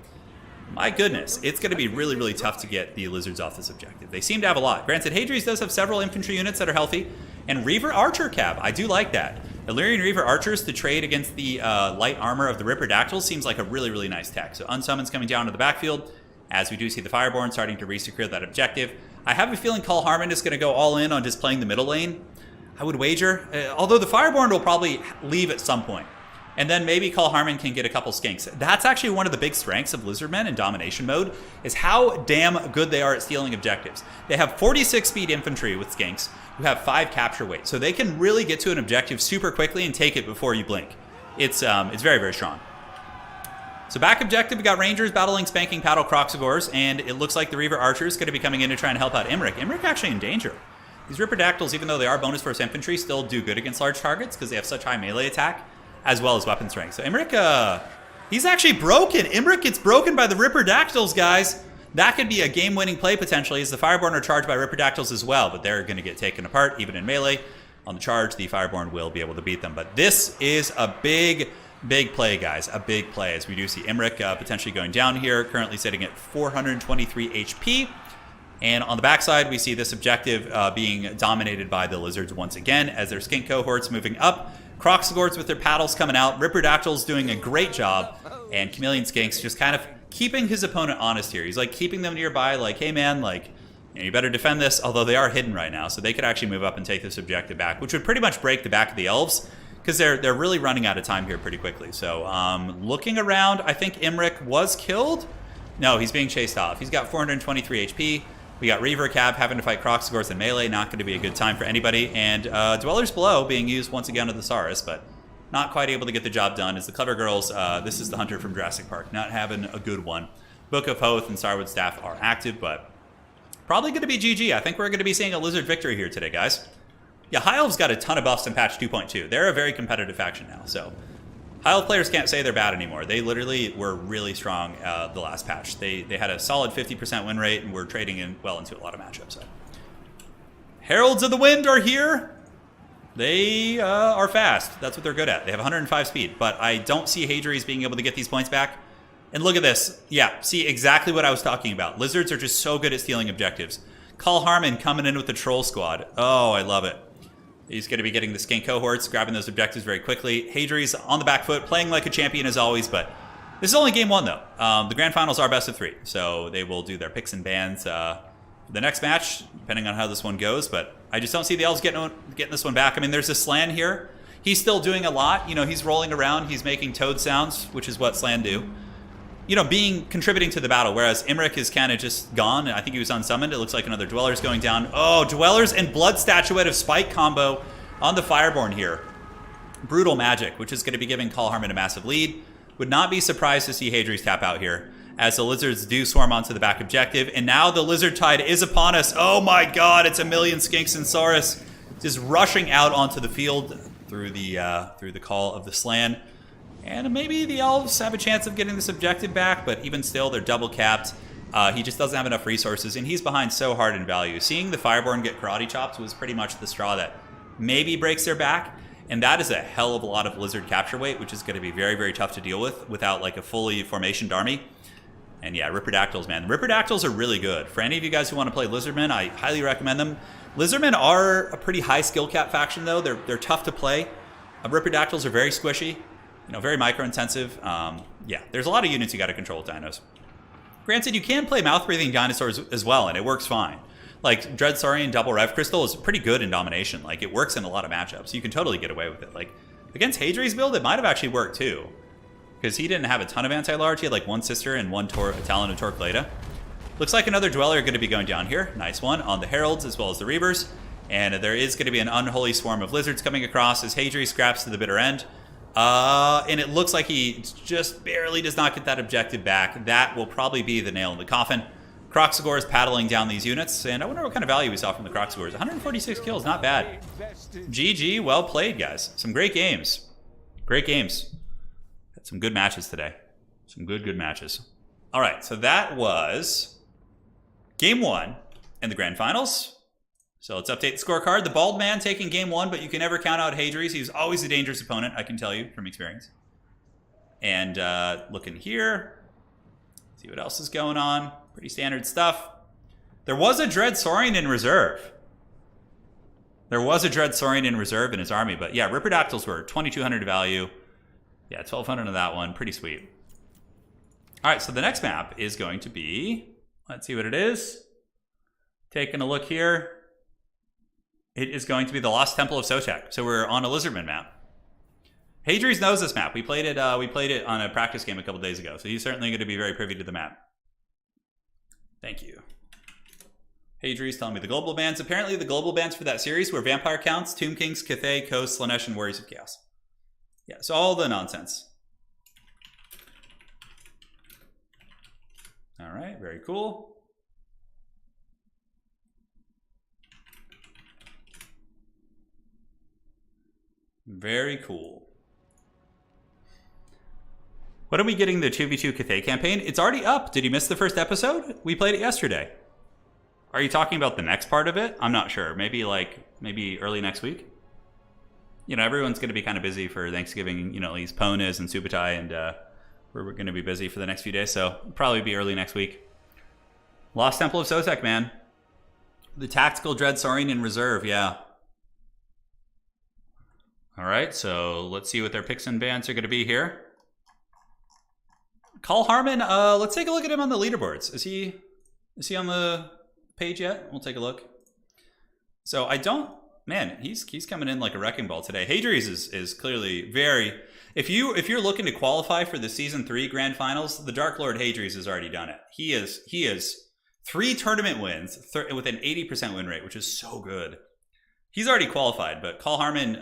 My goodness, it's going to be really, really tough to get the Lizards off this objective. They seem to have a lot. Granted, Hadries does have several infantry units that are healthy, and Reaver Archer Cab, I do like that. Illyrian Reaver Archers to trade against the light armor of the Ripperdactyls seems like a really, really nice tech. So Unsummons coming down to the backfield, as we do see the Fireborn starting to resecure that objective. I have a feeling Call Harmon is going to go all in on just playing the middle lane. I would wager, although the Fireborn will probably leave at some point. And then maybe Call Harmon can get a couple skinks. That's actually one of the big strengths of Lizardmen in domination mode, is how damn good they are at stealing objectives. They have 46 speed infantry with skinks, who have 5 capture weight. So they can really get to an objective super quickly and take it before you blink. It's very, very strong. So back objective, we got Rangers battling Spanking Paddle Croxagores, and it looks like the Reaver Archer is going to be coming in to try and help out Imric. Imric actually in danger. These Ripperdactyls, even though they are bonus force infantry, still do good against large targets because they have such high melee attack as well as weapon strength. So Imric, he's actually broken. Imric gets broken by the Ripperdactyls, guys. That could be a game-winning play potentially, as the Fireborn are charged by Ripperdactyls as well, but they're going to get taken apart even in melee. On the charge, the Fireborn will be able to beat them. But this is a big play, guys. A big play, as we do see Imric potentially going down here, currently sitting at 423 HP. And on the backside, we see this objective being dominated by the Lizards once again, as their skink cohorts moving up. Croxagores with their paddles coming out. Ripperdactyls doing a great job. And Chameleon Skinks just kind of keeping his opponent honest here. He's like keeping them nearby, like, hey man, like, you better defend this, although they are hidden right now, so they could actually move up and take this objective back, which would pretty much break the back of the Elves, because they're really running out of time here pretty quickly. So looking around, I think Imric was killed. No, he's being chased off. He's got 423 HP. We got Reaver Cab having to fight Croxagores in melee. Not going to be a good time for anybody. And Dwellers Below being used once again to the Saurus, but not quite able to get the job done. As the Clever Girls, this is the Hunter from Jurassic Park, not having a good one. Book of Hoth and Starwood Staff are active, but probably going to be GG. I think we're going to be seeing a Lizard victory here today, guys. Yeah, High Elves got a ton of buffs in patch 2.2. They're a very competitive faction now, so High Elf players can't say they're bad anymore. They literally were really strong the last patch. They had a solid 50% win rate, and were trading in well into a lot of matchups. So. Heralds of the Wind are here. They are fast. That's what they're good at. They have 105 speed, but I don't see Hadries being able to get these points back. And look at this. Yeah, see exactly what I was talking about. Lizards are just so good at stealing objectives. Call Harmon coming in with the Troll Squad. Oh, I love it. He's going to be getting the skink cohorts, grabbing those objectives very quickly. Hadries on the back foot, playing like a champion as always, but this is only game one, though. The grand finals are best of 3, so they will do their picks and bans the next match, depending on how this one goes, but I just don't see the Elves getting this one back. I mean, there's a Slan here. He's still doing a lot. You know, he's rolling around. He's making toad sounds, which is what Slan do. You know, contributing to the battle, whereas Imric is kind of just gone. I think he was unsummoned. It looks like another Dweller's going down. Oh, Dwellers and Blood Statuette of Spike combo on the Fireborn here. Brutal magic, which is going to be giving Call Harmon a massive lead. Would not be surprised to see Hadries tap out here, as the Lizards do swarm onto the back objective. And now the Lizard Tide is upon us. Oh my god, it's a million Skinks and Saurus just rushing out onto the field through the call of the Slan. And maybe the Elves have a chance of getting this objective back, but even still, they're double capped. He just doesn't have enough resources, and he's behind so hard in value. Seeing the Fireborn get karate chopped was pretty much the straw that maybe breaks their back, and that is a hell of a lot of Lizard capture weight, which is going to be very, very tough to deal with without like a fully formationed army. And yeah, Ripperdactyls, man. Ripperdactyls are really good. For any of you guys who want to play Lizardmen, I highly recommend them. Lizardmen are a pretty high skill cap faction, though. They're tough to play. Ripperdactyls are very squishy. You know, very micro-intensive. Yeah, there's a lot of units you got to control with dinos. Granted, you can play mouth-breathing dinosaurs as well, and it works fine. Like, Dreadsaurian Double Rev Crystal is pretty good in domination. Like, it works in a lot of matchups. You can totally get away with it. Like, against Hadries' build, it might have actually worked, too. Because he didn't have a ton of anti-large. He had, like, one Sister and one Talon of Torquelada. Looks like another Dweller going to be going down here. Nice one on the Heralds as well as the Reavers. And there is going to be an unholy swarm of Lizards coming across as Hadries scraps to the bitter end. And it looks like he just barely does not get that objective back. That will probably be the nail in the coffin. Croxagores paddling down these units, and I wonder what kind of value we saw from the Croxagores. 146 kills, not bad. GG, well played, guys. Some great games. Great games. Had some good matches today. Some good matches. All right, so that was game 1 in the grand finals. So let's update the scorecard. The Bald Man taking game 1, but you can never count out Hadries. He's always a dangerous opponent, I can tell you from experience. And looking here, see what else is going on. Pretty standard stuff. There was a Dreadsaurian in reserve. There was a Dreadsaurian in reserve in his army, but yeah, Ripperdactyls were 2,200 value. Yeah, 1,200 of that one. Pretty sweet. All right, so the next map is going to be, let's see what it is. Taking a look here. It is going to be the Lost Temple of Sotek. So we're on a Lizardman map. Hadries knows this map. We played it on a practice game a couple days ago, so he's certainly going to be very privy to the map. Thank you. Hadries telling me the global bans. Apparently the global bans for that series were Vampire Counts, Tomb Kings, Cathay, Coast, Slanesh, and Warriors of Chaos. Yeah, so all the nonsense. All right, very cool. Very cool. When are we getting the 2v2 Cathay campaign? It's already up. Did you miss the first episode? We played it yesterday. Are you talking about the next part of it? I'm not sure. Maybe early next week? You know, everyone's going to be kind of busy for Thanksgiving. You know, at least Pone is and Subutai, and we're going to be busy for the next few days. So probably be early next week. Lost Temple of Sotek, man. The Tactical Dread Saurian in reserve, yeah. All right, so let's see what their picks and bans are going to be here. Call Harmon, let's take a look at him on the leaderboards. Is he on the page yet? We'll take a look. So I don't, man, he's coming in like a wrecking ball today. Hadri's is clearly very, if you're looking to qualify for the season 3 grand finals, the Dark Lord Hadri's has already done it. He is 3 tournament wins with an 80% win rate, which is so good. He's already qualified, but Call Harmon,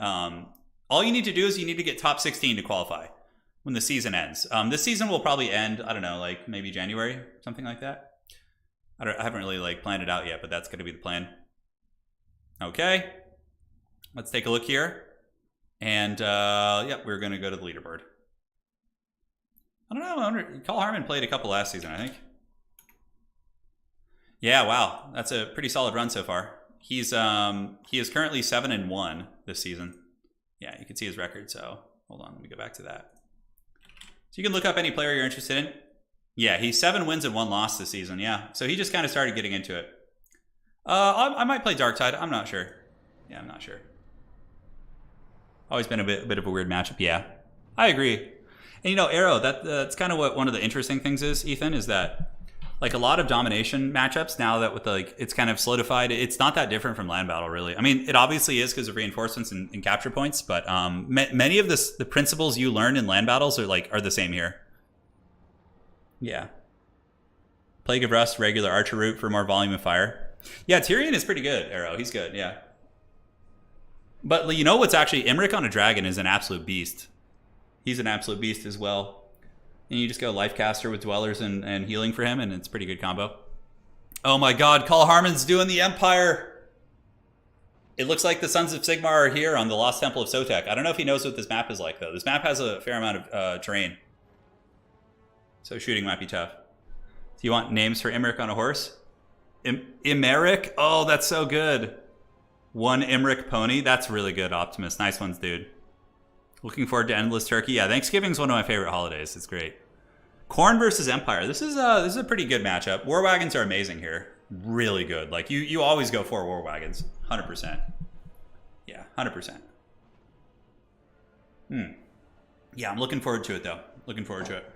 all you need to do is you need to get top 16 to qualify when the season ends. This season will probably end, I don't know, like maybe January, something like that. I haven't really like planned it out yet, but that's going to be the plan. Okay, let's take a look here. And yeah, we're going to go to the leaderboard. I don't know, Call Harmon played a couple last season, I think. Yeah, wow, that's a pretty solid run so far. He is currently 7-1 this season. Yeah, you can see his record. So hold on, let me go back to that. So you can look up any player you're interested in. Yeah, he's 7 wins and 1 loss this season. Yeah, so he just kind of started getting into it. I might play Darktide. I'm not sure. Yeah, I'm not sure. Always been a bit of a weird matchup. Yeah, I agree. And you know, Arrow, that's kind of what one of the interesting things is, Ethan, is that like a lot of domination matchups now that with like it's kind of solidified, it's not that different from land battle, really. I mean, it obviously is because of reinforcements and capture points, but many of the principles you learn in land battles are the same here. Yeah. Plague of Rust, regular archer route for more volume of fire. Yeah, Tyrion is pretty good, Arrow. He's good, yeah. But you know what's actually, Imric on a dragon is an absolute beast. He's an absolute beast as well. And you just go Lifecaster with Dwellers and healing for him, and it's a pretty good combo. Oh my god, Call Harmon's doing the Empire! It looks like the Sons of Sigmar are here on the Lost Temple of Sotek. I don't know if he knows what this map is like, though. This map has a fair amount of terrain. So shooting might be tough. Do you want names for Imric on a horse? Imeric? Oh, that's so good. 1 Imric pony? That's really good, Optimus. Nice ones, dude. Looking forward to Endless Turkey. Yeah, Thanksgiving's one of my favorite holidays. It's great. Khorne versus Empire. This is a pretty good matchup. War Wagons are amazing here. Really good. Like you always go for War Wagons. 100%. Yeah, 100%. Yeah, I'm looking forward to it though. Looking forward to it.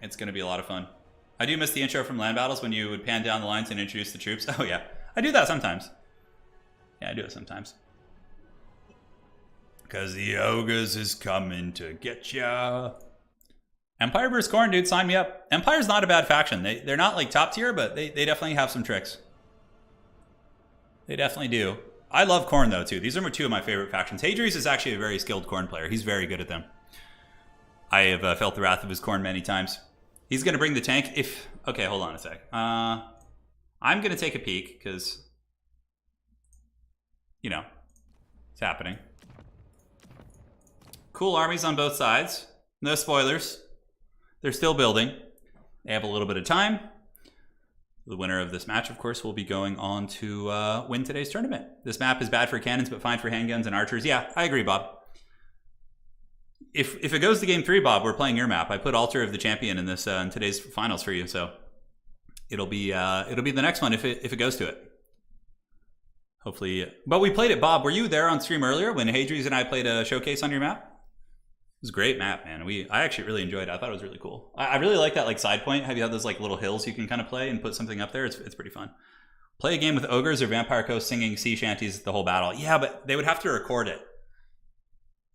It's going to be a lot of fun. I do miss the intro from land battles when you would pan down the lines and introduce the troops. Oh yeah, I do that sometimes. Yeah, I do it sometimes. Because the ogres is coming to get ya. Empire vs. Khorne, dude, sign me up. Empire's not a bad faction. They're not like top tier, but they definitely have some tricks. They definitely do. I love Khorne though too. These are 2 of my favorite factions. Hadri's is actually a very skilled Khorne player. He's very good at them. I have felt the wrath of his Khorne many times. He's going to bring the tank if... Okay, hold on a sec. I'm going to take a peek because, you know, it's happening. Cool armies on both sides. No spoilers. They're still building. They have a little bit of time. The winner of this match, of course, will be going on to win today's tournament. This map is bad for cannons, but fine for handguns and archers. Yeah, I agree, Bob. If it goes to game 3, Bob, we're playing your map. I put Altar of the Champion in this in today's finals for you, so it'll be the next one if it goes to it. Hopefully, but we played it, Bob. Were you there on stream earlier when Hadri's and I played a showcase on your map? It was a great map, man. I actually really enjoyed it. I thought it was really cool. I really like that like side point. Have you had those like little hills you can kind of play and put something up there? It's pretty fun. Play a game with ogres or Vampire Coast singing sea shanties the whole battle. Yeah, but they would have to record it.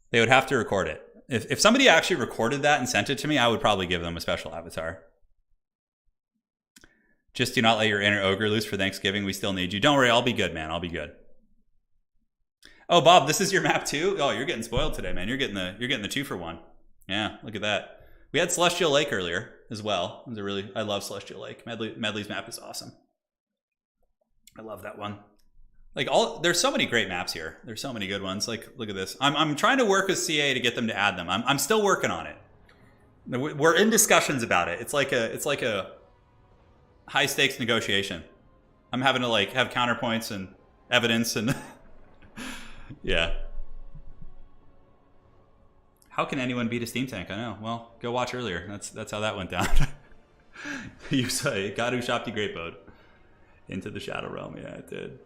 They would have to record it. If somebody actually recorded that and sent it to me, I would probably give them a special avatar. Just do not let your inner ogre loose for Thanksgiving. We still need you. Don't worry, I'll be good, man. I'll be good. Oh, Bob, this is your map too? Oh, you're getting spoiled today, man. You're getting the 2-for-1. Yeah, look at that. We had Celestial Lake earlier as well. It was I love Celestial Lake. Medley's map is awesome. I love that one. Like there's so many great maps here. There's so many good ones. Like, look at this. I'm trying to work with CA to get them to add them. I'm still working on it. We're in discussions about it. It's like a high stakes negotiation. I'm having to like have counterpoints and evidence and yeah. How can anyone beat a steam tank? I know. Well, go watch earlier. That's how that went down. You say God who shopped you great boat into the Shadow Realm. Yeah, it did.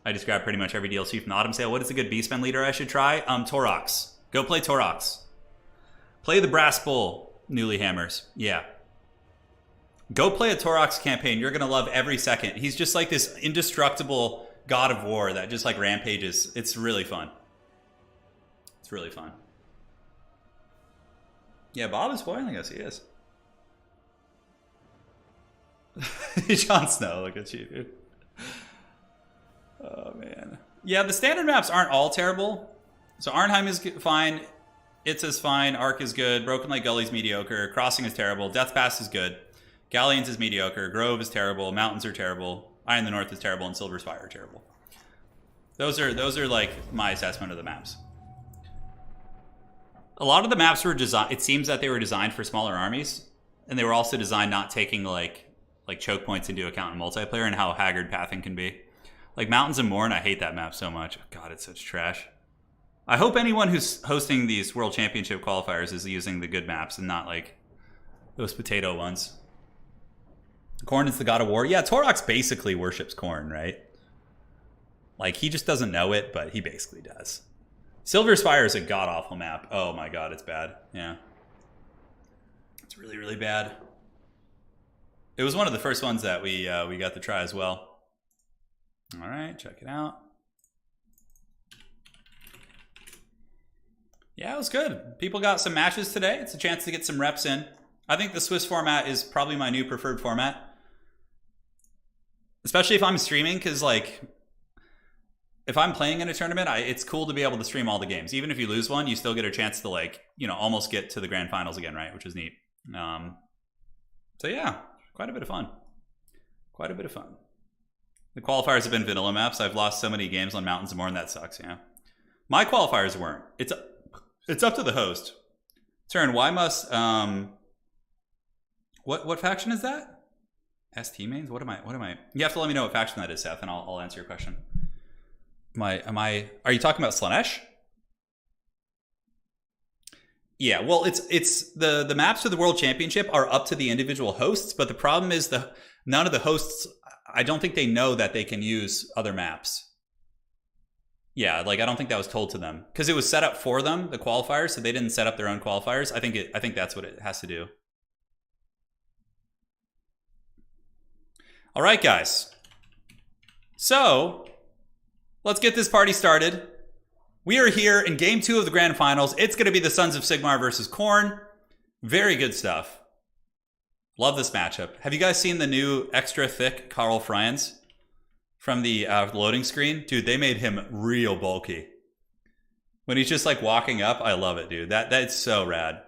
I just grabbed pretty much every DLC from the autumn sale. What is a good beastman leader I should try? Torox. Go play Torox. Play the Brass Bull, Newly Hammers. Yeah. Go play a Torox campaign. You're gonna love every second. He's just like this indestructible god of war that just like rampages. It's really fun. It's really fun. Yeah, Bob is spoiling us. He is. Jon Snow, look at you, dude. Oh, man. Yeah, the standard maps aren't all terrible. So Arnheim is fine. It's is fine. Ark is good. Broken Lake Gully's mediocre. Crossing is terrible. Death Pass is good. Galleons is mediocre. Grove is terrible. Mountains are terrible. Eye in the North is terrible. And Silver Spire are terrible. Those are like my assessment of the maps. A lot of the maps were designed, it seems that they were designed for smaller armies, and they were also designed not taking like choke points into account in multiplayer and how haggard pathing can be. Like Mountains of Morn, I hate that map so much. God, it's such trash. I hope anyone who's hosting these World Championship qualifiers is using the good maps and not like those potato ones. Khorne is the god of war. Yeah, Torox basically worships Khorne, right? Like, he just doesn't know it, but he basically does. Silver Spire is a god-awful map. Oh my god, it's bad. Yeah. It's really, really bad. It was one of the first ones that we got to try as well. All right, check it out. Yeah, it was good. People got some matches today. It's a chance to get some reps in. I think the Swiss format is probably my new preferred format. Especially if I'm streaming, because like, if I'm playing in a tournament, it's cool to be able to stream all the games. Even if you lose one, you still get a chance to like, you know, almost get to the grand finals again, right? Which is neat. So yeah, quite a bit of fun. Quite a bit of fun. The qualifiers have been vanilla maps. I've lost so many games on Mountains of Morn, that sucks, yeah. My qualifiers weren't. It's up to the host. Turin, why must what faction is that? ST mains? What am I? You have to let me know what faction that is, Seth, and I'll answer your question. Are you talking about Slanesh? Yeah, well, it's the maps for the World Championship are up to the individual hosts, but the problem is none of the hosts, I don't think they know that they can use other maps. Yeah, like I don't think that was told to them because it was set up for them, the qualifiers, so they didn't set up their own qualifiers. I think that's what it has to do. All right, guys. So let's get this party started. We are here in Game 2 of the Grand Finals. It's going to be the Sons of Sigmar versus Khorne. Very good stuff. Love this matchup. Have you guys seen the new extra thick Karl Franz from the loading screen? Dude, they made him real bulky. When he's just like walking up, I love it, dude. That's so rad.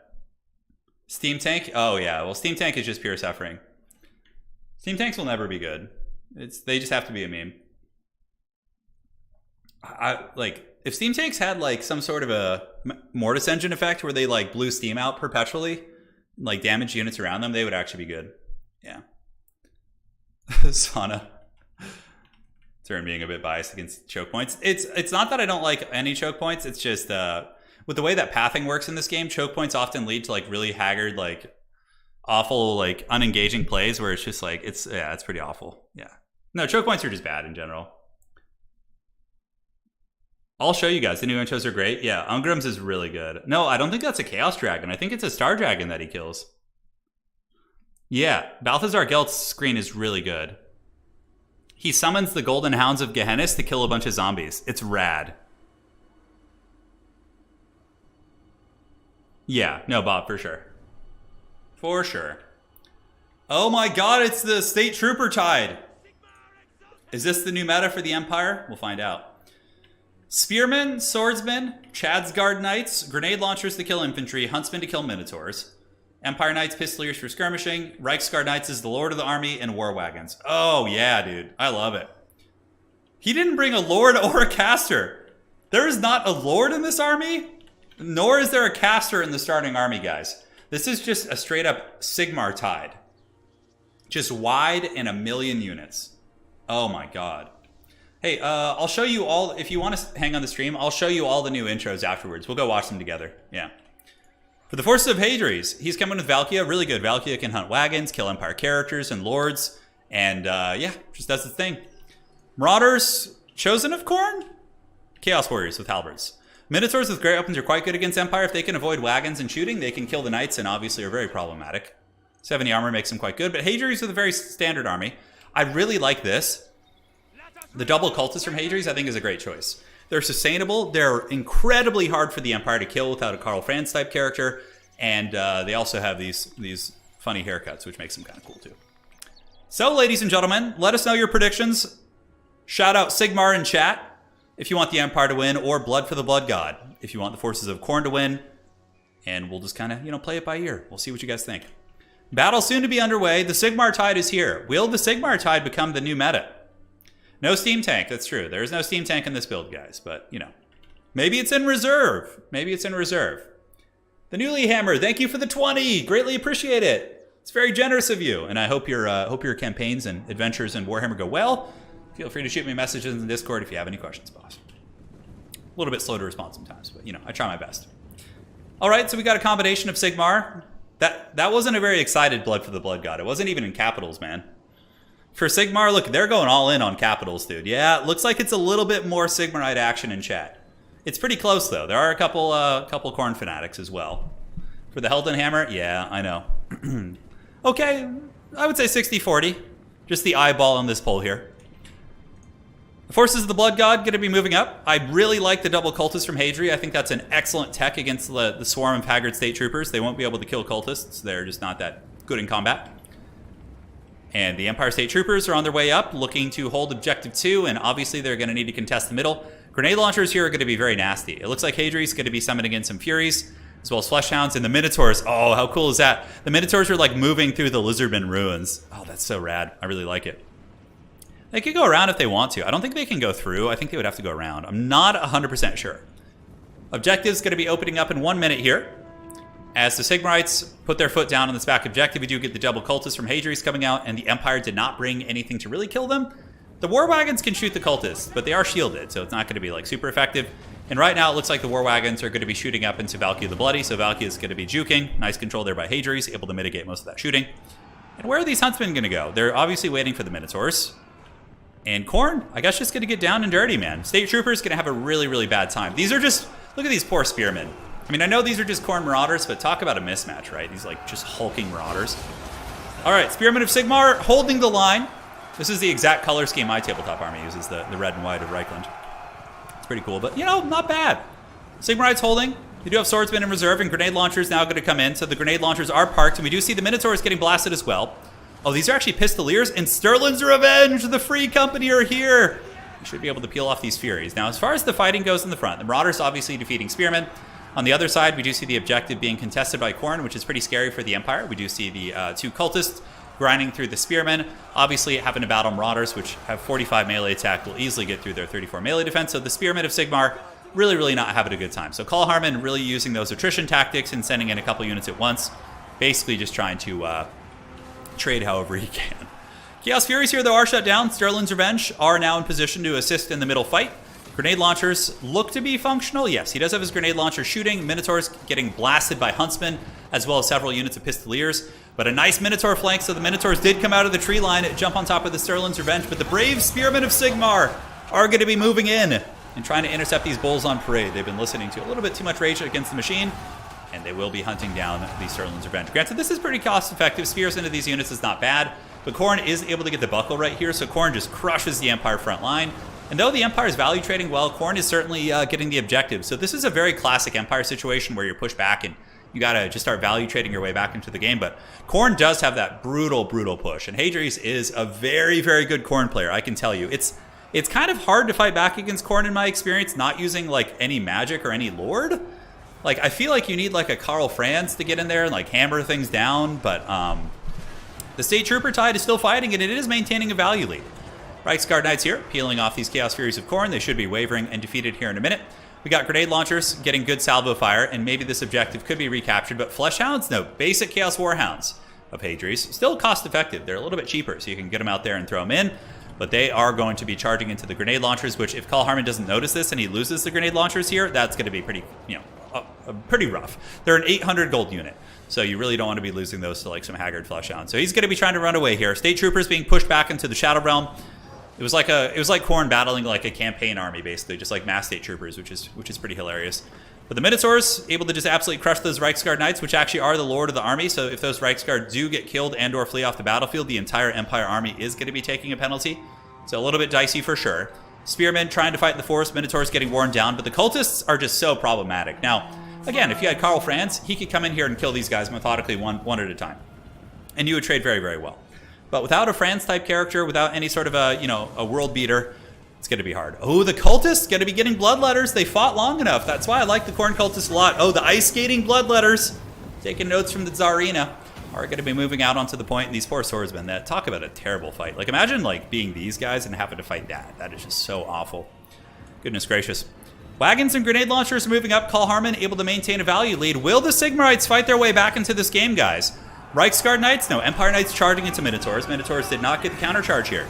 Steam Tank? Oh yeah, well Steam Tank is just pure suffering. Steam Tanks will never be good. They just have to be a meme. If Steam Tanks had like some sort of a Mortis engine effect where they like blew steam out perpetually, like damage units around them, they would actually be good. Yeah. Sauna. Turin being a bit biased against choke points. It's not that I don't like any choke points. It's just with the way that pathing works in this game, choke points often lead to like really haggard, like awful, like unengaging plays where it's just like it's pretty awful. Yeah. No, choke points are just bad in general. I'll show you guys. The new intros are great. Yeah, Ungrim's is really good. No, I don't think that's a Chaos Dragon. I think it's a Star Dragon that he kills. Yeah, Balthazar Gelt's screen is really good. He summons the Golden Hounds of Gehennis to kill a bunch of zombies. It's rad. Yeah, no, Bob, for sure. For sure. Oh my god, it's the State Trooper Tide. Is this the new meta for the Empire? We'll find out. Spearmen, swordsmen, Chad's Guard Knights, grenade launchers to kill infantry, huntsmen to kill minotaurs. Empire Knights, pistoliers for skirmishing. Reichsguard Knights is the lord of the army, and war wagons. Oh, yeah, dude. I love it. He didn't bring a lord or a caster. There is not a lord in this army, nor is there a caster in the starting army, guys. This is just a straight up Sigmar tide. Just wide and a million units. Oh my god. Hey, I'll show you all, if you want to hang on the stream, I'll show you all the new intros afterwards. We'll go watch them together. Yeah. For the forces of Hadri's, he's coming with Valkia. Really good. Valkia can hunt wagons, kill Empire characters and lords. And yeah, just does its thing. Marauders, Chosen of Khorne? Chaos Warriors with halberds. Minotaurs with great weapons are quite good against Empire. If they can avoid wagons and shooting, they can kill the knights and obviously are very problematic. 70 armor makes them quite good. But Hadri's with a very standard army. I really like this. The double cultists from Hadri's I think is a great choice. They're sustainable. They're incredibly hard for the Empire to kill without a Karl Franz type character. And they also have these funny haircuts, which makes them kind of cool too. So, ladies and gentlemen, let us know your predictions. Shout out Sigmar in chat if you want the Empire to win, or Blood for the Blood God if you want the forces of Khorne to win. And we'll just kind of, play it by ear. We'll see what you guys think. Battle soon to be underway. The Sigmar tide is here. Will the Sigmar tide become the new meta? No steam tank, that's true. There is no steam tank in this build, guys. But, maybe it's in reserve. Maybe it's in reserve. The Newly Hammer, thank you for the 20. Greatly appreciate it. It's very generous of you. And I hope your campaigns and adventures in Warhammer go well. Feel free to shoot me messages in the Discord if you have any questions, boss. A little bit slow to respond sometimes, but, I try my best. All right, so we got a combination of Sigmar. That wasn't a very excited Blood for the Blood God. It wasn't even in capitals, man. For Sigmar, look, they're going all in on capitals, dude. Yeah, it looks like it's a little bit more Sigmarite action in chat. It's pretty close, though. There are a couple Khorne fanatics as well. For the Helden Hammer, yeah, I know. Okay, I would say 60-40. Just the eyeball on this poll here. The Forces of the Blood God going to be moving up. I really like the double cultists from Hadri. I think that's an excellent tech against the swarm of Haggard State Troopers. They won't be able to kill cultists. They're just not that good in combat. And the Empire State Troopers are on their way up, looking to hold Objective 2, and obviously they're going to need to contest the middle. Grenade launchers here are going to be very nasty. It looks like Hadri's going to be summoning in some Furies, as well as Fleshhounds, and the Minotaurs. Oh, how cool is that? The Minotaurs are like moving through the Lizardman ruins. Oh, that's so rad. I really like it. They could go around if they want to. I don't think they can go through. I think they would have to go around. I'm not 100% sure. Objective's going to be opening up in 1 minute here. As the Sigmarites put their foot down on this back objective, we do get the double cultists from Hadri's coming out, and the Empire did not bring anything to really kill them. The war wagons can shoot the cultists, but they are shielded, so it's not going to be like super effective. And right now, it looks like the war wagons are going to be shooting up into Valkia the Bloody, so Valkia is going to be juking. Nice control there by Hadri's, able to mitigate most of that shooting. And where are these huntsmen going to go? They're obviously waiting for the Minotaurs. And Khorne, I guess, just going to get down and dirty, man. State Troopers going to have a really, really bad time. These are just, look at these poor spearmen. I mean, I know these are just Khorne Marauders, but talk about a mismatch, right? These, like, just hulking Marauders. All right, Spearmen of Sigmar holding the line. This is the exact color scheme my tabletop army uses, the red and white of Reichland. It's pretty cool, but, not bad. Sigmarite's holding. They do have swordsmen in reserve, and grenade launchers now going to come in. So the grenade launchers are parked, and we do see the Minotaurs getting blasted as well. Oh, these are actually Pistoliers, and Sterling's Revenge, the Free Company, are here. We should be able to peel off these Furies. Now, as far as the fighting goes in the front, the Marauders obviously defeating Spearmen. On the other side, we do see the objective being contested by Khorne, which is pretty scary for the Empire. We do see the two cultists grinding through the Spearmen. Obviously, having to battle Marauders, which have 45 melee attack, will easily get through their 34 melee defense. So the Spearmen of Sigmar really, really not having a good time. So Call Harmon really using those attrition tactics and sending in a couple units at once. Basically just trying to trade however he can. Chaos Furies here, though, are shut down. Sterling's Revenge are now in position to assist in the middle fight. Grenade launchers look to be functional. Yes, he does have his grenade launcher shooting. Minotaurs getting blasted by Huntsmen, as well as several units of Pistoliers. But a nice Minotaur flank, so the Minotaurs did come out of the tree line, jump on top of the Sterling's Revenge. But the brave Spearmen of Sigmar are going to be moving in and trying to intercept these bulls on parade. They've been listening to a little bit too much rage against the machine, and they will be hunting down the Sterling's Revenge. Granted, this is pretty cost-effective. Spears into these units is not bad, but Khorne is able to get the buckle right here, so Khorne just crushes the Empire front line. And though the Empire is value trading well, Khorne is certainly getting the objective. So this is a very classic Empire situation where you're pushed back and you got to just start value trading your way back into the game. But Khorne does have that brutal, brutal push. And Hadri's is a very, very good Khorne player, I can tell you. It's It's kind of hard to fight back against Khorne in my experience, not using like any magic or any lord. Like, I feel like you need like a Karl Franz to get in there and like hammer things down, but the State Trooper Tide is still fighting, and it is maintaining a value lead. Reiksguard Knights here, peeling off these Chaos Furies of Khorne. They should be wavering and defeated here in a minute. We got grenade launchers getting good salvo fire, and maybe this objective could be recaptured, but Fleshhounds, no, basic Chaos Warhounds of Hadri's, still cost effective. They're a little bit cheaper, so you can get them out there and throw them in, but they are going to be charging into the grenade launchers, which if Karl Harmon doesn't notice this and he loses the grenade launchers here, that's going to be pretty, pretty rough. They're an 800 gold unit, so you really don't want to be losing those to like some Haggard Fleshhound. So he's going to be trying to run away here. State Troopers being pushed back into the Shadow Realm. It was like Khorne battling like a campaign army, basically, just like mass State Troopers, which is pretty hilarious. But the Minotaurs able to just absolutely crush those Reiksguard Knights, which actually are the lord of the army. So if those Reiksguard do get killed and/or flee off the battlefield, the entire Empire army is going to be taking a penalty. So a little bit dicey for sure. Spearmen trying to fight in the forest, Minotaurs getting worn down, but the cultists are just so problematic. Now, again, if you had Karl Franz, he could come in here and kill these guys methodically one at a time, and you would trade very, very well. But without a Franz-type character, without any sort of a world beater, it's going to be hard. Oh, the cultists going to be getting bloodletters. They fought long enough. That's why I like the Khorne cultists a lot. Oh, the ice skating bloodletters, taking notes from the Tsarina, are going to be moving out onto the point. And these poor swordsmen, that talk about a terrible fight. Like, imagine like being these guys and having to fight that. That is just so awful. Goodness gracious. Wagons and grenade launchers moving up. Karl Harmon able to maintain a value lead. Will the Sigmarites fight their way back into this game, guys? Reiksguard Knights? No. Empire Knights charging into Minotaurs. Minotaurs did not get the countercharge here.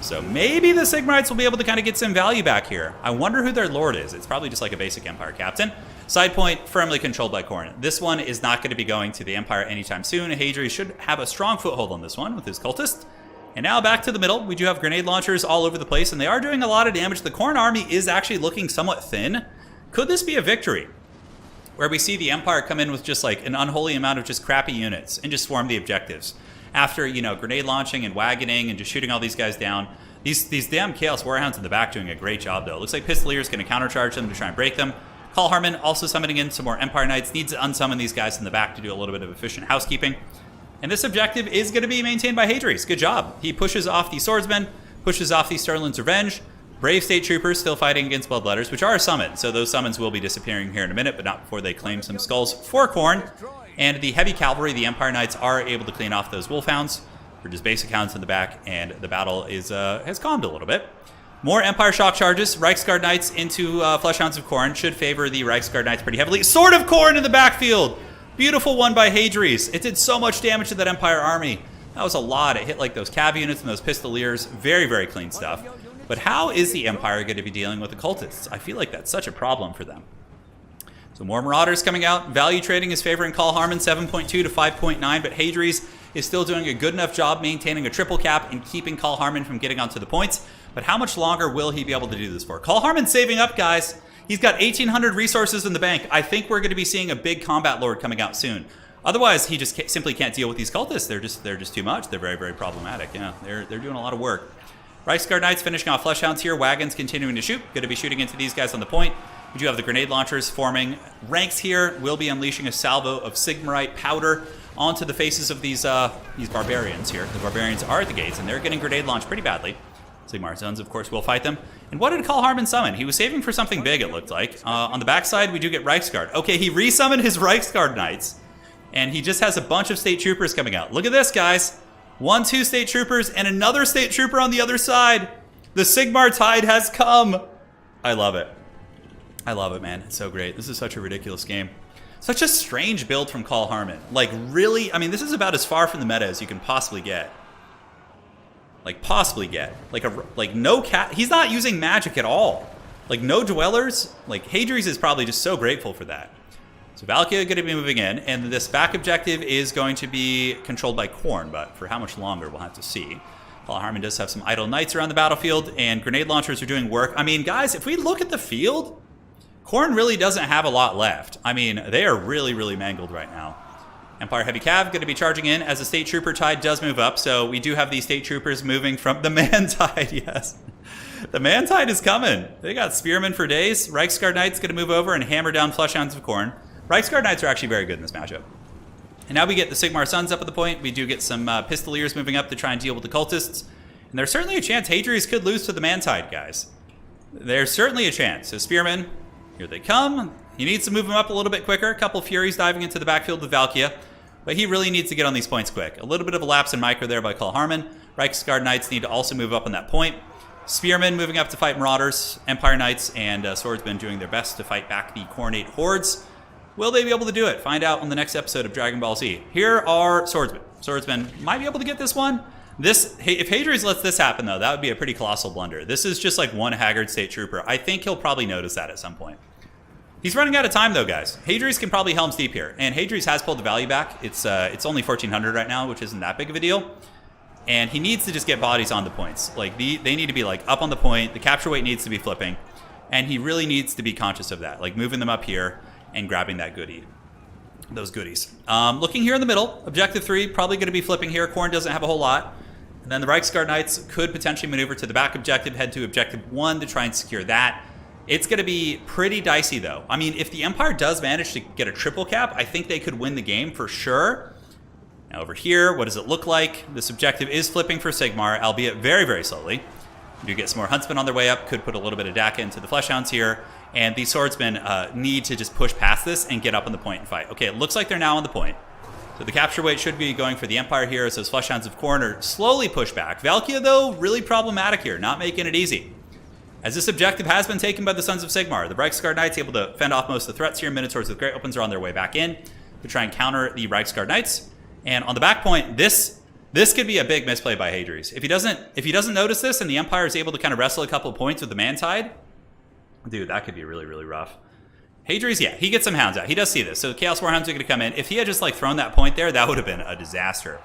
So maybe the Sigmarites will be able to kind of get some value back here. I wonder who their lord is. It's probably just like a basic Empire captain. Side point, firmly controlled by Khorne. This one is not going to be going to the Empire anytime soon. Hadri should have a strong foothold on this one with his cultist. And now back to the middle. We do have grenade launchers all over the place, and they are doing a lot of damage. The Khorne army is actually looking somewhat thin. Could this be a victory, where we see the Empire come in with just like an unholy amount of just crappy units and just swarm the objectives? After, grenade launching and wagoning and just shooting all these guys down. These damn Chaos Warhounds in the back doing a great job, though. It looks like Pistoliers going to countercharge them to try and break them. Karl Harmon also summoning in some more Empire Knights. Needs to unsummon these guys in the back to do a little bit of efficient housekeeping. And this objective is going to be maintained by Hadri's. Good job. He pushes off the Swordsmen, pushes off the Sterling's Revenge. Brave State Troopers still fighting against Bloodletters, which are summoned. So those summons will be disappearing here in a minute, but not before they claim some skulls for Khorne. And the Heavy Cavalry, the Empire Knights, are able to clean off those Wolfhounds. Or just basic hounds in the back, and the battle is has calmed a little bit. More Empire Shock charges. Reiksguard Knights into Fleshhounds of Khorne should favor the Reiksguard Knights pretty heavily. Sword of Khorne in the backfield. Beautiful one by Hadri's. It did so much damage to that Empire army. That was a lot. It hit like those cav units and those Pistoliers. Very, very clean stuff. But how is the Empire going to be dealing with the cultists? I feel like that's such a problem for them. So more Marauders coming out. Value trading is favoring Karl Harmon 7.2 to 5.9, but Hadri's is still doing a good enough job maintaining a triple cap and keeping Karl Harmon from getting onto the points. But how much longer will he be able to do this for? Karl Harmon's saving up, guys. He's got 1,800 resources in the bank. I think we're going to be seeing a big combat lord coming out soon. Otherwise, he just simply can't deal with these cultists. They're just too much. They're very, very problematic. Yeah, they're doing a lot of work. Reiksguard Knights finishing off Fleshhounds here. Wagons continuing to shoot. Going to be shooting into these guys on the point. We do have the grenade launchers forming ranks here. We'll be unleashing a salvo of Sigmarite powder onto the faces of these barbarians here. The barbarians are at the gates, and they're getting grenade launched pretty badly. Sigmar Sons, of course, will fight them. And what did Karl Harmon summon? He was saving for something big, it looked like. On the backside, we do get Reiksguard. Okay, he resummoned his Reiksguard Knights, and he just has a bunch of State Troopers coming out. Look at this, guys. 1, 2 State Troopers, and another State Trooper on the other side. The Sigmar tide has come. I love it. I love it, man. It's so great. This is such a ridiculous game. Such a strange build from Karl Harmon. Like, really, I mean, this is about as far from the meta as you can possibly get. Like, possibly get. Like no cat. He's not using magic at all. Like, no dwellers. Like, Hadri's is probably just so grateful for that. So Valkia going to be moving in, and this back objective is going to be controlled by Khorne, but for how much longer, we'll have to see. Karl Harmon does have some idle knights around the battlefield, and grenade launchers are doing work. I mean, guys, if we look at the field, Khorne really doesn't have a lot left. I mean, they are really, really mangled right now. Empire Heavy Cav going to be charging in as the State Trooper tide does move up. So we do have these State Troopers moving from the Man Tide, yes. The Man Tide is coming. They got Spearmen for days. Reiksguard Knights going to move over and hammer down Fleshhounds of Khorne. Reiksguard Knights are actually very good in this matchup. And now we get the Sigmar Sons up at the point. We do get some Pistoliers moving up to try and deal with the cultists. And there's certainly a chance Hadrius could lose to the Mantide, guys. There's certainly a chance. So Spearmen, here they come. He needs to move him up a little bit quicker. A couple Furies diving into the backfield with Valkia. But he really needs to get on these points quick. A little bit of a lapse in micro there by Call Harmon. Reichsguard Knights need to also move up on that point. Spearmen moving up to fight Marauders. Empire Knights and Swordsmen doing their best to fight back the Coronate Hordes. Will they be able to do it? Find out on the next episode of Dragon Ball Z. Here are Swordsmen. Swordsmen might be able to get this one. If Hadrius lets this happen, though, that would be a pretty colossal blunder. This is just like one Haggard State Trooper. I think he'll probably notice that at some point. He's running out of time, though, guys. Hadrius can probably Helm's Deep here. And Hadrius has pulled the value back. It's only 1,400 right now, which isn't that big of a deal. And he needs to just get bodies on the points. Like, they need to be, like, up on the point. The capture weight needs to be flipping. And he really needs to be conscious of that. Like, moving them up here and grabbing that goodie. Those goodies. Looking here in the middle. Objective 3, probably going to be flipping here. Khorne doesn't have a whole lot. And then the Reichsguard Knights could potentially maneuver to the back objective, head to objective 1 to try and secure that. It's going to be pretty dicey, though. I mean, if the Empire does manage to get a triple cap, I think they could win the game for sure. Now over here, what does it look like? This objective is flipping for Sigmar, albeit very, very slowly. We do get some more Huntsmen on their way up. Could put a little bit of DACA into the Fleshhounds here. And these Swordsmen need to just push past this and get up on the point and fight. Okay, it looks like they're now on the point. So the capture weight should be going for the Empire here as those Fleshhounds of Khorne are slowly pushed back. Valkia, though, really problematic here, not making it easy. As this objective has been taken by the Sons of Sigmar, the Reichsguard Knights able to fend off most of the threats here. Minotaurs with Great Opens are on their way back in to try and counter the Reichsguard Knights. And on the back point, this could be a big misplay by Hadrius. If he doesn't notice this and the Empire is able to kind of wrestle a couple of points with the Mantide, dude, that could be really, really rough. Hadrius, yeah, he gets some hounds out. He does see this. So Chaos Warhounds are going to come in. If he had just like thrown that point there, that would have been a disaster.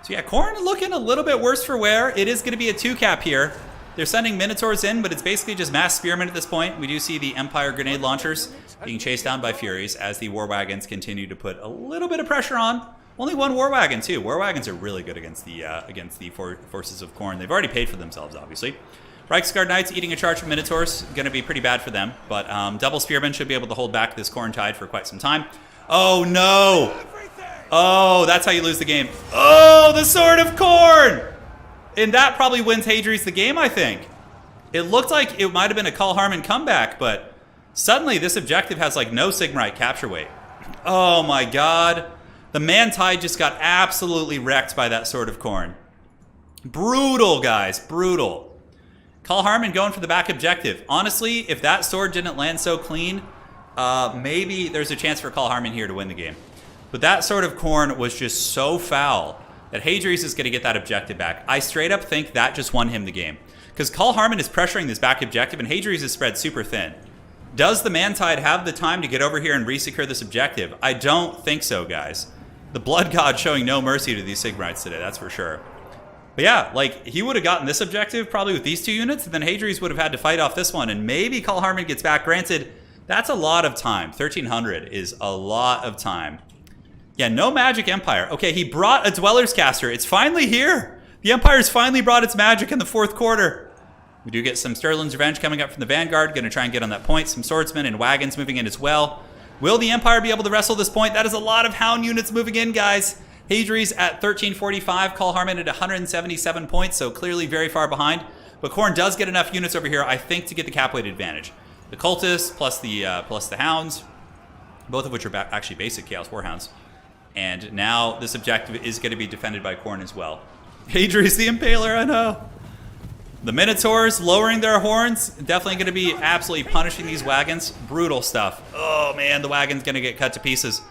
So yeah, Khorne looking a little bit worse for wear. It is going to be a 2-cap here. They're sending Minotaurs in, but it's basically just mass Spearmen at this point. We do see the Empire grenade launchers being chased down by Furies as the War Wagons continue to put a little bit of pressure on. Only one War Wagon, too. War Wagons are really good against the forces of Khorne. They've already paid for themselves, obviously. Reichsguard Knights eating a charge from Minotaurs. Going to be pretty bad for them. But double Spearmen should be able to hold back this Khorne tide for quite some time. Oh, no! Oh, that's how you lose the game. Oh, the Sword of Khorne! And that probably wins Hadrius the game, I think. It looked like it might have been a Call Harmon comeback, but suddenly this objective has like no Sigmarite capture weight. Oh my god. The Mantide just got absolutely wrecked by that Sword of Khorne. Brutal, guys. Brutal. Call Harmon going for the back objective. Honestly, if that sword didn't land so clean, maybe there's a chance for Call Harmon here to win the game. But that Sword of Khorne was just so foul that Hadrius is going to get that objective back. I straight up think that just won him the game. Because Call Harmon is pressuring this back objective, and Hadrius is spread super thin. Does the Mantide have the time to get over here and re-secure this objective? I don't think so, guys. The Blood God showing no mercy to these Sigmarites today, that's for sure. But yeah, like, he would have gotten this objective probably with these 2 units, and then Hadrius would have had to fight off this one, and maybe Call Harmon gets back. Granted, that's a lot of time. 1,300 is a lot of time. Yeah, no magic Empire. Okay, he brought a Dweller's Caster. It's finally here. The Empire's finally brought its magic in the 4th quarter. We do get some Sterling's Revenge coming up from the Vanguard. Going to try and get on that point. Some Swordsmen and Wagons moving in as well. Will the Empire be able to wrestle this point? That is a lot of Hound units moving in, guys. Hadrius at 1345. Call Harmon at 177 points, so clearly very far behind. But Khorne does get enough units over here, I think, to get the cap weight advantage. The Cultists plus the Hounds, both of which are actually basic Chaos Warhounds. And now this objective is going to be defended by Khorne as well. Hadrius the Impaler, I know. The Minotaurs lowering their horns. Definitely going to be absolutely punishing these wagons. Brutal stuff. Oh, man, the wagon's going to get cut to pieces.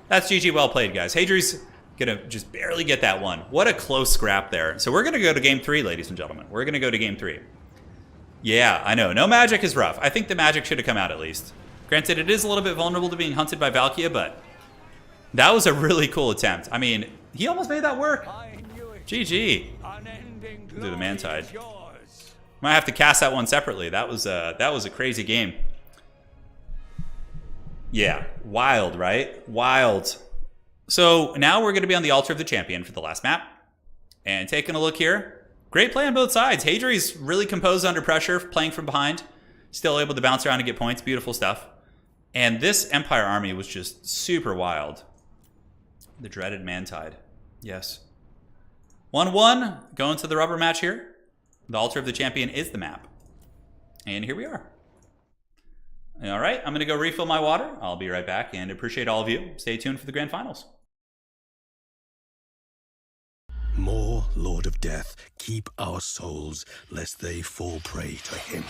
That's GG well played, guys. Hadrius going to just barely get that one. What a close scrap there. So we're going to go to game 3, ladies and gentlemen. We're going to go to game 3. Yeah, I know. No magic is rough. I think the magic should have come out at least. Granted, it is a little bit vulnerable to being hunted by Valkia, but that was a really cool attempt. I mean, he almost made that work. GG. Do the Mantide. Might have to cast that one separately. That was a crazy game. Yeah, wild, right? Wild. So now we're going to be on the Altar of the Champion for the last map. And taking a look here. Great play on both sides. Hadrius really composed under pressure, playing from behind. Still able to bounce around and get points. Beautiful stuff. And this Empire army was just super wild. The dreaded Mantide. Yes. 1-1, going to the rubber match here. The altar of the champion is the map. And here we are. All right, I'm going to go refill my water. I'll be right back and appreciate all of you. Stay tuned for the grand finals. More, Lord of Death, keep our souls, lest they fall prey to him.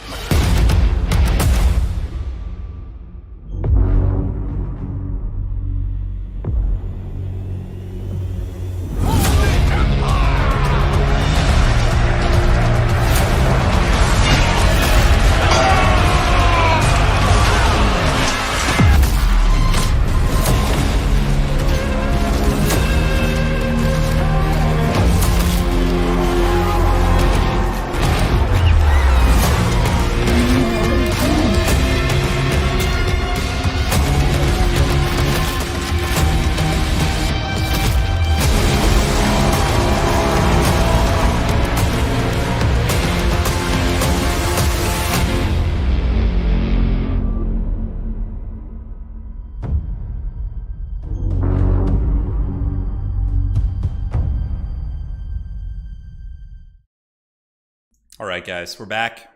All right, guys, we're back.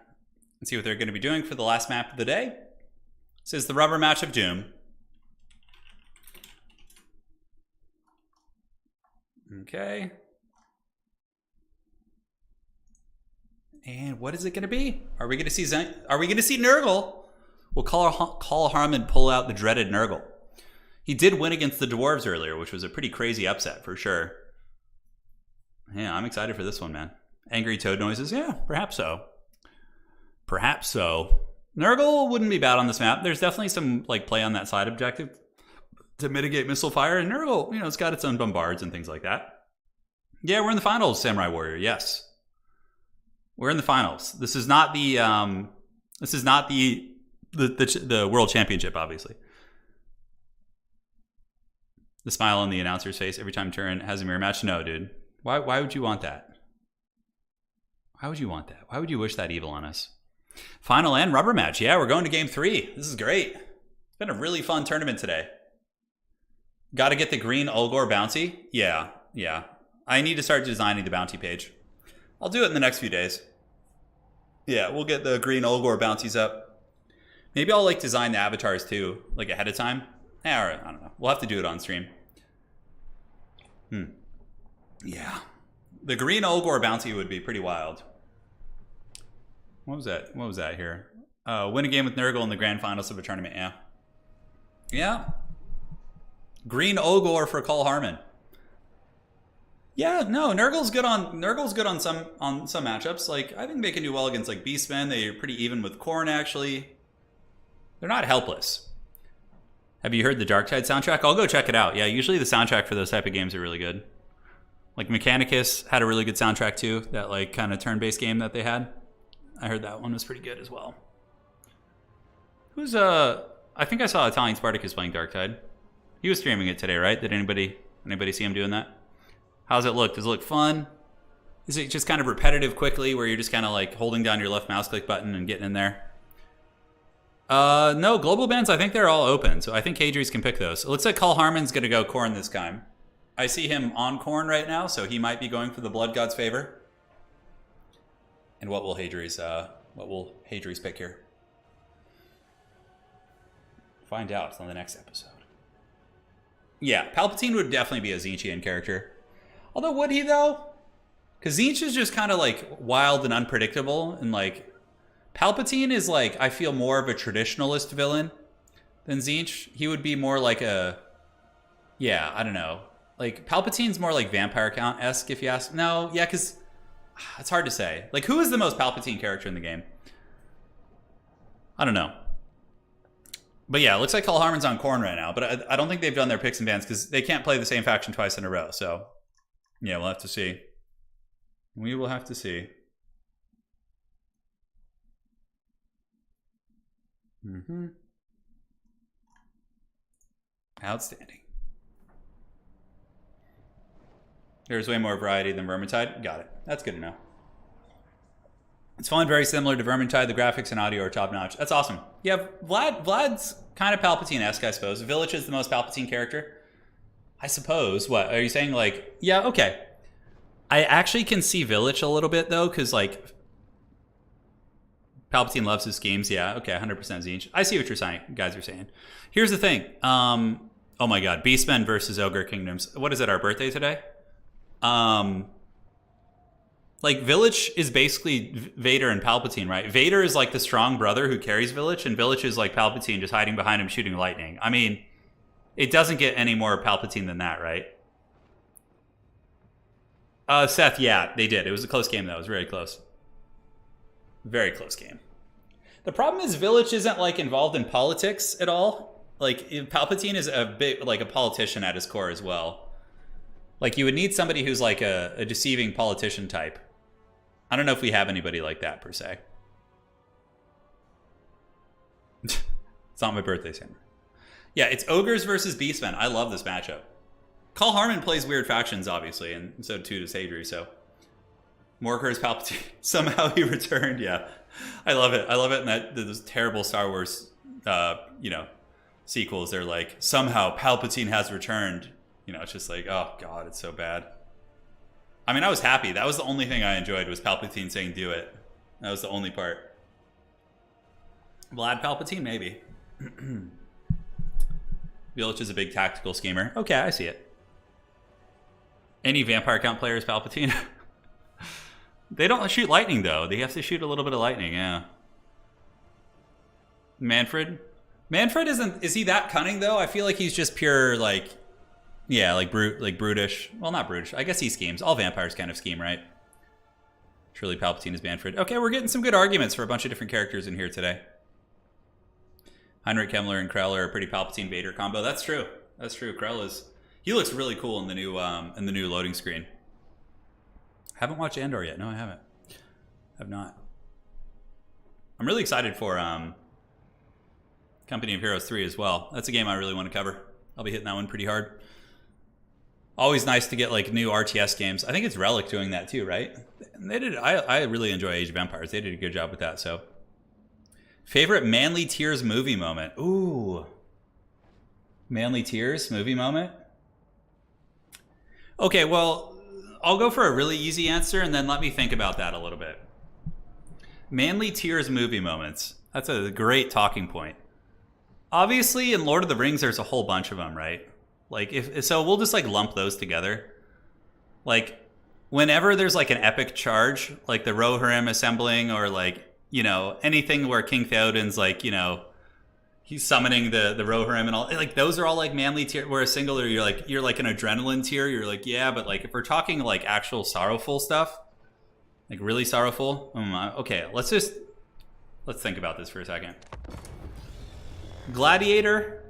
Let's see what they're going to be doing for the last map of the day. This is the rubber match of doom. Okay. And what is it going to be? Are we going to see Nurgle? Will Call Harmon pull out the dreaded Nurgle? He did win against the Dwarves earlier, which was a pretty crazy upset for sure. Yeah, I'm excited for this one, man. Angry toad noises? Yeah, perhaps so. Perhaps so. Nurgle wouldn't be bad on this map. There's definitely some like play on that side objective to mitigate missile fire. And Nurgle, you know, it's got its own bombards and things like that. Yeah, we're in the finals, Samurai Warrior. Yes. We're in the finals. This is not the the World Championship, obviously. The smile on the announcer's face every time Turin has a mirror match. No, dude. Why would you want that? Why would you want that? Why would you wish that evil on us? Final and rubber match. Yeah, we're going to game 3. This is great. It's been a really fun tournament today. Got to get the green Olgor bounty. Yeah. I need to start designing the bounty page. I'll do it in the next few days. Yeah, we'll get the green Olgor bounties up. Maybe I'll like design the avatars too, like ahead of time. Yeah, all right, I don't know. We'll have to do it on stream. Yeah. The green Olgor bounty would be pretty wild. What was that? What was that here? Win a game with Nurgle in the grand finals of a tournament. Yeah. Yeah. Green Olgor for Call Harmon. Yeah, no, Nurgle's good on some matchups. Like I think they can do well against like Beastmen. They're pretty even with Khorne actually. They're not helpless. Have you heard the Darktide soundtrack? I'll go check it out. Yeah, usually the soundtrack for those type of games are really good. Like Mechanicus had a really good soundtrack too. That like kind of turn-based game that they had. I heard that one was pretty good as well. Who's I think I saw Italian Spartacus playing Darktide. He was streaming it today, right? Did anybody see him doing that? How's it look? Does it look fun? Is it just kind of repetitive quickly where you're just kind of like holding down your left mouse click button and getting in there? No, global bans, I think they're all open. So I think Hadries can pick those. It looks like Call Harmon's going to go Khorne this time. I see him on Khorne right now, so he might be going for the Blood God's favor. And what will Hadries pick here? Find out on the next episode. Yeah, Palpatine would definitely be a Zinchian character. Although, would he though? Because Zinch is just kind of like wild and unpredictable, and like Palpatine is like, I feel more of a traditionalist villain than Zinch. He would be more like a, yeah, I don't know. Like Palpatine's more like Vampire Count-esque if you ask. No, yeah, because it's hard to say. Like, who is the most Palpatine character in the game? I don't know. But yeah, it looks like Call Harmon's on Khorne right now, but I don't think they've done their picks and bans because they can't play the same faction twice in a row. So yeah, we'll have to see. We will have to see. Outstanding. There's way more variety than Vermintide. Got it. That's good to know. It's fun, very similar to Vermintide. The graphics and audio are top-notch. That's awesome. Yeah, Vlad's kind of Palpatine-esque, I suppose. Village is the most Palpatine character. I suppose. What? Are you saying, like... Yeah, okay. I actually can see Village a little bit though, because like Palpatine loves his schemes. Yeah, okay, 100% Zinch. I see what you're saying, guys are saying. Here's the thing. Oh my god, Beastmen versus Ogre Kingdoms. What is it, our birthday today? Like, Village is basically Vader and Palpatine, right? Vader is like the strong brother who carries Village, and Village is like Palpatine just hiding behind him shooting lightning. I mean, it doesn't get any more Palpatine than that, right? Seth, yeah, they did. It was a close game, though. It was very close. Very close game. The problem is Village isn't, like, involved in politics at all. Like, Palpatine is a bit, like, a politician at his core as well. Like, you would need somebody who's, like, a deceiving politician type. I don't know if we have anybody like that, per se. It's not my birthday, Sam. Yeah, it's Ogres versus Beastmen. I love this matchup. Call Harmon plays weird factions, obviously, and so too does Hadri, so. Morker's Palpatine. Somehow he returned, yeah. I love it. I love it in that those terrible Star Wars, sequels. They're like, somehow Palpatine has returned. You know, it's just like, oh, God, it's so bad. I mean, I was happy. That was the only thing I enjoyed was Palpatine saying, do it. That was the only part. Vlad Palpatine, maybe. Village is a big tactical schemer. Okay, I see it. Any Vampire Count players, Palpatine? They don't shoot lightning, though. They have to shoot a little bit of lightning, yeah. Manfred? Manfred isn't... Is he that cunning, though? I feel like he's just pure, like... Yeah, like brutish. Well, not brutish. I guess he schemes. All vampires kind of scheme, right? Surely Palpatine is Manfred. Okay, we're getting some good arguments for a bunch of different characters in here today. Heinrich Himmler and Krell are a pretty Palpatine Vader combo. That's true. That's true. Krell is... He looks really cool in the new loading screen. Haven't watched Andor yet. No, I haven't. Have not. I'm really excited for Company of Heroes 3 as well. That's a game I really want to cover. I'll be hitting that one pretty hard. Always nice to get like new RTS games. I think it's Relic doing that too, right? They did. I really enjoy Age of Empires. They did a good job with that. So, favorite Manly Tears movie moment. Ooh, Manly Tears movie moment. Okay, well, I'll go for a really easy answer and then let me think about that a little bit. Manly Tears movie moments. That's a great talking point. Obviously, in Lord of the Rings, there's a whole bunch of them, right? Like, so we'll just like lump those together. Like, whenever there's like an epic charge, like the Rohirrim assembling, or like, you know, anything where King Theoden's like, you know, he's summoning the Rohirrim and all, like those are all like manly tear. Where a singular, you're like an adrenaline tear. You're like, yeah, but like if we're talking like actual sorrowful stuff, like really sorrowful. Okay, let's think about this for a second. Gladiator.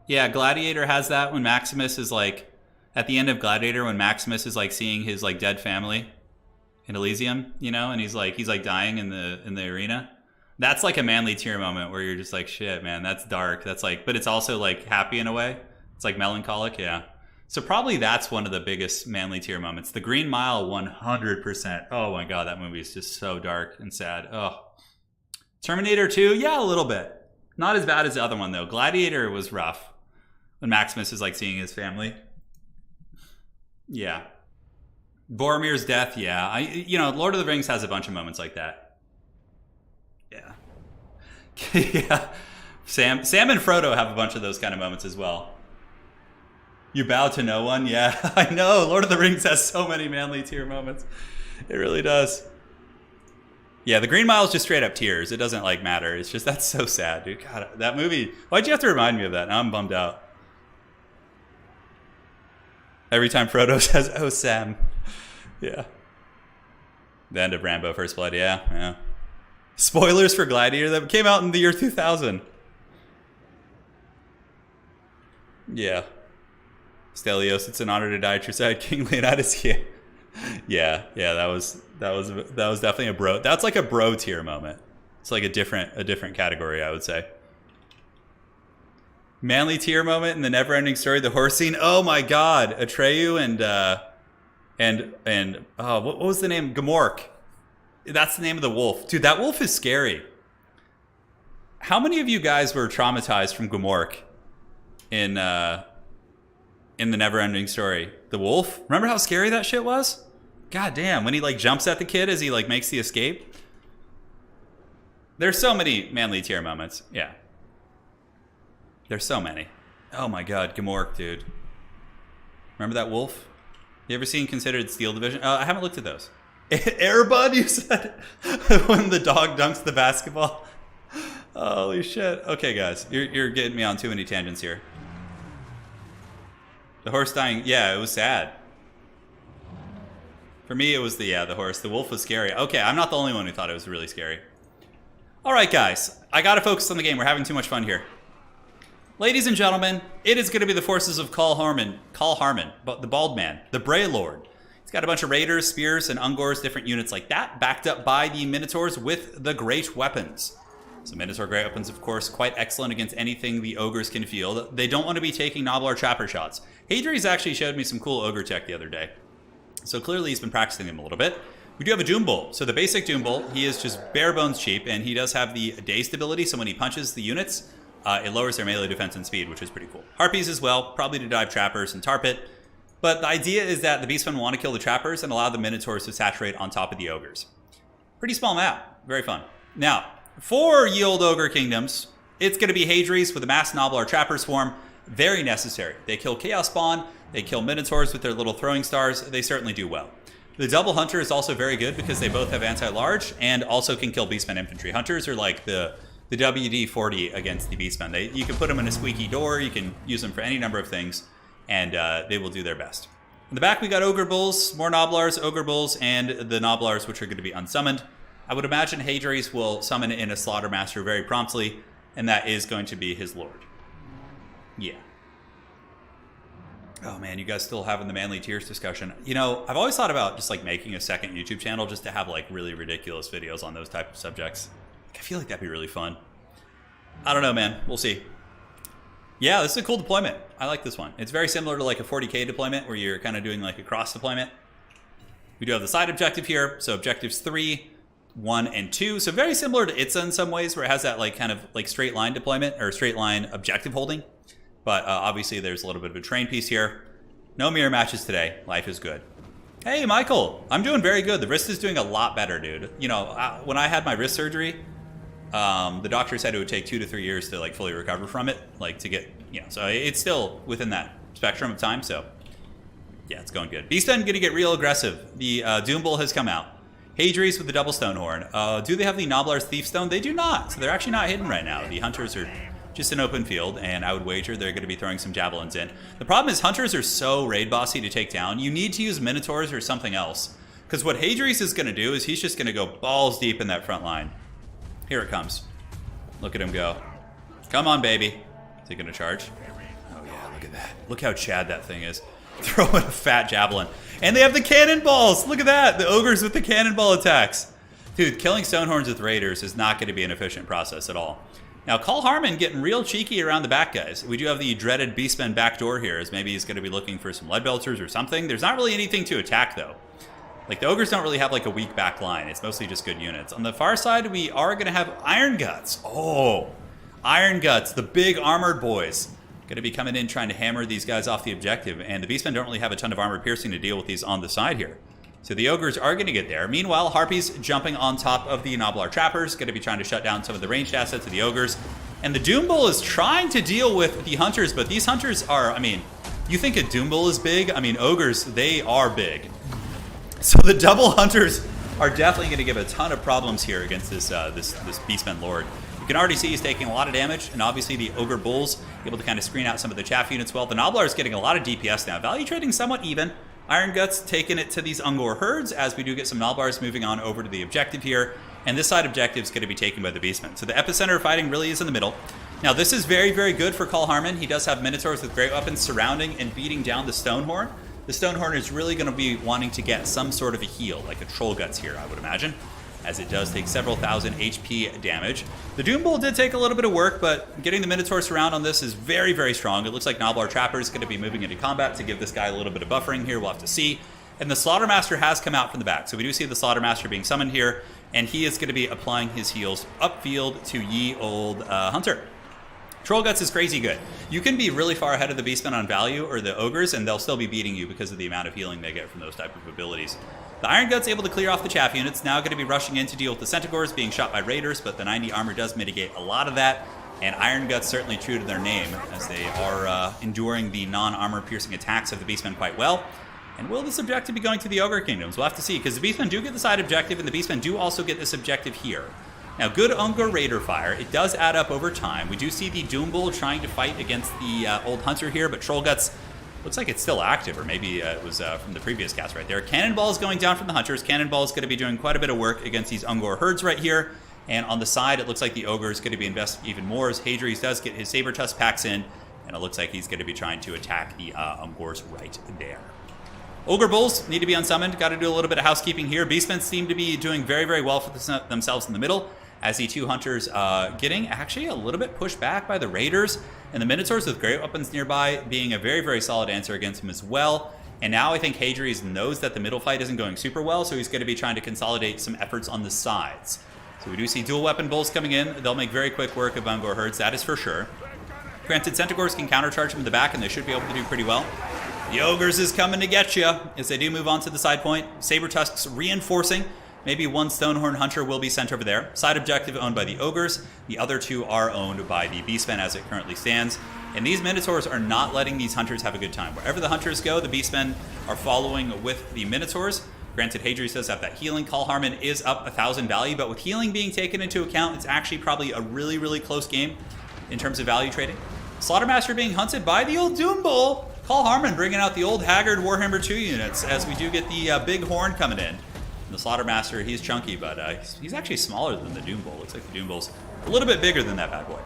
Yeah, Gladiator has that when Maximus is like, at the end of Gladiator, when Maximus is like seeing his like dead family in Elysium, you know, and he's like dying in the arena. That's like a manly tear moment where you're just like, shit, man, that's dark. That's like, but it's also like happy in a way. It's like melancholic, yeah. So probably that's one of the biggest manly tear moments. The Green Mile, 100%. Oh my God, that movie is just so dark and sad. Oh. Terminator 2, yeah, a little bit. Not as bad as the other one though. Gladiator was rough. When Maximus is like seeing his family. Yeah. Boromir's death, yeah. Lord of the Rings has a bunch of moments like that. Yeah. Yeah. Sam and Frodo have a bunch of those kind of moments as well. You bow to no one? Yeah, I know. Lord of the Rings has so many manly tear moments. It really does. Yeah, the Green Mile is just straight up tears. It doesn't like matter. It's just, that's so sad, dude. God, that movie. Why'd you have to remind me of that? Now I'm bummed out. Every time Frodo says, "Oh, Sam." Yeah. The end of Rambo First Blood, yeah. Spoilers for Gladiator that came out in the year 2000. Yeah. Stelios, it's an honor to die at your side, King Leonidas. Yeah, that was definitely a bro. That's like a bro tier moment. It's like a different category, I would say. Manly tear moment in the Neverending Story, the horse scene. Oh my God, Atreyu and what was the name? Gamork. That's the name of the wolf, dude. That wolf is scary. How many of you guys were traumatized from Gamork in the Neverending Story? The wolf. Remember how scary that shit was? God damn, when he like jumps at the kid as he like makes the escape. There's so many manly tier moments. Yeah. There's so many. Oh my god, Gamork, dude. Remember that wolf? You ever seen Considered Steel Division? I haven't looked at those. Airbud, you said? When the dog dunks the basketball. Holy shit. Okay, guys. You're getting me on too many tangents here. The horse dying. Yeah, it was sad. For me, it was the horse. The wolf was scary. Okay, I'm not the only one who thought it was really scary. All right, guys. I got to focus on the game. We're having too much fun here. Ladies and gentlemen, it is going to be the forces of Call Harmon, but the Bald Man, the Bray Lord. He's got a bunch of Raiders, Spears, and Ungors, different units like that, backed up by the Minotaurs with the Great Weapons. So Minotaur Great Weapons, of course, quite excellent against anything the Ogres can field. They don't want to be taking Noblar Trapper shots. Hadri's actually showed me some cool Ogre tech the other day. So clearly he's been practicing them a little bit. We do have a Doom Bolt. So the basic Doom Bolt, he is just bare bones cheap, and he does have the dazed ability, so when he punches the units, it lowers their melee defense and speed, which is pretty cool. Harpies as well, probably to dive Trappers and Tar Pit. But the idea is that the Beastmen want to kill the Trappers and allow the Minotaurs to saturate on top of the Ogres. Pretty small map. Very fun. Now, for Ye Olde Ogre Kingdoms, it's going to be Hadri's with a Mass Noblar Trapper Swarm. Very necessary. They kill Chaos Spawn. They kill Minotaurs with their little throwing stars. They certainly do well. The Double Hunter is also very good because they both have anti-large and also can kill Beastmen infantry. Hunters are like the WD-40 against the Beastmen. You can put them in a squeaky door. You can use them for any number of things, and they will do their best. In the back, we got Ogre Bulls, more Noblars, Ogre Bulls, and the Noblars, which are going to be unsummoned. I would imagine Hadri's will summon in a Slaughtermaster very promptly, and that is going to be his lord. Yeah. Oh man, you guys still having the manly tiers discussion. You know, I've always thought about just like making a second YouTube channel just to have like really ridiculous videos on those type of subjects. I feel like that'd be really fun. I don't know, man. We'll see. Yeah, this is a cool deployment. I like this one. It's very similar to like a 40k deployment where you're kind of doing like a cross deployment. We do have the side objective here. So objectives 3, 1, and 2. So very similar to Itza in some ways where it has that like kind of like straight line deployment or straight line objective holding. But obviously there's a little bit of a terrain piece here. No mirror matches today. Life is good. Hey, Michael. I'm doing very good. The wrist is doing a lot better, dude. You know, when I had my wrist surgery, the doctor said it would take 2 to 3 years to like fully recover from it. Like to get, you know, so it's still within that spectrum of time. So yeah, it's going good. Beastmen going to get real aggressive. The Doom Bull has come out. Hadri's with the double stone horn. Do they have the Noblar's Thief Stone? They do not. So they're actually not hidden right now. The Hunters are just an open field, and I would wager they're going to be throwing some javelins in. The problem is Hunters are so raid bossy to take down. You need to use Minotaurs or something else. Because what Hadri's is going to do is he's just going to go balls deep in that front line. Here it comes. Look at him go. Come on, baby. Is he going to charge? Oh, yeah, look at that. Look how Chad that thing is. Throwing a fat javelin. And they have the cannonballs. Look at that. The ogres with the cannonball attacks. Dude, killing Stonehorns with raiders is not going to be an efficient process at all. Now, Call Harmon getting real cheeky around the back, guys. We do have the dreaded Beastman back door here, as maybe he's going to be looking for some Leadbelters or something. There's not really anything to attack, though. Like, the Ogres don't really have, like, a weak back line. It's mostly just good units. On the far side, we are going to have Iron Guts. Oh, Iron Guts, the big armored boys. Going to be coming in trying to hammer these guys off the objective. And the Beastmen don't really have a ton of armor piercing to deal with these on the side here. So the Ogres are going to get there. Meanwhile, Harpies jumping on top of the Noblar Trappers, going to be trying to shut down some of the ranged assets of the Ogres. And the Doom Bull is trying to deal with the Hunters, but these Hunters are, I mean, you think a Doom Bull is big? I mean, Ogres, they are big. So the double Hunters are definitely going to give a ton of problems here against this Beastman Lord. You can already see he's taking a lot of damage, and obviously the Ogre Bulls able to kind of screen out some of the chaff units well. The Noblar is getting a lot of DPS now. Value trading somewhat even. Iron Guts taking it to these Ungor herds as we do get some Noblars moving on over to the objective here. And this side objective is going to be taken by the Beastmen. So the epicenter of fighting really is in the middle. Now this is very, very good for Call Harmon. He does have Minotaurs with great weapons surrounding and beating down the Stonehorn. The Stonehorn is really going to be wanting to get some sort of a heal, like a Troll Guts here, I would imagine, as it does take several thousand HP damage. The Doom Bull did take a little bit of work, but getting the Minotaur surround on this is very, very strong. It looks like Noblar Trapper is going to be moving into combat to give this guy a little bit of buffering here. We'll have to see. And the Slaughtermaster has come out from the back. So we do see the Slaughtermaster being summoned here, and he is going to be applying his heals upfield to Ye Olde Hunter. Troll Guts is crazy good. You can be really far ahead of the Beastmen on value or the Ogres, and they'll still be beating you because of the amount of healing they get from those type of abilities. The Iron Gut's able to clear off the chaff units. Now going to be rushing in to deal with the Centaurs being shot by Raiders, but the 90 armor does mitigate a lot of that. And Iron Gut's certainly true to their name, as they are enduring the non-armor piercing attacks of the Beastmen quite well. And will this objective be going to the Ogre Kingdoms? We'll have to see, because the Beastmen do get the side objective, and the Beastmen do also get this objective here. Now, good Ungor Raider fire. It does add up over time. We do see the Doom Bull trying to fight against the old Hunter here, but Troll Guts looks like it's still active, or maybe it was from the previous cast right there. Cannonball is going down from the Hunters. Cannonball is going to be doing quite a bit of work against these Ungor herds right here. And on the side, it looks like the Ogre is going to be invested even more as Hadri's does get his Saber Tusk packs in, and it looks like he's going to be trying to attack the Ungors right there. Ogre Bulls need to be unsummoned. Got to do a little bit of housekeeping here. Beastmen seem to be doing very, very well for themselves in the middle, as the two Hunters getting actually a little bit pushed back by the Raiders, and the Minotaurs with great weapons nearby being a very, very solid answer against him as well. And now I think Hadri's knows that the middle fight isn't going super well, so he's going to be trying to consolidate some efforts on the sides. So we do see dual weapon Bulls coming in. They'll make very quick work of Ungor herds, that is for sure. Granted, Centaurs can countercharge them in the back, and they should be able to do pretty well. The Ogres is coming to get you as they do move on to the side point. Saber Tusks reinforcing. Maybe one Stonehorn Hunter will be sent over there. Side objective owned by the Ogres. The other two are owned by the Beastmen as it currently stands. And these Minotaurs are not letting these Hunters have a good time. Wherever the Hunters go, the Beastmen are following with the Minotaurs. Granted, Hadri does have that healing. Call Harmon is up 1,000 value, but with healing being taken into account, it's actually probably a really, really close game in terms of value trading. Slaughtermaster being hunted by the old Doom Bull. Call Harmon bringing out the old Haggard Warhammer 2 units as we do get the big horn coming in. And the Slaughtermaster, he's chunky, but he's actually smaller than the Doom Bull. Looks like the Doom Bull's a little bit bigger than that bad boy.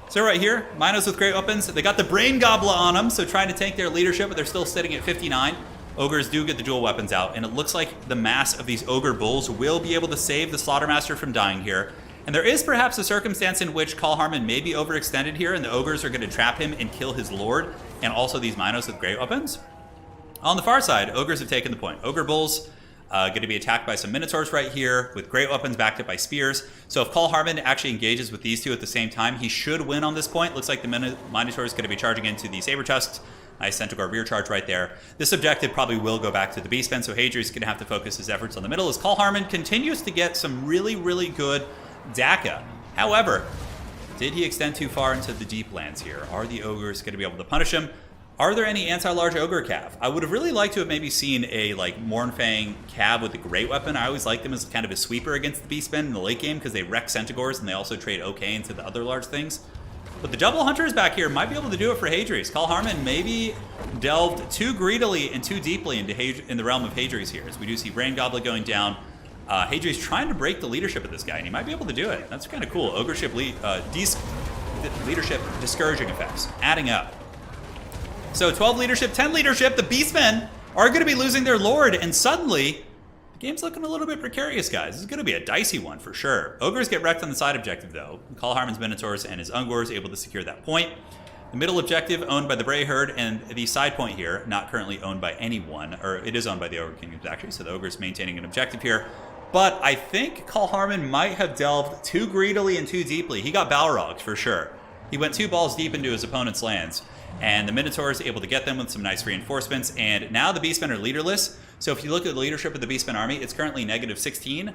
So right here, Minos with great weapons. They got the Brain Gobbler on them, so trying to tank their leadership, but they're still sitting at 59. Ogres do get the dual weapons out, and it looks like the mass of these Ogre Bulls will be able to save the Slaughtermaster from dying here. And there is perhaps a circumstance in which Call Harmon may be overextended here, and the Ogres are going to trap him and kill his Lord, and also these Minos with great weapons. On the far side, Ogres have taken the point. Ogre Bulls going to be attacked by some Minotaurs right here with great weapons backed up by spears. So if Call Harmon actually engages with these two at the same time, he should win on this point. Looks like the Minotaur is going to be charging into the Saber Tusks. Nice Centaur rear charge right there. This objective probably will go back to the Beastmen, so Hadri's going to have to focus his efforts on the middle as Call Harmon continues to get some really, really good DACA. However, did he extend too far into the deep lands here? Are the Ogres going to be able to punish him? Are there any anti-large Ogre Cav? I would have really liked to have maybe seen a Mournfang Cav with a great weapon. I always liked them as kind of a sweeper against the Beastmen in the late game because they wreck Centaurs and they also trade okay into the other large things. But the double Hunters back here might be able to do it for Hadri's. Call Harmon maybe delved too greedily and too deeply in the realm of Hadri's here, as we do see Brain Goblet going down. Hadri's trying to break the leadership of this guy, and he might be able to do it. That's kind of cool. Ogreship leadership discouraging effects, adding up. So 12 leadership, 10 leadership, the Beastmen are going to be losing their Lord, and suddenly the game's looking a little bit precarious, guys. This is going to be a dicey one for sure. Ogres get wrecked on the side objective, though. Call Harmon's Minotaurs and his Ungors able to secure that point. The middle objective owned by the Bray Herd, and the side point here not currently owned by anyone, or it is owned by the Ogre Kingdoms actually, so the Ogre's maintaining an objective here. But I think Call Harmon might have delved too greedily and too deeply. He got Balrogged for sure. He went 2 balls deep into his opponent's lands, and the Minotaur is able to get them with some nice reinforcements, and now the Beastmen are leaderless. So if you look at the leadership of the Beastmen army, it's currently negative 16.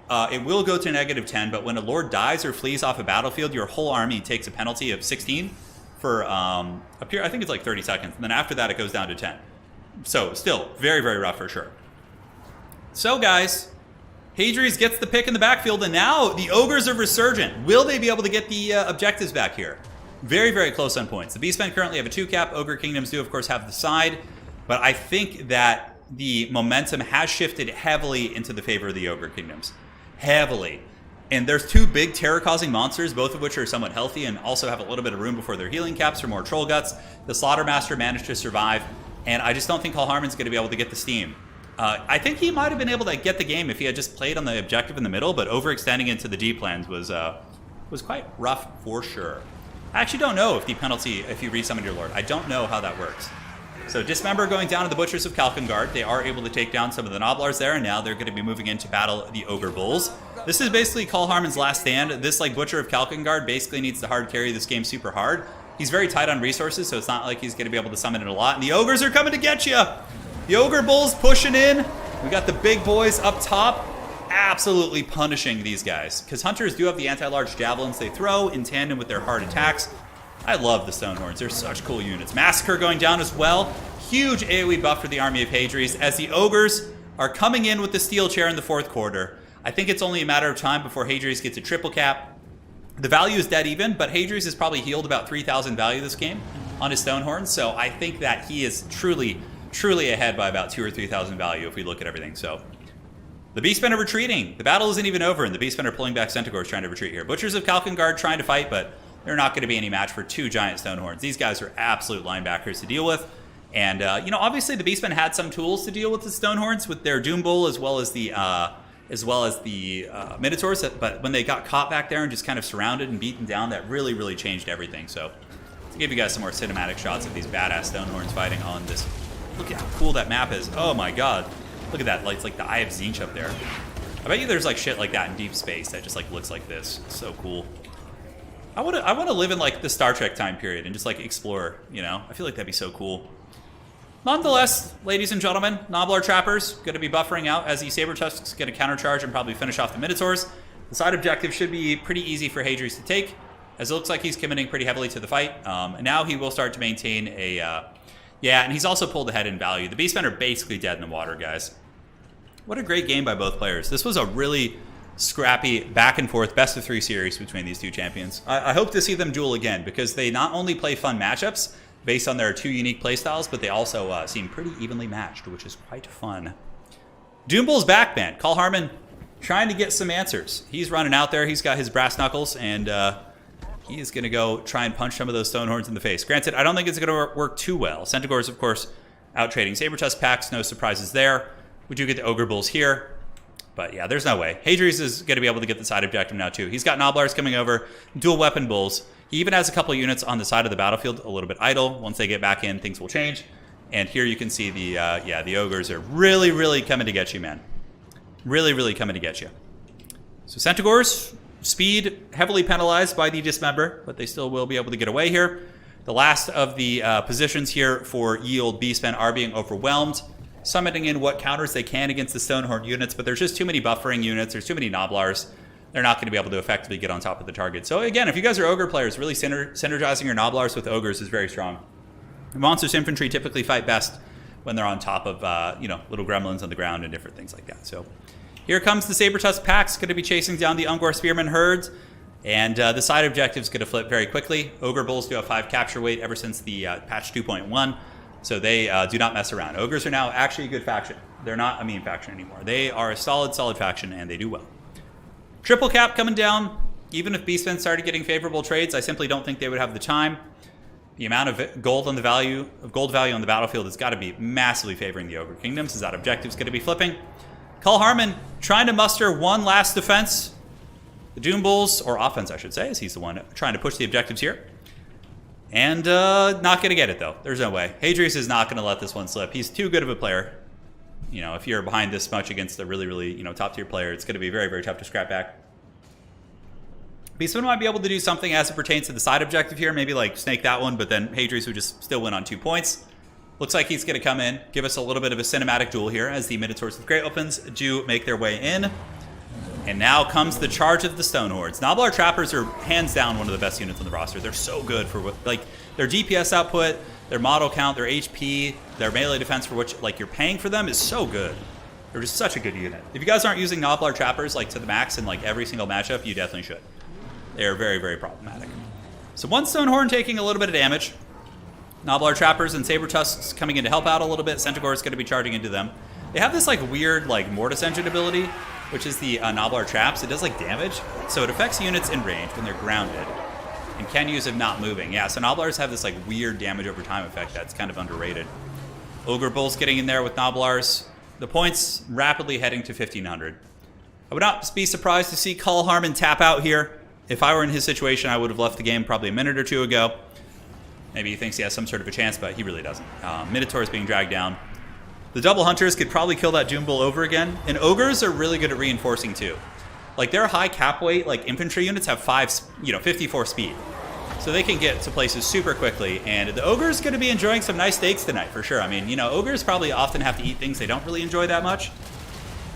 It will go to negative 10, but when a Lord dies or flees off a battlefield, your whole army takes a penalty of 16 for I think it's like 30 seconds, and then after that it goes down to 10. So still very, very rough for sure. So guys, Hadri's gets the pick in the backfield, and now the Ogres are resurgent. Will they be able to get the objectives back here? Very, very close on points. The Beastmen currently have a 2-cap. Ogre Kingdoms do, of course, have the side. But I think that the momentum has shifted heavily into the favor of the Ogre Kingdoms. Heavily. And there's 2 big terror-causing monsters, both of which are somewhat healthy and also have a little bit of room before their healing caps for more Troll Guts. The Slaughtermaster managed to survive, and I just don't think Call Harmon's going to be able to get the steam. I think he might have been able to get the game if he had just played on the objective in the middle, but overextending into the deep lands was quite rough for sure. I actually don't know if the penalty, if you resummon your Lord, I don't know how that works. So Dismember going down to the Butchers of Kalkengard. They are able to take down some of the Noblars there, and now they're going to be moving in to battle the Ogre Bulls. This is basically Call Harmon's last stand. This Butcher of Kalkengard basically needs to hard carry this game super hard. He's very tight on resources, so it's not like he's going to be able to summon it a lot. And the Ogres are coming to get you! The Ogre Bulls pushing in, We got the big boys up top, absolutely punishing these guys. Because Hunters do have the anti-large javelins they throw in tandem with their hard attacks. I love the Stonehorns. They're such cool units. Massacre going down as well. Huge AoE buff for the army of Hadries as the Ogres are coming in with the steel chair in the 4th quarter. I think it's only a matter of time before Hadries gets a triple cap. The value is dead even, but Hadries has probably healed about 3,000 value this game on his Stonehorns, so I think that he is truly ahead by about 2,000 or 3,000 value if we look at everything. So the Beastmen are retreating. The battle isn't even over, and the Beastmen are pulling back Centaurs trying to retreat here. Butchers of Kalkengard trying to fight, but they're not going to be any match for 2 giant Stonehorns. These guys are absolute linebackers to deal with. And, obviously the Beastmen had some tools to deal with the Stonehorns with their Doom Bull as well as the Minotaurs. But when they got caught back there and just kind of surrounded and beaten down, that really changed everything. So to give you guys some more cinematic shots of these badass Stonehorns fighting on this. Look at how cool that map is. Oh my god. Look at that. It's like the Eye of Tzeentch up there. I bet you there's like shit like that in deep space that just like looks like this. It's so cool. I want to live in like the Star Trek time period and just like explore, I feel like that'd be so cool. Nonetheless, ladies and gentlemen, Noblar Trappers going to be buffering out as the Saber-Tusks going to countercharge and probably finish off the Minotaurs. The side objective should be pretty easy for Hadries to take, as it looks like he's committing pretty heavily to the fight. And now he will start to maintain a... and he's also pulled ahead in value. The Beastmen are basically dead in the water, guys. What a great game by both players. This was a really scrappy back-and-forth best-of-3 series between these two champions. I hope to see them duel again, because they not only play fun matchups, based on their 2 unique playstyles, but they also seem pretty evenly matched, which is quite fun. Doom Bull's back, man. Call Harmon trying to get some answers. He's running out there. He's got his brass knuckles, and he is going to go try and punch some of those Stonehorns in the face. Granted, I don't think it's going to work too well. Centaurs, of course, out trading Saber-Tusk packs. No surprises there. We do get the Ogre Bulls here. But yeah, there's no way. Hadries is going to be able to get the side objective now, too. He's got Noblars coming over, dual weapon Bulls. He even has a couple units on the side of the battlefield, a little bit idle. Once they get back in, things will change. And here you can see the Ogres are really coming to get you, man. Really coming to get you. So Centaurs, speed heavily penalized by the Dismember, but they still will be able to get away here. The last of the positions here for ye old Beastmen are being overwhelmed, summoning in what counters they can against the Stonehorn units, but there's just too many buffering units. There's too many Noblars. They're not going to be able to effectively get on top of the target. So again, if you guys are Ogre players, really synergizing your Noblars with Ogres is very strong. Monstrous Infantry typically fight best when they're on top of, little gremlins on the ground and different things like that. So here comes the Saber-Tusk packs, going to be chasing down the Ungor Spearman herds. And the side objective is going to flip very quickly. Ogre Bulls do have 5 capture weight ever since the patch 2.1. So they do not mess around. Ogres are now actually a good faction. They're not a mean faction anymore. They are a solid faction, and they do well. Triple cap coming down. Even if Beastmen started getting favorable trades, I simply don't think they would have the time. The amount of gold value on the battlefield has got to be massively favoring the Ogre Kingdoms, as that objective is going to be flipping. Call Harmon trying to muster one last defense. The Doom Bulls, or offense I should say, as he's the one trying to push the objectives here. And not going to get it, though. There's no way. Hadries is not going to let this one slip. He's too good of a player. If you're behind this much against a really, top-tier player, it's going to be very tough to scrap back. Beastmen might be able to do something as it pertains to the side objective here. Maybe, snake that one, but then Hadries would just still win on 2 points. Looks like he's going to come in, give us a little bit of a cinematic duel here as the Minotaurs with Great Weapons do make their way in. And now comes the charge of the Stonehorns. Noblar Trappers are hands down one of the best units on the roster. They're so good for their DPS output, their model count, their HP, their melee defense for which you're paying for them is so good. They're just such a good unit. If you guys aren't using Noblar Trappers to the max in every single matchup, you definitely should. They are very problematic. So one Stonehorn taking a little bit of damage. Noblar Trappers and Saber-Tusks coming in to help out a little bit. Centaur is going to be charging into them. They have this weird Mortis Engine ability, which is the Noblar Traps. It does damage, so it affects units in range when they're grounded, and can use if not moving. Yeah, so Noblars have this weird damage over time effect that's kind of underrated. Ogre Bulls getting in there with Noblars. The points rapidly heading to 1,500. I would not be surprised to see Call Harmon tap out here. If I were in his situation, I would have left the game probably a minute or two ago. Maybe he thinks he has some sort of a chance, but he really doesn't. Minotaur is being dragged down. The double hunters could probably kill that Doom Bull over again. And ogres are really good at reinforcing too. Their high cap weight, infantry units have 54 speed. So they can get to places super quickly. And the ogre's going to be enjoying some nice steaks tonight for sure. I mean, ogres probably often have to eat things they don't really enjoy that much.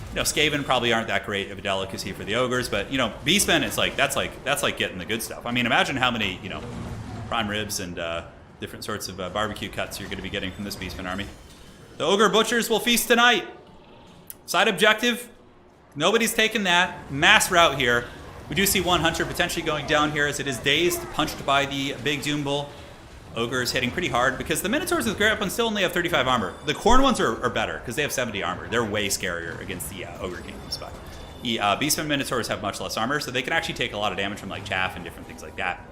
You know, Skaven probably aren't that great of a delicacy for the ogres, but you know, Beastmen, it's like that's like getting the good stuff. I mean, imagine how many, you know, prime ribs and different sorts of barbecue cuts you're going to be getting from this Beastman army. The ogre butchers will feast tonight. Side objective, nobody's taken that. Mass route here. We do see one hunter potentially going down here as it is dazed, punched by the big Doom Bull. Ogre is hitting pretty hard because the Minotaurs with Great Weapons still only have 35 armor. The Khorne ones are better because they have 70 armor. They're way scarier against the Ogre Kingdoms. But the Beastmen Minotaurs have much less armor, so they can actually take a lot of damage from like chaff and different things like that.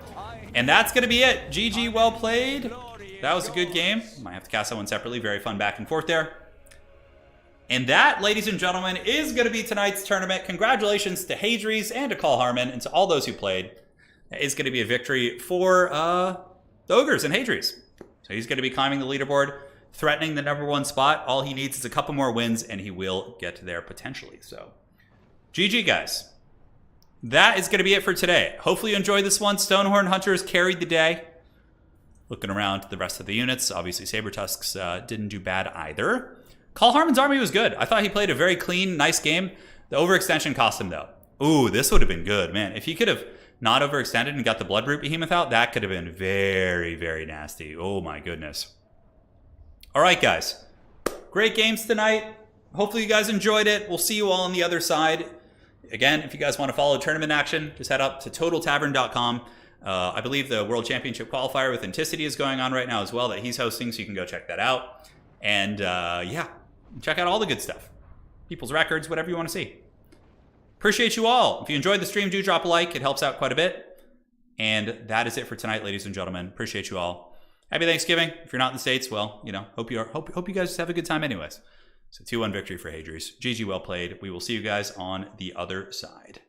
And that's going to be it. GG, well played. That was a good game. Might have to cast that one separately. Very fun back and forth there. And that, ladies and gentlemen, is going to be tonight's tournament. Congratulations to Hadries and to Call Harmon and to all those who played. That is going to be a victory for the Ogres and Hadries. So he's going to be climbing the leaderboard, threatening the #1 spot. All he needs is a couple more wins, and he will get there potentially. So, GG, guys. That is going to be it for today. Hopefully you enjoyed this one. Stonehorn Hunters carried the day. Looking around the rest of the units, obviously Sabertusks didn't do bad either. Call Harmon's army was good. I thought he played a very clean, nice game. The overextension cost him, though. Ooh, this would have been good, man. If he could have not overextended and got the Bloodroot Behemoth out, that could have been very, very nasty. Oh, my goodness. All right, guys. Great games tonight. Hopefully you guys enjoyed it. We'll see you all on the other side. Again, if you guys want to follow tournament action, just head up to TotalTavern.com. I believe the World Championship qualifier with Anticity is going on right now as well that he's hosting, so you can go check that out. And yeah, check out all the good stuff. People's records, whatever you want to see. Appreciate you all. If you enjoyed the stream, do drop a like. It helps out quite a bit. And that is it for tonight, ladies and gentlemen. Appreciate you all. Happy Thanksgiving. If you're not in the States, well, you know, hope you guys just have a good time anyways. So 2-1 victory for Hadries. GG, well played. We will see you guys on the other side.